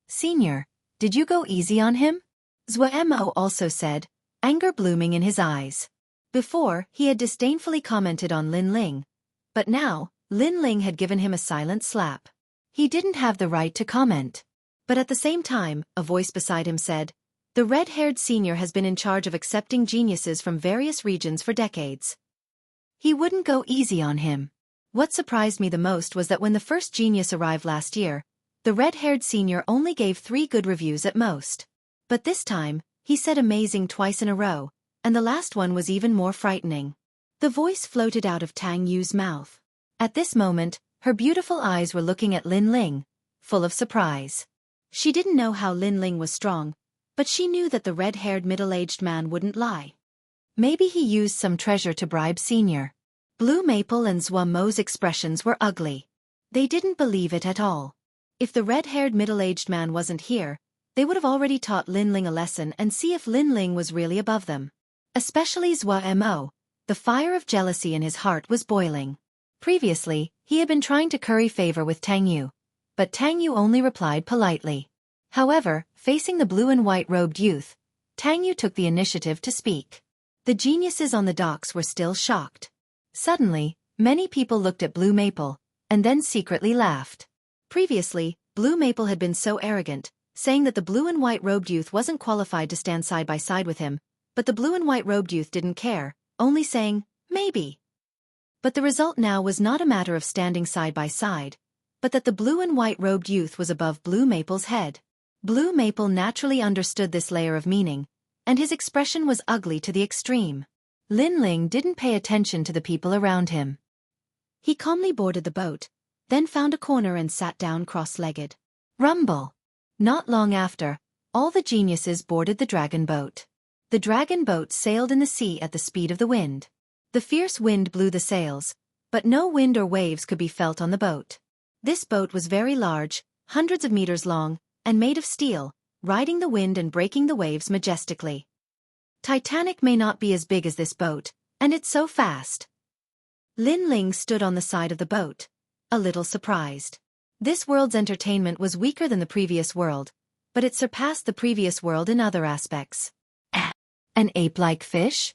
Senior, did you go easy on him? Zhuo also said, anger blooming in his eyes. Before, he had disdainfully commented on Lin Ling, but now, Lin Ling had given him a silent slap. He didn't have the right to comment. But at the same time, a voice beside him said, the red-haired senior has been in charge of accepting geniuses from various regions for decades. He wouldn't go easy on him. What surprised me the most was that when the first genius arrived last year, the red-haired senior only gave 3 good reviews at most. But this time, he said amazing twice in a row, and the last one was even more frightening. The voice floated out of Tang Yu's mouth. At this moment, her beautiful eyes were looking at Lin Ling, full of surprise. She didn't know how Lin Ling was strong, but she knew that the red-haired middle-aged man wouldn't lie. Maybe he used some treasure to bribe Senior. Blue Maple and Zhuo Mo's expressions were ugly. They didn't believe it at all. If the red-haired middle-aged man wasn't here, they would have already taught Lin Ling a lesson and see if Lin Ling was really above them. Especially Zhuo Mo, the fire of jealousy in his heart was boiling. Previously, he had been trying to curry favor with Tang Yu, but Tang Yu only replied politely. However, facing the blue and white-robed youth, Tang Yu took the initiative to speak. The geniuses on the docks were still shocked. Suddenly, many people looked at Blue Maple, and then secretly laughed. Previously, Blue Maple had been so arrogant, saying that the blue and white robed youth wasn't qualified to stand side by side with him, but the blue and white robed youth didn't care, only saying, maybe. But the result now was not a matter of standing side by side, but that the blue and white robed youth was above Blue Maple's head. Blue Maple naturally understood this layer of meaning, and his expression was ugly to the extreme. Lin Ling didn't pay attention to the people around him. He calmly boarded the boat, then found a corner and sat down cross-legged. Rumble. Not long after, all the geniuses boarded the dragon boat. The dragon boat sailed in the sea at the speed of the wind. The fierce wind blew the sails, but no wind or waves could be felt on the boat. This boat was very large, hundreds of meters long, and made of steel, riding the wind and breaking the waves majestically. Titanic may not be as big as this boat, and it's so fast. Lin Ling stood on the side of the boat, a little surprised. This world's entertainment was weaker than the previous world, but it surpassed the previous world in other aspects. An ape-like fish?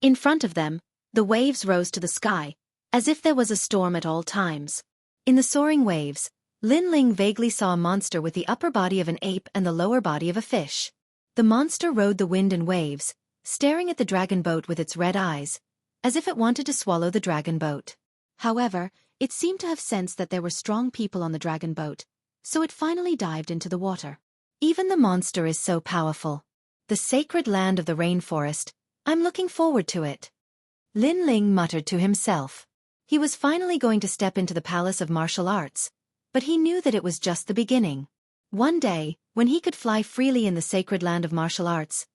In front of them, the waves rose to the sky, as if there was a storm at all times. In the soaring waves, Lin Ling vaguely saw a monster with the upper body of an ape and the lower body of a fish. The monster rode the wind and waves, staring at the dragon boat with its red eyes, as if it wanted to swallow the dragon boat. However, it seemed to have sensed that there were strong people on the dragon boat, so it finally dived into the water. Even the monster is so powerful. The sacred land of the rainforest, I'm looking forward to it. Lin Ling muttered to himself. He was finally going to step into the palace of martial arts, but he knew that it was just the beginning. One day, when he could fly freely in the sacred land of martial arts,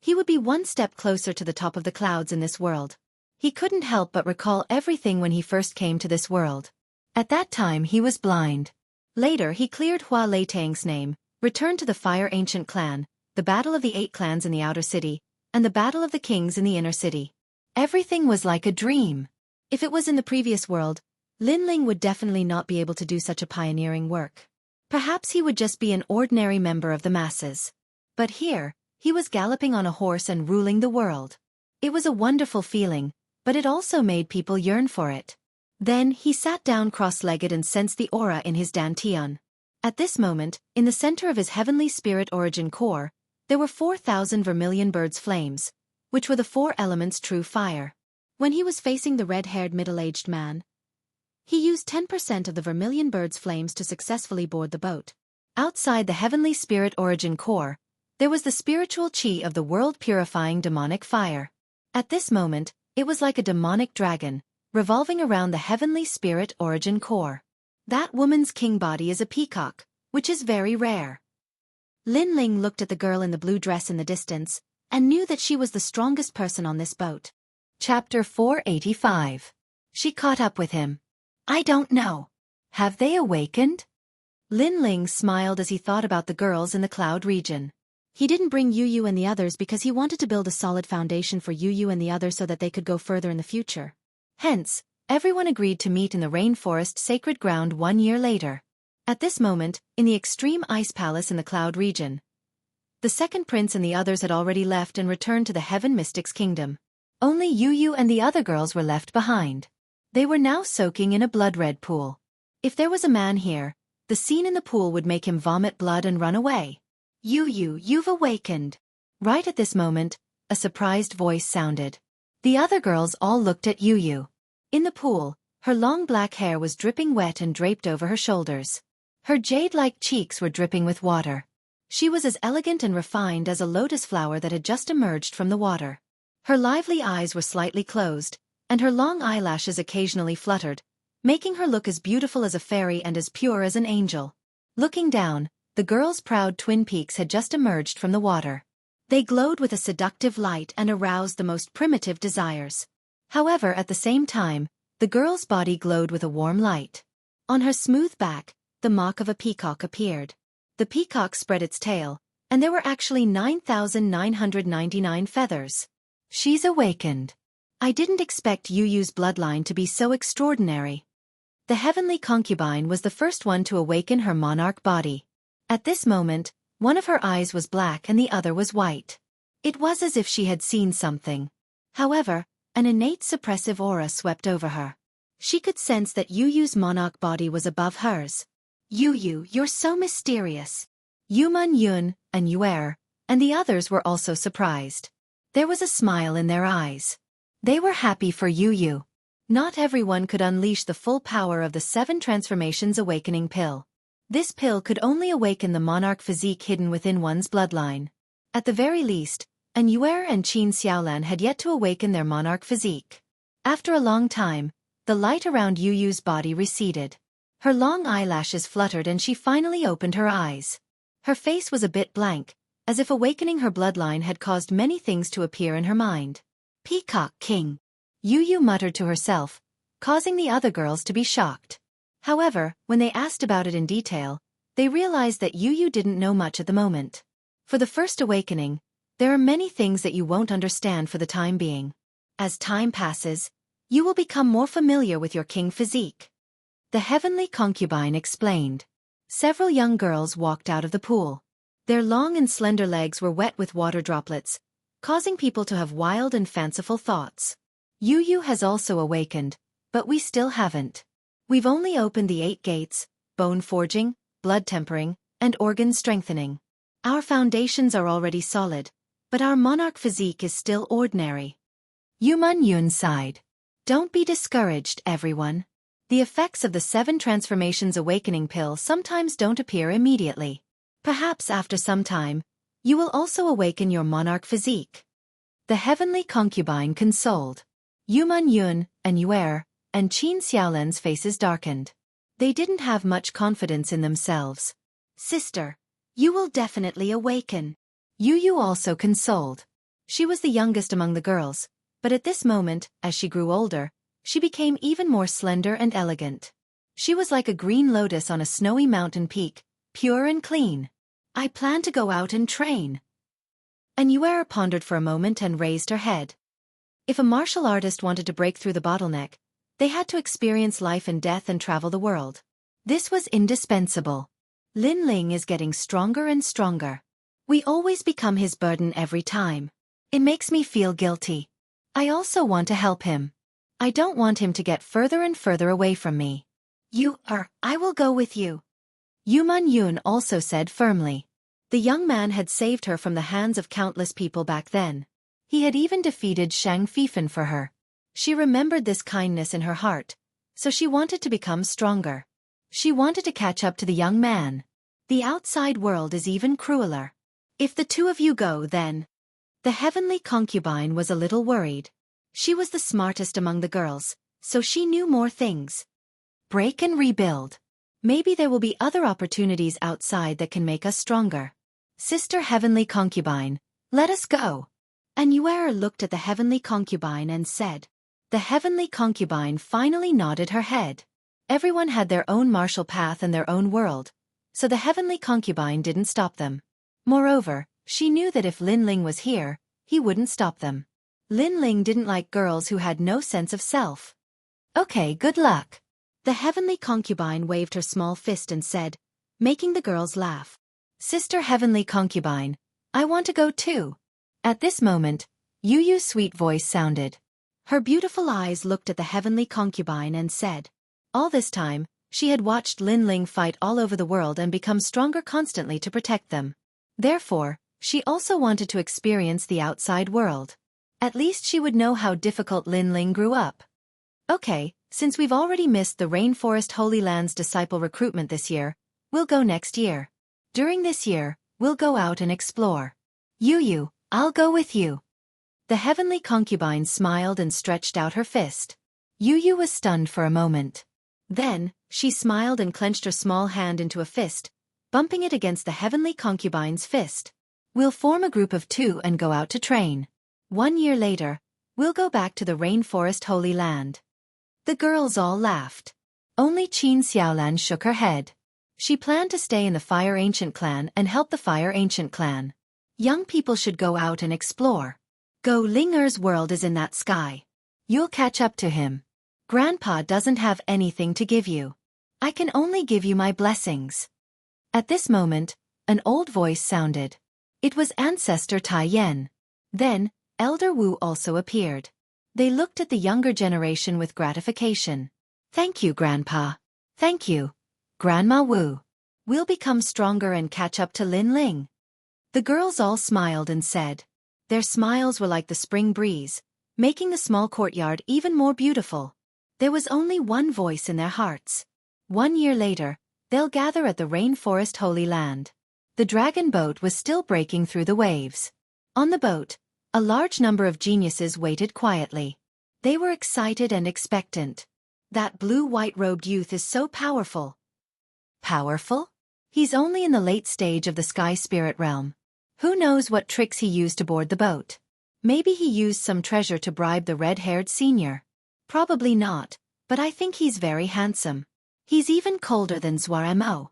he would be one step closer to the top of the clouds in this world. He couldn't help but recall everything when he first came to this world. At that time he was blind. Later he cleared Hua Leitang's name, returned to the Fire Ancient clan, the battle of the 8 clans in the outer city, and the battle of the kings in the inner city. Everything was like a dream. If it was in the previous world, Lin Ling would definitely not be able to do such a pioneering work. Perhaps he would just be an ordinary member of the masses. But here, he was galloping on a horse and ruling the world. It was a wonderful feeling, but it also made people yearn for it. Then he sat down cross-legged and sensed the aura in his dantian. At this moment, in the center of his heavenly spirit origin core, there were 4,000 vermilion birds' flames, which were the 4 elements true fire. When he was facing the red-haired middle-aged man, he used 10% of the vermilion bird's flames to successfully board the boat. Outside the heavenly spirit origin core, there was the spiritual chi of the world-purifying demonic fire. At this moment, it was like a demonic dragon, revolving around the heavenly spirit origin core. That woman's king body is a peacock, which is very rare. Lin Ling looked at the girl in the blue dress in the distance, and knew that she was the strongest person on this boat. Chapter 485. She caught up with him. I don't know. Have they awakened? Lin Ling smiled as he thought about the girls in the cloud region. He didn't bring Yu Yu and the others because he wanted to build a solid foundation for Yu Yu and the others so that they could go further in the future. Hence, everyone agreed to meet in the rainforest sacred ground 1 year later. At this moment, in the extreme ice palace in the cloud region, the second prince and the others had already left and returned to the Heaven Mystic's kingdom. Only Yu Yu and the other girls were left behind. They were now soaking in a blood-red pool. If there was a man here, the scene in the pool would make him vomit blood and run away. Yu Yu, you've awakened. Right at this moment, a surprised voice sounded. The other girls all looked at Yu Yu. In the pool, her long black hair was dripping wet and draped over her shoulders. Her jade-like cheeks were dripping with water. She was as elegant and refined as a lotus flower that had just emerged from the water. Her lively eyes were slightly closed, and her long eyelashes occasionally fluttered, making her look as beautiful as a fairy and as pure as an angel. Looking down, the girl's proud twin peaks had just emerged from the water. They glowed with a seductive light and aroused the most primitive desires. However, at the same time, the girl's body glowed with a warm light. On her smooth back, the mark of a peacock appeared. The peacock spread its tail, and there were actually 9,999 feathers. She's awakened. I didn't expect Yu Yu's bloodline to be so extraordinary. The heavenly concubine was the first one to awaken her monarch body. At this moment, one of her eyes was black and the other was white. It was as if she had seen something. However, an innate suppressive aura swept over her. She could sense that Yu Yu's monarch body was above hers. Yu Yu, you're so mysterious. Yuman Yun and Yuer, and the others were also surprised. There was a smile in their eyes. They were happy for Yu. Not everyone could unleash the full power of the 7 transformations awakening pill. This pill could only awaken the monarch physique hidden within one's bloodline. At the very least, An Yuer and Qin Xiaolan had yet to awaken their monarch physique. After a long time, the light around Yu's body receded. Her long eyelashes fluttered and she finally opened her eyes. Her face was a bit blank, as if awakening her bloodline had caused many things to appear in her mind. Peacock King. Yu muttered to herself, causing the other girls to be shocked. However, when they asked about it in detail, they realized that Yu didn't know much at the moment. For the first awakening, there are many things that you won't understand for the time being. As time passes, you will become more familiar with your king physique. The heavenly concubine explained. Several young girls walked out of the pool. Their long and slender legs were wet with water droplets, causing people to have wild and fanciful thoughts. Yu has also awakened, but we still haven't. We've only opened the 8 gates, bone forging, blood tempering, and organ strengthening. Our foundations are already solid, but our monarch physique is still ordinary. Yuman Yun sighed. Don't be discouraged, everyone. The effects of the 7 transformations awakening pill sometimes don't appear immediately. Perhaps after some time, you will also awaken your monarch physique. The heavenly concubine consoled. Yuman Yun and Yuer and Qin Xiaolan's faces darkened. They didn't have much confidence in themselves. Sister, you will definitely awaken. Yu also consoled. She was the youngest among the girls, but at this moment, as she grew older, she became even more slender and elegant. She was like a green lotus on a snowy mountain peak, pure and clean. I plan to go out and train. And Yuer pondered for a moment and raised her head. If a martial artist wanted to break through the bottleneck, they had to experience life and death and travel the world. This was indispensable. Lin Ling is getting stronger and stronger. We always become his burden every time. It makes me feel guilty. I also want to help him. I don't want him to get further and further away from me. I will go with you. Yuman Yun also said firmly. The young man had saved her from the hands of countless people back then. He had even defeated Shang Fifan for her. She remembered this kindness in her heart, so she wanted to become stronger. She wanted to catch up to the young man. The outside world is even crueler. If the 2 of you go, then... The heavenly concubine was a little worried. She was the smartest among the girls, so she knew more things. Break and rebuild. Maybe there will be other opportunities outside that can make us stronger. Sister Heavenly Concubine, let us go. And Yuer looked at the Heavenly Concubine and said. The Heavenly Concubine finally nodded her head. Everyone had their own martial path and their own world, so the Heavenly Concubine didn't stop them. Moreover, she knew that if Lin Ling was here, he wouldn't stop them. Lin Ling didn't like girls who had no sense of self. Okay, good luck. The Heavenly Concubine waved her small fist and said, making the girls laugh. Sister Heavenly Concubine, I want to go too. At this moment, Yu's sweet voice sounded. Her beautiful eyes looked at the Heavenly Concubine and said. All this time, she had watched Lin Ling fight all over the world and become stronger constantly to protect them. Therefore, she also wanted to experience the outside world. At least she would know how difficult Lin Ling grew up. Okay, since we've already missed the Rainforest Holy Land's disciple recruitment this year, we'll go next year. During this year, we'll go out and explore. Yu, I'll go with you. The Heavenly Concubine smiled and stretched out her fist. Yu was stunned for a moment. Then, she smiled and clenched her small hand into a fist, bumping it against the Heavenly Concubine's fist. We'll form a group of 2 and go out to train. 1 year later, we'll go back to the Rainforest Holy Land. The girls all laughed. Only Qin Xiaolan shook her head. She planned to stay in the Fire Ancient clan and help the Fire Ancient clan. Young people should go out and explore. Go Ling'er's world is in that sky. You'll catch up to him. Grandpa doesn't have anything to give you. I can only give you my blessings. At this moment, an old voice sounded. It was Ancestor Tai Yen. Then, Elder Wu also appeared. They looked at the younger generation with gratification. Thank you, Grandpa. Thank you, Grandma Wu. We'll become stronger and catch up to Lin Ling. The girls all smiled and said. Their smiles were like the spring breeze, making the small courtyard even more beautiful. There was only one voice in their hearts. 1 year later, they'll gather at the Rainforest Holy Land. The dragon boat was still breaking through the waves. On the boat, a large number of geniuses waited quietly. They were excited and expectant. That blue-white-robed youth is so powerful. Powerful? He's only in the late stage of the sky spirit realm. Who knows what tricks he used to board the boat? Maybe he used some treasure to bribe the red-haired senior. Probably not, but I think he's very handsome. He's even colder than Zhuaremo.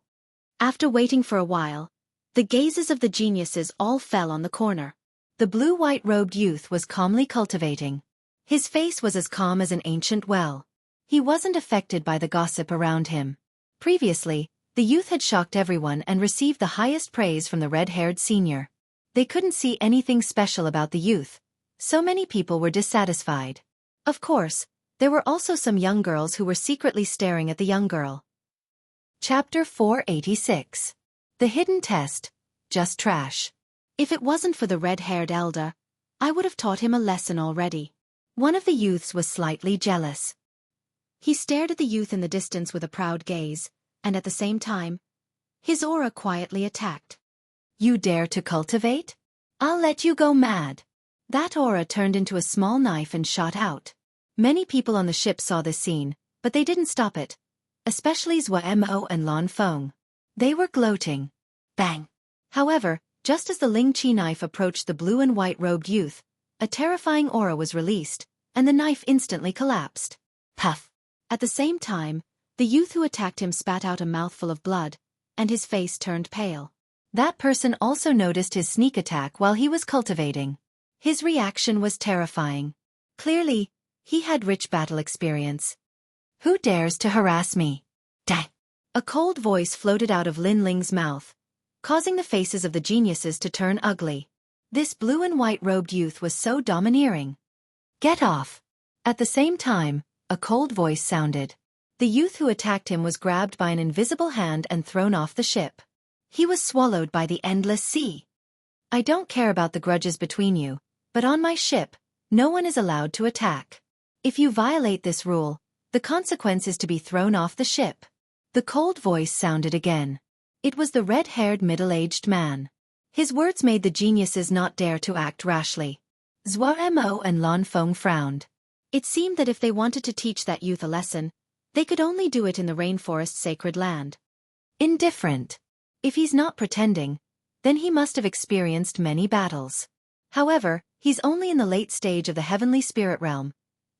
After waiting for a while, the gazes of the geniuses all fell on the corner. The blue-white-robed youth was calmly cultivating. His face was as calm as an ancient well. He wasn't affected by the gossip around him. Previously, the youth had shocked everyone and received the highest praise from the red-haired senior. They couldn't see anything special about the youth. So many people were dissatisfied. Of course, there were also some young girls who were secretly staring at the young girl. Chapter 486. The Hidden Test. Just trash. If it wasn't for the red-haired elder, I would have taught him a lesson already. One of the youths was slightly jealous. He stared at the youth in the distance with a proud gaze, and at the same time, his aura quietly attacked. You dare to cultivate? I'll let you go mad. That aura turned into a small knife and shot out. Many people on the ship saw this scene, but they didn't stop it, especially Zhuaremo and Lan Feng. They were gloating. Bang! However, just as the Ling Qi knife approached the blue and white-robed youth, a terrifying aura was released, and the knife instantly collapsed. Puff! At the same time, the youth who attacked him spat out a mouthful of blood, and his face turned pale. That person also noticed his sneak attack while he was cultivating. His reaction was terrifying. Clearly, he had rich battle experience. Who dares to harass me? Dang! A cold voice floated out of Lin Ling's mouth, causing the faces of the geniuses to turn ugly. This blue and white-robed youth was so domineering. Get off! At the same time, a cold voice sounded. The youth who attacked him was grabbed by an invisible hand and thrown off the ship. He was swallowed by the endless sea. I don't care about the grudges between you, but on my ship, no one is allowed to attack. If you violate this rule, the consequence is to be thrown off the ship. The cold voice sounded again. It was the red-haired middle-aged man. His words made the geniuses not dare to act rashly. Zhuaremo and Lan Feng frowned. It seemed that if they wanted to teach that youth a lesson, they could only do it in the rainforest sacred land. Indifferent. If he's not pretending, then he must have experienced many battles. However, he's only in the late stage of the heavenly spirit realm,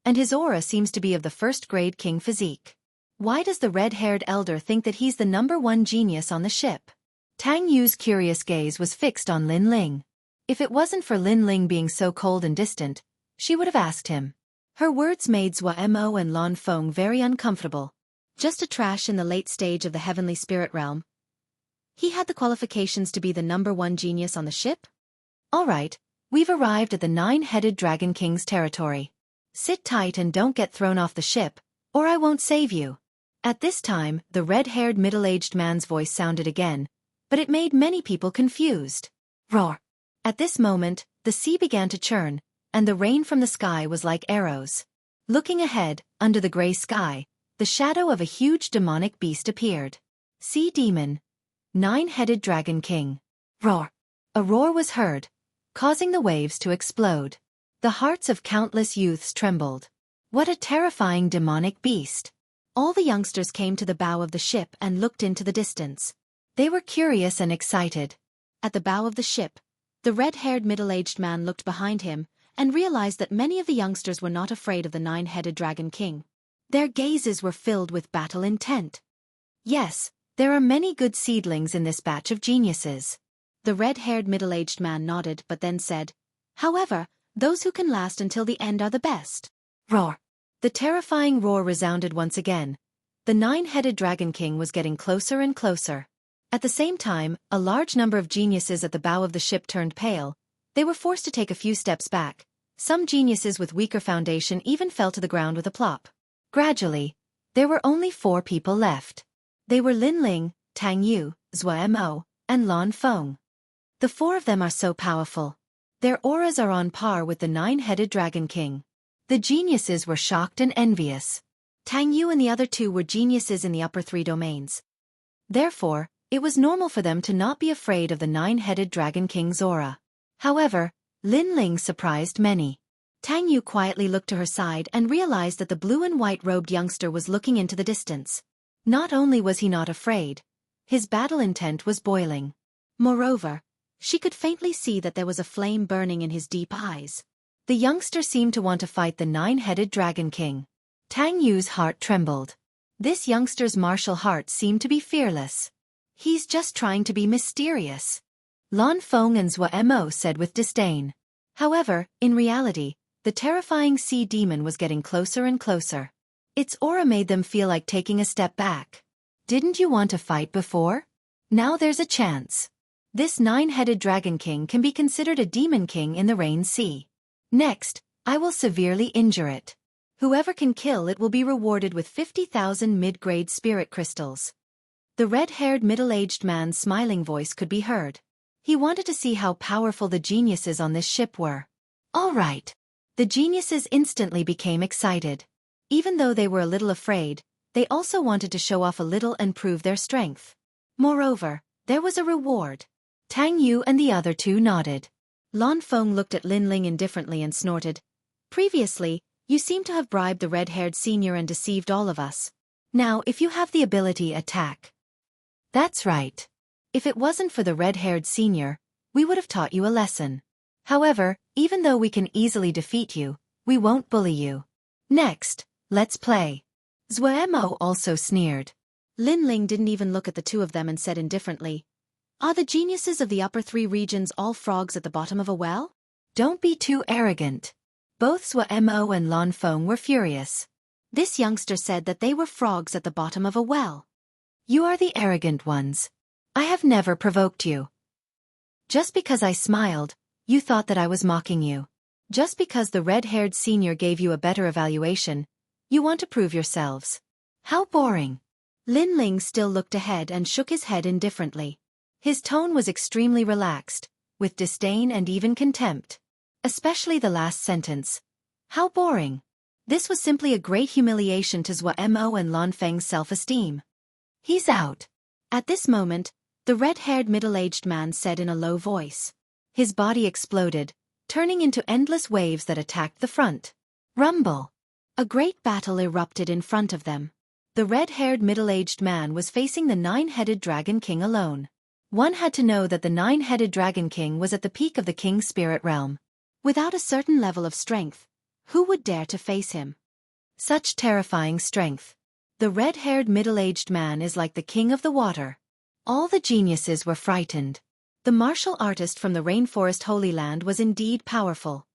and his aura seems to be of the first-grade king physique. Why does the red-haired elder think that he's the #1 genius on the ship? Tang Yu's curious gaze was fixed on Lin Ling. If it wasn't for Lin Ling being so cold and distant, she would have asked him. Her words made Zhuaremo and Lan Feng very uncomfortable. Just a trash in the late stage of the heavenly spirit realm. He had the qualifications to be the #1 genius on the ship? All right, we've arrived at the 9-headed Dragon King's territory. Sit tight and don't get thrown off the ship, or I won't save you. At this time, the red-haired middle-aged man's voice sounded again, but it made many people confused. Roar! At this moment, the sea began to churn, and the rain from the sky was like arrows. Looking ahead, under the gray sky, the shadow of a huge demonic beast appeared. Sea Demon. 9-headed Dragon King. Roar! A roar was heard, causing the waves to explode. The hearts of countless youths trembled. What a terrifying demonic beast! All the youngsters came to the bow of the ship and looked into the distance. They were curious and excited. At the bow of the ship, the red-haired middle-aged man looked behind him and realized that many of the youngsters were not afraid of the 9-headed Dragon King. Their gazes were filled with battle intent. Yes, there are many good seedlings in this batch of geniuses. The red-haired middle-aged man nodded but then said, however, those who can last until the end are the best. Roar! The terrifying roar resounded once again. The 9-headed Dragon King was getting closer and closer. At the same time, a large number of geniuses at the bow of the ship turned pale. They were forced to take a few steps back. Some geniuses with weaker foundation even fell to the ground with a plop. Gradually, there were only 4 people left. They were Lin Ling, Tang Yu, Zuemo, and Lan Feng. The four of them are so powerful. Their auras are on par with the nine-headed Dragon King. The geniuses were shocked and envious. Tang Yu and the other two were geniuses in the upper three domains. Therefore, it was normal for them to not be afraid of the nine-headed Dragon King's aura. However, Lin Ling surprised many. Tang Yu quietly looked to her side and realized that the blue and white-robed youngster was looking into the distance. Not only was he not afraid, his battle intent was boiling. Moreover, she could faintly see that there was a flame burning in his deep eyes. The youngster seemed to want to fight the nine-headed Dragon King. Tang Yu's heart trembled. This youngster's martial heart seemed to be fearless. He's just trying to be mysterious. Lan Feng and Zuemo said with disdain. However, in reality, the terrifying sea demon was getting closer and closer. Its aura made them feel like taking a step back. Didn't you want to fight before? Now there's a chance. This nine-headed Dragon King can be considered a demon king in the Rain Sea. Next, I will severely injure it. Whoever can kill it will be rewarded with 50,000 mid-grade spirit crystals. The red-haired middle-aged man's smiling voice could be heard. He wanted to see how powerful the geniuses on this ship were. All right. The geniuses instantly became excited. Even though they were a little afraid, they also wanted to show off a little and prove their strength. Moreover, there was a reward. Tang Yu and the other two nodded. Lan Feng looked at Lin Ling indifferently and snorted. Previously, you seem to have bribed the red-haired senior and deceived all of us. Now, if you have the ability, attack. That's right. If it wasn't for the red-haired senior, we would have taught you a lesson. However, even though we can easily defeat you, we won't bully you. Next, let's play. Zuemo also sneered. Lin Ling didn't even look at the two of them and said indifferently, "Are the geniuses of the upper three regions all frogs at the bottom of a well?" Don't be too arrogant. Both Zuemo and Lan Feng were furious. This youngster said that they were frogs at the bottom of a well. You are the arrogant ones. I have never provoked you. Just because I smiled, you thought that I was mocking you. Just because the red-haired senior gave you a better evaluation, you want to prove yourselves. How boring. Lin Ling still looked ahead and shook his head indifferently. His tone was extremely relaxed, with disdain and even contempt. Especially the last sentence. How boring. This was simply a great humiliation to Zuemo and Lan Feng's self-esteem. He's out. At this moment, the red-haired middle-aged man said in a low voice. His body exploded, turning into endless waves that attacked the front. Rumble. A great battle erupted in front of them. The red-haired middle-aged man was facing the nine-headed Dragon King alone. One had to know that the nine-headed Dragon King was at the peak of the King's spirit realm. Without a certain level of strength, who would dare to face him? Such terrifying strength. The red-haired middle-aged man is like the king of the water. All the geniuses were frightened. The martial artist from the Rainforest Holy Land was indeed powerful.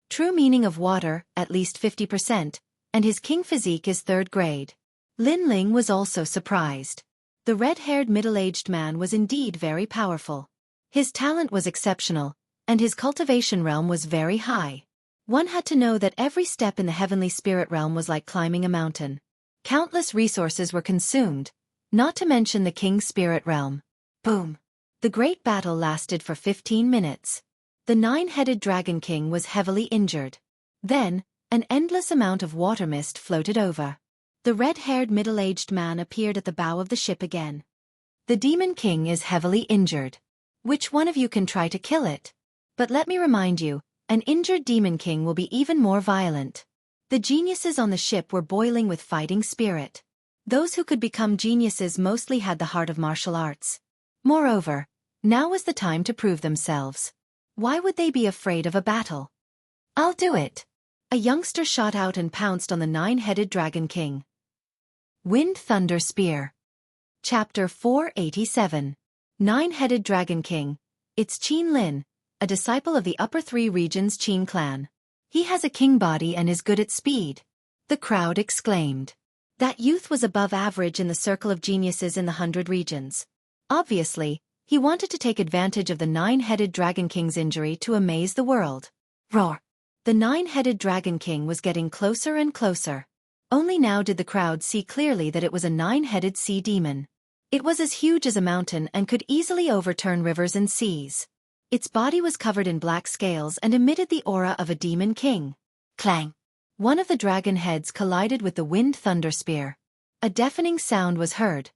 True meaning of water, at least 50%, and his king physique is third grade. Lin Ling was also surprised. The red-haired middle-aged man was indeed very powerful. His talent was exceptional, and his cultivation realm was very high. One had to know that every step in the heavenly spirit realm was like climbing a mountain. Countless resources were consumed, not to mention the king's spirit realm. Boom! The great battle lasted for 15 minutes. The nine-headed Dragon King was heavily injured. Then, an endless amount of water mist floated over. The red-haired middle-aged man appeared at the bow of the ship again. The Demon King is heavily injured. Which one of you can try to kill it? But let me remind you, an injured Demon King will be even more violent. The geniuses on the ship were boiling with fighting spirit. Those who could become geniuses mostly had the heart of martial arts. Moreover, now was the time to prove themselves. Why would they be afraid of a battle? I'll do it. A youngster shot out and pounced on the nine-headed Dragon King. Wind Thunder Spear. Chapter 487. Nine-headed Dragon King. It's Qin Lin, a disciple of the upper three regions Qin clan. He has a king body and is good at speed. The crowd exclaimed. That youth was above average in the circle of geniuses in the 100 regions. Obviously, he wanted to take advantage of the nine-headed Dragon King's injury to amaze the world. Roar! The nine-headed Dragon King was getting closer and closer. Only now did the crowd see clearly that it was a nine-headed sea demon. It was as huge as a mountain and could easily overturn rivers and seas. Its body was covered in black scales and emitted the aura of a demon king. Clang! One of the dragon heads collided with the wind thunder spear. A deafening sound was heard,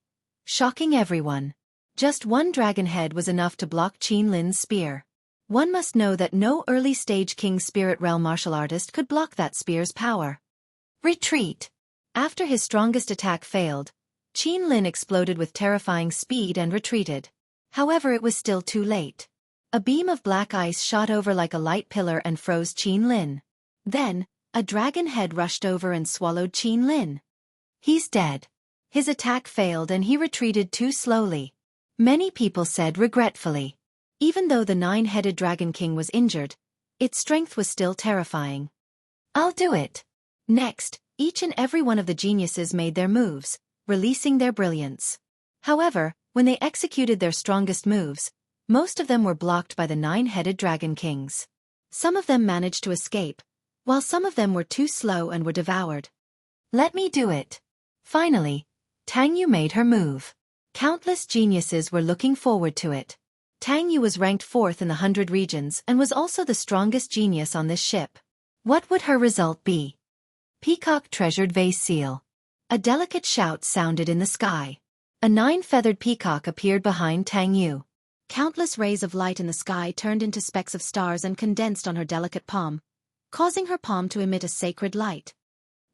shocking everyone. Just one dragon head was enough to block Qin Lin's spear. One must know that no early-stage King Spirit Realm martial artist could block that spear's power. Retreat! After his strongest attack failed, Qin Lin exploded with terrifying speed and retreated. However, it was still too late. A beam of black ice shot over like a light pillar and froze Qin Lin. Then, a dragon head rushed over and swallowed Qin Lin. He's dead. His attack failed and he retreated too slowly. Many people said regretfully. Even though the nine-headed Dragon King was injured, its strength was still terrifying. I'll do it. Next, each and every one of the geniuses made their moves, releasing their brilliance. However, when they executed their strongest moves, most of them were blocked by the nine-headed Dragon Kings. Some of them managed to escape, while some of them were too slow and were devoured. Let me do it. Finally, Tang Yu made her move. Countless geniuses were looking forward to it. Tang Yu was ranked 4th in the 100 regions and was also the strongest genius on this ship. What would her result be? Peacock treasured vase seal. A delicate shout sounded in the sky. A 9-feathered peacock appeared behind Tang Yu. Countless rays of light in the sky turned into specks of stars and condensed on her delicate palm, causing her palm to emit a sacred light.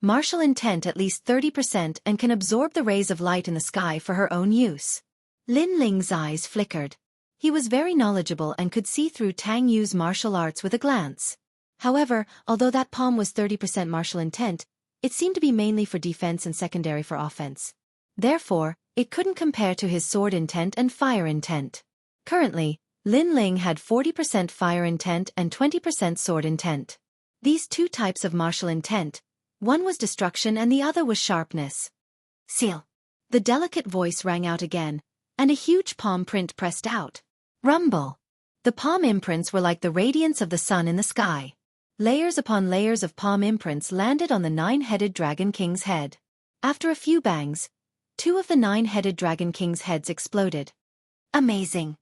Martial intent at least 30% and can absorb the rays of light in the sky for her own use. Lin Ling's eyes flickered. He was very knowledgeable and could see through Tang Yu's martial arts with a glance. However, although that palm was 30% martial intent, it seemed to be mainly for defense and secondary for offense. Therefore, it couldn't compare to his sword intent and fire intent. Currently, Lin Ling had 40% fire intent and 20% sword intent. These two types of martial intent, one was destruction and the other was sharpness. Seal. The delicate voice rang out again, and a huge palm print pressed out. Rumble. The palm imprints were like the radiance of the sun in the sky. Layers upon layers of palm imprints landed on the 9-headed Dragon King's head. After a few bangs, 2 of the 9-headed Dragon King's heads exploded. Amazing.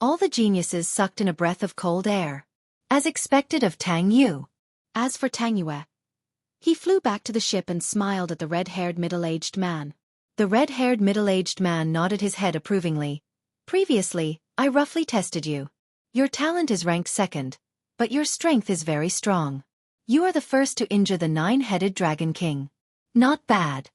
All the geniuses sucked in a breath of cold air. As expected of Tang Yu. As for Tang Yue, he flew back to the ship and smiled at the red-haired middle-aged man. The red-haired middle-aged man nodded his head approvingly. Previously, I roughly tested you. Your talent is ranked 2nd, but your strength is very strong. You are the first to injure the 9-headed Dragon King. Not bad.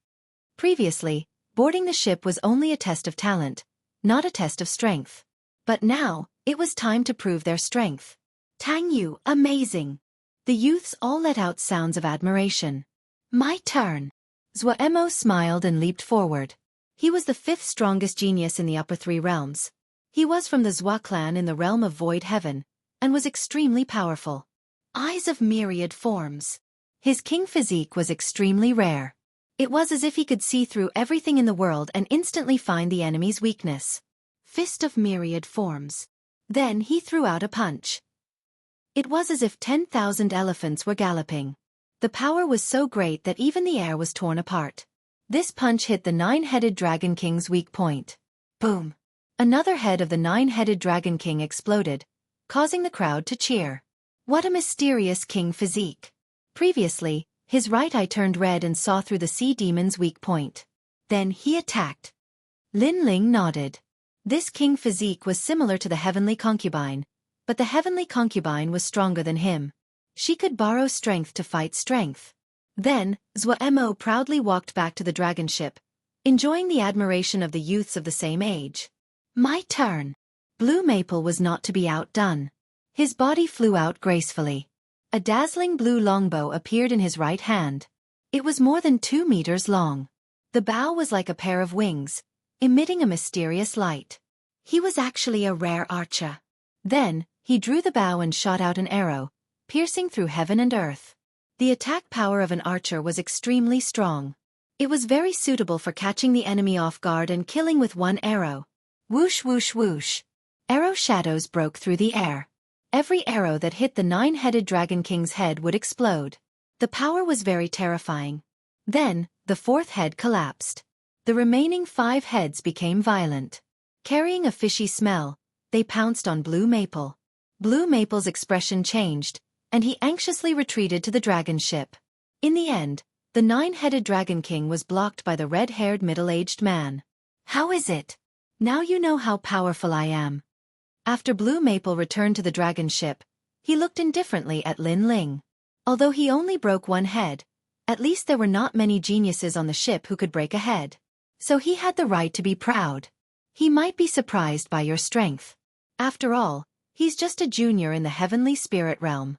Previously, boarding the ship was only a test of talent, not a test of strength. But now, it was time to prove their strength. Tang Yu, amazing. The youths all let out sounds of admiration. My turn. Zuo smiled and leaped forward. He was the 5th strongest genius in the upper 3 realms. He was from the Zuo clan in the realm of Void Heaven, and was extremely powerful. Eyes of myriad forms. His king physique was extremely rare. It was as if he could see through everything in the world and instantly find the enemy's weakness. Fist of myriad forms. Then he threw out a punch. It was as if 10,000 elephants were galloping. The power was so great that even the air was torn apart. This punch hit the 9-headed Dragon King's weak point. Boom! Another head of the 9-headed Dragon King exploded, causing the crowd to cheer. What a mysterious king physique. Previously, his right eye turned red and saw through the sea demon's weak point. Then he attacked. Lin Ling nodded. This king physique was similar to the heavenly concubine, but the heavenly concubine was stronger than him. She could borrow strength to fight strength. Then, Zuo proudly walked back to the dragon ship, enjoying the admiration of the youths of the same age. My turn. Blue Maple was not to be outdone. His body flew out gracefully. A dazzling blue longbow appeared in his right hand. It was more than 2 meters long. The bow was like a pair of wings, emitting a mysterious light. He was actually a rare archer. Then, he drew the bow and shot out an arrow, piercing through heaven and earth. The attack power of an archer was extremely strong. It was very suitable for catching the enemy off guard and killing with one arrow. Whoosh whoosh whoosh. Arrow shadows broke through the air. Every arrow that hit the 9-headed Dragon King's head would explode. The power was very terrifying. Then, the 4th head collapsed. The remaining 5 heads became violent. Carrying a fishy smell, they pounced on Blue Maple. Blue Maple's expression changed, and he anxiously retreated to the dragon ship. In the end, the 9-headed Dragon King was blocked by the red-haired middle-aged man. "How is it? Now you know how powerful I am." After Blue Maple returned to the dragon ship, he looked indifferently at Lin Ling. Although he only broke 1 head, at least there were not many geniuses on the ship who could break a head. So he had the right to be proud. He might be surprised by your strength. After all, he's just a junior in the heavenly spirit realm.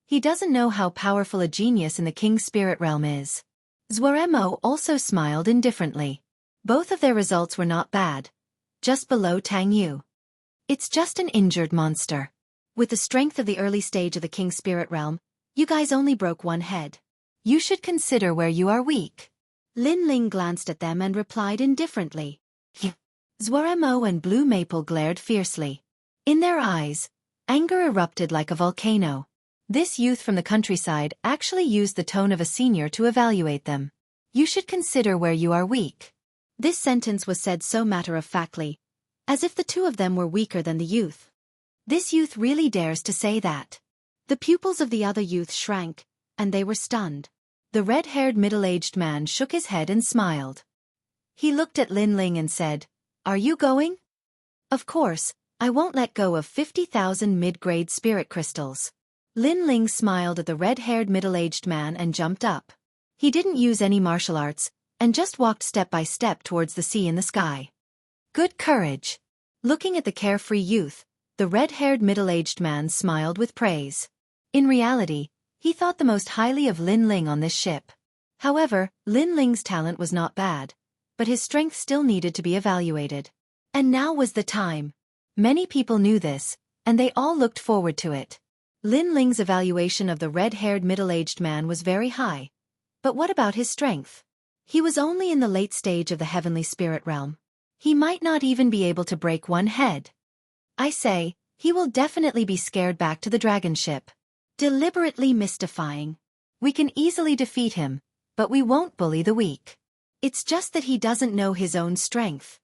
He doesn't know how powerful a genius in the king's spirit realm is. Zuaremo also smiled indifferently. Both of their results were not bad, just below Tang Yu. It's just an injured monster. With the strength of the early stage of the king's spirit realm, you guys only broke 1 head. You should consider where you are weak. Lin Ling glanced at them and replied indifferently. Zuaremo and Blue Maple glared fiercely. In their eyes, anger erupted like a volcano. This youth from the countryside actually used the tone of a senior to evaluate them. You should consider where you are weak. This sentence was said so matter-of-factly, as if the two of them were weaker than the youth. This youth really dares to say that. The pupils of the other youth shrank, and they were stunned. The red-haired middle-aged man shook his head and smiled. He looked at Lin Ling and said, "Are you going?" "Of course, I won't let go of 50,000 mid-grade spirit crystals." Lin Ling smiled at the red-haired middle-aged man and jumped up. He didn't use any martial arts, and just walked step by step towards the sea in the sky. Good courage. Looking at the carefree youth, the red-haired middle-aged man smiled with praise. In reality, he thought the most highly of Lin Ling on this ship. However, Lin Ling's talent was not bad, but his strength still needed to be evaluated. And now was the time. Many people knew this, and they all looked forward to it. Lin Ling's evaluation of the red-haired middle-aged man was very high. But what about his strength? He was only in the late stage of the heavenly spirit realm. He might not even be able to break 1 head. I say, he will definitely be scared back to the dragon ship. Deliberately mystifying. We can easily defeat him, but we won't bully the weak. It's just that he doesn't know his own strength.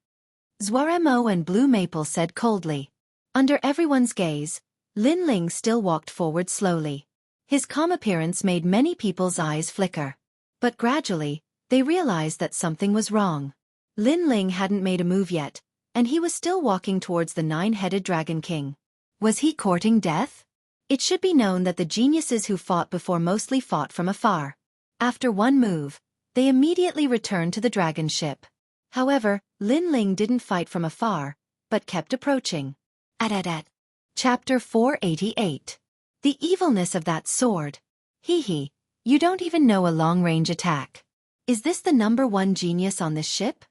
Zuaremo and Blue Maple said coldly. Under everyone's gaze, Lin Ling still walked forward slowly. His calm appearance made many people's eyes flicker. But gradually, they realized that something was wrong. Lin Ling hadn't made a move yet, and he was still walking towards the 9-headed Dragon King. Was he courting death? It should be known that the geniuses who fought before mostly fought from afar. After 1 move, they immediately returned to the dragon ship. However, Lin Ling didn't fight from afar, but kept approaching. At. Chapter 488. The evilness of that sword. Hee, you don't even know a long-range attack. Is this the #1 genius on this ship?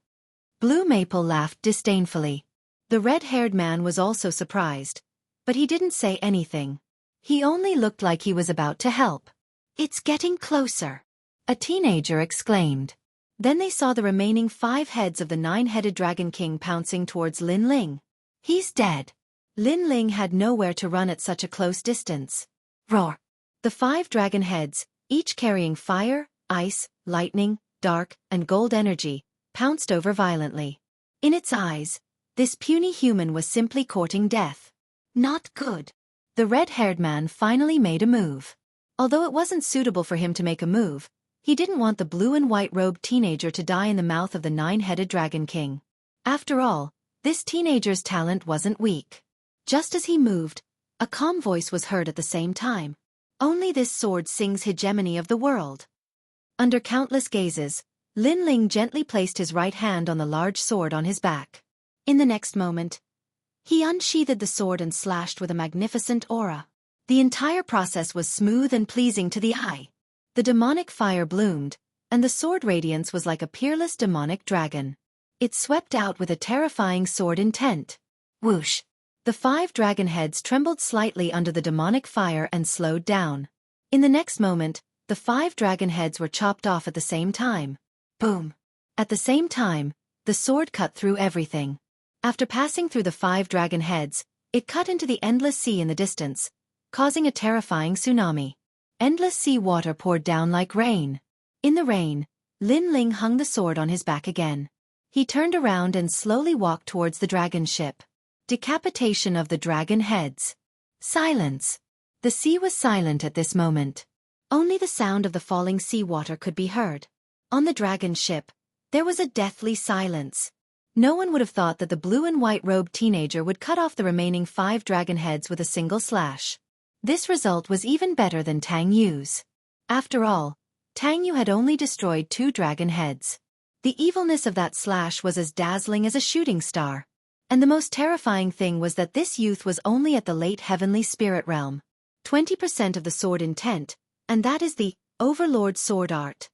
Blue Maple laughed disdainfully. The red-haired man was also surprised, but he didn't say anything. He only looked like he was about to help. It's getting closer, a teenager exclaimed. Then they saw the remaining 5 heads of the 9-headed Dragon King pouncing towards Lin Ling. He's dead. Lin Ling had nowhere to run at such a close distance. Roar! The 5 dragon heads, each carrying fire, ice, lightning, dark, and gold energy, pounced over violently. In its eyes, this puny human was simply courting death. Not good. The red-haired man finally made a move. Although it wasn't suitable for him to make a move, he didn't want the blue and white-robed teenager to die in the mouth of the 9-headed Dragon King. After all, this teenager's talent wasn't weak. Just as he moved, a calm voice was heard at the same time. Only this sword sings hegemony of the world. Under countless gazes, Lin Ling gently placed his right hand on the large sword on his back. In the next moment, he unsheathed the sword and slashed with a magnificent aura. The entire process was smooth and pleasing to the eye. The demonic fire bloomed, and the sword radiance was like a peerless demonic dragon. It swept out with a terrifying sword intent. Whoosh! The 5 dragon heads trembled slightly under the demonic fire and slowed down. In the next moment, the 5 dragon heads were chopped off at the same time. Boom! At the same time, the sword cut through everything. After passing through the 5 dragon heads, it cut into the endless sea in the distance, causing a terrifying tsunami. Endless sea water poured down like rain. In the rain, Lin Ling hung the sword on his back again. He turned around and slowly walked towards the dragon ship. Decapitation of the dragon heads. Silence. The sea was silent at this moment. Only the sound of the falling seawater could be heard. On the dragon ship, there was a deathly silence. No one would have thought that the blue and white-robed teenager would cut off the remaining 5 dragon heads with a single slash. This result was even better than Tang Yu's. After all, Tang Yu had only destroyed 2 dragon heads. The evilness of that slash was as dazzling as a shooting star. And the most terrifying thing was that this youth was only at the late heavenly spirit realm. 20% of the sword intent, and that is the Overlord sword art.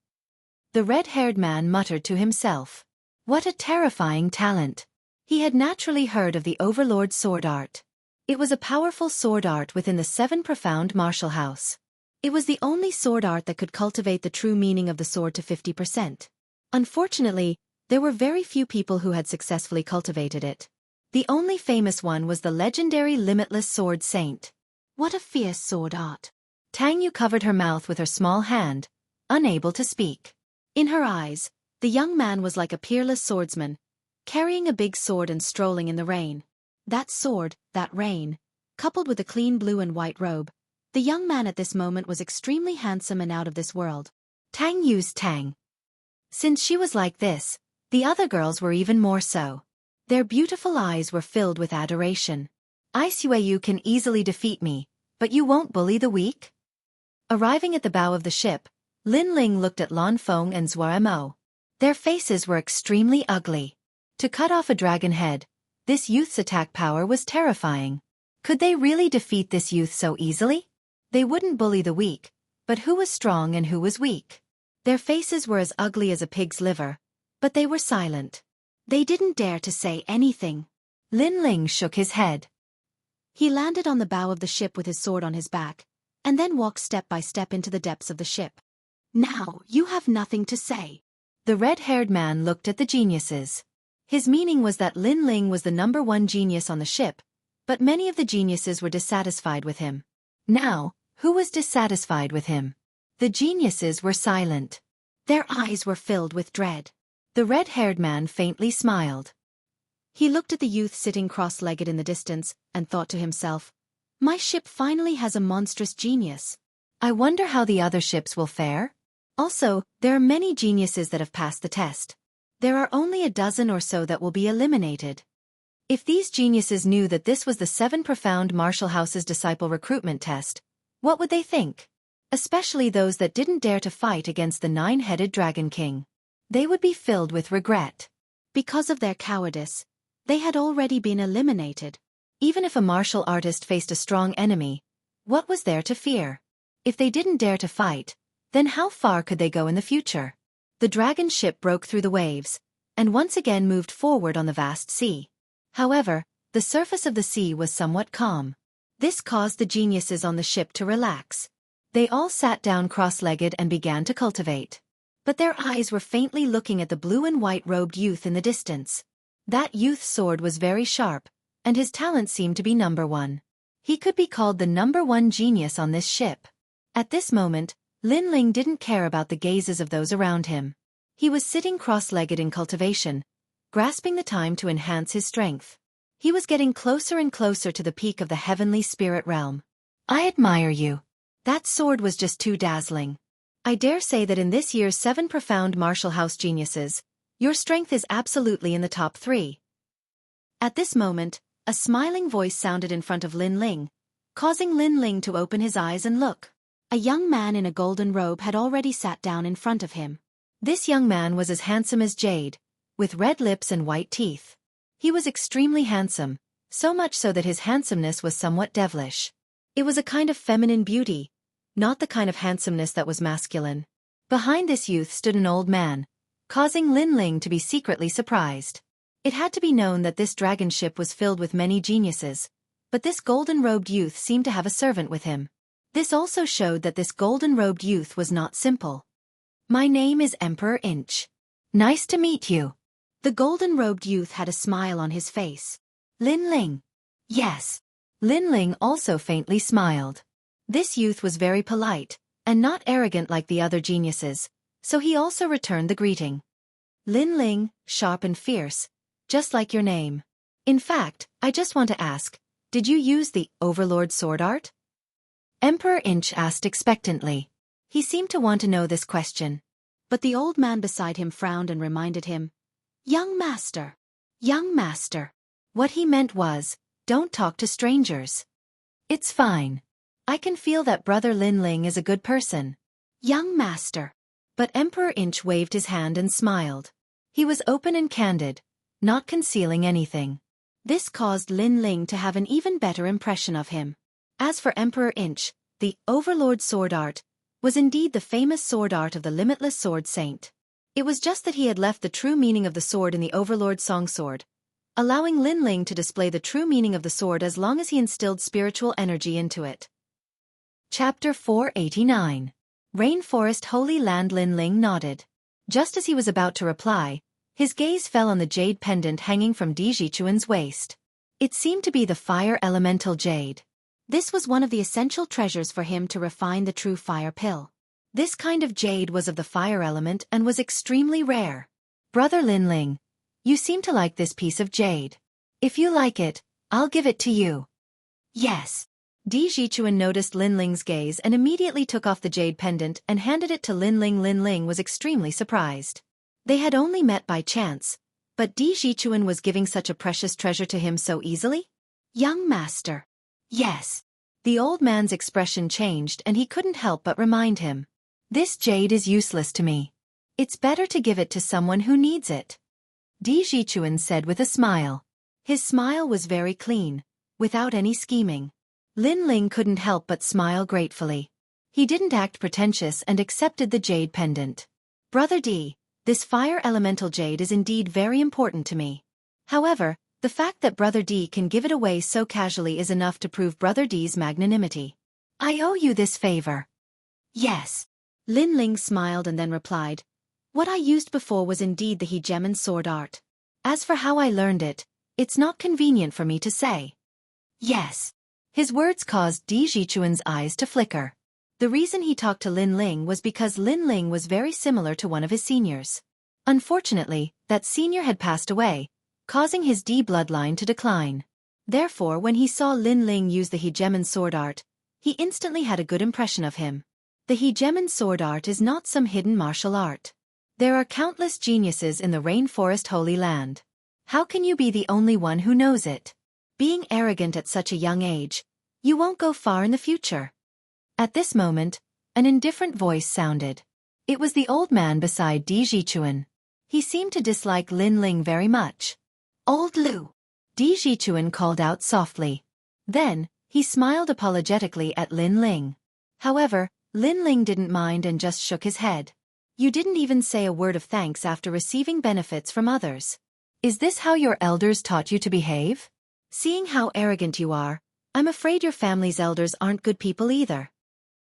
The red-haired man muttered to himself. What a terrifying talent. He had naturally heard of the Overlord sword art. It was a powerful sword art within the 7 profound martial house. It was the only sword art that could cultivate the true meaning of the sword to 50%. Unfortunately, there were very few people who had successfully cultivated it. The only famous one was the legendary Limitless Sword Saint. What a fierce sword art. Tang Yu covered her mouth with her small hand, unable to speak. In her eyes, the young man was like a peerless swordsman, carrying a big sword and strolling in the rain. That sword, that rain, coupled with a clean blue and white robe, the young man at this moment was extremely handsome and out of this world. Tang Yu's Tang. Since she was like this, the other girls were even more so. Their beautiful eyes were filled with adoration. I swear you can easily defeat me, but you won't bully the weak? Arriving at the bow of the ship, Lin Ling looked at Lan Feng and Zhuo Mo. Their faces were extremely ugly. To cut off a dragon head, this youth's attack power was terrifying. Could they really defeat this youth so easily? They wouldn't bully the weak, but who was strong and who was weak? Their faces were as ugly as a pig's liver, but they were silent. They didn't dare to say anything. Lin Ling shook his head. He landed on the bow of the ship with his sword on his back, and then walked step by step into the depths of the ship. Now, you have nothing to say. The red-haired man looked at the geniuses. His meaning was that Lin Ling was the #1 genius on the ship, but many of the geniuses were dissatisfied with him. Now, who was dissatisfied with him? The geniuses were silent. Their eyes were filled with dread. The red-haired man faintly smiled. He looked at the youth sitting cross-legged in the distance, and thought to himself, my ship finally has a monstrous genius. I wonder how the other ships will fare? Also, there are many geniuses that have passed the test. There are only a dozen or so that will be eliminated. If these geniuses knew that this was the 7 profound martial house's disciple recruitment test, what would they think? Especially those that didn't dare to fight against the 9-headed Dragon King. They would be filled with regret. Because of their cowardice, they had already been eliminated. Even if a martial artist faced a strong enemy, what was there to fear? If they didn't dare to fight, then how far could they go in the future? The dragon ship broke through the waves, and once again moved forward on the vast sea. However, the surface of the sea was somewhat calm. This caused the geniuses on the ship to relax. They all sat down cross-legged and began to cultivate. But their eyes were faintly looking at the blue and white-robed youth in the distance. That youth's sword was very sharp, and his talent seemed to be #1. He could be called the #1 genius on this ship. At this moment, Lin Ling didn't care about the gazes of those around him. He was sitting cross-legged in cultivation, grasping the time to enhance his strength. He was getting closer and closer to the peak of the heavenly spirit realm. I admire you. That sword was just too dazzling. I dare say that in this year's 7 profound martial house geniuses, your strength is absolutely in the top 3. At this moment, a smiling voice sounded in front of Lin Ling, causing Lin Ling to open his eyes and look. A young man in a golden robe had already sat down in front of him. This young man was as handsome as jade, with red lips and white teeth. He was extremely handsome, so much so that his handsomeness was somewhat devilish. It was a kind of feminine beauty, not the kind of handsomeness that was masculine. Behind this youth stood an old man, causing Lin Ling to be secretly surprised. It had to be known that this dragon ship was filled with many geniuses, but this golden-robed youth seemed to have a servant with him. This also showed that this golden-robed youth was not simple. My name is Emperor Inch. Nice to meet you. The golden-robed youth had a smile on his face. Lin Ling. Yes. Lin Ling also faintly smiled. This youth was very polite, and not arrogant like the other geniuses, so he also returned the greeting. Lin Ling, sharp and fierce, just like your name. In fact, I just want to ask, did you use the Overlord sword art? Emperor Inch asked expectantly. He seemed to want to know this question. But the old man beside him frowned and reminded him, Young master. Young master. What he meant was, don't talk to strangers. It's fine. I can feel that Brother Lin Ling is a good person. Young master. But Emperor Inch waved his hand and smiled. He was open and candid, not concealing anything. This caused Lin Ling to have an even better impression of him. As for Emperor Inch, the Overlord sword art was indeed the famous sword art of the limitless sword saint. It was just that he had left the true meaning of the sword in the Overlord song sword, allowing Lin Ling to display the true meaning of the sword as long as he instilled spiritual energy into it. Chapter 489. Rainforest Holy Land. Lin Ling nodded. Just as he was about to reply, his gaze fell on the jade pendant hanging from Di Zichuan's waist. It seemed to be the fire elemental jade. This was one of the essential treasures for him to refine the true fire pill. This kind of jade was of the fire element and was extremely rare. Brother Lin Ling, you seem to like this piece of jade. If you like it, I'll give it to you. Yes. Di Zichuan noticed Lin Ling's gaze and immediately took off the jade pendant and handed it to Lin Ling. Lin Ling was extremely surprised. They had only met by chance, but Di Zichuan was giving such a precious treasure to him so easily? Young master. Yes. The old man's expression changed and he couldn't help but remind him. This jade is useless to me. It's better to give it to someone who needs it. Di Zichuan said with a smile. His smile was very clean, without any scheming. Lin Ling couldn't help but smile gratefully. He didn't act pretentious and accepted the jade pendant. Brother Di, this fire elemental jade is indeed very important to me. However, the fact that Brother Di can give it away so casually is enough to prove Brother Di's magnanimity. I owe you this favor. Yes. Lin Ling smiled and then replied, What I used before was indeed the hegemon sword art. As for how I learned it, it's not convenient for me to say. Yes. His words caused Di Zichuan's eyes to flicker. The reason he talked to Lin Ling was because Lin Ling was very similar to one of his seniors. Unfortunately, that senior had passed away, causing his Di bloodline to decline. Therefore, when he saw Lin Ling use the hegemon sword art, he instantly had a good impression of him. The hegemon sword art is not some hidden martial art. There are countless geniuses in the Rainforest Holy Land. How can you be the only one who knows it? Being arrogant at such a young age, you won't go far in the future. At this moment, an indifferent voice sounded. It was the old man beside Di Zichuan. He seemed to dislike Lin Ling very much. Old Lu. Di Zichuan called out softly. Then, he smiled apologetically at Lin Ling. However, Lin Ling didn't mind and just shook his head. You didn't even say a word of thanks after receiving benefits from others. Is this how your elders taught you to behave? Seeing how arrogant you are, I'm afraid your family's elders aren't good people either.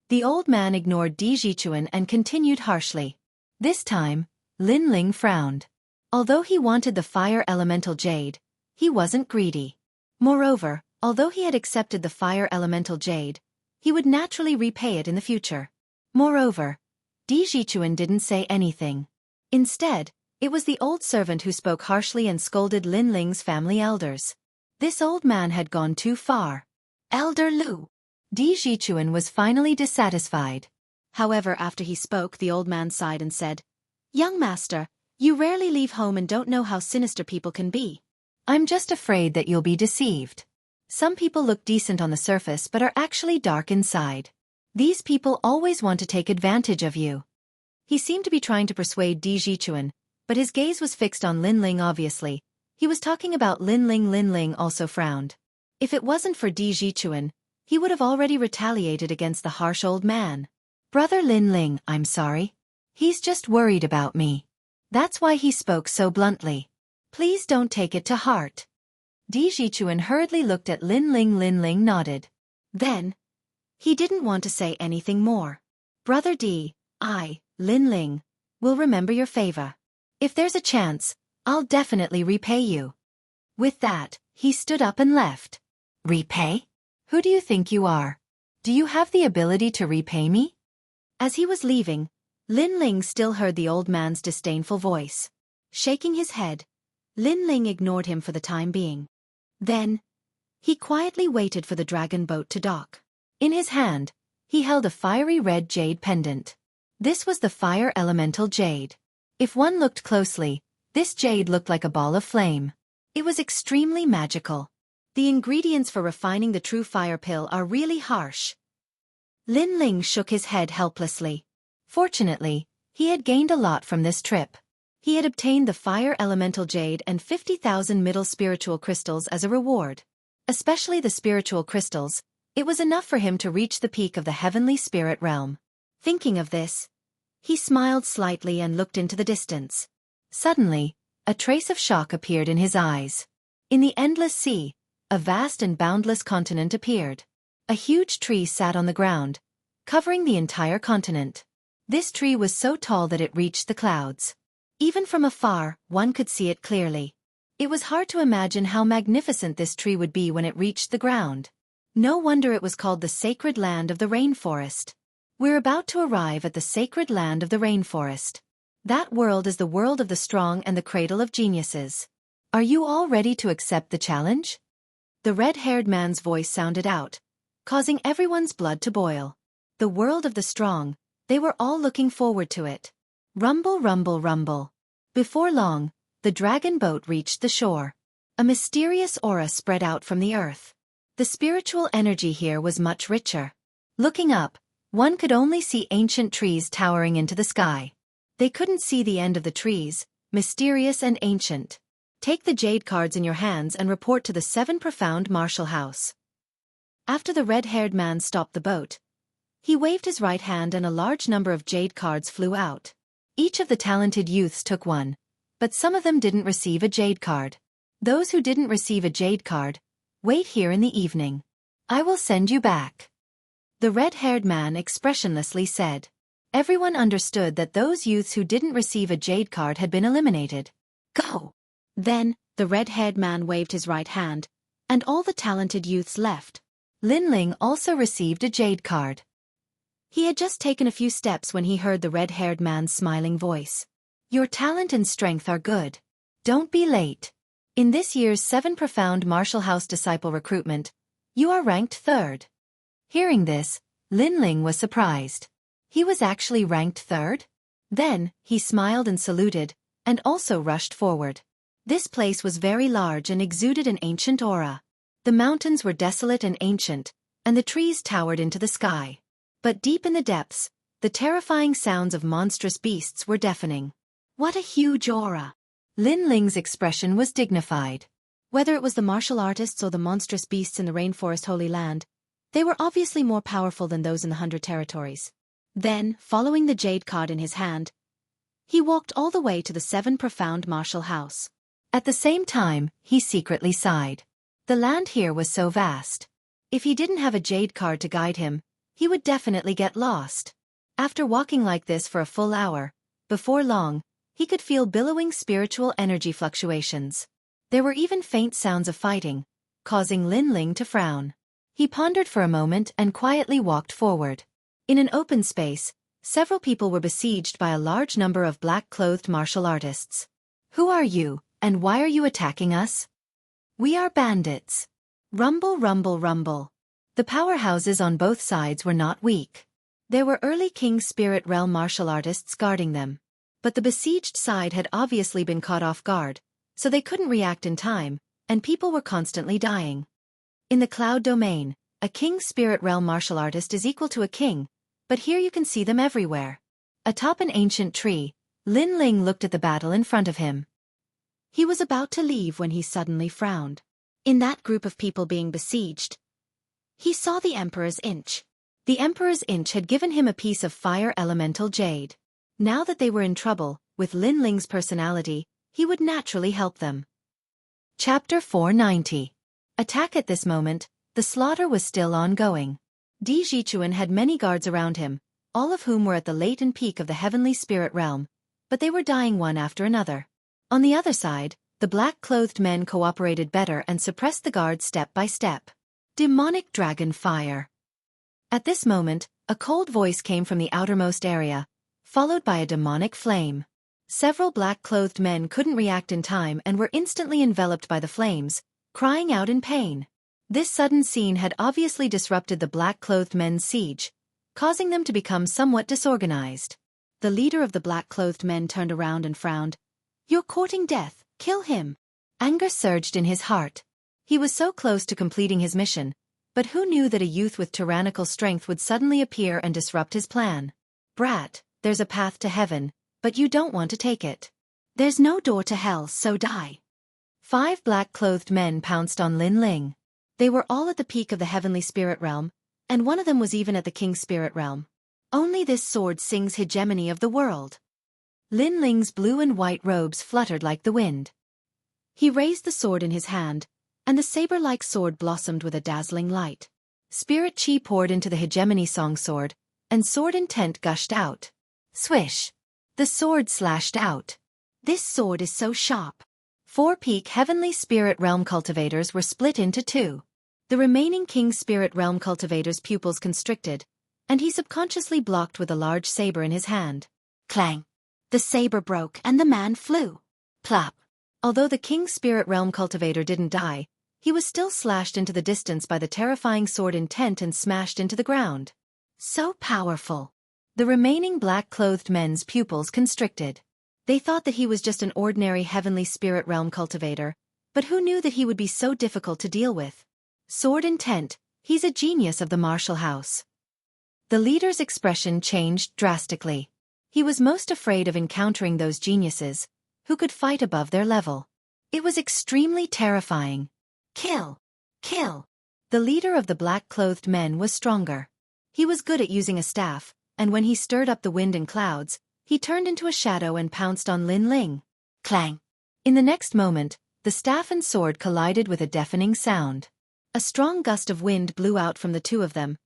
The old man ignored Di Zichuan and continued harshly. This time, Lin Ling frowned. Although he wanted the fire elemental jade, he wasn't greedy. Moreover, although he had accepted the fire elemental jade, he would naturally repay it in the future. Moreover, Di Zichuan didn't say anything. Instead, it was the old servant who spoke harshly and scolded Lin Ling's family elders. This old man had gone too far. Elder Lu. Di Zichuan was finally dissatisfied. However, after he spoke, the old man sighed and said, Young master, you rarely leave home and don't know how sinister people can be. I'm just afraid that you'll be deceived. Some people look decent on the surface but are actually dark inside. These people always want to take advantage of you. He seemed to be trying to persuade Di Zichuan, but his gaze was fixed on Lin Ling obviously. He was talking about Lin Ling. Lin Ling also frowned. If it wasn't for Di Zichuan, he would have already retaliated against the harsh old man. Brother Lin Ling, I'm sorry. He's just worried about me. That's why he spoke so bluntly. Please don't take it to heart. Di Zichuan hurriedly looked at Lin Ling. Lin Ling nodded. Then, he didn't want to say anything more. Brother Di, Lin Ling, will remember your favor. If there's a chance, I'll definitely repay you. With that, he stood up and left. Repay? Who do you think you are? Do you have the ability to repay me? As he was leaving, Lin Ling still heard the old man's disdainful voice. Shaking his head, Lin Ling ignored him for the time being. Then, he quietly waited for the dragon boat to dock. In his hand, he held a fiery red jade pendant. This was the fire elemental jade. If one looked closely, this jade looked like a ball of flame. It was extremely magical. The ingredients for refining the true fire pill are really harsh. Lin Ling shook his head helplessly. Fortunately, he had gained a lot from this trip. He had obtained the fire elemental jade and 50,000 middle spiritual crystals as a reward. Especially the spiritual crystals, it was enough for him to reach the peak of the heavenly spirit realm. Thinking of this, he smiled slightly and looked into the distance. Suddenly, a trace of shock appeared in his eyes. In the endless sea, a vast and boundless continent appeared. A huge tree sat on the ground, covering the entire continent. This tree was so tall that it reached the clouds. Even from afar, one could see it clearly. It was hard to imagine how magnificent this tree would be when it reached the ground. No wonder it was called the sacred land of the rainforest. We're about to arrive at the sacred land of the rainforest. That world is the world of the strong and the cradle of geniuses. Are you all ready to accept the challenge? The red-haired man's voice sounded out, causing everyone's blood to boil. The world of the strong, they were all looking forward to it. Rumble, rumble, rumble. Before long, the dragon boat reached the shore. A mysterious aura spread out from the earth. The spiritual energy here was much richer. Looking up, one could only see ancient trees towering into the sky. They couldn't see the end of the trees, mysterious and ancient. Take the jade cards in your hands and report to the 7 Profound Martial House. After the red-haired man stopped the boat, he waved his right hand and a large number of jade cards flew out. Each of the talented youths took one, but some of them didn't receive a jade card. Those who didn't receive a jade card, wait here in the evening. I will send you back. The red-haired man expressionlessly said. Everyone understood that those youths who didn't receive a jade card had been eliminated. Go! Then, the red-haired man waved his right hand, and all the talented youths left. Lin Ling also received a jade card. He had just taken a few steps when he heard the red-haired man's smiling voice. Your talent and strength are good. Don't be late. In this year's 7 Profound Martial House Disciple Recruitment, you are ranked 3rd. Hearing this, Lin Ling was surprised. He was actually ranked 3rd? Then, he smiled and saluted, and also rushed forward. This place was very large and exuded an ancient aura. The mountains were desolate and ancient, and the trees towered into the sky. But deep in the depths, the terrifying sounds of monstrous beasts were deafening. What a huge aura! Lin Ling's expression was dignified. Whether it was the martial artists or the monstrous beasts in the rainforest Holy Land, they were obviously more powerful than those in the 100 territories. Then, following the jade card in his hand, he walked all the way to the 7 Profound Martial House. At the same time, he secretly sighed. The land here was so vast. If he didn't have a jade card to guide him, he would definitely get lost. After walking like this for a full hour, before long, he could feel billowing spiritual energy fluctuations. There were even faint sounds of fighting, causing Lin Ling to frown. He pondered for a moment and quietly walked forward. In an open space, several people were besieged by a large number of black-clothed martial artists. Who are you, and why are you attacking us? We are bandits. Rumble, rumble, rumble. The powerhouses on both sides were not weak. There were early King Spirit Realm martial artists guarding them. But the besieged side had obviously been caught off guard, so they couldn't react in time, and people were constantly dying. In the cloud domain, a King Spirit Realm martial artist is equal to a king, but here you can see them everywhere. Atop an ancient tree, Lin Ling looked at the battle in front of him. He was about to leave when he suddenly frowned. In that group of people being besieged, he saw the Emperor's Inch. The Emperor's Inch had given him a piece of fire elemental jade. Now that they were in trouble, with Lin Ling's personality, he would naturally help them. Chapter 490. Attack. At this moment, the slaughter was still ongoing. Di Jichuan had many guards around him, all of whom were at the latent peak of the heavenly spirit realm, but they were dying one after another. On the other side, the black-clothed men cooperated better and suppressed the guards step by step. Demonic dragon fire. At this moment, a cold voice came from the outermost area, followed by a demonic flame. Several black-clothed men couldn't react in time and were instantly enveloped by the flames, crying out in pain. This sudden scene had obviously disrupted the black-clothed men's siege, causing them to become somewhat disorganized. The leader of the black-clothed men turned around and frowned. "You're courting death, kill him." Anger surged in his heart. He was so close to completing his mission, but who knew that a youth with tyrannical strength would suddenly appear and disrupt his plan? "Brat, there's a path to heaven, but you don't want to take it. There's no door to hell, so die." 5 black-clothed men pounced on Lin Ling. They were all at the peak of the heavenly spirit realm, and one of them was even at the king's spirit realm. Only this sword sings hegemony of the world. Lin Ling's blue and white robes fluttered like the wind. He raised the sword in his hand, and the saber-like sword blossomed with a dazzling light. Spirit chi poured into the hegemony song sword, and sword intent gushed out. Swish! The sword slashed out. This sword is so sharp. 4 peak heavenly spirit realm cultivators were split into 2. The remaining king's spirit realm cultivator's pupils constricted, and he subconsciously blocked with a large saber in his hand. Clang! The saber broke and the man flew. Plop! Although the king's spirit realm cultivator didn't die, he was still slashed into the distance by the terrifying sword intent and smashed into the ground. So powerful! The remaining black-clothed men's pupils constricted. They thought that he was just an ordinary heavenly spirit realm cultivator, but who knew that he would be so difficult to deal with? Sword intent, he's a genius of the martial house. The leader's expression changed drastically. He was most afraid of encountering those geniuses, who could fight above their level. It was extremely terrifying. Kill! Kill! The leader of the black-clothed men was stronger. He was good at using a staff, and when he stirred up the wind and clouds, he turned into a shadow and pounced on Lin Ling. Clang! In the next moment, the staff and sword collided with a deafening sound. A strong gust of wind blew out from the two of them,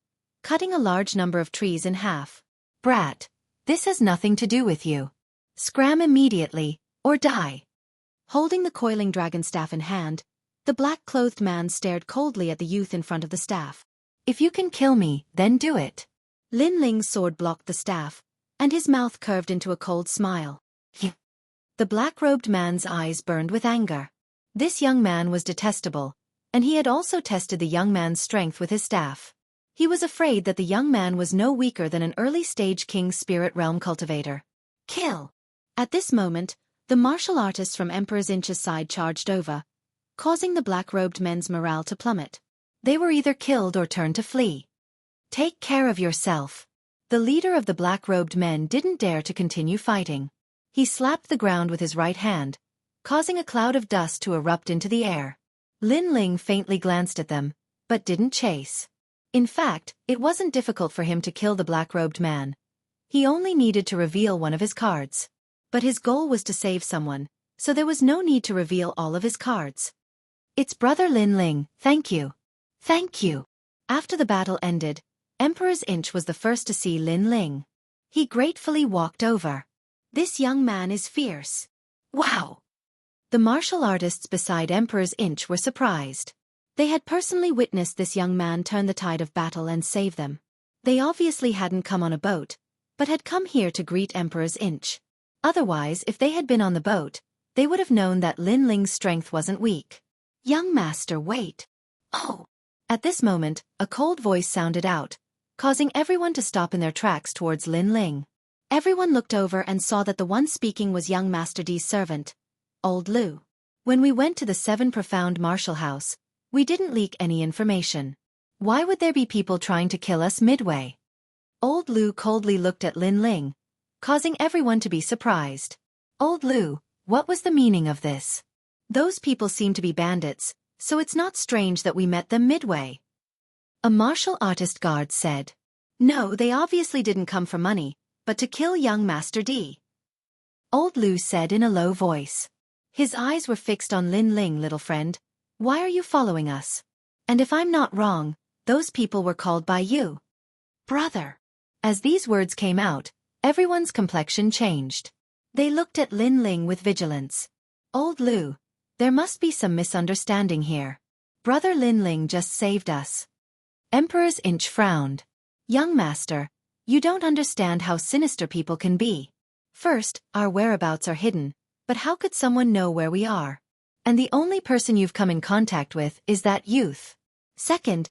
cutting a large number of trees in half. Brat, this has nothing to do with you. Scram immediately, or die. Holding the coiling dragon staff in hand, the black-clothed man stared coldly at the youth in front of the staff. If you can kill me, then do it. Lin Ling's sword blocked the staff, and his mouth curved into a cold smile. The black-robed man's eyes burned with anger. This young man was detestable, and he had also tested the young man's strength with his staff. He was afraid that the young man was no weaker than an early-stage king's spirit realm cultivator. Kill! At this moment, the martial artists from Emperor Xianxia's side charged over, causing the black-robed men's morale to plummet. They were either killed or turned to flee. Take care of yourself. The leader of the black-robed men didn't dare to continue fighting. He slapped the ground with his right hand, causing a cloud of dust to erupt into the air. Lin Ling faintly glanced at them, but didn't chase. In fact, it wasn't difficult for him to kill the black-robed man. He only needed to reveal one of his cards. But his goal was to save someone, so there was no need to reveal all of his cards. It's Brother Lin Ling, thank you. Thank you. After the battle ended, Emperor's Inch was the first to see Lin Ling. He gratefully walked over. This young man is fierce. Wow! The martial artists beside Emperor's Inch were surprised. They had personally witnessed this young man turn the tide of battle and save them. They obviously hadn't come on a boat, but had come here to greet Emperor's Inch. Otherwise, if they had been on the boat, they would have known that Lin Ling's strength wasn't weak. Young master, wait. Oh! At this moment, a cold voice sounded out, causing everyone to stop in their tracks towards Lin Ling. Everyone looked over and saw that the one speaking was young Master D's servant, Old Lu. When we went to the 7 Profound Martial House, we didn't leak any information. Why would there be people trying to kill us midway? Old Lu coldly looked at Lin Ling, causing everyone to be surprised. Old Lu, what was the meaning of this? Those people seem to be bandits, so it's not strange that we met them midway. A martial artist guard said. No, they obviously didn't come for money, but to kill young Master D. Old Lu said in a low voice. His eyes were fixed on Lin Ling. Little friend, why are you following us? And if I'm not wrong, those people were called by you. Brother. As these words came out, everyone's complexion changed. They looked at Lin Ling with vigilance. Old Lu, there must be some misunderstanding here. Brother Lin Ling just saved us. Emperor's Inch frowned. Young master, You don't understand how sinister people can be. First, our whereabouts are hidden, but how could someone know where we are? And the only person you've come in contact with is that youth. Second,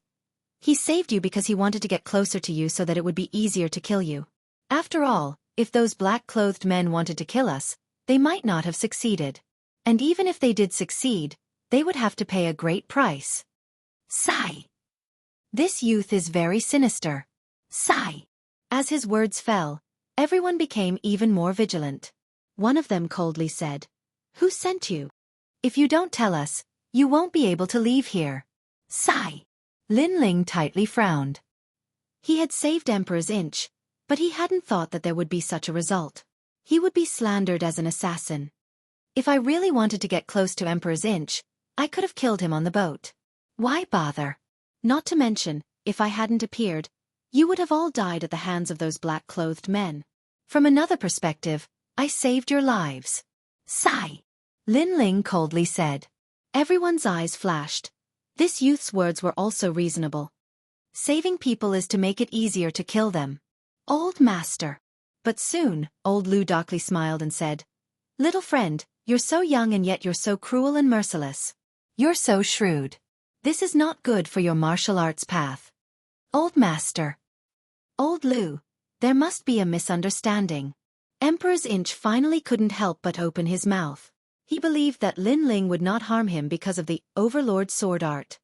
he saved you because he wanted to get closer to you so that it would be easier to kill you. After all, if those black-clothed men wanted to kill us, they might not have succeeded. And even if they did succeed, they would have to pay a great price. Sigh. This youth is very sinister. Sigh. As his words fell, everyone became even more vigilant. One of them coldly said, "Who sent you? If you don't tell us, you won't be able to leave here." Sigh. Lin Ling tightly frowned. He had saved Emperor's Inch, but he hadn't thought that there would be such a result. He would be slandered as an assassin. If I really wanted to get close to Emperor's Inch, I could have killed him on the boat. Why bother? Not to mention, if I hadn't appeared, you would have all died at the hands of those black-clothed men. From another perspective, I saved your lives. Sigh. Lin Ling coldly said. Everyone's eyes flashed. This youth's words were also reasonable. Saving people is to make it easier to kill them. Old master. But soon, old Lu darkly smiled and said, "Little friend, you're so young and yet you're so cruel and merciless. You're so shrewd. This is not good for your martial arts path." Old master. Old Lu, there must be a misunderstanding. Emperor's Inch finally couldn't help but open his mouth. He believed that Lin Ling would not harm him because of the overlord sword art.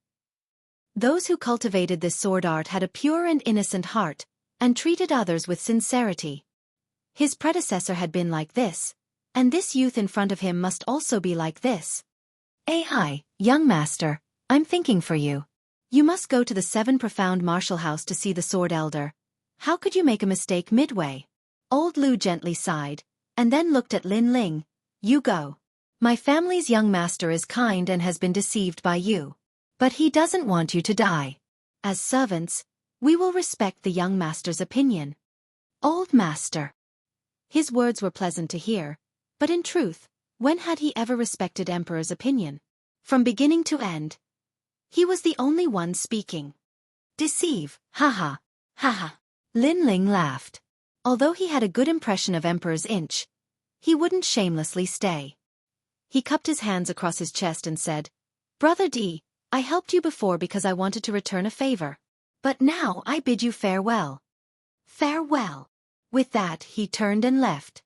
Those who cultivated this sword art had a pure and innocent heart, and treated others with sincerity. His predecessor had been like this, and this youth in front of him must also be like this. Hi, young master, I'm thinking for you. You must go to the 7 Profound Martial House to see the Sword Elder. How could you make a mistake midway? Old Lu gently sighed, and then looked at Lin Ling. You go. My family's young master is kind and has been deceived by you. But he doesn't want you to die. As servants, we will respect the young master's opinion. Old master. His words were pleasant to hear, but in truth, when had he ever respected Emperor's opinion? From beginning to end, he was the only one speaking. Deceive, haha, haha. Lin Ling laughed. Although he had a good impression of Emperor's Inch, he wouldn't shamelessly stay. He cupped his hands across his chest and said, "Brother D, I helped you before because I wanted to return a favor. But now I bid you farewell." Farewell. With that he turned and left.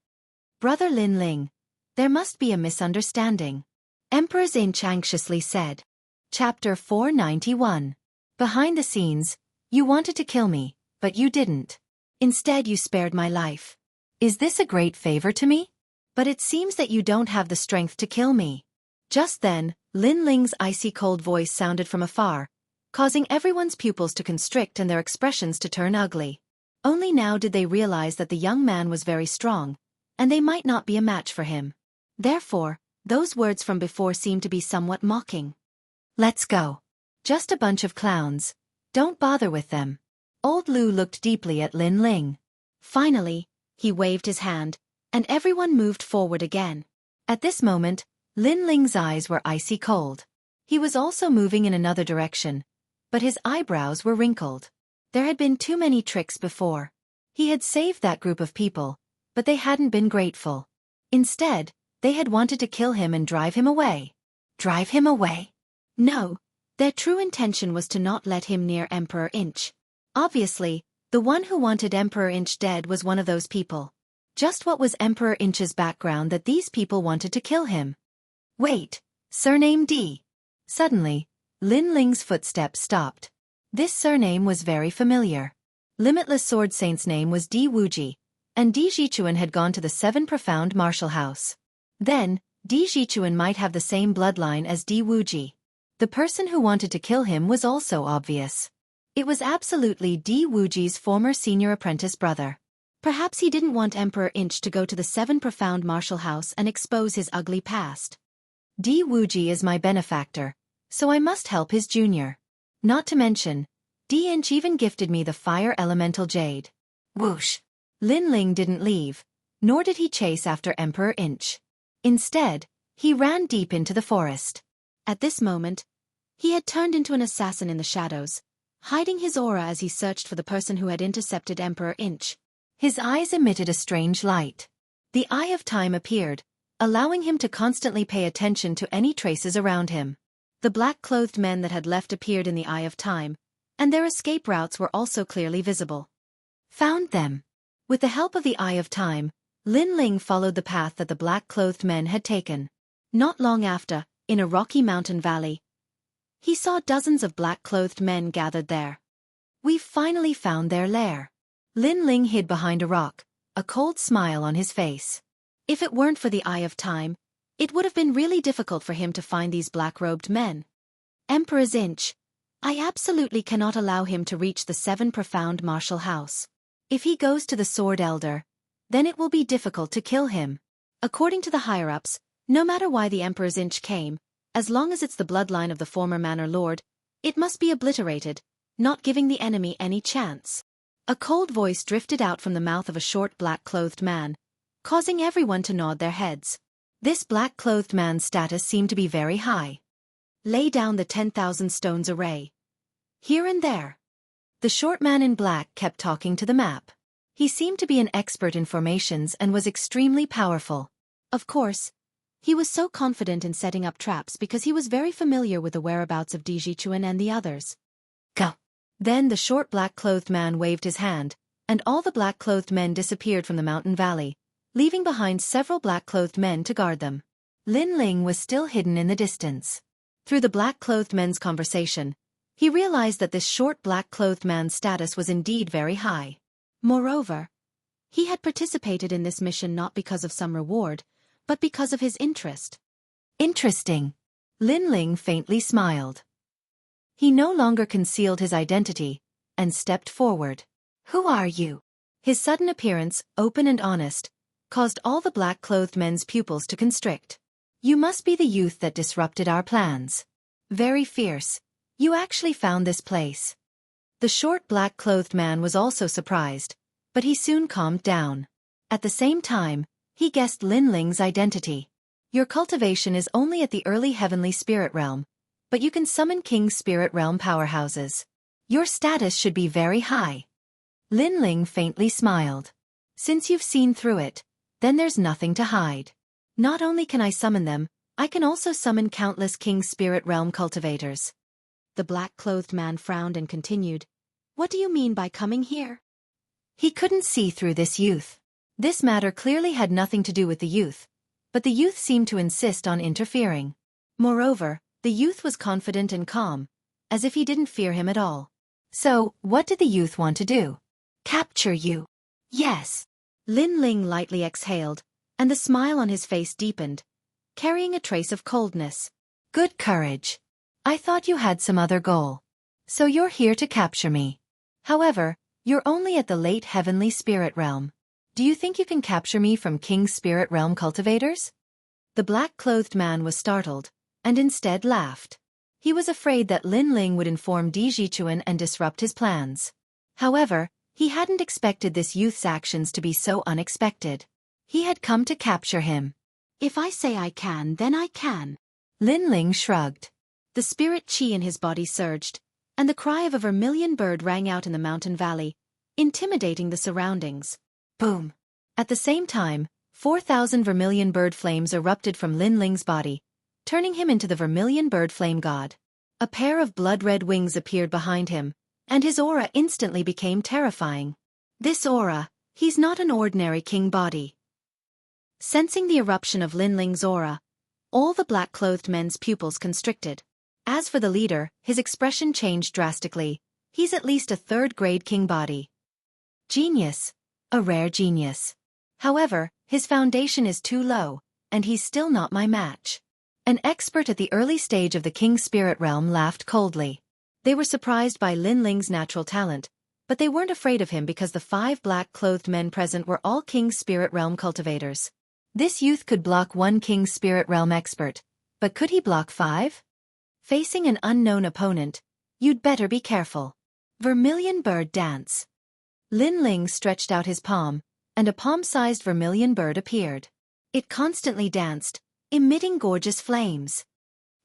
Brother Lin Ling, there must be a misunderstanding. Emperor's Inch anxiously said. Chapter 491. Behind the scenes, you wanted to kill me, but you didn't. Instead you spared my life. Is this a great favor to me? But it seems that you don't have the strength to kill me. Just then, Lin Ling's icy cold voice sounded from afar, causing everyone's pupils to constrict and their expressions to turn ugly. Only now did they realize that the young man was very strong, and they might not be a match for him. Therefore, those words from before seemed to be somewhat mocking. Let's go. Just a bunch of clowns. Don't bother with them. Old Lu looked deeply at Lin Ling. Finally, he waved his hand, and everyone moved forward again. At this moment, Lin Ling's eyes were icy cold. He was also moving in another direction, but his eyebrows were wrinkled. There had been too many tricks before. He had saved that group of people, but they hadn't been grateful. Instead, they had wanted to kill him and drive him away. Drive him away? No, their true intention was to not let him near Emperor Inch. Obviously, the one who wanted Emperor Inch dead was one of those people. Just what was Emperor Inch's background that these people wanted to kill him? Wait, surname D. Suddenly, Lin Ling's footsteps stopped. This surname was very familiar. Limitless Sword Saint's name was Di Wuji, and Di Jichuan had gone to the 7 Profound Martial House. Then, Di Jichuan might have the same bloodline as Di Wuji. The person who wanted to kill him was also obvious. It was absolutely Di Wuji's former senior apprentice brother. Perhaps he didn't want Emperor Inch to go to the 7 Profound Martial House and expose his ugly past. Di Wuji is my benefactor, so I must help his junior. Not to mention, Di Inch even gifted me the fire elemental jade. Whoosh! Lin Ling didn't leave, nor did he chase after Emperor Inch. Instead, he ran deep into the forest. At this moment, he had turned into an assassin in the shadows, hiding his aura as he searched for the person who had intercepted Emperor Inch. His eyes emitted a strange light. The Eye of Time appeared, allowing him to constantly pay attention to any traces around him. The black-clothed men that had left appeared in the Eye of Time, and their escape routes were also clearly visible. Found them. With the help of the Eye of Time, Lin Ling followed the path that the black-clothed men had taken. Not long after, in a rocky mountain valley, he saw dozens of black-clothed men gathered there. We've finally found their lair. Lin Ling hid behind a rock, a cold smile on his face. If it weren't for the Eye of Time, it would have been really difficult for him to find these black-robed men. Emperor's Inch. I absolutely cannot allow him to reach the 7 profound martial house. If he goes to the Sword Elder, then it will be difficult to kill him. According to the higher-ups, no matter why the Emperor's Inch came, as long as it's the bloodline of the former Manor Lord, it must be obliterated, not giving the enemy any chance. A cold voice drifted out from the mouth of a short black-clothed man, causing everyone to nod their heads. This black-clothed man's status seemed to be very high. Lay down the 10,000 stones array. Here and there. The short man in black kept talking to the map. He seemed to be an expert in formations and was extremely powerful. Of course, he was so confident in setting up traps because he was very familiar with the whereabouts of Dijichuan and the others. Go. Then the short black-clothed man waved his hand, and all the black-clothed men disappeared from the mountain valley, leaving behind several black-clothed men to guard them. Lin Ling was still hidden in the distance. Through the black-clothed men's conversation, he realized that this short black-clothed man's status was indeed very high. Moreover, he had participated in this mission not because of some reward, but because of his interest. Interesting. Lin Ling faintly smiled. He no longer concealed his identity, and stepped forward. Who are you? His sudden appearance, open and honest, caused all the black-clothed men's pupils to constrict. You must be the youth that disrupted our plans. Very fierce. You actually found this place. The short black-clothed man was also surprised, but he soon calmed down. At the same time, he guessed Lin Ling's identity. Your cultivation is only at the early heavenly spirit realm, but you can summon King Spirit Realm powerhouses. Your status should be very high. Lin Ling faintly smiled. Since you've seen through it, then there's nothing to hide. Not only can I summon them, I can also summon countless King Spirit Realm cultivators. The black-clothed man frowned and continued, What do you mean by coming here? He couldn't see through this youth. This matter clearly had nothing to do with the youth, but the youth seemed to insist on interfering. Moreover, the youth was confident and calm, as if he didn't fear him at all. So, what did the youth want to do? Capture you. Yes. Lin Ling lightly exhaled, and the smile on his face deepened, carrying a trace of coldness. Good courage. I thought you had some other goal. So you're here to capture me. However, you're only at the late heavenly spirit realm. Do you think you can capture me from King Spirit Realm cultivators? The black-clothed man was startled, and instead laughed. He was afraid that Lin Ling would inform Di Jichuan and disrupt his plans. However, he hadn't expected this youth's actions to be so unexpected. He had come to capture him. If I say I can, then I can. Lin Ling shrugged. The spirit chi in his body surged, and the cry of a vermilion bird rang out in the mountain valley, intimidating the surroundings. Boom! At the same time, 4,000 vermilion bird flames erupted from Lin Ling's body, turning him into the vermilion bird flame god. A pair of blood-red wings appeared behind him, and his aura instantly became terrifying. This aura, he's not an ordinary king body. Sensing the eruption of Lin Ling's aura, all the black-clothed men's pupils constricted. As for the leader, his expression changed drastically. He's at least a third-grade king body. Genius. A rare genius. However, his foundation is too low, and he's still not my match. An expert at the early stage of the King Spirit Realm laughed coldly. They were surprised by Lin Ling's natural talent, but they weren't afraid of him because the 5 black-clothed men present were all King Spirit Realm cultivators. This youth could block one King Spirit Realm expert, but could he block 5? Facing an unknown opponent, you'd better be careful. Vermilion Bird Dance. Lin Ling stretched out his palm, and a palm-sized vermilion bird appeared. It constantly danced, emitting gorgeous flames.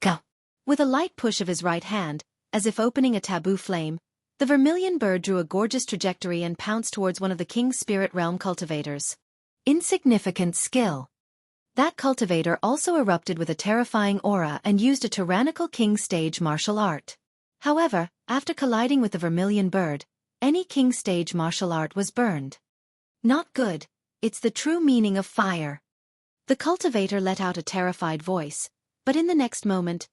Go! With a light push of his right hand, as if opening a taboo flame, The vermilion bird drew a gorgeous trajectory and pounced towards one of the king's spirit realm cultivators. Insignificant skill. That cultivator also erupted with a terrifying aura and used a tyrannical king stage martial art. However, after colliding with the vermilion bird, any king stage martial art was burned. Not good, it's the true meaning of fire. The cultivator let out a terrified voice, but in the next moment,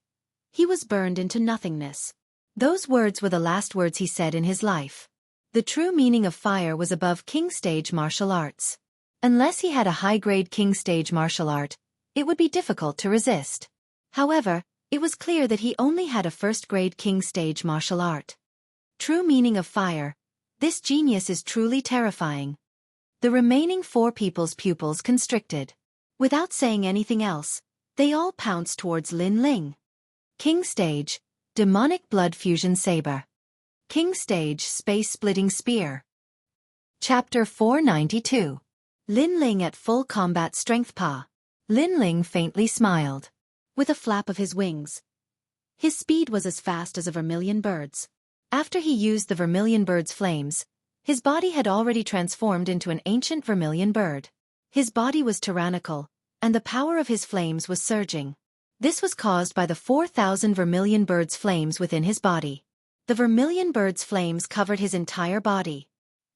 he was burned into nothingness. Those words were the last words he said in his life. The true meaning of fire was above king stage martial arts. Unless he had a high-grade king stage martial art, it would be difficult to resist. However, it was clear that he only had a first-grade king stage martial art. True meaning of fire. This genius is truly terrifying. The remaining 4 people's pupils constricted. Without saying anything else, they all pounced towards Lin Ling. King stage, demonic blood fusion saber. King stage, space-splitting spear. Chapter 492. Lin Ling at full combat strength pa. Lin Ling faintly smiled. With a flap of his wings. His speed was as fast as a vermilion bird's. After he used the vermilion bird's flames, his body had already transformed into an ancient vermilion bird. His body was tyrannical, and the power of his flames was surging. This was caused by the 4,000 vermilion bird's flames within his body. The vermilion bird's flames covered his entire body.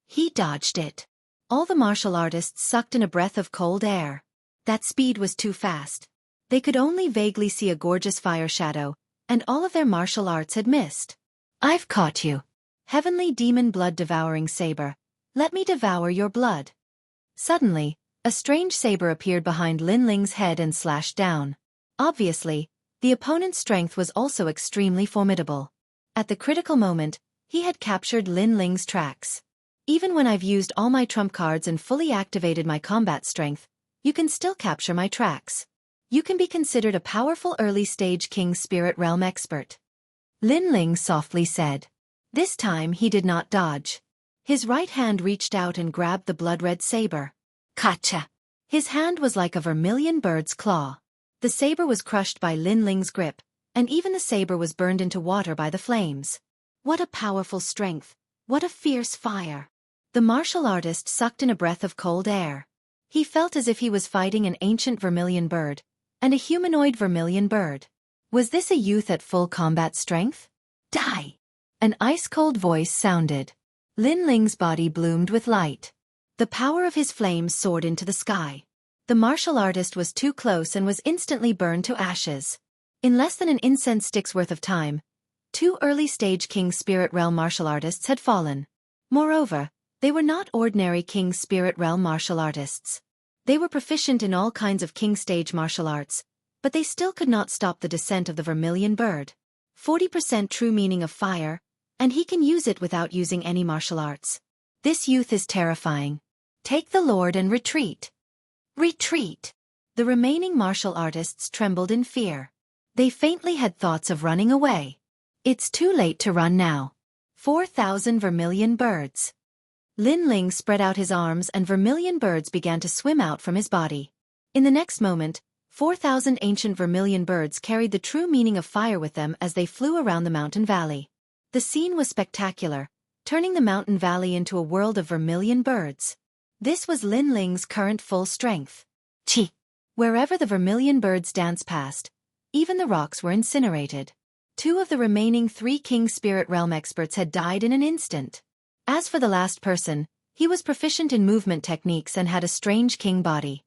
He dodged it. All the martial artists sucked in a breath of cold air. That speed was too fast. They could only vaguely see a gorgeous fire shadow, and all of their martial arts had missed. I've caught you. Heavenly demon blood-devouring saber. Let me devour your blood. Suddenly, a strange saber appeared behind Lin Ling's head and slashed down. Obviously, the opponent's strength was also extremely formidable. At the critical moment, he had captured Lin Ling's tracks. Even when I've used all my trump cards and fully activated my combat strength, you can still capture my tracks. You can be considered a powerful early-stage King Spirit Realm expert. Lin Ling softly said. This time he did not dodge. His right hand reached out and grabbed the blood-red saber. Gotcha! His hand was like a vermilion bird's claw. The saber was crushed by Lin Ling's grip, and even the saber was burned into water by the flames. What a powerful strength! What a fierce fire! The martial artist sucked in a breath of cold air. He felt as if he was fighting an ancient vermilion bird, and a humanoid vermilion bird. Was this a youth at full combat strength? Die! An ice-cold voice sounded. Lin Ling's body bloomed with light. The power of his flames soared into the sky. The martial artist was too close and was instantly burned to ashes. In less than an incense stick's worth of time, 2 early-stage King Spirit Realm martial artists had fallen. Moreover, they were not ordinary King Spirit Realm martial artists. They were proficient in all kinds of King stage martial arts, but they still could not stop the descent of the vermilion bird. 40% true meaning of fire, and he can use it without using any martial arts. This youth is terrifying. Take the Lord and retreat. Retreat! The remaining martial artists trembled in fear. They faintly had thoughts of running away. It's too late to run now. 4,000 vermilion birds. Lin Ling spread out his arms and vermilion birds began to swim out from his body. In the next moment, 4,000 ancient vermilion birds carried the true meaning of fire with them as they flew around the mountain valley. The scene was spectacular, turning the mountain valley into a world of vermilion birds. This was Lin Ling's current full strength. Chi! Wherever the vermilion birds danced past, even the rocks were incinerated. 2 of the remaining 3 King Spirit Realm experts had died in an instant. As for the last person, he was proficient in movement techniques and had a strange king body.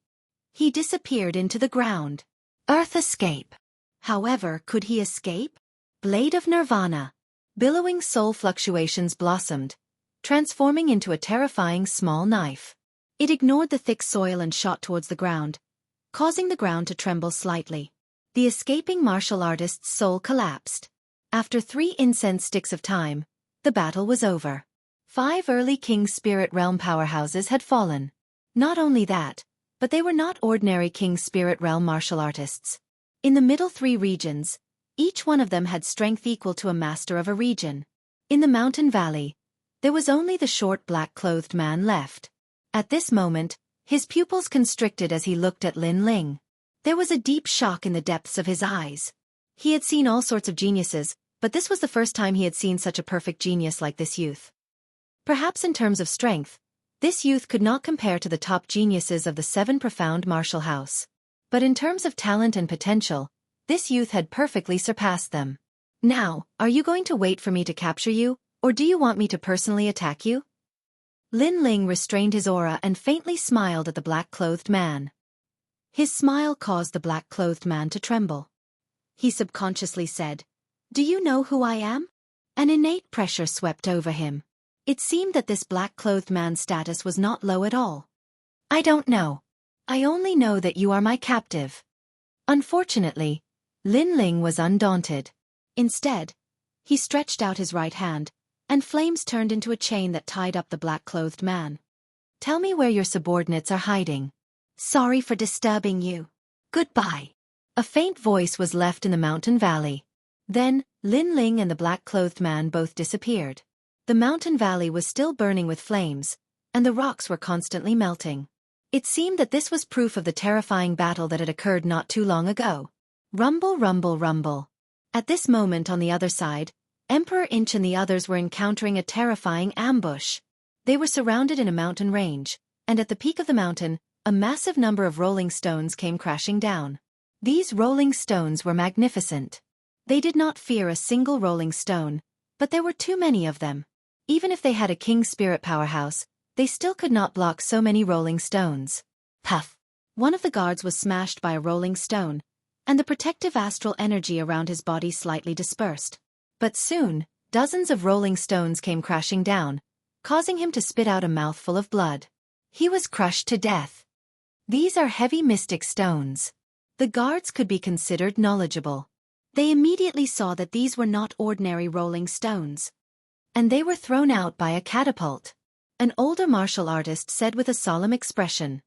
He disappeared into the ground. Earth escape. However, could he escape? Blade of Nirvana. Billowing soul fluctuations blossomed, transforming into a terrifying small knife. It ignored the thick soil and shot towards the ground, causing the ground to tremble slightly. The escaping martial artist's soul collapsed. After 3 incense sticks of time, the battle was over. 5 early King Spirit Realm powerhouses had fallen. Not only that, but they were not ordinary King Spirit Realm martial artists. In the middle 3 regions, each one of them had strength equal to a master of a region. In the mountain valley, there was only the short black-clothed man left. At this moment, his pupils constricted as he looked at Lin Ling. There was a deep shock in the depths of his eyes. He had seen all sorts of geniuses, but this was the first time he had seen such a perfect genius like this youth. Perhaps in terms of strength, this youth could not compare to the top geniuses of the 7 profound martial house. But in terms of talent and potential, this youth had perfectly surpassed them. Now, are you going to wait for me to capture you, or do you want me to personally attack you? Lin Ling restrained his aura and faintly smiled at the black-clothed man. His smile caused the black-clothed man to tremble. He subconsciously said, "Do you know who I am?" An innate pressure swept over him. It seemed that this black-clothed man's status was not low at all. "I don't know. I only know that you are my captive." Unfortunately, Lin Ling was undaunted. Instead, he stretched out his right hand, and flames turned into a chain that tied up the black-clothed man. "Tell me where your subordinates are hiding." "Sorry for disturbing you. Goodbye." A faint voice was left in the mountain valley. Then, Lin Ling and the black-clothed man both disappeared. The mountain valley was still burning with flames, and the rocks were constantly melting. It seemed that this was proof of the terrifying battle that had occurred not too long ago. Rumble, rumble, rumble. At this moment on the other side, Emperor Inch and the others were encountering a terrifying ambush. They were surrounded in a mountain range, and at the peak of the mountain, a massive number of rolling stones came crashing down. These rolling stones were magnificent. They did not fear a single rolling stone, but there were too many of them. Even if they had a king spirit powerhouse, they still could not block so many rolling stones. Puff! One of the guards was smashed by a rolling stone, and the protective astral energy around his body slightly dispersed. But soon, dozens of rolling stones came crashing down, causing him to spit out a mouthful of blood. He was crushed to death. These are heavy mystic stones. The guards could be considered knowledgeable. They immediately saw that these were not ordinary rolling stones. And they were thrown out by a catapult. An older martial artist said with a solemn expression.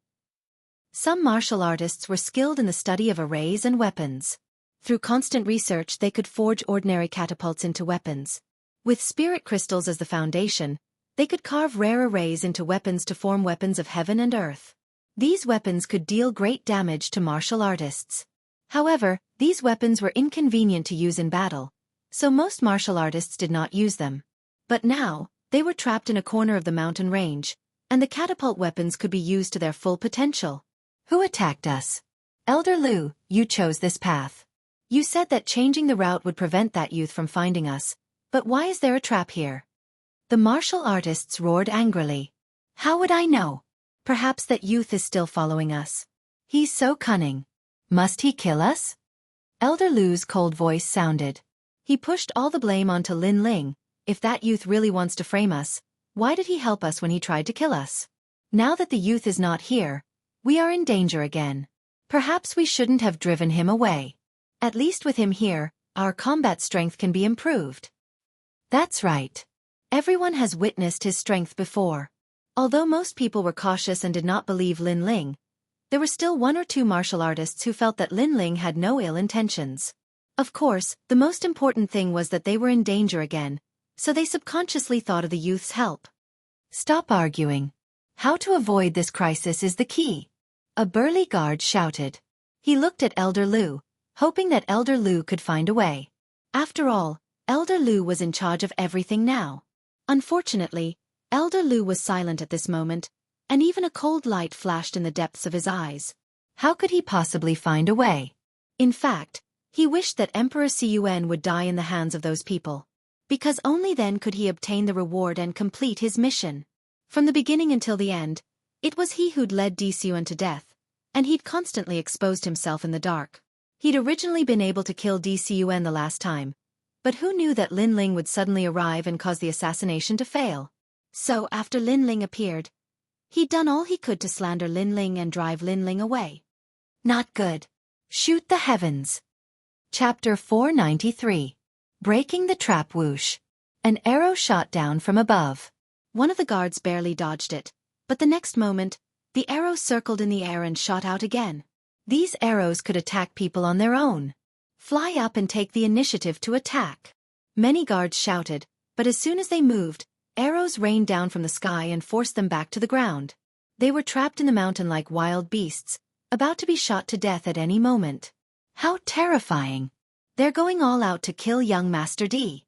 Some martial artists were skilled in the study of arrays and weapons. Through constant research they could forge ordinary catapults into weapons. With spirit crystals as the foundation, they could carve rare arrays into weapons to form weapons of heaven and earth. These weapons could deal great damage to martial artists. However, these weapons were inconvenient to use in battle, so most martial artists did not use them. But now, they were trapped in a corner of the mountain range, and the catapult weapons could be used to their full potential. Who attacked us? Elder Lu, you chose this path. You said that changing the route would prevent that youth from finding us, but why is there a trap here? The martial artists roared angrily. How would I know? Perhaps that youth is still following us. He's so cunning. Must he kill us? Elder Lu's cold voice sounded. He pushed all the blame onto Lin Ling. If that youth really wants to frame us, why did he help us when he tried to kill us? Now that the youth is not here, we are in danger again. Perhaps we shouldn't have driven him away. At least with him here, our combat strength can be improved. That's right. Everyone has witnessed his strength before. Although most people were cautious and did not believe Lin Ling, there were still 1 or 2 martial artists who felt that Lin Ling had no ill intentions. Of course, the most important thing was that they were in danger again, so they subconsciously thought of the youth's help. Stop arguing. How to avoid this crisis is the key. A burly guard shouted. He looked at Elder Lu, hoping that Elder Lu could find a way. After all, Elder Lu was in charge of everything now. Unfortunately, Elder Lu was silent at this moment, and even a cold light flashed in the depths of his eyes. How could he possibly find a way? In fact, he wished that Emperor Cun would die in the hands of those people. Because only then could he obtain the reward and complete his mission. From the beginning until the end, it was he who'd led Cun to death, and he'd constantly exposed himself in the dark. He'd originally been able to kill Cun the last time, but who knew that Lin Ling would suddenly arrive and cause the assassination to fail? So after Lin Ling appeared, he'd done all he could to slander Lin Ling and drive Lin Ling away. Not good. Shoot the heavens. Chapter 493. Breaking the trap. Whoosh. An arrow shot down from above. One of the guards barely dodged it, but the next moment, the arrow circled in the air and shot out again. These arrows could attack people on their own. Fly up and take the initiative to attack. Many guards shouted, but as soon as they moved, arrows rained down from the sky and forced them back to the ground. They were trapped in the mountain like wild beasts, about to be shot to death at any moment. How terrifying! They're going all out to kill young Master D.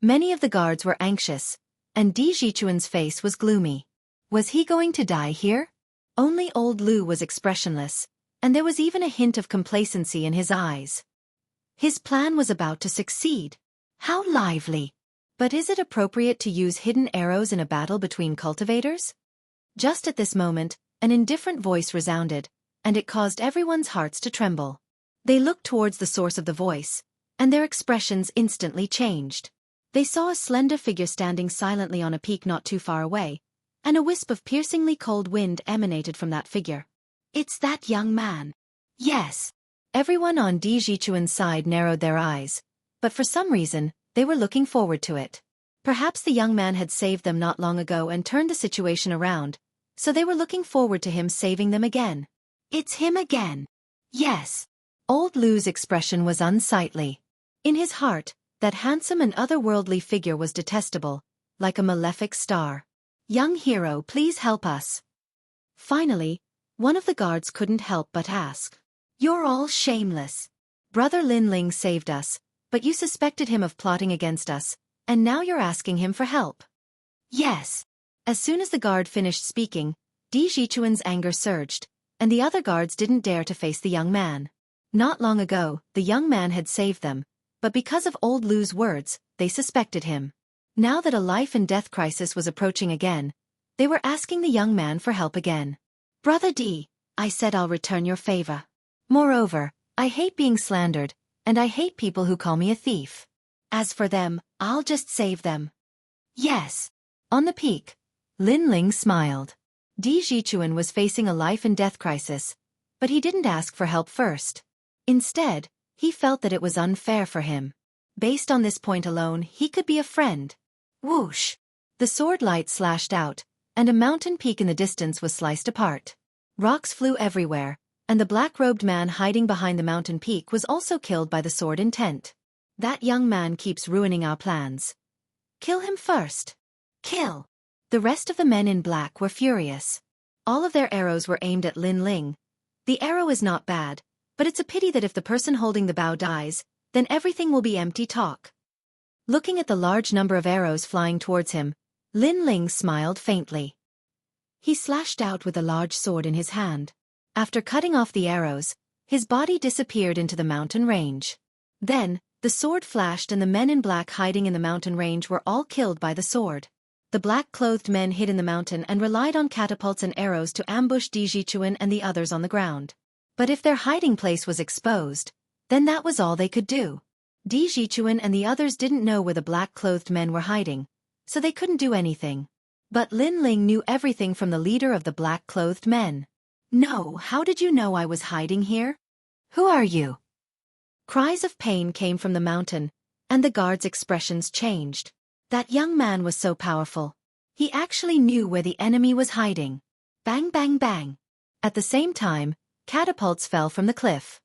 Many of the guards were anxious, and Di Jichuan's face was gloomy. Was he going to die here? Only old Lu was expressionless, and there was even a hint of complacency in his eyes. His plan was about to succeed. How lively! But is it appropriate to use hidden arrows in a battle between cultivators? Just at this moment, an indifferent voice resounded, and it caused everyone's hearts to tremble. They looked towards the source of the voice, and their expressions instantly changed. They saw a slender figure standing silently on a peak not too far away, and a wisp of piercingly cold wind emanated from that figure. It's that young man. Yes. Everyone on Di Jichuan's side narrowed their eyes, but for some reason, they were looking forward to it. Perhaps the young man had saved them not long ago and turned the situation around, so they were looking forward to him saving them again. It's him again. Yes. Old Lu's expression was unsightly. In his heart, that handsome and otherworldly figure was detestable, like a malefic star. Young hero, please help us. Finally, one of the guards couldn't help but ask. You're all shameless. Brother Lin Ling saved us, but you suspected him of plotting against us, and now you're asking him for help. Yes. As soon as the guard finished speaking, Di Jichuan's anger surged, and the other guards didn't dare to face the young man. Not long ago, the young man had saved them, but because of old Lu's words, they suspected him. Now that a life-and-death crisis was approaching again, they were asking the young man for help again. Brother D, I said I'll return your favor. Moreover, I hate being slandered, and I hate people who call me a thief. As for them, I'll just save them. Yes. On the peak, Lin Ling smiled. Di Jichuan was facing a life-and-death crisis, but he didn't ask for help first. Instead, he felt that it was unfair for him. Based on this point alone, he could be a friend. Whoosh! The sword light slashed out, and a mountain peak in the distance was sliced apart. Rocks flew everywhere, and the black-robed man hiding behind the mountain peak was also killed by the sword intent. That young man keeps ruining our plans. Kill him first. Kill! The rest of the men in black were furious. All of their arrows were aimed at Lin Ling. The arrow is not bad, but it's a pity that if the person holding the bow dies, then everything will be empty talk. Looking at the large number of arrows flying towards him, Lin Ling smiled faintly. He slashed out with a large sword in his hand. After cutting off the arrows, his body disappeared into the mountain range. Then, the sword flashed and the men in black hiding in the mountain range were all killed by the sword. The black-clothed men hid in the mountain and relied on catapults and arrows to ambush Di Jichuan and the others on the ground. But if their hiding place was exposed, then that was all they could do. Di Jichuan and the others didn't know where the black-clothed men were hiding, so they couldn't do anything. But Lin Ling knew everything from the leader of the black-clothed men. No, how did you know I was hiding here? Who are you? Cries of pain came from the mountain, and the guards' expressions changed. That young man was so powerful. He actually knew where the enemy was hiding. Bang, bang, bang. At the same time, catapults fell from the cliff.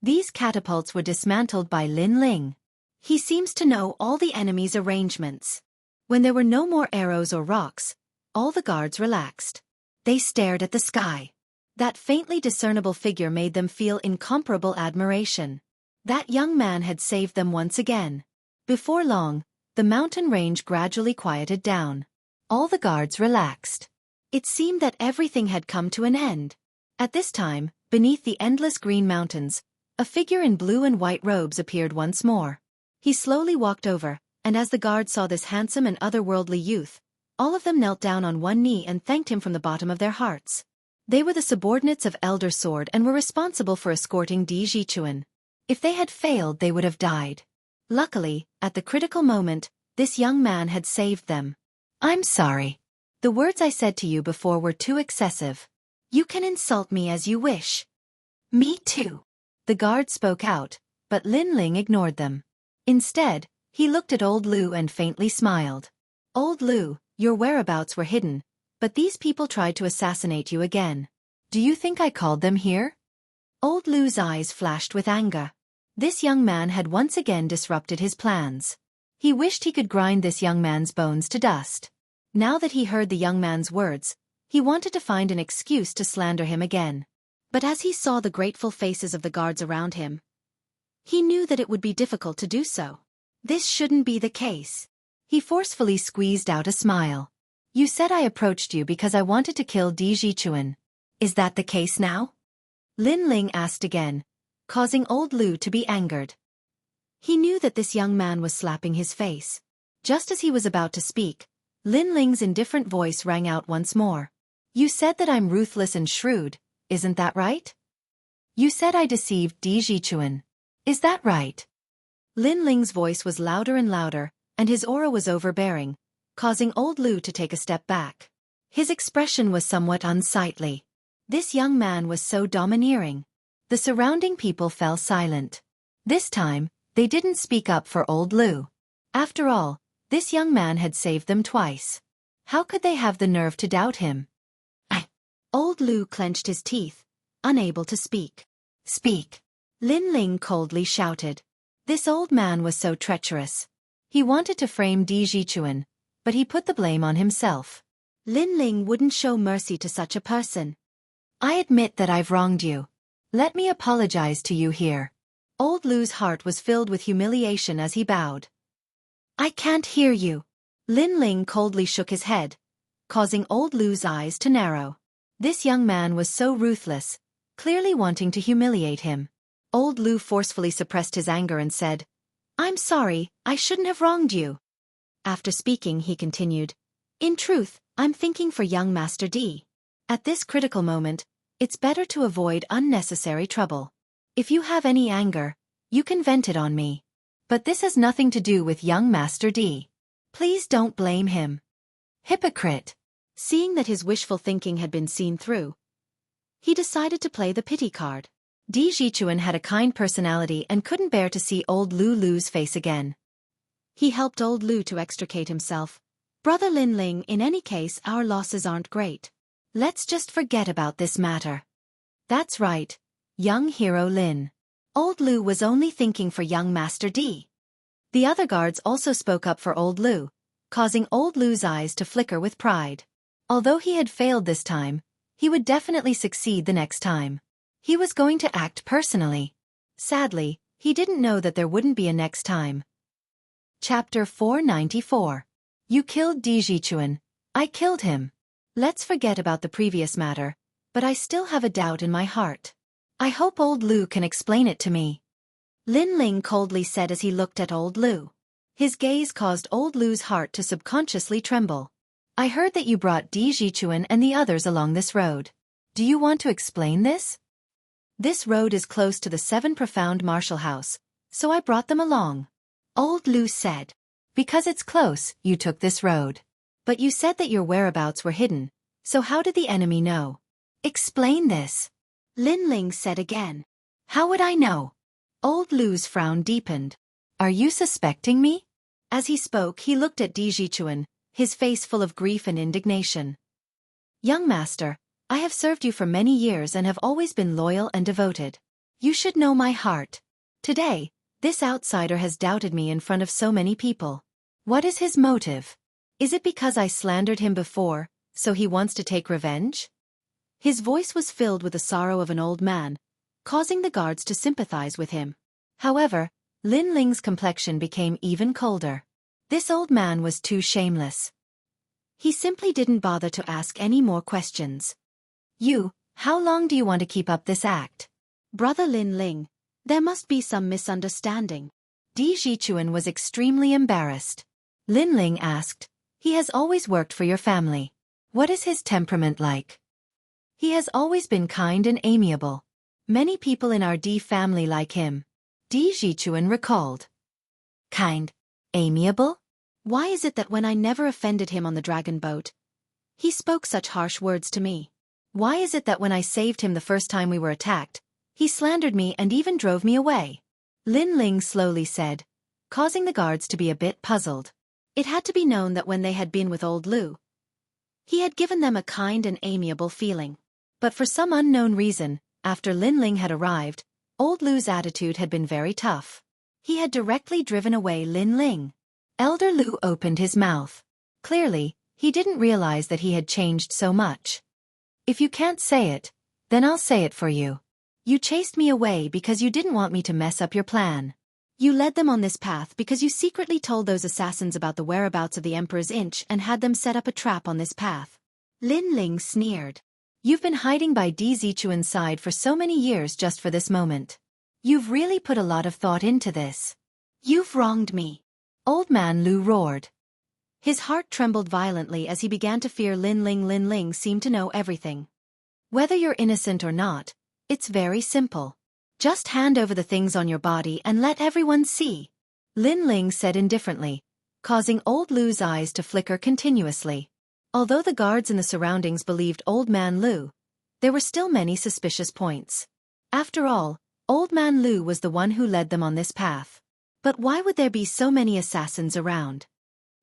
These catapults were dismantled by Lin Ling. He seems to know all the enemy's arrangements. When there were no more arrows or rocks, all the guards relaxed. They stared at the sky. That faintly discernible figure made them feel incomparable admiration. That young man had saved them once again. Before long, the mountain range gradually quieted down. All the guards relaxed. It seemed that everything had come to an end. At this time, beneath the endless green mountains, a figure in blue and white robes appeared once more. He slowly walked over, and as the guards saw this handsome and otherworldly youth, all of them knelt down on one knee and thanked him from the bottom of their hearts. They were the subordinates of Elder Sword and were responsible for escorting Di Jichuan. If they had failed, they would have died. Luckily, at the critical moment, this young man had saved them. I'm sorry. The words I said to you before were too excessive. You can insult me as you wish. Me too. The guard spoke out, but Lin Ling ignored them. Instead, he looked at old Lu and faintly smiled. Old Lu, your whereabouts were hidden, but these people tried to assassinate you again. Do you think I called them here? Old Lu's eyes flashed with anger. This young man had once again disrupted his plans. He wished he could grind this young man's bones to dust. Now that he heard the young man's words, he wanted to find an excuse to slander him again. But as he saw the grateful faces of the guards around him, He knew that it would be difficult to do so. This shouldn't be the case. He forcefully squeezed out a smile. You said I approached you because I wanted to kill Di Zichuan. Is that the case now? Lin Ling asked again, causing old Lu to be angered. He knew that this young man was slapping his face. Just as he was about to speak, Lin Ling's indifferent voice rang out once more. You said that I'm ruthless and shrewd, isn't that right? You said I deceived Di Zichuan. Is that right? Lin Ling's voice was louder and louder, and his aura was overbearing, causing old Lu to take a step back. His expression was somewhat unsightly. This young man was so domineering. The surrounding people fell silent. This time, they didn't speak up for old Lu. After all, this young man had saved them twice. How could they have the nerve to doubt him? Old Lu clenched his teeth, unable to speak. Speak! Lin Ling coldly shouted. This old man was so treacherous. He wanted to frame Di Zichuan, but he put the blame on himself. Lin Ling wouldn't show mercy to such a person. I admit that I've wronged you. Let me apologize to you here. Old Lu's heart was filled with humiliation as he bowed. I can't hear you. Lin Ling coldly shook his head, causing old Lu's eyes to narrow. This young man was so ruthless, clearly wanting to humiliate him. Old Lu forcefully suppressed his anger and said, I'm sorry, I shouldn't have wronged you. After speaking, he continued, In truth, I'm thinking for young Master D. At this critical moment, it's better to avoid unnecessary trouble. If you have any anger, you can vent it on me. But this has nothing to do with young Master D. Please don't blame him. Hypocrite. Seeing that his wishful thinking had been seen through, he decided to play the pity card. Di Zichuan had a kind personality and couldn't bear to see old Lu's face again. He helped old Lu to extricate himself. Brother Lin Ling, in any case, our losses aren't great. Let's just forget about this matter. That's right, young hero Lin. Old Lu was only thinking for young Master D. The other guards also spoke up for old Lu, causing old Lu's eyes to flicker with pride. Although he had failed this time, he would definitely succeed the next time. He was going to act personally. Sadly, he didn't know that there wouldn't be a next time. Chapter 494. You killed Di Zichuan. I killed him. Let's forget about the previous matter, but I still have a doubt in my heart. I hope old Lu can explain it to me. Lin Ling coldly said as he looked at old Lu. His gaze caused old Lu's heart to subconsciously tremble. I heard that you brought Di Zichuan and the others along this road. Do you want to explain this? This road is close to the 7 Profound Martial House, so I brought them along. Old Lu said. Because it's close, you took this road. But you said that your whereabouts were hidden, so how did the enemy know? Explain this. Lin Ling said again. How would I know? Old Lu's frown deepened. Are you suspecting me? As he spoke, he looked at Di Zichuan, his face full of grief and indignation. Young master, I have served you for many years and have always been loyal and devoted. You should know my heart. Today, this outsider has doubted me in front of so many people. What is his motive? Is it because I slandered him before, so he wants to take revenge? His voice was filled with the sorrow of an old man, causing the guards to sympathize with him. However, Lin Ling's complexion became even colder. This old man was too shameless. He simply didn't bother to ask any more questions. How long do you want to keep up this act? Brother Lin Ling, there must be some misunderstanding. Di Zichuan was extremely embarrassed. Lin Ling asked, He has always worked for your family. What is his temperament like? He has always been kind and amiable. Many people in our D family like him. Di Zichuan recalled. Kind. Amiable? Why is it that when I never offended him on the dragon boat, he spoke such harsh words to me? Why is it that when I saved him the first time we were attacked, he slandered me and even drove me away? Lin Ling slowly said, causing the guards to be a bit puzzled. It had to be known that when they had been with old Lu, he had given them a kind and amiable feeling. But for some unknown reason, after Lin Ling had arrived, old Lu's attitude had been very tough. He had directly driven away Lin Ling. Elder Lu opened his mouth. Clearly, he didn't realize that he had changed so much. If you can't say it, then I'll say it for you. You chased me away because you didn't want me to mess up your plan. You led them on this path because you secretly told those assassins about the whereabouts of the Emperor's inch and had them set up a trap on this path. Lin Ling sneered. You've been hiding by Di Zichuan's side for so many years just for this moment. You've really put a lot of thought into this. You've wronged me. Old Man Lu roared. His heart trembled violently as he began to fear Lin Ling. Lin Ling seemed to know everything. Whether you're innocent or not, it's very simple. Just hand over the things on your body and let everyone see. Lin Ling said indifferently, causing Old Lu's eyes to flicker continuously. Although the guards in the surroundings believed Old Man Lu, there were still many suspicious points. After all, Old Man Lu was the one who led them on this path. But why would there be so many assassins around?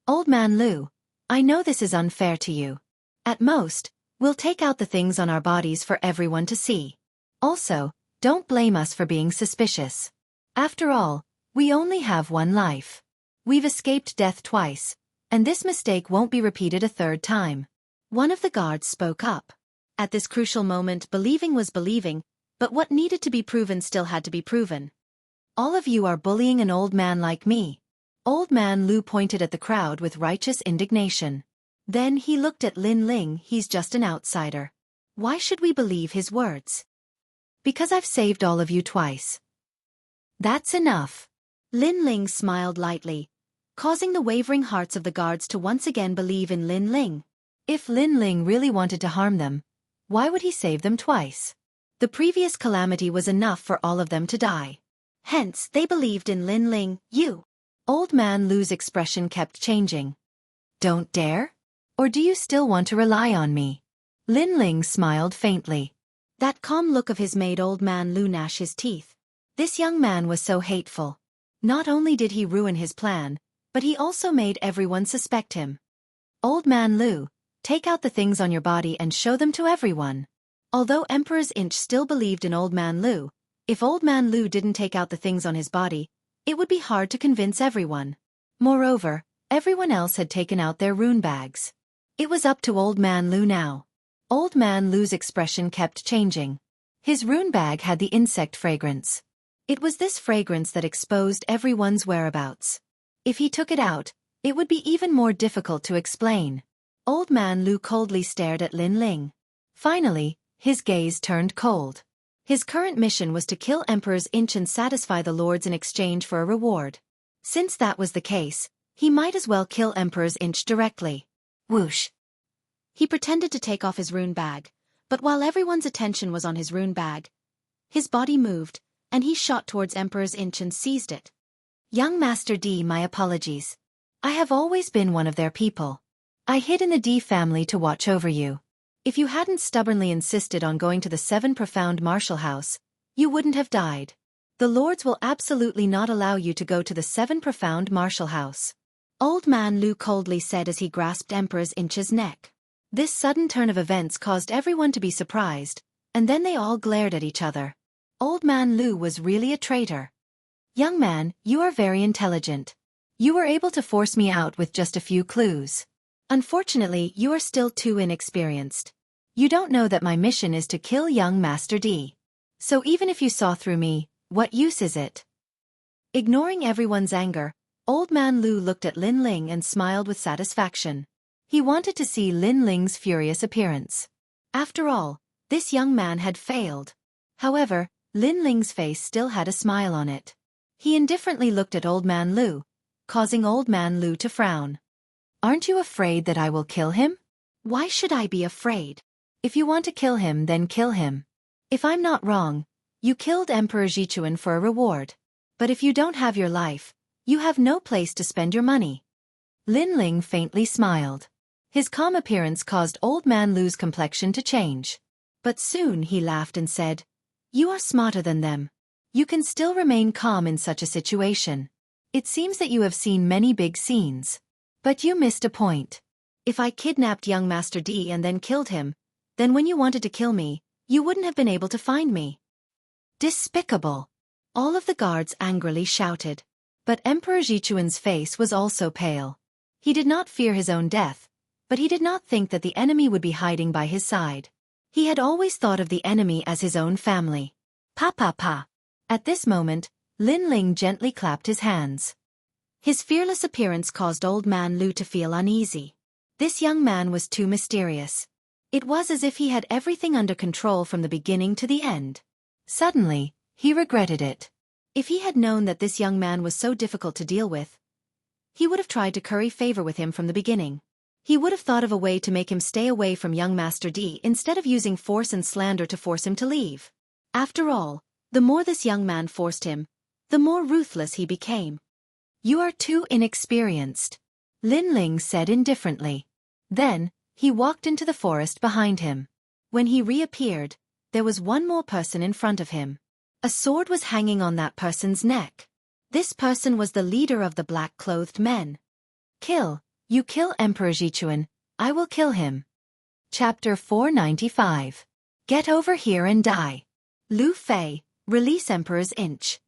Old Man Lu, I know this is unfair to you. At most, we'll take out the things on our bodies for everyone to see. Also, don't blame us for being suspicious. After all, we only have one life. We've escaped death twice, and this mistake won't be repeated a third time. One of the guards spoke up. At this crucial moment, believing was believing, but what needed to be proven still had to be proven. All of you are bullying an old man like me. Old Man Lu pointed at the crowd with righteous indignation. Then he looked at Lin Ling. He's just an outsider. Why should we believe his words? Because I've saved all of you twice. That's enough. Lin Ling smiled lightly, causing the wavering hearts of the guards to once again believe in Lin Ling. If Lin Ling really wanted to harm them, why would he save them twice? The previous calamity was enough for all of them to die. Hence, they believed in Lin Ling. You. Old Man Lu's expression kept changing. Don't dare? Or do you still want to rely on me? Lin Ling smiled faintly. That calm look of his made Old Man Lu gnash his teeth. This young man was so hateful. Not only did he ruin his plan, but he also made everyone suspect him. Old Man Lu, take out the things on your body and show them to everyone. Although Emperor's Inch still believed in Old Man Lu, if Old Man Lu didn't take out the things on his body, it would be hard to convince everyone. Moreover, everyone else had taken out their rune bags. It was up to Old Man Lu now. Old Man Lu's expression kept changing. His rune bag had the insect fragrance. It was this fragrance that exposed everyone's whereabouts. If he took it out, it would be even more difficult to explain. Old Man Lu coldly stared at Lin Ling. Finally, his gaze turned cold. His current mission was to kill Emperor's Inch and satisfy the lords in exchange for a reward. Since that was the case, he might as well kill Emperor's Inch directly. Whoosh! He pretended to take off his rune bag, but while everyone's attention was on his rune bag, his body moved, and he shot towards Emperor's Inch and seized it. Young Master D, my apologies. I have always been one of their people. I hid in the D family to watch over you. If you hadn't stubbornly insisted on going to the 7 Profound Martial House, you wouldn't have died. The lords will absolutely not allow you to go to the 7 Profound Martial House. Old Man Lu coldly said as he grasped Emperor's Inch's neck. This sudden turn of events caused everyone to be surprised, and then they all glared at each other. Old Man Lu was really a traitor. Young man, you are very intelligent. You were able to force me out with just a few clues. Unfortunately, you are still too inexperienced. You don't know that my mission is to kill young Master D. So even if you saw through me, what use is it? Ignoring everyone's anger, Old Man Lu looked at Lin Ling and smiled with satisfaction. He wanted to see Lin Ling's furious appearance. After all, this young man had failed. However, Lin Ling's face still had a smile on it. He indifferently looked at Old Man Lu, causing Old Man Lu to frown. Aren't you afraid that I will kill him? Why should I be afraid? If you want to kill him, then kill him. If I'm not wrong, you killed Emperor Zichuan for a reward. But if you don't have your life, you have no place to spend your money. Lin Ling faintly smiled. His calm appearance caused Old Man Lu's complexion to change. But soon he laughed and said, You are smarter than them. You can still remain calm in such a situation. It seems that you have seen many big scenes. But you missed a point. If I kidnapped young Master D and then killed him, then when you wanted to kill me, you wouldn't have been able to find me. Despicable! All of the guards angrily shouted. But Emperor Zichuan's face was also pale. He did not fear his own death, but he did not think that the enemy would be hiding by his side. He had always thought of the enemy as his own family. Pa pa pa. At this moment, Lin Ling gently clapped his hands. His fearless appearance caused Old Man Lu to feel uneasy. This young man was too mysterious. It was as if he had everything under control from the beginning to the end. Suddenly, he regretted it. If he had known that this young man was so difficult to deal with, he would have tried to curry favor with him from the beginning. He would have thought of a way to make him stay away from young Master D instead of using force and slander to force him to leave. After all, the more this young man forced him, the more ruthless he became. You are too inexperienced, Lin Ling said indifferently. Then, he walked into the forest behind him. When he reappeared, there was one more person in front of him. A sword was hanging on that person's neck. This person was the leader of the black-clothed men. Kill, you kill Emperor Jichuan, I will kill him. Chapter 495. Get over here and die. Lu Fei, release Emperor's inch.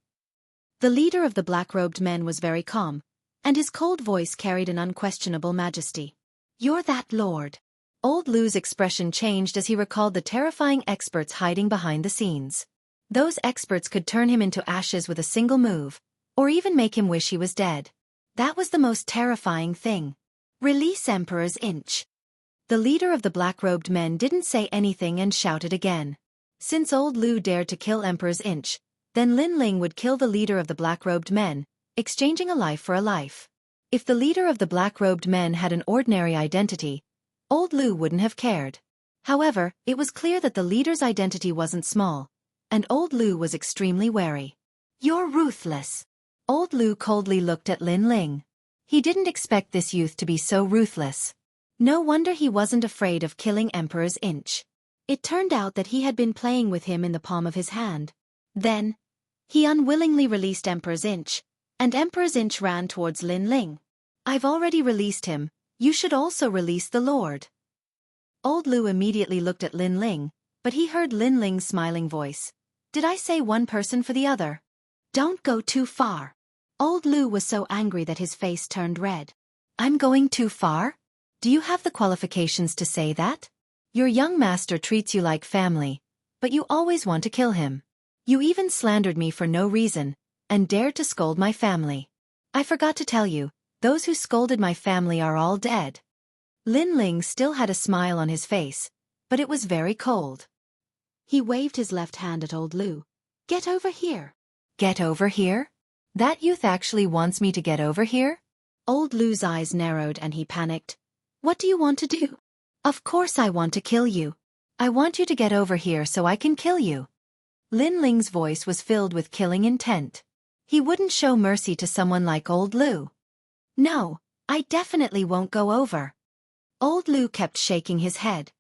The leader of the black-robed men was very calm, and his cold voice carried an unquestionable majesty. You're that lord. Old Lu's expression changed as he recalled the terrifying experts hiding behind the scenes. Those experts could turn him into ashes with a single move, or even make him wish he was dead. That was the most terrifying thing. Release Emperor's inch. The leader of the black-robed men didn't say anything and shouted again. Since Old Lu dared to kill Emperor's inch, then Lin Ling would kill the leader of the black-robed men, exchanging a life for a life. If the leader of the black-robed men had an ordinary identity, Old Lu wouldn't have cared. However, it was clear that the leader's identity wasn't small, and Old Lu was extremely wary. You're ruthless. Old Lu coldly looked at Lin Ling. He didn't expect this youth to be so ruthless. No wonder he wasn't afraid of killing Emperor's inch. It turned out that he had been playing with him in the palm of his hand. Then, he unwillingly released Emperor's inch, and Emperor's inch ran towards Lin Ling. I've already released him, you should also release the Lord. Old Lu immediately looked at Lin Ling, but he heard Lin Ling's smiling voice. Did I say one person for the other? Don't go too far. Old Lu was so angry that his face turned red. I'm going too far? Do you have the qualifications to say that? Your young master treats you like family, but you always want to kill him. You even slandered me for no reason, and dared to scold my family. I forgot to tell you, those who scolded my family are all dead. Lin Ling still had a smile on his face, but it was very cold. He waved his left hand at Old Lu. Get over here. Get over here? That youth actually wants me to get over here? Old Lu's eyes narrowed and he panicked. What do you want to do? Of course I want to kill you. I want you to get over here so I can kill you. Lin Ling's voice was filled with killing intent. He wouldn't show mercy to someone like Old Lu. No, I definitely won't go over. Old Lu kept shaking his head.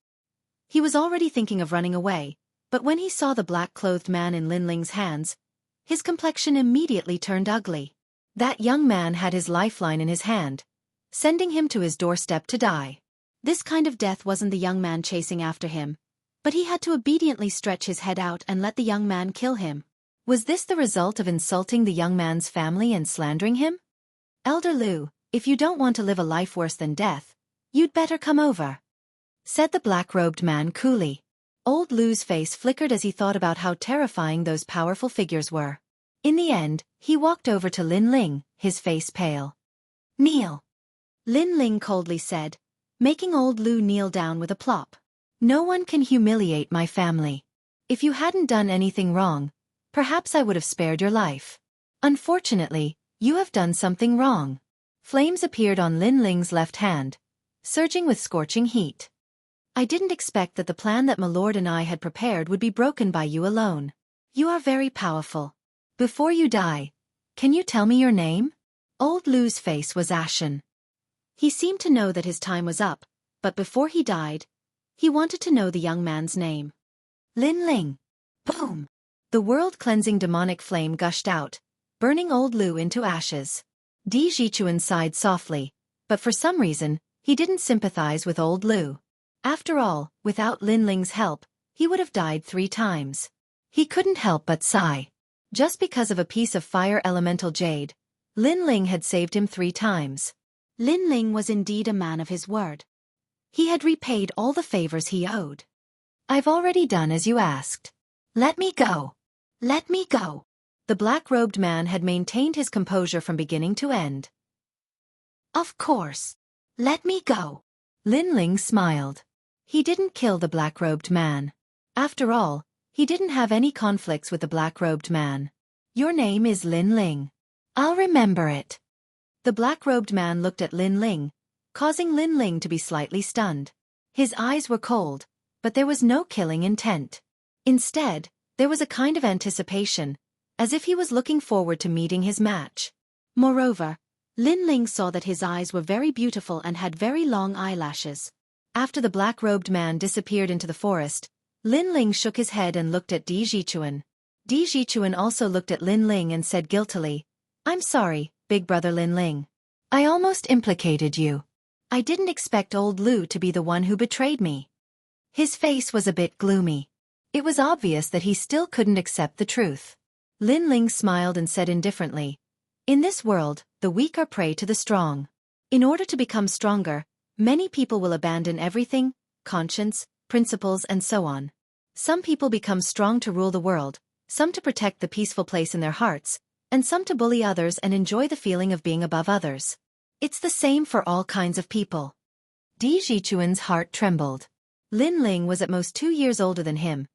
He was already thinking of running away, but when he saw the black-clothed man in Lin Ling's hands, his complexion immediately turned ugly. That young man had his lifeline in his hand, sending him to his doorstep to die. This kind of death wasn't the young man chasing after him, but he had to obediently stretch his head out and let the young man kill him. Was this the result of insulting the young man's family and slandering him? Elder Lu, if you don't want to live a life worse than death, you'd better come over, said the black-robed man coolly. Old Lu's face flickered as he thought about how terrifying those powerful figures were. In the end, he walked over to Lin Ling, his face pale. Kneel. Lin Ling coldly said, making Old Lu kneel down with a plop. No one can humiliate my family. If you hadn't done anything wrong, perhaps I would have spared your life. Unfortunately, you have done something wrong. Flames appeared on Lin Ling's left hand, surging with scorching heat. I didn't expect that the plan that my lord and I had prepared would be broken by you alone. You are very powerful. Before you die, can you tell me your name? Old Lu's face was ashen. He seemed to know that his time was up, but before he died, he wanted to know the young man's name. Lin Ling. Boom! The world-cleansing demonic flame gushed out, burning Old Lu into ashes. Di Jichuan sighed softly, but for some reason, he didn't sympathize with Old Lu. After all, without Lin Ling's help, he would have died 3 times. He couldn't help but sigh. Just because of a piece of fire elemental jade, Lin Ling had saved him 3 times. Lin Ling was indeed a man of his word. He had repaid all the favors he owed. I've already done as you asked. Let me go. Let me go. The black-robed man had maintained his composure from beginning to end. Of course. Let me go. Lin Ling smiled. He didn't kill the black-robed man. After all, he didn't have any conflicts with the black-robed man. Your name is Lin Ling. I'll remember it. The black-robed man looked at Lin Ling, causing Lin Ling to be slightly stunned. His eyes were cold, but there was no killing intent. Instead, there was a kind of anticipation, as if he was looking forward to meeting his match. Moreover, Lin Ling saw that his eyes were very beautiful and had very long eyelashes. After the black-robed man disappeared into the forest, Lin Ling shook his head and looked at Di Zhichuan. Di Zhichuan also looked at Lin Ling and said guiltily, I'm sorry, big brother Lin Ling. I almost implicated you. I didn't expect old Lu to be the one who betrayed me. His face was a bit gloomy. It was obvious that he still couldn't accept the truth. Lin Ling smiled and said indifferently, in this world, the weak are prey to the strong. In order to become stronger, many people will abandon everything, conscience, principles and so on. Some people become strong to rule the world, some to protect the peaceful place in their hearts, and some to bully others and enjoy the feeling of being above others. It's the same for all kinds of people. Di Zhichuan's heart trembled. Lin Ling was at most 2 years older than him,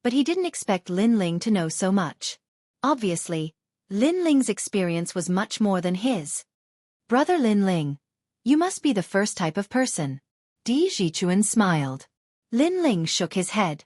but he didn't expect Lin Ling to know so much. Obviously, Lin Ling's experience was much more than his. Brother Lin Ling, you must be the first type of person. Di Zhichuan smiled. Lin Ling shook his head.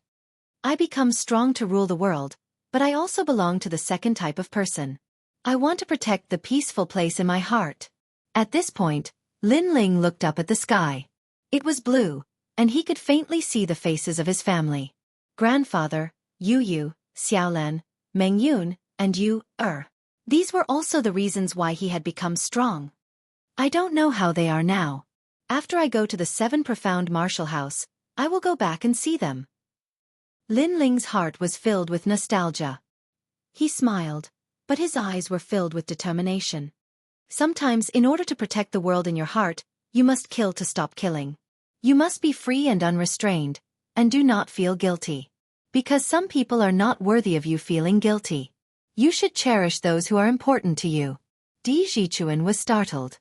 I become strong to rule the world, but I also belong to the second type of person. I want to protect the peaceful place in my heart. At this point, Lin Ling looked up at the sky. It was blue, and he could faintly see the faces of his family. Grandfather, Yu, Xiaolan, Meng Yun, and Yu, These were also the reasons why he had become strong. I don't know how they are now. After I go to the 7 profound martial house, I will go back and see them. Lin Ling's heart was filled with nostalgia. He smiled, but his eyes were filled with determination. Sometimes, in order to protect the world in your heart, you must kill to stop killing. You must be free and unrestrained, and do not feel guilty. Because some people are not worthy of you feeling guilty. You should cherish those who are important to you. Di Zhichuan was startled.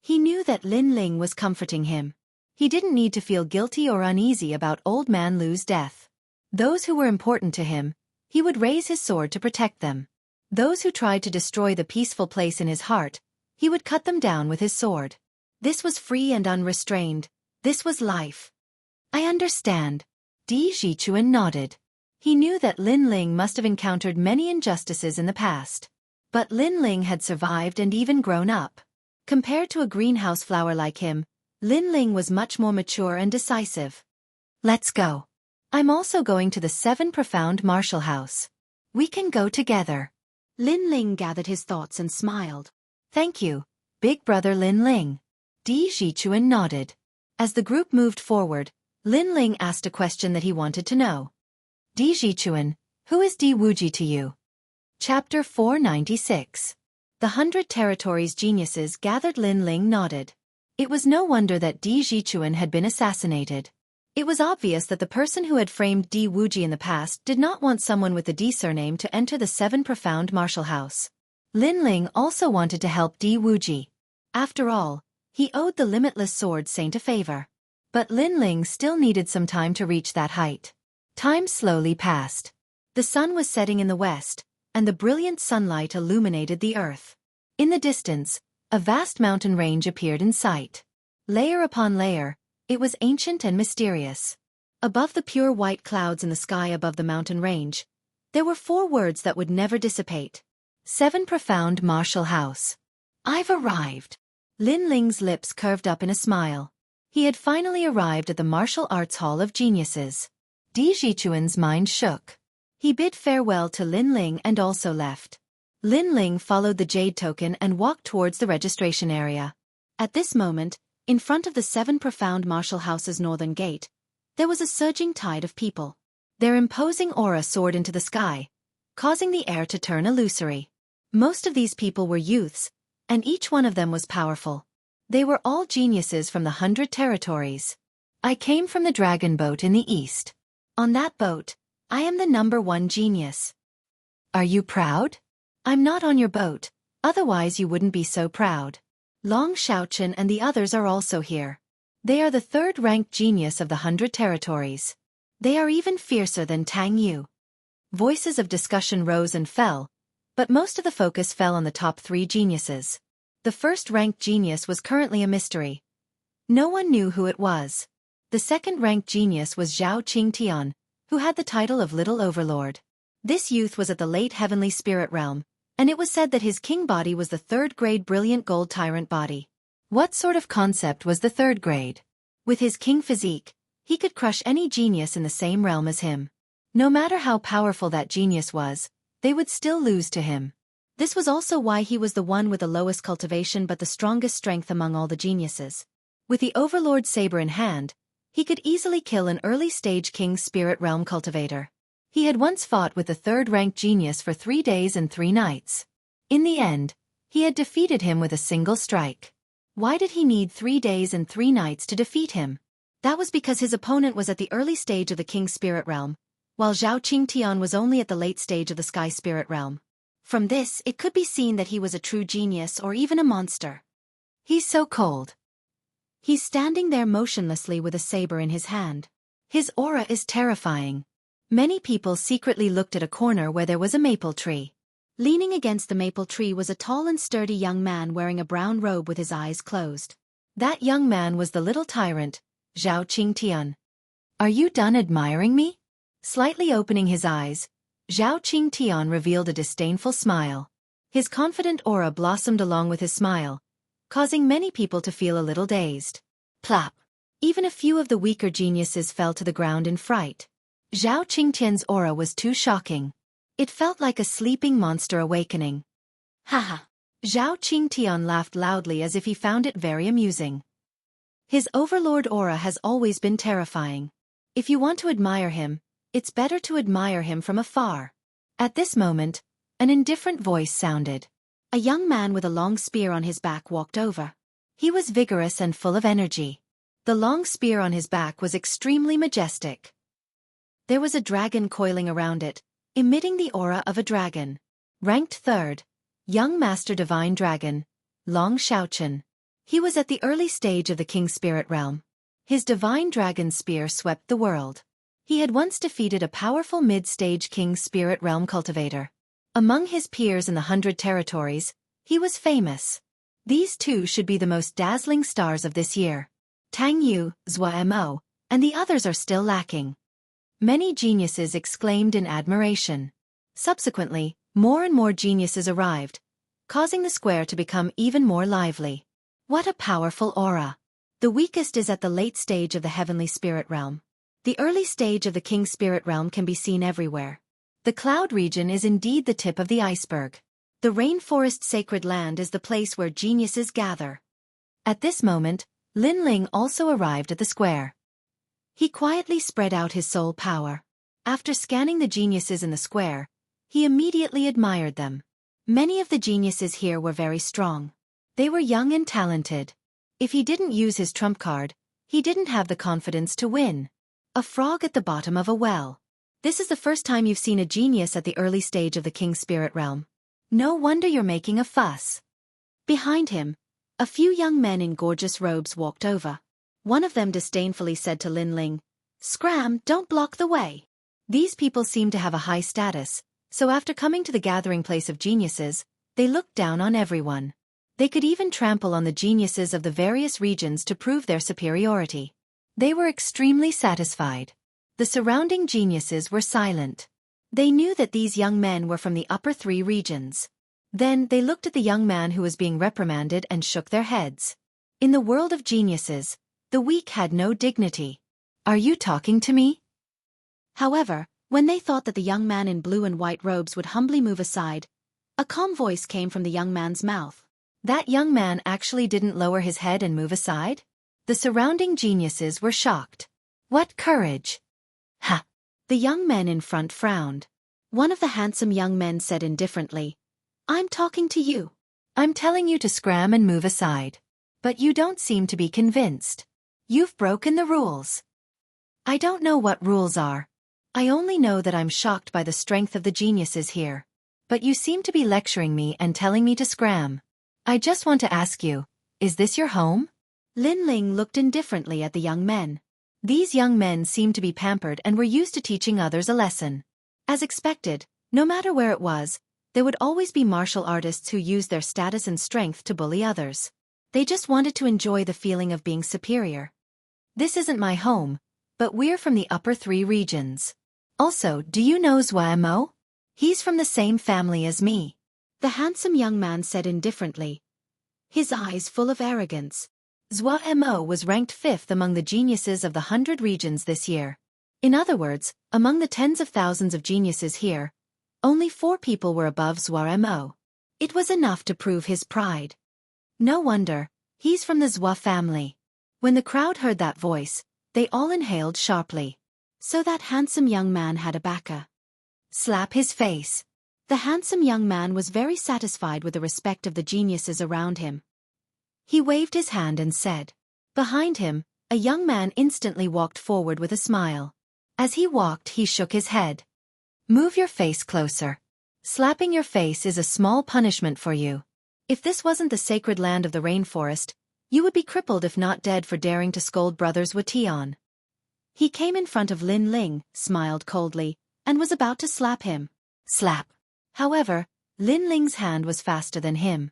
He knew that Lin Ling was comforting him. He didn't need to feel guilty or uneasy about old man Lu's death. Those who were important to him, he would raise his sword to protect them. Those who tried to destroy the peaceful place in his heart, he would cut them down with his sword. This was free and unrestrained. This was life. I understand. Di Zhichuan nodded. He knew that Lin Ling must have encountered many injustices in the past. But Lin Ling had survived and even grown up. Compared to a greenhouse flower like him, Lin Ling was much more mature and decisive. Let's go. I'm also going to the 7 profound martial house. We can go together. Lin Ling gathered his thoughts and smiled. Thank you, big brother Lin Ling. Di Zhichuan nodded. As the group moved forward, Lin Ling asked a question that he wanted to know. Di Zhichuan, who is Di Wuji to you? Chapter 496. The 100 Territories geniuses gathered. Lin Ling nodded. It was no wonder that Di Zhichuan had been assassinated. It was obvious that the person who had framed Di Wuji in the past did not want someone with the Di surname to enter the 7 profound martial house. Lin Ling also wanted to help Di Wuji. After all, he owed the limitless sword saint a favor. But Lin Ling still needed some time to reach that height. Time slowly passed. The sun was setting in the west, and the brilliant sunlight illuminated the earth. In the distance, a vast mountain range appeared in sight. Layer upon layer, it was ancient and mysterious. Above the pure white clouds in the sky above the mountain range, there were 4 words that would never dissipate. 7 profound martial house. I've arrived. Lin Ling's lips curved up in a smile. He had finally arrived at the martial arts hall of geniuses. Di Zhichuan's mind shook. He bid farewell to Lin Ling and also left. Lin Ling followed the jade token and walked towards the registration area. At this moment, in front of the 7 profound martial house's northern gate, there was a surging tide of people. Their imposing aura soared into the sky, causing the air to turn illusory. Most of these people were youths, and each one of them was powerful. They were all geniuses from the 100 Territories. I came from the dragon boat in the east. On that boat, I am the #1 genius. Are you proud? I'm not on your boat, otherwise you wouldn't be so proud. Long Xiaochen and the others are also here. They are the third-ranked genius of the 100 territories. They are even fiercer than Tang Yu. Voices of discussion rose and fell, but most of the focus fell on the top 3 geniuses. The first-ranked genius was currently a mystery. No one knew who it was. The second-ranked genius was Zhao Qingtian, who had the title of Little Overlord. This youth was at the late heavenly spirit realm, and it was said that his king body was the third-grade brilliant gold tyrant body. What sort of concept was the third grade? With his king physique, he could crush any genius in the same realm as him. No matter how powerful that genius was, they would still lose to him. This was also why he was the one with the lowest cultivation but the strongest strength among all the geniuses. With the Overlord saber in hand, he could easily kill an early-stage King's Spirit Realm cultivator. He had once fought with the third-ranked genius for 3 days and 3 nights. In the end, he had defeated him with a single strike. Why did he need 3 days and 3 nights to defeat him? That was because his opponent was at the early stage of the King's Spirit Realm, while Zhao Qingtian was only at the late stage of the Sky Spirit Realm. From this, it could be seen that he was a true genius or even a monster. He's so cold. He's standing there motionlessly with a saber in his hand. His aura is terrifying. Many people secretly looked at a corner where there was a maple tree. Leaning against the maple tree was a tall and sturdy young man wearing a brown robe with his eyes closed. That young man was the little tyrant, Zhao Qingtian. Are you done admiring me? Slightly opening his eyes, Zhao Qingtian revealed a disdainful smile. His confident aura blossomed along with his smile, causing many people to feel a little dazed. Plop! Even a few of the weaker geniuses fell to the ground in fright. Zhao Qingtian's aura was too shocking. It felt like a sleeping monster awakening. Haha! Zhao Qingtian laughed loudly as if he found it very amusing. His overlord aura has always been terrifying. If you want to admire him, it's better to admire him from afar. At this moment, an indifferent voice sounded. A young man with a long spear on his back walked over. He was vigorous and full of energy. The long spear on his back was extremely majestic. There was a dragon coiling around it, emitting the aura of a dragon. Ranked 3rd, Young Master Divine Dragon, Long Xiaochen. He was at the early stage of the King's Spirit Realm. His Divine Dragon Spear swept the world. He had once defeated a powerful mid-stage King's Spirit Realm cultivator. Among his peers in the 100 territories, he was famous. These two should be the most dazzling stars of this year. Tang Yu, Zhua Mo, and the others are still lacking. Many geniuses exclaimed in admiration. Subsequently, more and more geniuses arrived, causing the square to become even more lively. What a powerful aura! The weakest is at the late stage of the Heavenly Spirit Realm. The early stage of the King's Spirit Realm can be seen everywhere. The cloud region is indeed the tip of the iceberg. The rainforest sacred land is the place where geniuses gather. At this moment, Lin Ling also arrived at the square. He quietly spread out his soul power. After scanning the geniuses in the square, he immediately admired them. Many of the geniuses here were very strong. They were young and talented. If he didn't use his trump card, he didn't have the confidence to win. A frog at the bottom of a well. This is the first time you've seen a genius at the early stage of the King's Spirit Realm. No wonder you're making a fuss. Behind him, a few young men in gorgeous robes walked over. One of them disdainfully said to Lin Ling, "Scram, don't block the way." These people seemed to have a high status, so after coming to the gathering place of geniuses, they looked down on everyone. They could even trample on the geniuses of the various regions to prove their superiority. They were extremely satisfied. The surrounding geniuses were silent. They knew that these young men were from the upper 3 regions. Then they looked at the young man who was being reprimanded and shook their heads. In the world of geniuses, the weak had no dignity. Are you talking to me? However, when they thought that the young man in blue and white robes would humbly move aside, a calm voice came from the young man's mouth. That young man actually didn't lower his head and move aside? The surrounding geniuses were shocked. What courage! Ha! The young men in front frowned. One of the handsome young men said indifferently, "I'm talking to you. I'm telling you to scram and move aside. But you don't seem to be convinced. You've broken the rules." "I don't know what rules are. I only know that I'm shocked by the strength of the geniuses here. but you seem to be lecturing me and telling me to scram. I just want to ask you, is this your home? Lin Ling looked indifferently at the young men. These young men seemed to be pampered and were used to teaching others a lesson. As expected, no matter where it was, there would always be martial artists who used their status and strength to bully others. They just wanted to enjoy the feeling of being superior. This isn't my home, but we're from the upper 3 regions. Also, do you know Zhuamo? He's from the same family as me. The handsome young man said indifferently, his eyes full of arrogance. Zhuamo was ranked 5th among the geniuses of the 100 regions this year. In other words, among the tens of thousands of geniuses here, only 4 people were above Zhuamo. It was enough to prove his pride. No wonder, he's from the Zhua family. When the crowd heard that voice, they all inhaled sharply. So that handsome young man had a baka. Slap his face. The handsome young man was very satisfied with the respect of the geniuses around him. He waved his hand and said. Behind him, a young man instantly walked forward with a smile. As he walked, he shook his head. Move your face closer. Slapping your face is a small punishment for you. If this wasn't the sacred land of the rainforest, you would be crippled if not dead for daring to scold brothers Wuxian. He came in front of Lin Ling, smiled coldly, and was about to slap him. Slap. However, Lin Ling's hand was faster than him.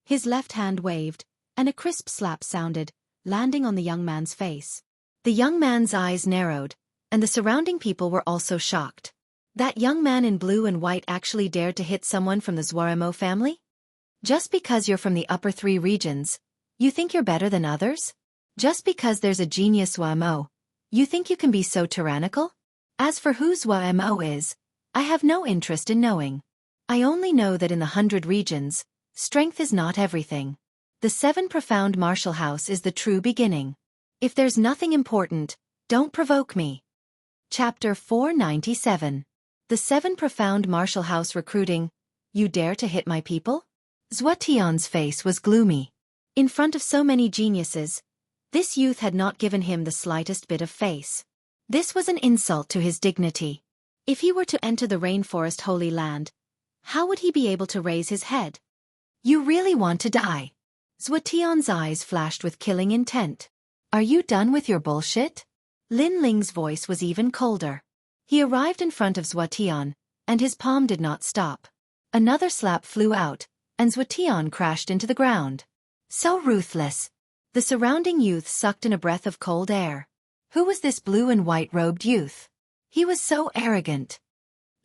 His left hand waved, and a crisp slap sounded, landing on the young man's face. The young man's eyes narrowed, and the surrounding people were also shocked. That young man in blue and white actually dared to hit someone from the Zhuamo family? Just because you're from the upper 3 regions, you think you're better than others? Just because there's a genius Zhuamo, you think you can be so tyrannical? As for who Zhuamo is, I have no interest in knowing. I only know that in the 100 regions, strength is not everything. The 7 profound martial house is the true beginning. If there's nothing important, don't provoke me. Chapter 497. The 7 profound martial house recruiting. You dare to hit my people? Zhuatian's face was gloomy. In front of so many geniuses, this youth had not given him the slightest bit of face. This was an insult to his dignity. If he were to enter the rainforest holy land, how would he be able to raise his head? You really want to die? Zhuatian's eyes flashed with killing intent. Are you done with your bullshit? Lin Ling's voice was even colder. He arrived in front of Zhuatian, and his palm did not stop. Another slap flew out, and Zhuatian crashed into the ground. So ruthless. The surrounding youth sucked in a breath of cold air. Who was this blue and white robed youth? He was so arrogant.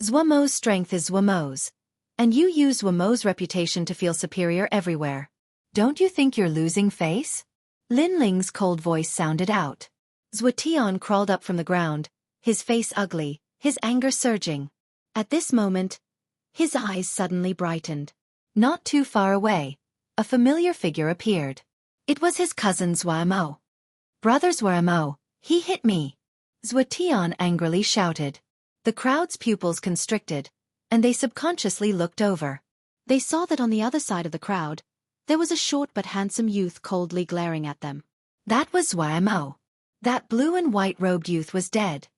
Zhuamo's strength is Zhuamo's, and you use Zhuamo's reputation to feel superior everywhere. Don't you think you're losing face? Lin Ling's cold voice sounded out. Zhuatian crawled up from the ground, his face ugly, his anger surging. At this moment, his eyes suddenly brightened. Not too far away, a familiar figure appeared. It was his cousin Zhuamo. Brother Zhuamo, he hit me. Zhuatian angrily shouted. The crowd's pupils constricted, and they subconsciously looked over. They saw that on the other side of the crowd, there was a short but handsome youth coldly glaring at them. That was Zhuamo. That blue and white robed youth was dead.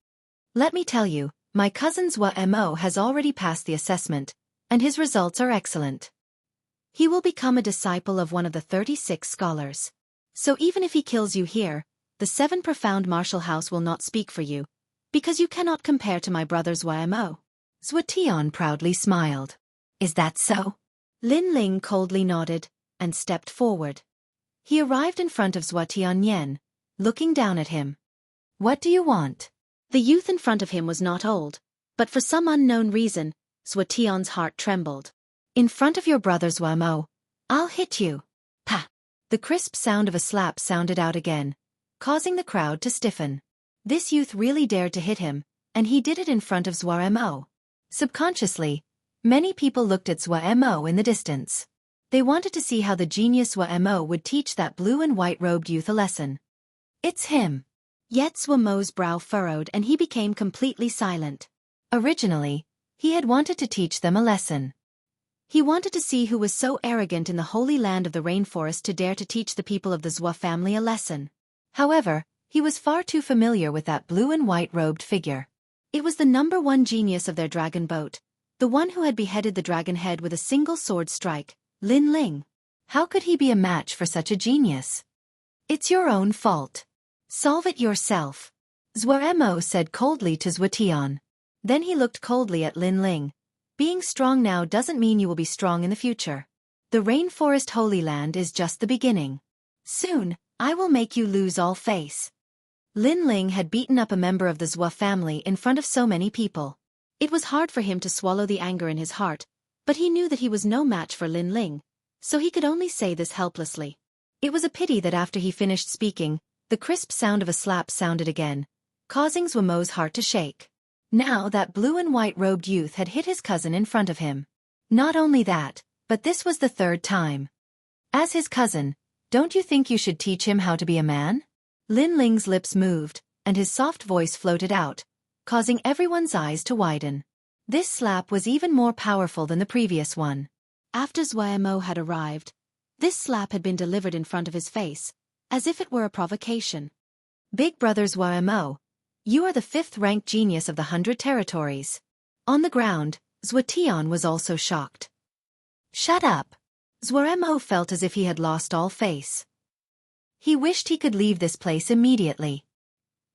Let me tell you, my cousin Zhuamo has already passed the assessment, and his results are excellent. He will become a disciple of one of the 36 scholars. So even if he kills you here, the 7 profound martial house will not speak for you, because you cannot compare to my brother Zhuamo. Zhuatian proudly smiled. Is that so? Lin Ling coldly nodded, and stepped forward. He arrived in front of Zhuatian Yen, looking down at him. What do you want? The youth in front of him was not old, but for some unknown reason, Zhuatian's heart trembled. In front of your brother Zhuamo, I'll hit you. Pa! The crisp sound of a slap sounded out again, causing the crowd to stiffen. This youth really dared to hit him, and he did it in front of Zhuamo. Subconsciously, many people looked at Zhuamo in the distance. They wanted to see how the genius Zhuamo would teach that blue and white robed youth a lesson. It's him. Yet Zhuamo's brow furrowed and he became completely silent. Originally, he had wanted to teach them a lesson. He wanted to see who was so arrogant in the holy land of the rainforest to dare to teach the people of the Zhua family a lesson. However, he was far too familiar with that blue and white robed figure. It was the #1 genius of their dragon boat, The one who had beheaded the dragon head with a single sword strike, Lin Ling. How could he be a match for such a genius? It's your own fault. Solve it yourself, Zuo said coldly to Zuo. Then he looked coldly at Lin Ling. Being strong now doesn't mean you will be strong in the future. The Rainforest Holy Land is just the beginning. Soon, I will make you lose all face. Lin Ling had beaten up a member of the Zuo family in front of so many people. It was hard for him to swallow the anger in his heart, but he knew that he was no match for Lin Ling, so he could only say this helplessly. It was a pity that after he finished speaking, the crisp sound of a slap sounded again, causing Zuo's heart to shake. Now that blue and white robed youth had hit his cousin in front of him. Not only that, but this was the third time. As his cousin, don't you think you should teach him how to be a man? Lin Ling's lips moved, and his soft voice floated out, causing everyone's eyes to widen. This slap was even more powerful than the previous one. After Zuo had arrived, this slap had been delivered in front of his face, as if it were a provocation. Big brother Zuo, you are the 5th-ranked genius of the 100 territories. On the ground, Zuo was also shocked. Shut up. Zuo felt as if he had lost all face. He wished he could leave this place immediately.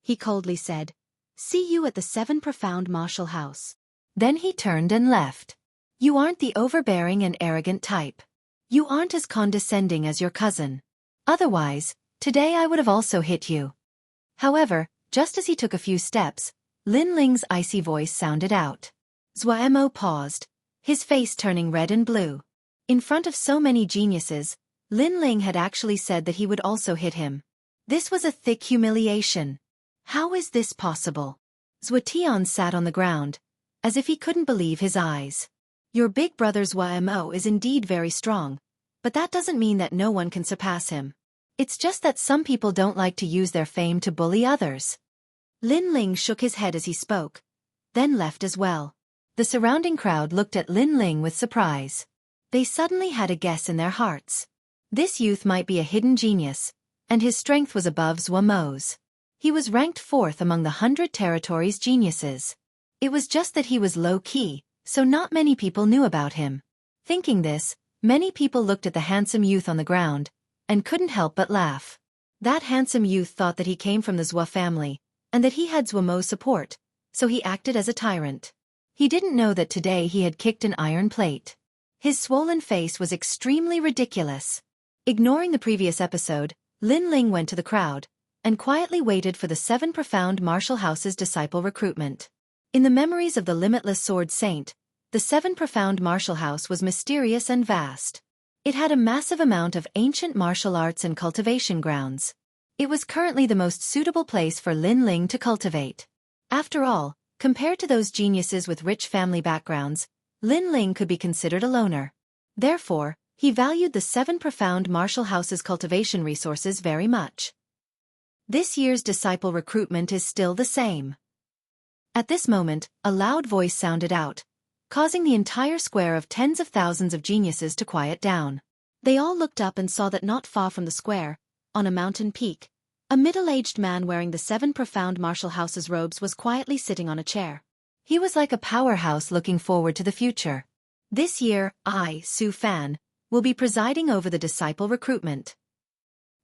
He coldly said, "See you at the 7 Profound Martial House." Then he turned and left. You aren't the overbearing and arrogant type. You aren't as condescending as your cousin. Otherwise, today I would have also hit you. However, just as he took a few steps, Lin Ling's icy voice sounded out. Zuo paused, his face turning red and blue. In front of so many geniuses, Lin Ling had actually said that he would also hit him. This was a thick humiliation. How is this possible? Zuo sat on the ground, as if he couldn't believe his eyes. Your big brother Zuo is indeed very strong, but that doesn't mean that no one can surpass him. It's just that some people don't like to use their fame to bully others. Lin Ling shook his head as he spoke, then left as well. The surrounding crowd looked at Lin Ling with surprise. They suddenly had a guess in their hearts. This youth might be a hidden genius, and his strength was above Zuo's. He was ranked 4th among the 100 territories geniuses. It was just that he was low-key, so not many people knew about him. Thinking this, many people looked at the handsome youth on the ground, and couldn't help but laugh. That handsome youth thought that he came from the Zuo family, and that he had Zuo's support, so he acted as a tyrant. He didn't know that today he had kicked an iron plate. His swollen face was extremely ridiculous. Ignoring the previous episode, Lin Ling went to the crowd, and quietly waited for the 7 Profound Martial House's disciple recruitment. In the memories of the limitless sword saint, the 7 Profound Martial House was mysterious and vast. It had a massive amount of ancient martial arts and cultivation grounds. It was currently the most suitable place for Lin Ling to cultivate. After all, compared to those geniuses with rich family backgrounds, Lin Ling could be considered a loner. Therefore, he valued the 7 Profound Martial House's cultivation resources very much. This year's disciple recruitment is still the same. At this moment, a loud voice sounded out, causing the entire square of tens of thousands of geniuses to quiet down. They all looked up and saw that not far from the square, on a mountain peak, a middle-aged man wearing the 7 Profound Martial House's robes was quietly sitting on a chair. He was like a powerhouse looking forward to the future. This year, I, Su Fan, will be presiding over the disciple recruitment.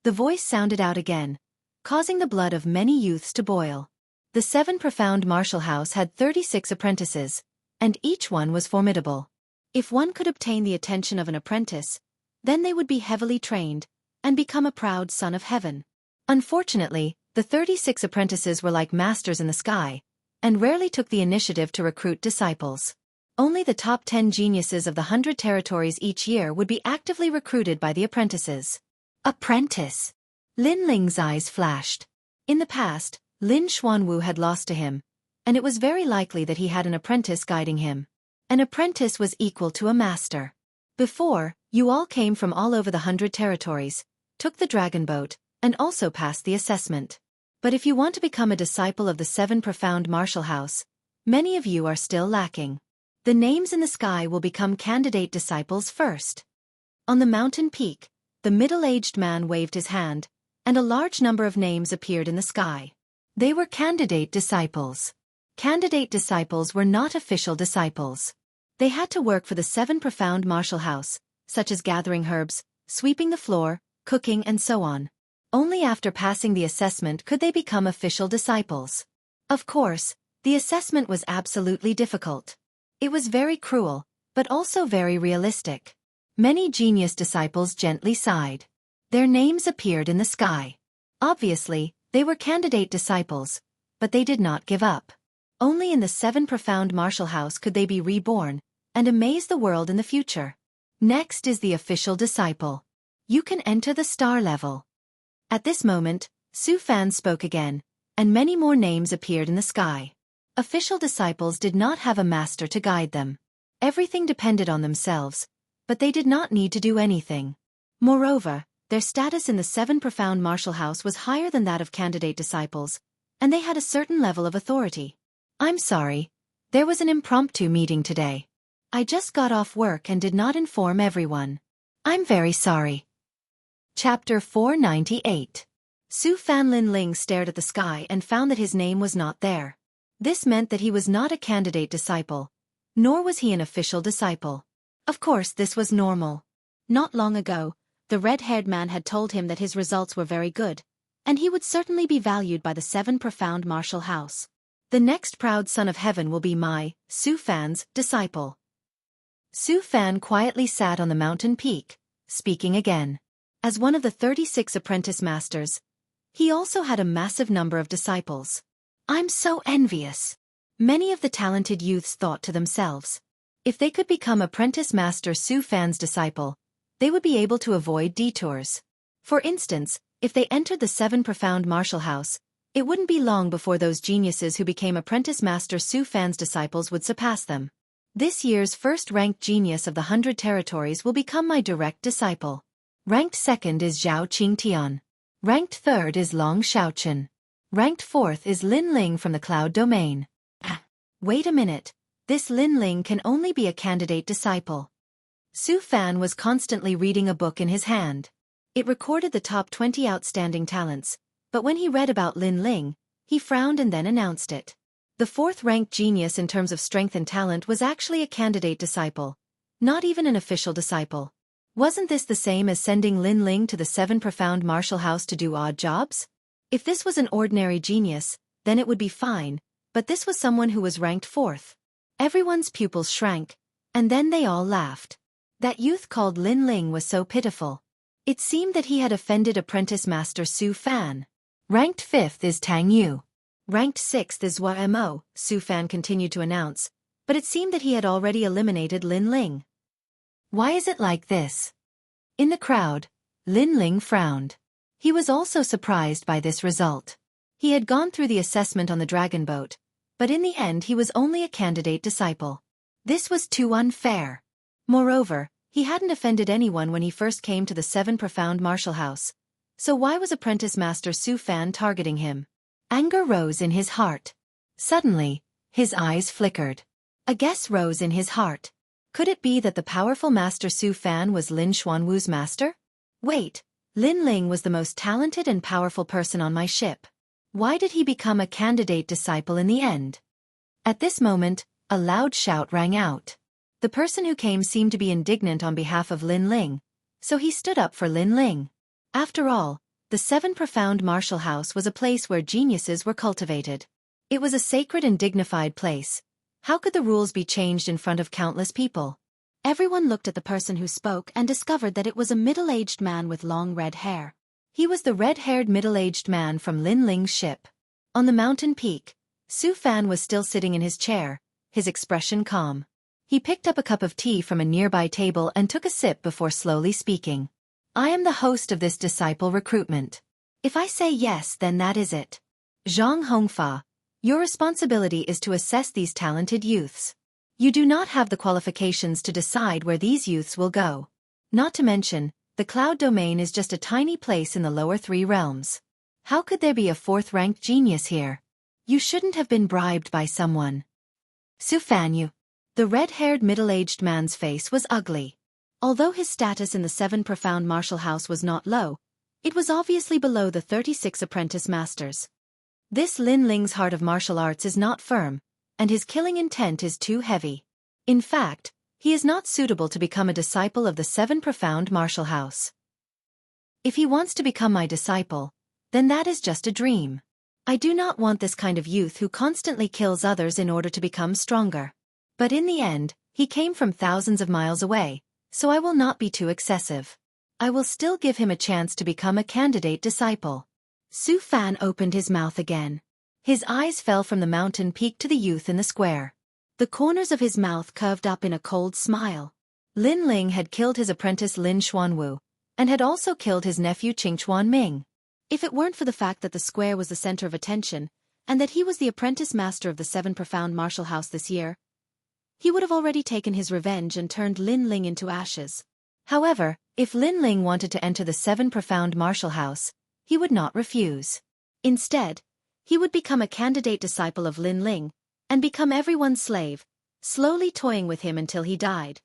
The voice sounded out again, causing the blood of many youths to boil. The 7 Profound Martial House had 36 apprentices, and each one was formidable. If one could obtain the attention of an apprentice, then they would be heavily trained, and become a proud son of heaven. Unfortunately, the 36 apprentices were like masters in the sky, and rarely took the initiative to recruit disciples. Only the top 10 geniuses of the 100 territories each year would be actively recruited by the apprentices. Apprentice! Lin Ling's eyes flashed. In the past, Lin Xuanwu had lost to him, and it was very likely that he had an apprentice guiding him. An apprentice was equal to a master. Before, you all came from all over the 100 territories, took the dragon boat, and also passed the assessment. But if you want to become a disciple of the 7 Profound Martial House, many of you are still lacking. The names in the sky will become candidate disciples first. On the mountain peak, the middle-aged man waved his hand, and a large number of names appeared in the sky. They were candidate disciples. Candidate disciples were not official disciples. They had to work for the 7 profound martial house, such as gathering herbs, sweeping the floor, cooking and so on. Only after passing the assessment could they become official disciples. Of course, the assessment was absolutely difficult. It was very cruel, but also very realistic. Many genius disciples gently sighed. Their names appeared in the sky. Obviously, they were candidate disciples, but they did not give up. Only in the 7 profound martial house could they be reborn and amaze the world in the future. Next is the official disciple. You can enter the star level. At this moment, Su Fan spoke again, and many more names appeared in the sky. Official disciples did not have a master to guide them. Everything depended on themselves, but they did not need to do anything. Moreover, their status in the 7 profound martial house was higher than that of candidate disciples, and they had a certain level of authority. I'm sorry. There was an impromptu meeting today. I just got off work and did not inform everyone. I'm very sorry. Chapter 498. Su Fan Linling stared at the sky and found that his name was not there. This meant that he was not a candidate disciple, nor was he an official disciple. Of course, this was normal. Not long ago, the red-haired man had told him that his results were very good, and he would certainly be valued by the 7 profound martial house. The next proud son of heaven will be my, Su Fan's, disciple. Su Fan quietly sat on the mountain peak, speaking again. As one of the 36 apprentice masters, he also had a massive number of disciples. I'm so envious. Many of the talented youths thought to themselves. If they could become apprentice master Su Fan's disciple, they would be able to avoid detours. For instance, if they entered the 7 profound martial house, it wouldn't be long before those geniuses who became apprentice master Su Fan's disciples would surpass them. This year's first-ranked genius of the 100 territories will become my direct disciple. Ranked second is Zhao Qingtian. Ranked third is Long Xiaochen. Ranked fourth is Lin Ling from the Cloud Domain. Wait a minute, this Lin Ling can only be a candidate disciple. Su Fan was constantly reading a book in his hand. It recorded the top 20 outstanding talents, but when he read about Lin Ling, he frowned and then announced it. The 4th-ranked genius in terms of strength and talent was actually a candidate disciple, not even an official disciple. Wasn't this the same as sending Lin Ling to the 7 profound martial house to do odd jobs? If this was an ordinary genius, then it would be fine, but this was someone who was ranked 4th. Everyone's pupils shrank, and then they all laughed. That youth called Lin Ling was so pitiful. It seemed that he had offended apprentice master Su Fan. Ranked 5th is Tang Yu. Ranked 6th is Hua Mo, Su Fan continued to announce, but it seemed that he had already eliminated Lin Ling. Why is it like this? In the crowd, Lin Ling frowned. He was also surprised by this result. He had gone through the assessment on the dragon boat, but in the end he was only a candidate disciple. This was too unfair. Moreover, he hadn't offended anyone when he first came to the 7 profound martial house. So why was apprentice master Su Fan targeting him? Anger rose in his heart. Suddenly, his eyes flickered. A guess rose in his heart. Could it be that the powerful master Su Fan was Lin Xuanwu's master? Wait, Lin Ling was the most talented and powerful person on my ship. Why did he become a candidate disciple in the end? At this moment, a loud shout rang out. The person who came seemed to be indignant on behalf of Lin Ling, so he stood up for Lin Ling. After all, the 7 profound martial house was a place where geniuses were cultivated. It was a sacred and dignified place. How could the rules be changed in front of countless people? Everyone looked at the person who spoke and discovered that it was a middle-aged man with long red hair. He was the red-haired middle-aged man from Lin Ling's ship. On the mountain peak, Su Fan was still sitting in his chair, his expression calm. He picked up a cup of tea from a nearby table and took a sip before slowly speaking. I am the host of this disciple recruitment. If I say yes, then that is it. Zhang Hongfa, your responsibility is to assess these talented youths. You do not have the qualifications to decide where these youths will go. Not to mention, the Cloud Domain is just a tiny place in the lower 3 realms. How could there be a 4th-ranked genius here? You shouldn't have been bribed by someone. Su Fan Yu. The red-haired middle-aged man's face was ugly. Although his status in the 7 profound martial house was not low, it was obviously below the 36 apprentice masters. This Lin Ling's heart of martial arts is not firm, and his killing intent is too heavy. In fact, he is not suitable to become a disciple of the Seven Profound Martial House. If he wants to become my disciple, then that is just a dream. I do not want this kind of youth who constantly kills others in order to become stronger. But in the end, he came from thousands of miles away, so I will not be too excessive. I will still give him a chance to become a candidate disciple. Su Fan opened his mouth again. His eyes fell from the mountain peak to the youth in the square. The corners of his mouth curved up in a cold smile. Lin Ling had killed his apprentice Lin Xuanwu, and had also killed his nephew Qing Chuanming. If it weren't for the fact that the square was the center of attention, and that he was the apprentice master of the Seven Profound Martial House this year, he would have already taken his revenge and turned Lin Ling into ashes. However, if Lin Ling wanted to enter the Seven Profound Martial House, he would not refuse. Instead, he would become a candidate disciple of Lin Ling, and become everyone's slave, slowly toying with him until he died.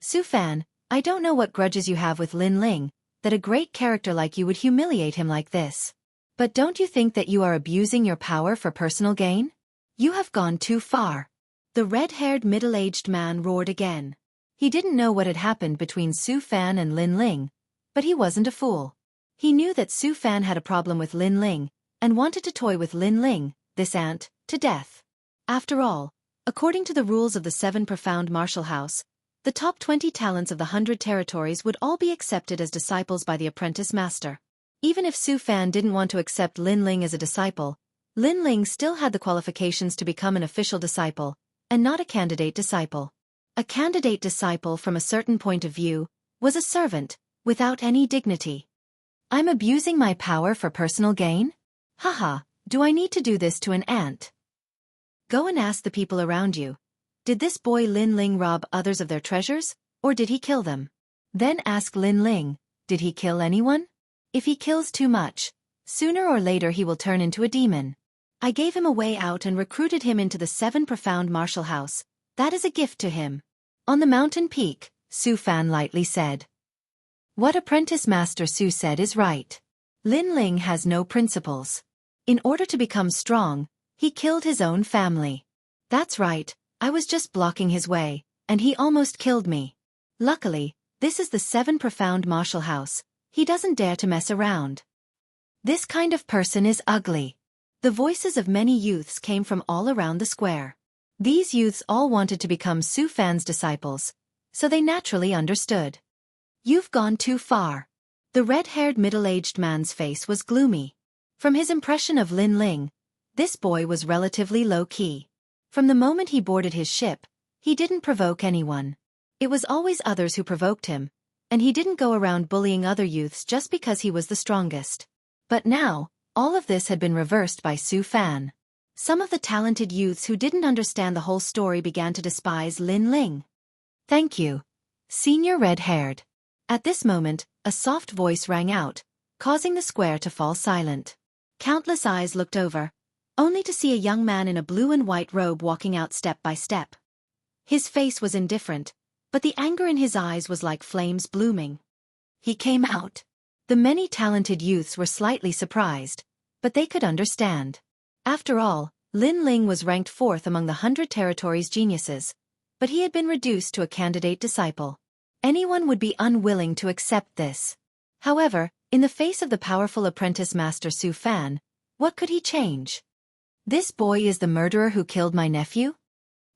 Su Fan, I don't know what grudges you have with Lin Ling, that a great character like you would humiliate him like this. But don't you think that you are abusing your power for personal gain? You have gone too far. The red-haired middle-aged man roared again. He didn't know what had happened between Su Fan and Lin Ling, but he wasn't a fool. He knew that Su Fan had a problem with Lin Ling, and wanted to toy with Lin Ling, this ant, to death. After all, according to the rules of the Seven Profound Martial House, the top 20 talents of the 100 territories would all be accepted as disciples by the apprentice master. Even if Su Fan didn't want to accept Lin Ling as a disciple, Lin Ling still had the qualifications to become an official disciple, and not a candidate disciple. A candidate disciple from a certain point of view was a servant, without any dignity. I'm abusing my power for personal gain? Haha, do I need to do this to an ant? Go and ask the people around you. Did this boy Lin Ling rob others of their treasures, or did he kill them? Then ask Lin Ling, did he kill anyone? If he kills too much, sooner or later he will turn into a demon. I gave him a way out and recruited him into the Seven Profound Martial House. That is a gift to him. On the mountain peak, Su Fan lightly said. What apprentice master Su said is right. Lin Ling has no principles. In order to become strong, he killed his own family. That's right, I was just blocking his way, and he almost killed me. Luckily, this is the Seven Profound Martial House. He doesn't dare to mess around. This kind of person is ugly. The voices of many youths came from all around the square. These youths all wanted to become Su Fan's disciples, so they naturally understood. You've gone too far. The red-haired middle-aged man's face was gloomy. From his impression of Lin Ling, this boy was relatively low-key. From the moment he boarded his ship, he didn't provoke anyone. It was always others who provoked him, and he didn't go around bullying other youths just because he was the strongest. But now, all of this had been reversed by Su Fan. Some of the talented youths who didn't understand the whole story began to despise Lin Ling. Thank you, Senior Red-Haired. At this moment, a soft voice rang out, causing the square to fall silent. Countless eyes looked over, only to see a young man in a blue and white robe walking out step by step. His face was indifferent, but the anger in his eyes was like flames blooming. He came out. The many talented youths were slightly surprised, but they could understand. After all, Lin Ling was ranked 4th among the 100 territories' geniuses, but he had been reduced to a candidate disciple. Anyone would be unwilling to accept this. However, in the face of the powerful apprentice master Su Fan, what could he change? This boy is the murderer who killed my nephew?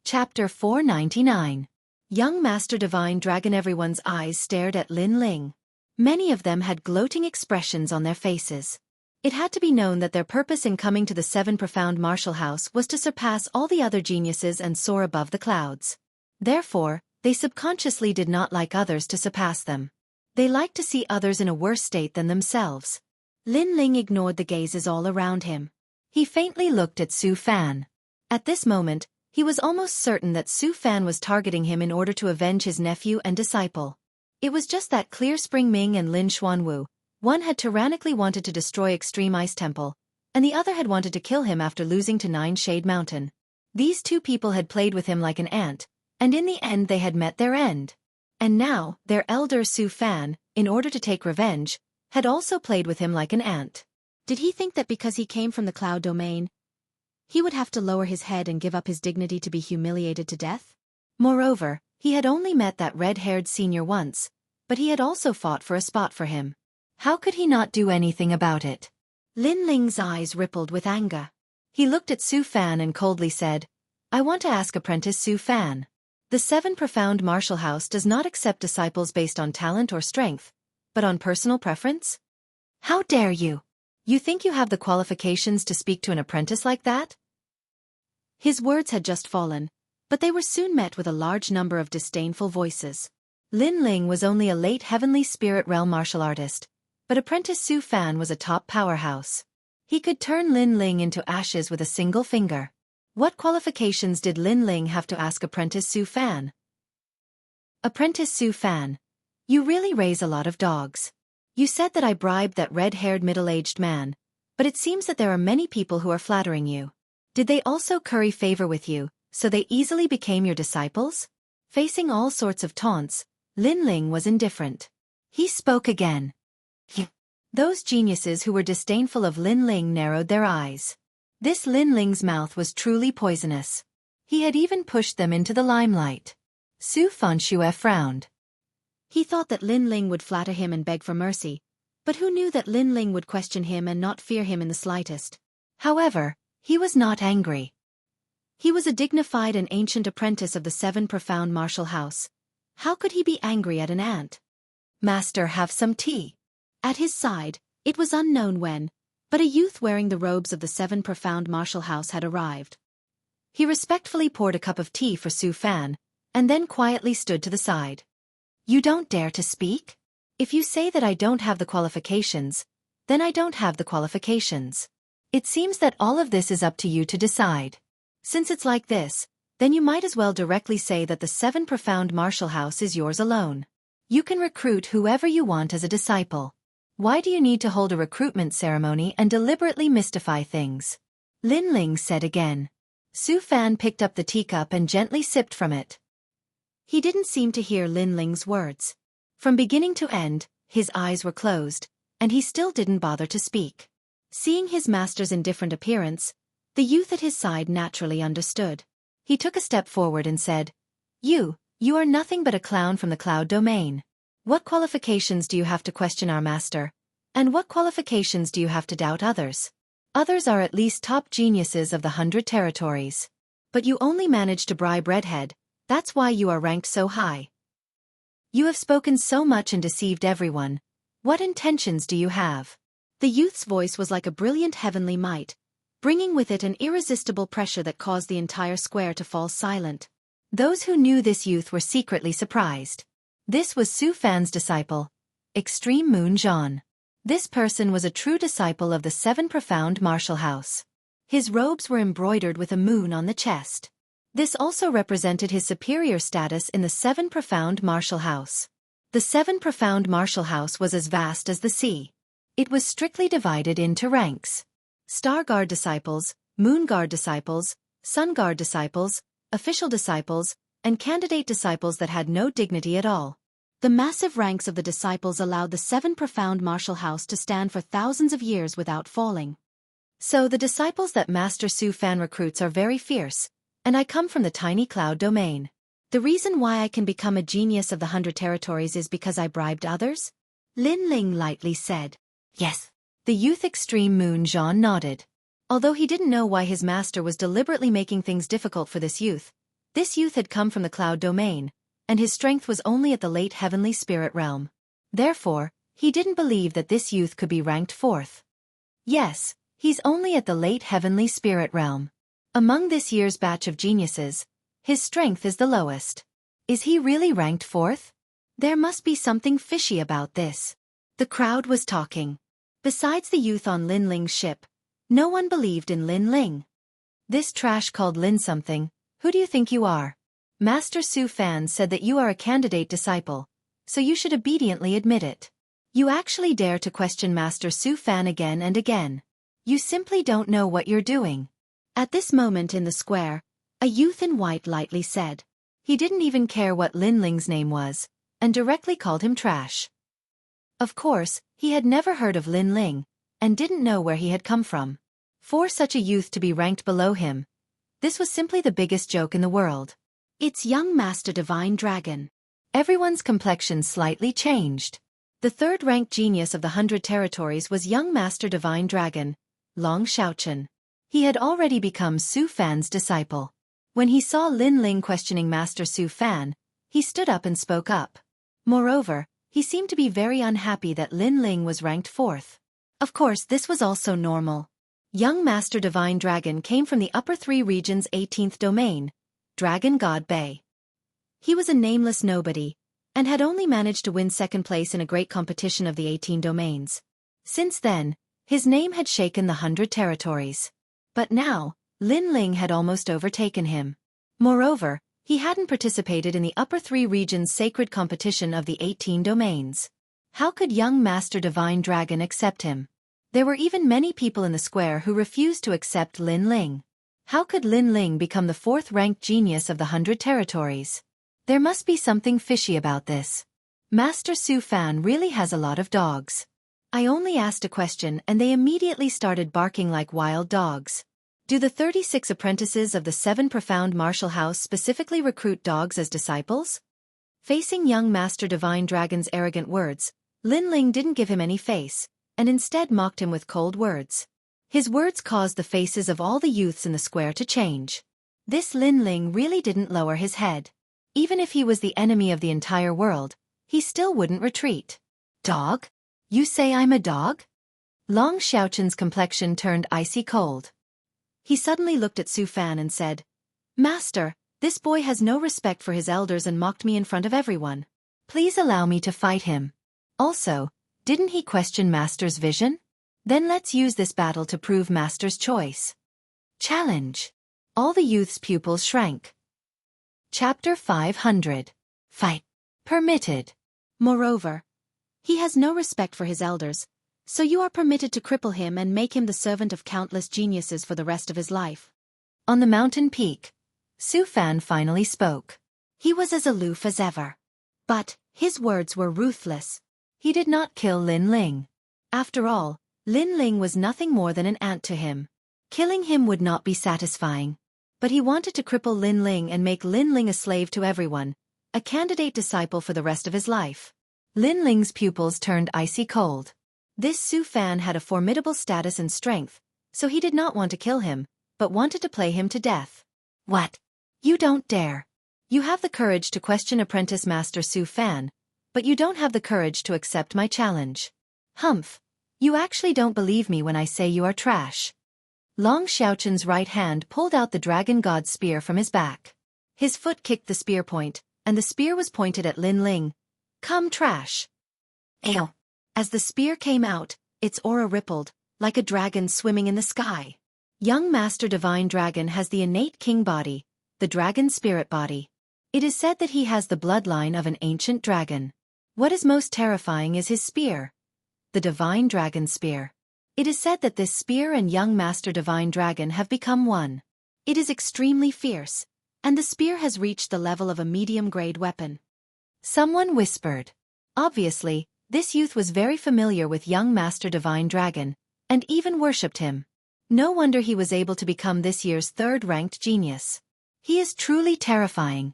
Chapter 499. Young Master Divine Dragon. Everyone's eyes stared at Lin Ling. Many of them had gloating expressions on their faces. It had to be known that their purpose in coming to the Seven Profound Martial House was to surpass all the other geniuses and soar above the clouds. Therefore, they subconsciously did not like others to surpass them. They liked to see others in a worse state than themselves. Lin Ling ignored the gazes all around him. He faintly looked at Su Fan. At this moment, he was almost certain that Su Fan was targeting him in order to avenge his nephew and disciple. It was just that Clear Spring Ming and Lin Xuanwu. One had tyrannically wanted to destroy Extreme Ice Temple, and the other had wanted to kill him after losing to Nine Shade Mountain. These two people had played with him like an ant, and in the end they had met their end. And now, their elder Su Fan, in order to take revenge, had also played with him like an ant. Did he think that because he came from the cloud domain, he would have to lower his head and give up his dignity to be humiliated to death? Moreover, he had only met that red-haired senior once, but he had also fought for a spot for him. How could he not do anything about it? Lin Ling's eyes rippled with anger. He looked at Su Fan and coldly said, "I want to ask Apprentice Su Fan. The Seven Profound Martial House does not accept disciples based on talent or strength, but on personal preference? How dare you? You think you have the qualifications to speak to an apprentice like that?" His words had just fallen, but they were soon met with a large number of disdainful voices. Lin Ling was only a late heavenly spirit realm martial artist, but Apprentice Su Fan was a top powerhouse. He could turn Lin Ling into ashes with a single finger. What qualifications did Lin Ling have to ask Apprentice Su Fan? "Apprentice Su Fan, you really raise a lot of dogs. You said that I bribed that red-haired middle-aged man, but it seems that there are many people who are flattering you. Did they also curry favor with you, so they easily became your disciples?" Facing all sorts of taunts, Lin Ling was indifferent. He spoke again. Those geniuses who were disdainful of Lin Ling narrowed their eyes. This Lin Ling's mouth was truly poisonous. He had even pushed them into the limelight. Su Fanxue frowned. He thought that Lin Ling would flatter him and beg for mercy, but who knew that Lin Ling would question him and not fear him in the slightest? However, he was not angry. He was a dignified and ancient apprentice of the Seven Profound Martial House. How could he be angry at an ant? "Master, have some tea." At his side, it was unknown when, but a youth wearing the robes of the Seven Profound Martial House had arrived. He respectfully poured a cup of tea for Su Fan, and then quietly stood to the side. "You don't dare to speak? If you say that I don't have the qualifications, then I don't have the qualifications. It seems that all of this is up to you to decide. Since it's like this, then you might as well directly say that the Seven Profound Martial House is yours alone. You can recruit whoever you want as a disciple. Why do you need to hold a recruitment ceremony and deliberately mystify things?" Lin Ling said again. Su Fan picked up the teacup and gently sipped from it. He didn't seem to hear Lin Ling's words. From beginning to end, his eyes were closed, and he still didn't bother to speak. Seeing his master's indifferent appearance, the youth at his side naturally understood. He took a step forward and said, You are nothing but a clown from the cloud domain. What qualifications do you have to question our master? And what qualifications do you have to doubt others? Others are at least top geniuses of the 100 territories. But you only managed to bribe Redhead, that's why you are ranked so high. You have spoken so much and deceived everyone. What intentions do you have? The youth's voice was like a brilliant heavenly might, bringing with it an irresistible pressure that caused the entire square to fall silent. Those who knew this youth were secretly surprised. This was Su Fan's disciple, Extreme Moon Jean. This person was a true disciple of the Seven Profound Martial House. His robes were embroidered with a moon on the chest. This also represented his superior status in the Seven Profound Martial House. The Seven Profound Martial House was as vast as the sea. It was strictly divided into ranks. Star Guard disciples, Moon Guard disciples, Sun Guard disciples, official disciples, and candidate disciples that had no dignity at all. The massive ranks of the disciples allowed the Seven Profound Martial House to stand for thousands of years without falling. So the disciples that Master Su Fan recruits are very fierce, and I come from the tiny cloud domain. The reason why I can become a genius of the 100 territories is because I bribed others? Lin Ling lightly said. Yes. The youth Extreme Moon Jean nodded. Although he didn't know why his master was deliberately making things difficult for this youth had come from the cloud domain, and his strength was only at the late heavenly spirit realm. Therefore, he didn't believe that this youth could be ranked fourth. Yes, he's only at the late heavenly spirit realm. Among this year's batch of geniuses, his strength is the lowest. Is he really ranked fourth? There must be something fishy about this. The crowd was talking. Besides the youth on Lin Ling's ship, no one believed in Lin Ling. This trash called Lin something, who do you think you are? Master Su Fan said that you are a candidate disciple, so you should obediently admit it. You actually dare to question Master Su Fan again and again. You simply don't know what you're doing. At this moment in the square, a youth in white lightly said. He didn't even care what Lin Ling's name was, and directly called him trash. Of course, he had never heard of Lin Ling, and didn't know where he had come from. For such a youth to be ranked below him, this was simply the biggest joke in the world. It's young Master Divine Dragon. Everyone's complexion slightly changed. The third-ranked genius of the 100 territories was young Master Divine Dragon, Long Xiaochen. He had already become Su Fan's disciple. When he saw Lin Ling questioning Master Su Fan, he stood up and spoke up. Moreover, he seemed to be very unhappy that Lin Ling was ranked 4th. Of course, this was also normal. Young Master Divine Dragon came from the Upper Three Regions' 18th domain, Dragon God Bay. He was a nameless nobody, and had only managed to win 2nd place in a great competition of the 18 domains. Since then, his name had shaken the 100 territories. But now, Lin Ling had almost overtaken him. Moreover, he hadn't participated in the Upper Three Regions' sacred competition of the 18 domains. How could young Master Divine Dragon accept him? There were even many people in the square who refused to accept Lin Ling. How could Lin Ling become the 4th-ranked genius of the 100 territories? There must be something fishy about this. Master Su Fan really has a lot of dogs. I only asked a question and they immediately started barking like wild dogs. Do the 36 apprentices of the 7 Profound Martial House specifically recruit dogs as disciples? Facing young Master Divine Dragon's arrogant words, Lin Ling didn't give him any face, and instead mocked him with cold words. His words caused the faces of all the youths in the square to change. This Lin Ling really didn't lower his head. Even if he was the enemy of the entire world, he still wouldn't retreat. Dog? You say I'm a dog? Long Xiaochen's complexion turned icy cold. He suddenly looked at Su Fan and said, Master, this boy has no respect for his elders and mocked me in front of everyone. Please allow me to fight him. Also, didn't he question Master's vision? Then let's use this battle to prove Master's choice. Challenge. All the youth's pupils shrank. Chapter 500. Fight. Permitted. Moreover, he has no respect for his elders, so you are permitted to cripple him and make him the servant of countless geniuses for the rest of his life. On the mountain peak, Su Fan finally spoke. He was as aloof as ever. But his words were ruthless. He did not kill Lin Ling. After all, Lin Ling was nothing more than an ant to him. Killing him would not be satisfying. But he wanted to cripple Lin Ling and make Lin Ling a slave to everyone, a candidate disciple for the rest of his life. Lin Ling's pupils turned icy cold. This Su Fan had a formidable status and strength, so he did not want to kill him, but wanted to play him to death. What? You don't dare. You have the courage to question Apprentice Master Su Fan, but you don't have the courage to accept my challenge. Humph. You actually don't believe me when I say you are trash. Long Xiaochen's right hand pulled out the Dragon God spear from his back. His foot kicked the spear point, and the spear was pointed at Lin Ling. Come trash. Ew. As the spear came out, its aura rippled, like a dragon swimming in the sky. Young Master Divine Dragon has the innate king body, the dragon spirit body. It is said that he has the bloodline of an ancient dragon. What is most terrifying is his spear. The Divine Dragon Spear. It is said that this spear and young Master Divine Dragon have become one. It is extremely fierce, and the spear has reached the level of a medium-grade weapon. Someone whispered. Obviously, this youth was very familiar with young Master Divine Dragon, and even worshipped him. No wonder he was able to become this year's 3rd-ranked genius. He is truly terrifying.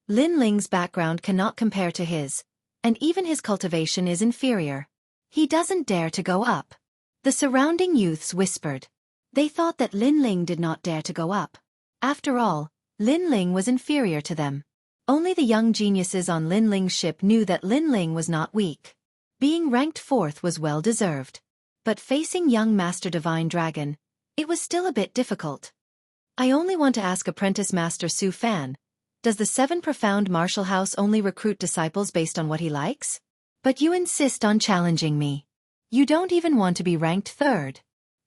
Lin Ling's background cannot compare to his, and even his cultivation is inferior. He doesn't dare to go up. The surrounding youths whispered. They thought that Lin Ling did not dare to go up. After all, Lin Ling was inferior to them. Only the young geniuses on Lin Ling's ship knew that Lin Ling was not weak. Being ranked 4th was well deserved. But facing young Master Divine Dragon, it was still a bit difficult. I only want to ask Apprentice Master Su Fan, does the 7 Profound Martial House only recruit disciples based on what he likes? But you insist on challenging me. You don't even want to be ranked 3rd.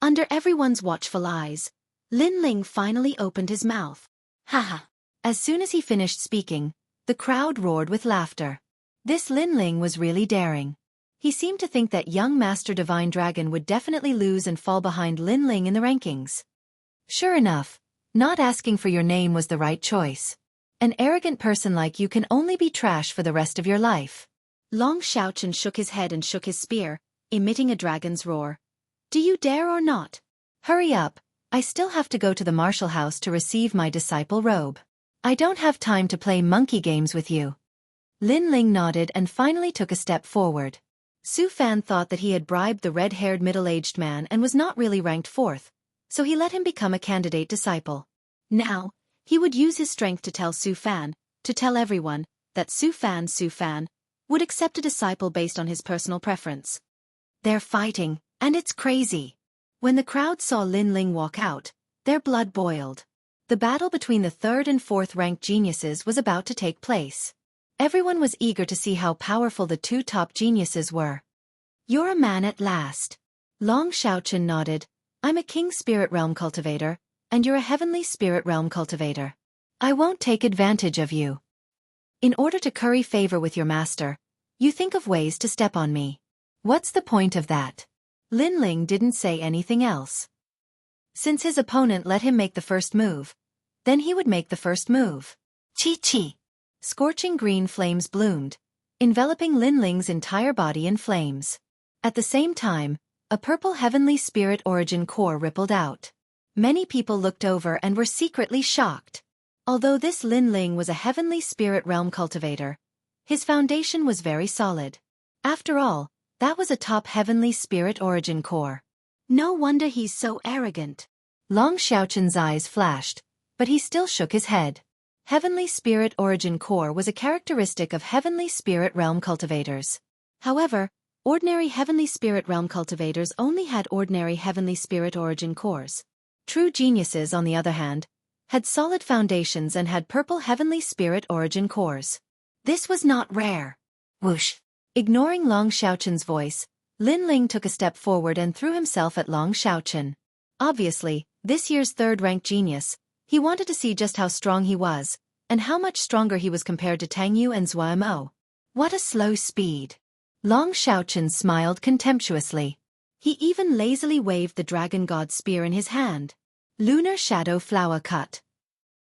Under everyone's watchful eyes, Lin Ling finally opened his mouth. Haha. As soon as he finished speaking, the crowd roared with laughter. This Lin Ling was really daring. He seemed to think that young Master Divine Dragon would definitely lose and fall behind Lin Ling in the rankings. Sure enough, not asking for your name was the right choice. An arrogant person like you can only be trash for the rest of your life. Long Xiaochen shook his head and shook his spear, emitting a dragon's roar. Do you dare or not? Hurry up, I still have to go to the martial house to receive my disciple robe. I don't have time to play monkey games with you. Lin Ling nodded and finally took a step forward. Su Fan thought that he had bribed the red-haired middle-aged man and was not really ranked fourth, so he let him become a candidate disciple. Now, he would use his strength to tell Su Fan, to tell everyone, that Su Fan would accept a disciple based on his personal preference. They're fighting, and it's crazy. When the crowd saw Lin Ling walk out, their blood boiled. The battle between the third and fourth ranked geniuses was about to take place. Everyone was eager to see how powerful the two top geniuses were. You're a man at last. Long Xiaochen nodded. I'm a king spirit realm cultivator, and you're a heavenly spirit realm cultivator. I won't take advantage of you. In order to curry favor with your master, you think of ways to step on me. What's the point of that? Lin Ling didn't say anything else. Since his opponent let him make the first move, then he would make the first move. Chi-chi. Scorching green flames bloomed, enveloping Lin Ling's entire body in flames. At the same time, a purple heavenly spirit origin core rippled out. Many people looked over and were secretly shocked. Although this Lin Ling was a heavenly spirit realm cultivator, his foundation was very solid. After all, that was a top heavenly spirit origin core. No wonder he's so arrogant. Long Xiaochen's eyes flashed, but he still shook his head. Heavenly Spirit Origin Core was a characteristic of Heavenly Spirit Realm cultivators. However, ordinary Heavenly Spirit Realm cultivators only had ordinary Heavenly Spirit Origin Cores. True geniuses, on the other hand, had solid foundations and had purple Heavenly Spirit Origin Cores. This was not rare. Whoosh! Ignoring Long Xiaochen's voice, Lin Ling took a step forward and threw himself at Long Xiaochen. Obviously, this year's third-ranked genius, he wanted to see just how strong he was, and how much stronger he was compared to Tang Yu and Zuo. What a slow speed. Long Xiaochen smiled contemptuously. He even lazily waved the dragon god spear in his hand. Lunar Shadow Flower Cut.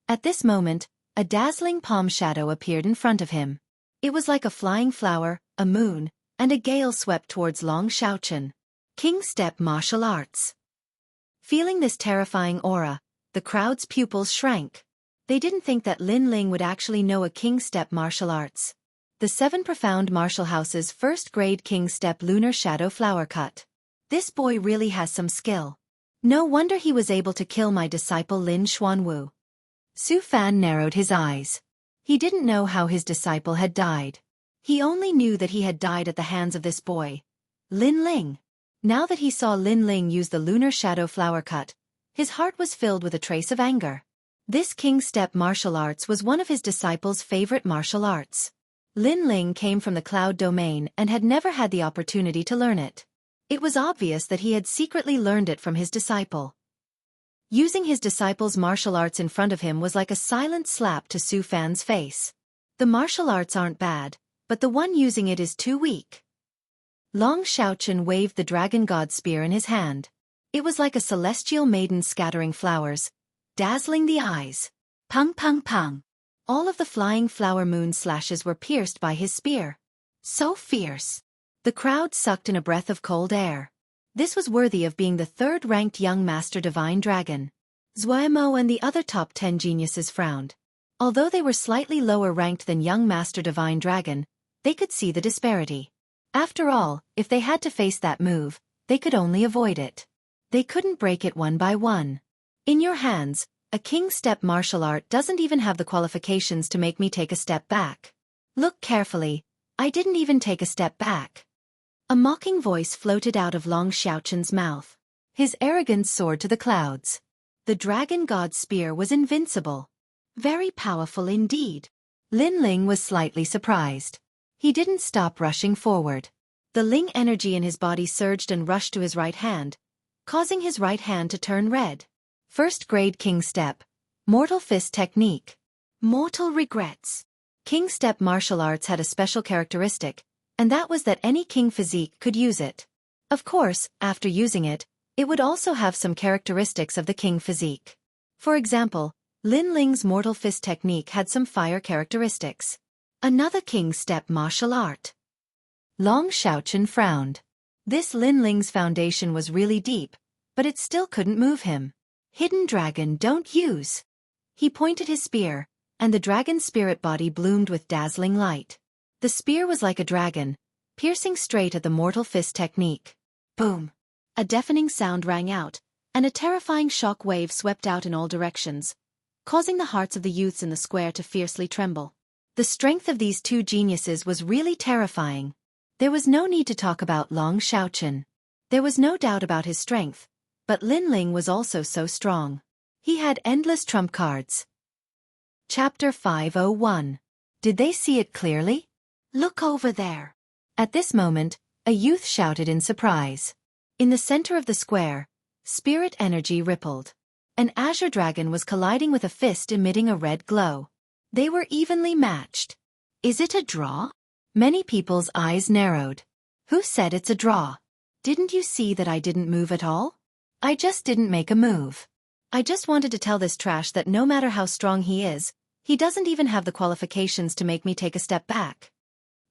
At this moment, a dazzling palm shadow appeared in front of him. It was like a flying flower, a moon, and a gale swept towards Long Xiaochen. King Step Martial Arts. Feeling this terrifying aura, the crowd's pupils shrank. They didn't think that Lin Ling would actually know a King Step martial arts. The 7 Profound Martial House's first-grade King Step Lunar Shadow Flower Cut. This boy really has some skill. No wonder he was able to kill my disciple Lin Xuanwu. Su Fan narrowed his eyes. He didn't know how his disciple had died. He only knew that he had died at the hands of this boy, Lin Ling. Now that he saw Lin Ling use the Lunar Shadow Flower Cut, his heart was filled with a trace of anger. This King Step martial arts was one of his disciples' favorite martial arts. Lin Ling came from the Cloud Domain and had never had the opportunity to learn it. It was obvious that he had secretly learned it from his disciple. Using his disciple's martial arts in front of him was like a silent slap to Su Fan's face. The martial arts aren't bad, but the one using it is too weak. Long Xiaochen waved the dragon god spear in his hand. It was like a celestial maiden scattering flowers, dazzling the eyes. Pung pung pung. All of the flying flower moon slashes were pierced by his spear. So fierce. The crowd sucked in a breath of cold air. This was worthy of being the third-ranked young Master Divine Dragon. Zuo and the other top 10 geniuses frowned. Although they were slightly lower ranked than young Master Divine Dragon, they could see the disparity. After all, if they had to face that move, they could only avoid it. They couldn't break it one by one. In your hands, a King Step martial art doesn't even have the qualifications to make me take a step back. Look carefully, I didn't even take a step back. A mocking voice floated out of Long Xiaochen's mouth. His arrogance soared to the clouds. The dragon god's spear was invincible. Very powerful indeed. Lin Ling was slightly surprised. He didn't stop rushing forward. The Ling energy in his body surged and rushed to his right hand, causing his right hand to turn red. First-grade King Step. Mortal Fist Technique. Mortal Regrets. King Step martial arts had a special characteristic, and that was that any king physique could use it. Of course, after using it, it would also have some characteristics of the king physique. For example, Lin Ling's Mortal Fist Technique had some fire characteristics. Another King Step martial art. Long Xiaochen frowned. This Lin Ling's foundation was really deep, but it still couldn't move him. Hidden Dragon don't use. He pointed his spear, and the dragon's spirit body bloomed with dazzling light. The spear was like a dragon, piercing straight at the mortal fist technique. Boom! A deafening sound rang out, and a terrifying shock wave swept out in all directions, causing the hearts of the youths in the square to fiercely tremble. The strength of these two geniuses was really terrifying. There was no need to talk about Long Xiaochen. There was no doubt about his strength, but Lin Ling was also so strong. He had endless trump cards. Chapter 501. Did they see it clearly? Look over there. At this moment, a youth shouted in surprise. In the center of the square, spirit energy rippled. An azure dragon was colliding with a fist emitting a red glow. They were evenly matched. Is it a draw? Many people's eyes narrowed. Who said it's a draw? Didn't you see that I didn't move at all? I just didn't make a move. I just wanted to tell this trash that no matter how strong he is, he doesn't even have the qualifications to make me take a step back.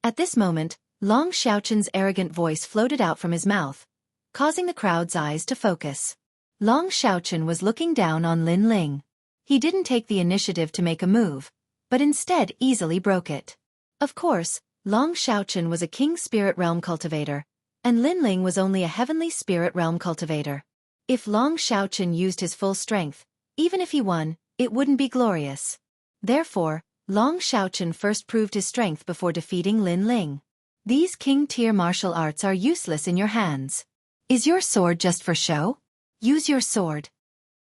At this moment, Long Xiaochen's arrogant voice floated out from his mouth, causing the crowd's eyes to focus. Long Xiaochen was looking down on Lin Ling. He didn't take the initiative to make a move, but instead easily broke it. Of course, Long Xiaochen was a king spirit realm cultivator, and Lin Ling was only a heavenly spirit realm cultivator. If Long Xiaochen used his full strength, even if he won, it wouldn't be glorious. Therefore, Long Xiaochen first proved his strength before defeating Lin Ling. These king-tier martial arts are useless in your hands. Is your sword just for show? Use your sword.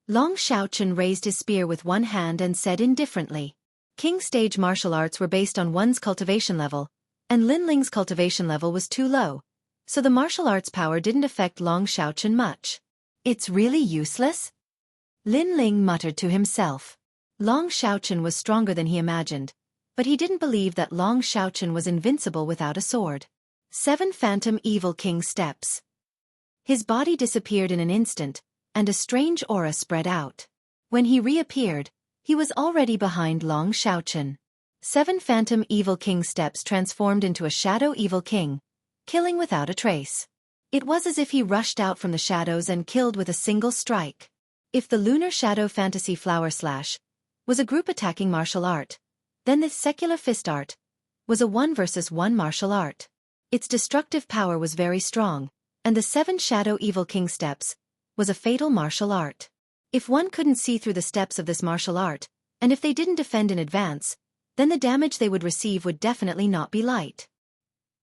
Long Xiaochen raised his spear with one hand and said indifferently. King stage martial arts were based on one's cultivation level, and Lin Ling's cultivation level was too low, so the martial arts power didn't affect Long Xiaochen much. It's really useless? Lin Ling muttered to himself. Long Xiaochen was stronger than he imagined, but he didn't believe that Long Xiaochen was invincible without a sword. 7 Phantom Evil King Steps. His body disappeared in an instant, and a strange aura spread out. When he reappeared, he was already behind Long Xiaochen. 7 Phantom Evil King Steps transformed into a Shadow Evil King, killing without a trace. It was as if he rushed out from the shadows and killed with a single strike. If the Lunar Shadow Fantasy Flower Slash was a group attacking martial art, then this secular fist art was a 1 versus 1 martial art. Its destructive power was very strong, and the 7 Shadow Evil King Steps was a fatal martial art. If one couldn't see through the steps of this martial art, and if they didn't defend in advance, then the damage they would receive would definitely not be light.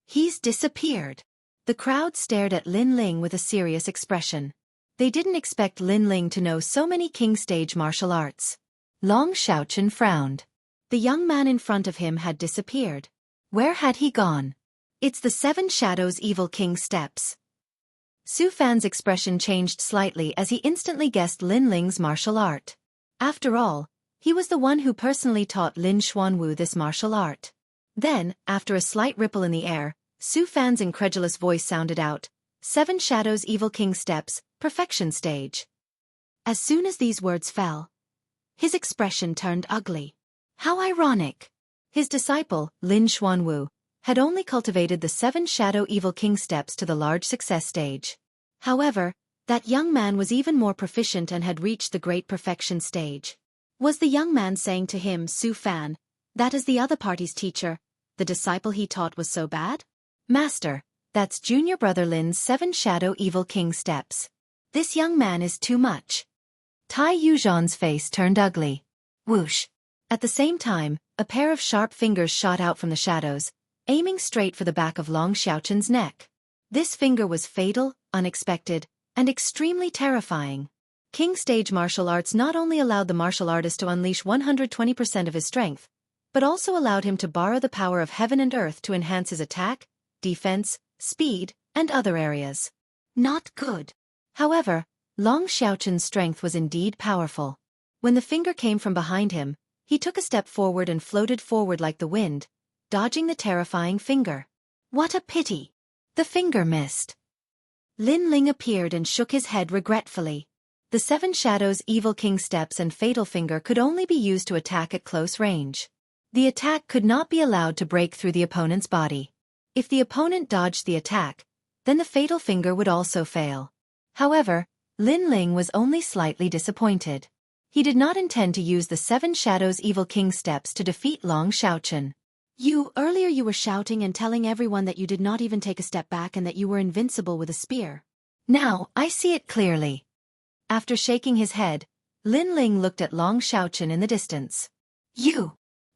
He's disappeared. The crowd stared at Lin Ling with a serious expression. They didn't expect Lin Ling to know so many king stage martial arts. Long Xiaochen frowned. The young man in front of him had disappeared. Where had he gone? It's the 7 Shadows Evil King Steps. Su Fan's expression changed slightly as he instantly guessed Lin Ling's martial art. After all, he was the one who personally taught Lin Xuanwu this martial art. Then, after a slight ripple in the air, Su Fan's incredulous voice sounded out, 7 Shadows Evil King Steps, Perfection Stage. As soon as these words fell, his expression turned ugly. How ironic! His disciple, Lin Xuanwu, had only cultivated the 7 Shadow Evil King Steps to the large success stage. However, that young man was even more proficient and had reached the great perfection stage. Was the young man saying to him, Su Fan, that as the other party's teacher, the disciple he taught was so bad? Master, that's junior brother Lin's 7 Shadow Evil King Steps. This young man is too much. Tai Yuzhan's face turned ugly. Whoosh! At the same time, a pair of sharp fingers shot out from the shadows, aiming straight for the back of Long Xiaochen's neck. This finger was fatal, unexpected, and extremely terrifying. King stage martial arts not only allowed the martial artist to unleash 120% of his strength, but also allowed him to borrow the power of heaven and earth to enhance his attack, defense, speed, and other areas. Not good. However, Long Xiaochen's strength was indeed powerful. When the finger came from behind him, he took a step forward and floated forward like the wind, dodging the terrifying finger. What a pity! The finger missed. Lin Ling appeared and shook his head regretfully. The 7 Shadows Evil King Steps and Fatal Finger could only be used to attack at close range. The attack could not be allowed to break through the opponent's body. If the opponent dodged the attack, then the Fatal Finger would also fail. However, Lin Ling was only slightly disappointed. He did not intend to use the Seven Shadows Evil King steps to defeat Long Xiaochen. Earlier you were shouting and telling everyone that you did not even take a step back and that you were invincible with a spear. Now, I see it clearly. After shaking his head, Lin Ling looked at Long Xiaochen in the distance.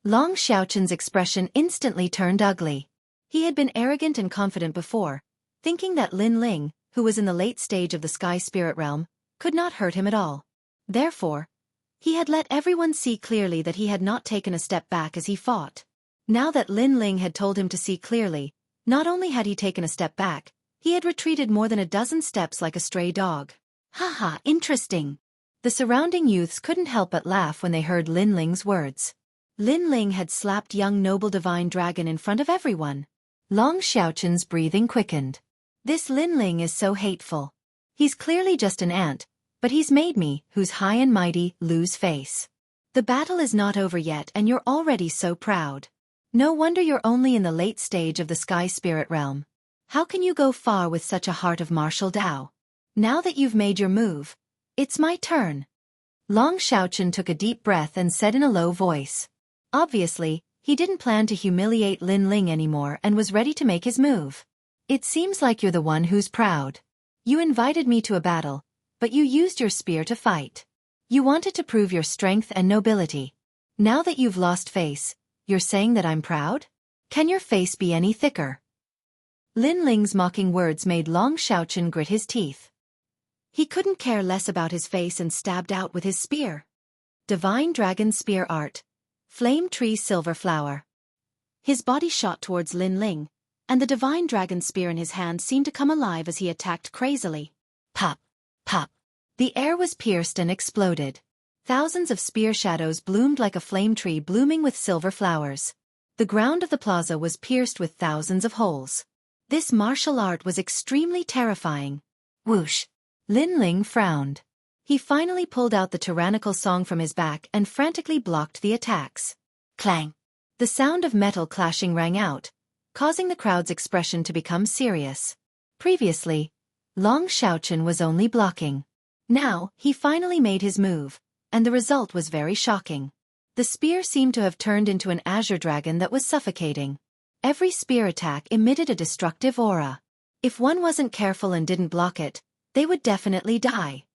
Long Xiaochen's expression instantly turned ugly. He had been arrogant and confident before, thinking that Lin Ling, who was in the late stage of the Sky Spirit Realm, could not hurt him at all. Therefore, he had let everyone see clearly that he had not taken a step back as he fought. Now that Lin Ling had told him to see clearly, not only had he taken a step back, he had retreated more than a dozen steps like a stray dog. Haha, interesting. The surrounding youths couldn't help but laugh when they heard Lin Ling's words. Lin Ling had slapped young noble divine dragon in front of everyone. Long Xiaochen's breathing quickened. This Lin Ling is so hateful. He's clearly just an ant, but he's made me, who's high and mighty, lose face. The battle is not over yet and you're already so proud. No wonder you're only in the late stage of the Sky Spirit Realm. How can you go far with such a heart of martial Dao? Now that you've made your move, it's my turn. Long Xiaochen took a deep breath and said in a low voice. Obviously, he didn't plan to humiliate Lin Ling anymore and was ready to make his move. It seems like you're the one who's proud. You invited me to a battle, but you used your spear to fight. You wanted to prove your strength and nobility. Now that you've lost face, you're saying that I'm proud? Can your face be any thicker? Lin Ling's mocking words made Long Xiaochen grit his teeth. He couldn't care less about his face and stabbed out with his spear. Divine Dragon Spear Art. Flame Tree Silver Flower. His body shot towards Lin Ling, and the Divine Dragon Spear in his hand seemed to come alive as he attacked crazily. Pop! Pop! The air was pierced and exploded. Thousands of spear shadows bloomed like a flame tree blooming with silver flowers. The ground of the plaza was pierced with thousands of holes. This martial art was extremely terrifying. Whoosh! Lin Ling frowned. He finally pulled out the tyrannical song from his back and frantically blocked the attacks. Clang! The sound of metal clashing rang out, causing the crowd's expression to become serious. Previously, Long Xiaochen was only blocking. Now, he finally made his move, and the result was very shocking. The spear seemed to have turned into an azure dragon that was suffocating. Every spear attack emitted a destructive aura. If one wasn't careful and didn't block it, they would definitely die.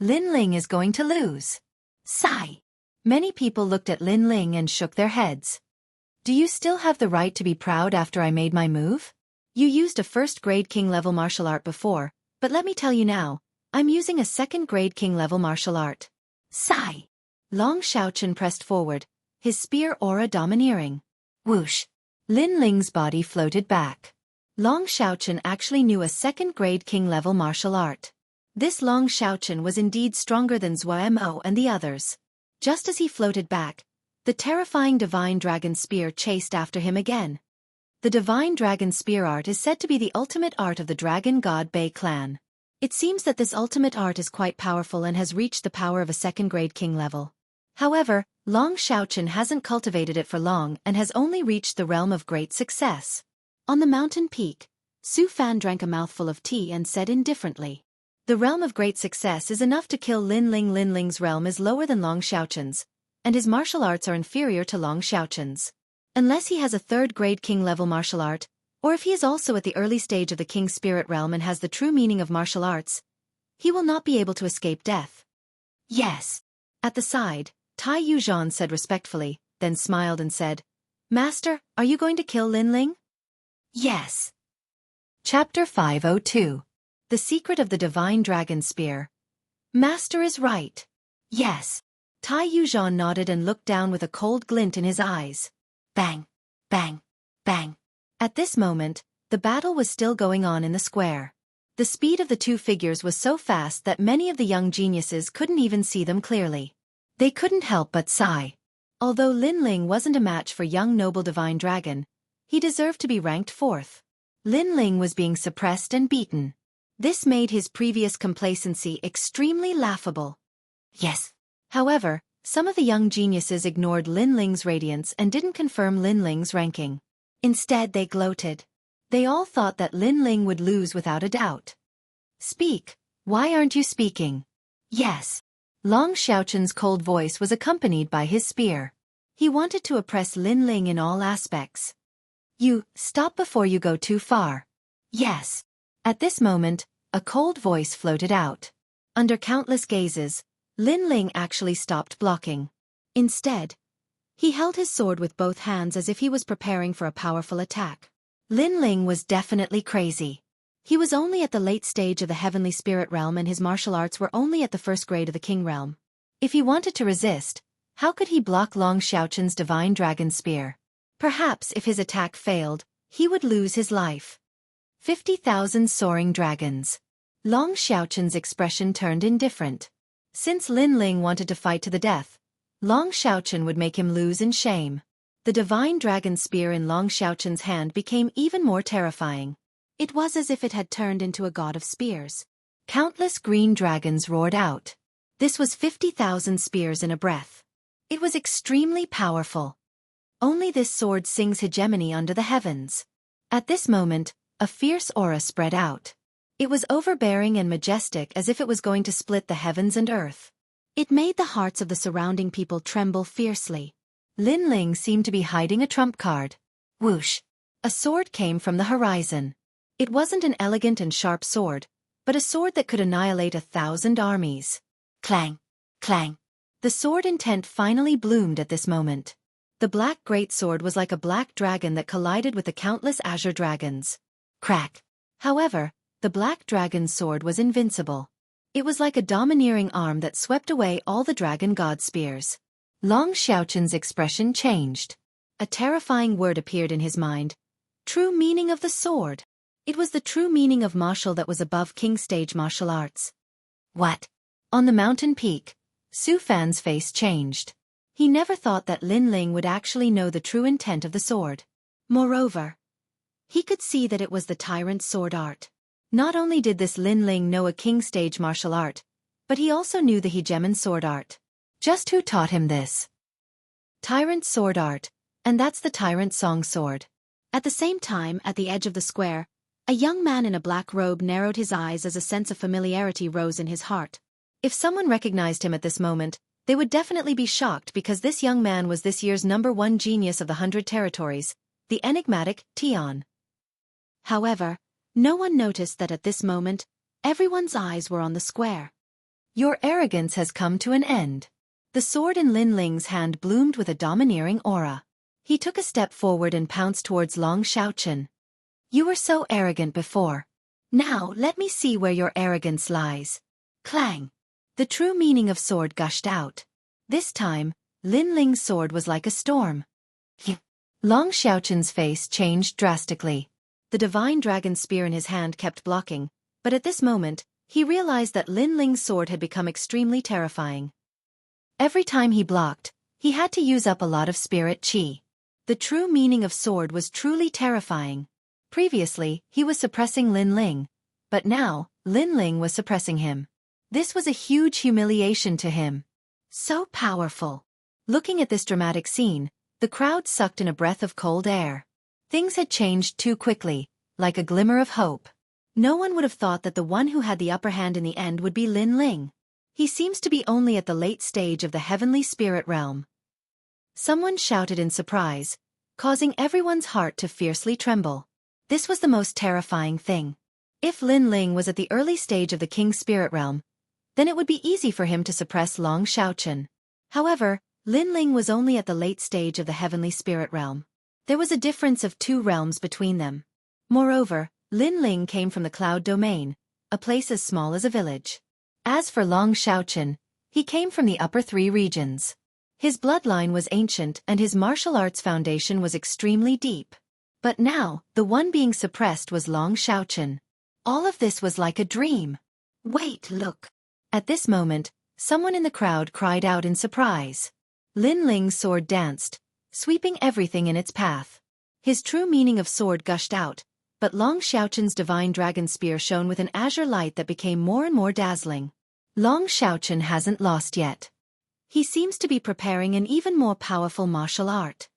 Lin Ling is going to lose. Sigh. Many people looked at Lin Ling and shook their heads. Do you still have the right to be proud after I made my move? You used a first-grade king-level martial art before, but let me tell you now, I'm using a second-grade king-level martial art. Sigh. Long Xiaochen pressed forward, his spear aura domineering. Whoosh. Lin Ling's body floated back. Long Xiaochen actually knew a second-grade king-level martial art. This Long Xiaochen was indeed stronger than Zhuo Mo and the others. Just as he floated back, the terrifying Divine Dragon Spear chased after him again. The Divine Dragon Spear art is said to be the ultimate art of the Dragon God Bei clan. It seems that this ultimate art is quite powerful and has reached the power of a second-grade king level. However, Long Xiaochen hasn't cultivated it for long and has only reached the realm of great success. On the mountain peak, Su Fan drank a mouthful of tea and said indifferently. The realm of great success is enough to kill Lin Ling. Lin Ling's realm is lower than Long Xiaochen's, and his martial arts are inferior to Long Xiaochen's. Unless he has a third-grade king-level martial art, or if he is also at the early stage of the King Spirit Realm and has the true meaning of martial arts, he will not be able to escape death. Yes. At the side, Tai Yuzhan said respectfully, then smiled and said, Master, are you going to kill Lin Ling? Yes. Chapter 502. The Secret of the Divine Dragon Spear. Master is right. Yes. Tai Yuzhan nodded and looked down with a cold glint in his eyes. Bang, bang, bang. At this moment, the battle was still going on in the square. The speed of the two figures was so fast that many of the young geniuses couldn't even see them clearly. They couldn't help but sigh. Although Lin Ling wasn't a match for young noble divine dragon, he deserved to be ranked fourth. Lin Ling was being suppressed and beaten. This made his previous complacency extremely laughable. Yes. However, some of the young geniuses ignored Lin Ling's radiance and didn't confirm Lin Ling's ranking. Instead they gloated. They all thought that Lin Ling would lose without a doubt. Speak. Why aren't you speaking? Yes. Long Xiaochun's cold voice was accompanied by his spear. He wanted to oppress Lin Ling in all aspects. You, stop before you go too far. Yes. At this moment, a cold voice floated out. Under countless gazes, Lin Ling actually stopped blocking. Instead, he held his sword with both hands as if he was preparing for a powerful attack. Lin Ling was definitely crazy. He was only at the late stage of the heavenly spirit realm and his martial arts were only at the first grade of the king realm. If he wanted to resist, how could he block Long Xiaochun's divine dragon spear? Perhaps if his attack failed, he would lose his life. 50,000 soaring dragons. Long Xiaochun's expression turned indifferent. Since Lin Ling wanted to fight to the death, Long Xiaochun would make him lose in shame. The divine dragon spear in Long Xiaochun's hand became even more terrifying. It was as if it had turned into a god of spears. Countless green dragons roared out. This was 50,000 spears in a breath. It was extremely powerful. Only this sword sings hegemony under the heavens. At this moment, a fierce aura spread out. It was overbearing and majestic as if it was going to split the heavens and earth. It made the hearts of the surrounding people tremble fiercely. Lin Ling seemed to be hiding a trump card. Whoosh! A sword came from the horizon. It wasn't an elegant and sharp sword, but a sword that could annihilate 1,000 armies. Clang! Clang! The sword intent finally bloomed at this moment. The black greatsword was like a black dragon that collided with the countless azure dragons. Crack! However, the black dragon's sword was invincible. It was like a domineering arm that swept away all the dragon god spears. Long Xiaochun's expression changed. A terrifying word appeared in his mind. True meaning of the sword. It was the true meaning of martial that was above king stage martial arts. What? On the mountain peak, Su Fan's face changed. He never thought that Lin Ling would actually know the true intent of the sword. Moreover, he could see that it was the tyrant's sword art. Not only did this Lin Ling know a king stage martial art, but he also knew the hegemon sword art. Just who taught him this? Tyrant's sword art, and that's the tyrant song sword. At the same time, at the edge of the square, a young man in a black robe narrowed his eyes as a sense of familiarity rose in his heart. If someone recognized him at this moment, they would definitely be shocked because this young man was this year's #1 genius of the 100 territories, the enigmatic Tian. However, no one noticed that at this moment, everyone's eyes were on the square. Your arrogance has come to an end. The sword in Lin Ling's hand bloomed with a domineering aura. He took a step forward and pounced towards Long Xiaochun. You were so arrogant before. Now let me see where your arrogance lies. Clang! The true meaning of sword gushed out. This time, Lin Ling's sword was like a storm. Long Xiaochun's face changed drastically. The divine dragon spear in his hand kept blocking, but at this moment, he realized that Lin Ling's sword had become extremely terrifying. Every time he blocked, he had to use up a lot of spirit chi. The true meaning of sword was truly terrifying. Previously, he was suppressing Lin Ling, but now, Lin Ling was suppressing him. This was a huge humiliation to him. So powerful. Looking at this dramatic scene, the crowd sucked in a breath of cold air. Things had changed too quickly, like a glimmer of hope. No one would have thought that the one who had the upper hand in the end would be Lin Ling. He seems to be only at the late stage of the heavenly spirit realm. Someone shouted in surprise, causing everyone's heart to fiercely tremble. This was the most terrifying thing. If Lin Ling was at the early stage of the king's spirit realm, then it would be easy for him to suppress Long Xiaochun. However, Lin Ling was only at the late stage of the heavenly spirit realm. There was a difference of 2 realms between them. Moreover, Lin Ling came from the cloud domain, a place as small as a village. As for Long Xiaochun, he came from the upper 3 regions. His bloodline was ancient and his martial arts foundation was extremely deep. But now, the one being suppressed was Long Xiaochun. All of this was like a dream. Wait, look. At this moment, someone in the crowd cried out in surprise. Lin Ling's sword danced, sweeping everything in its path. His true meaning of sword gushed out, but Long Xiaochun's divine dragon spear shone with an azure light that became more and more dazzling. Long Xiaochun hasn't lost yet. He seems to be preparing an even more powerful martial art.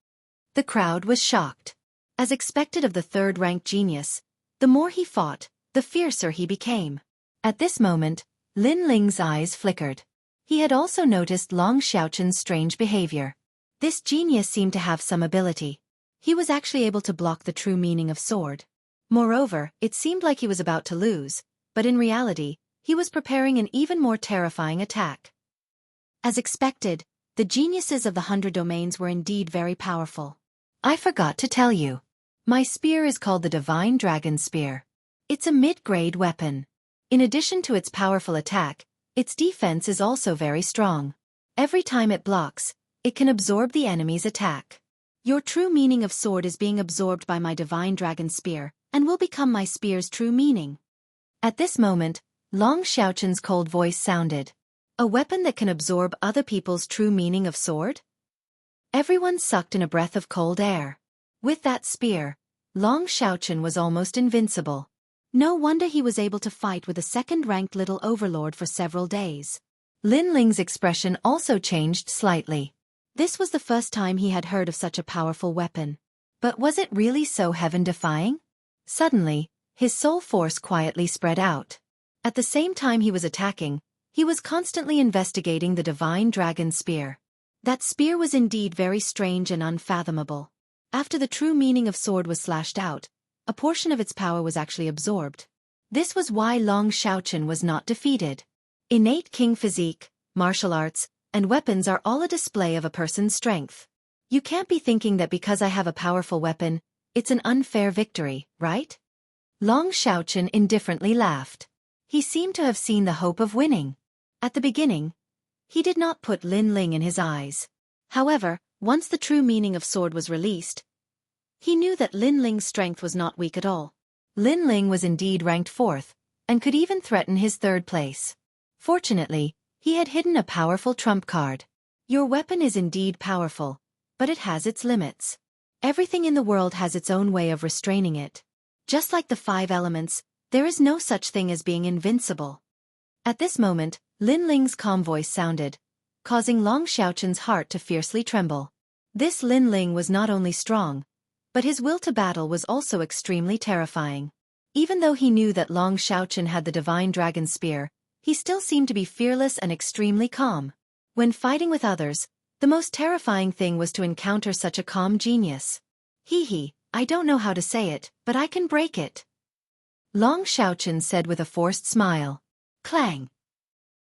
The crowd was shocked. As expected of the 3rd-ranked genius, the more he fought, the fiercer he became. At this moment, Lin Ling's eyes flickered. He had also noticed Long Xiaochun's strange behavior. This genius seemed to have some ability. He was actually able to block the true meaning of sword. Moreover, it seemed like he was about to lose, but in reality, he was preparing an even more terrifying attack. As expected, the geniuses of the 100 domains were indeed very powerful. I forgot to tell you. My spear is called the Divine Dragon Spear. It's a mid-grade weapon. In addition to its powerful attack, its defense is also very strong. Every time it blocks, it can absorb the enemy's attack. Your true meaning of sword is being absorbed by my Divine Dragon Spear, and will become my spear's true meaning. At this moment, Long Xiaochun's cold voice sounded. A weapon that can absorb other people's true meaning of sword? Everyone sucked in a breath of cold air. With that spear, Long Xiaochun was almost invincible. No wonder he was able to fight with a second-ranked little overlord for several days. Lin Ling's expression also changed slightly. This was the first time he had heard of such a powerful weapon. But was it really so heaven-defying? Suddenly, his soul force quietly spread out. At the same time he was attacking, he was constantly investigating the Divine Dragon Spear. That spear was indeed very strange and unfathomable. After the true meaning of sword was slashed out, a portion of its power was actually absorbed. This was why Long Xiaochun was not defeated. Innate king physique, martial arts, and weapons are all a display of a person's strength. You can't be thinking that because I have a powerful weapon, it's an unfair victory, right? Long Xiaochun indifferently laughed. He seemed to have seen the hope of winning. At the beginning, he did not put Lin Ling in his eyes. However, once the true meaning of sword was released, he knew that Lin Ling's strength was not weak at all. Lin Ling was indeed ranked 4th, and could even threaten his 3rd place. Fortunately, he had hidden a powerful trump card. Your weapon is indeed powerful, but it has its limits. Everything in the world has its own way of restraining it. Just like the 5 elements, there is no such thing as being invincible. At this moment, Lin Ling's calm voice sounded, causing Long Xiaochun's heart to fiercely tremble. This Lin Ling was not only strong, but his will to battle was also extremely terrifying. Even though he knew that Long Xiaochun had the Divine Dragon Spear, he still seemed to be fearless and extremely calm. When fighting with others, the most terrifying thing was to encounter such a calm genius. I don't know how to say it, but I can break it. Long Xiaochun said with a forced smile. Clang!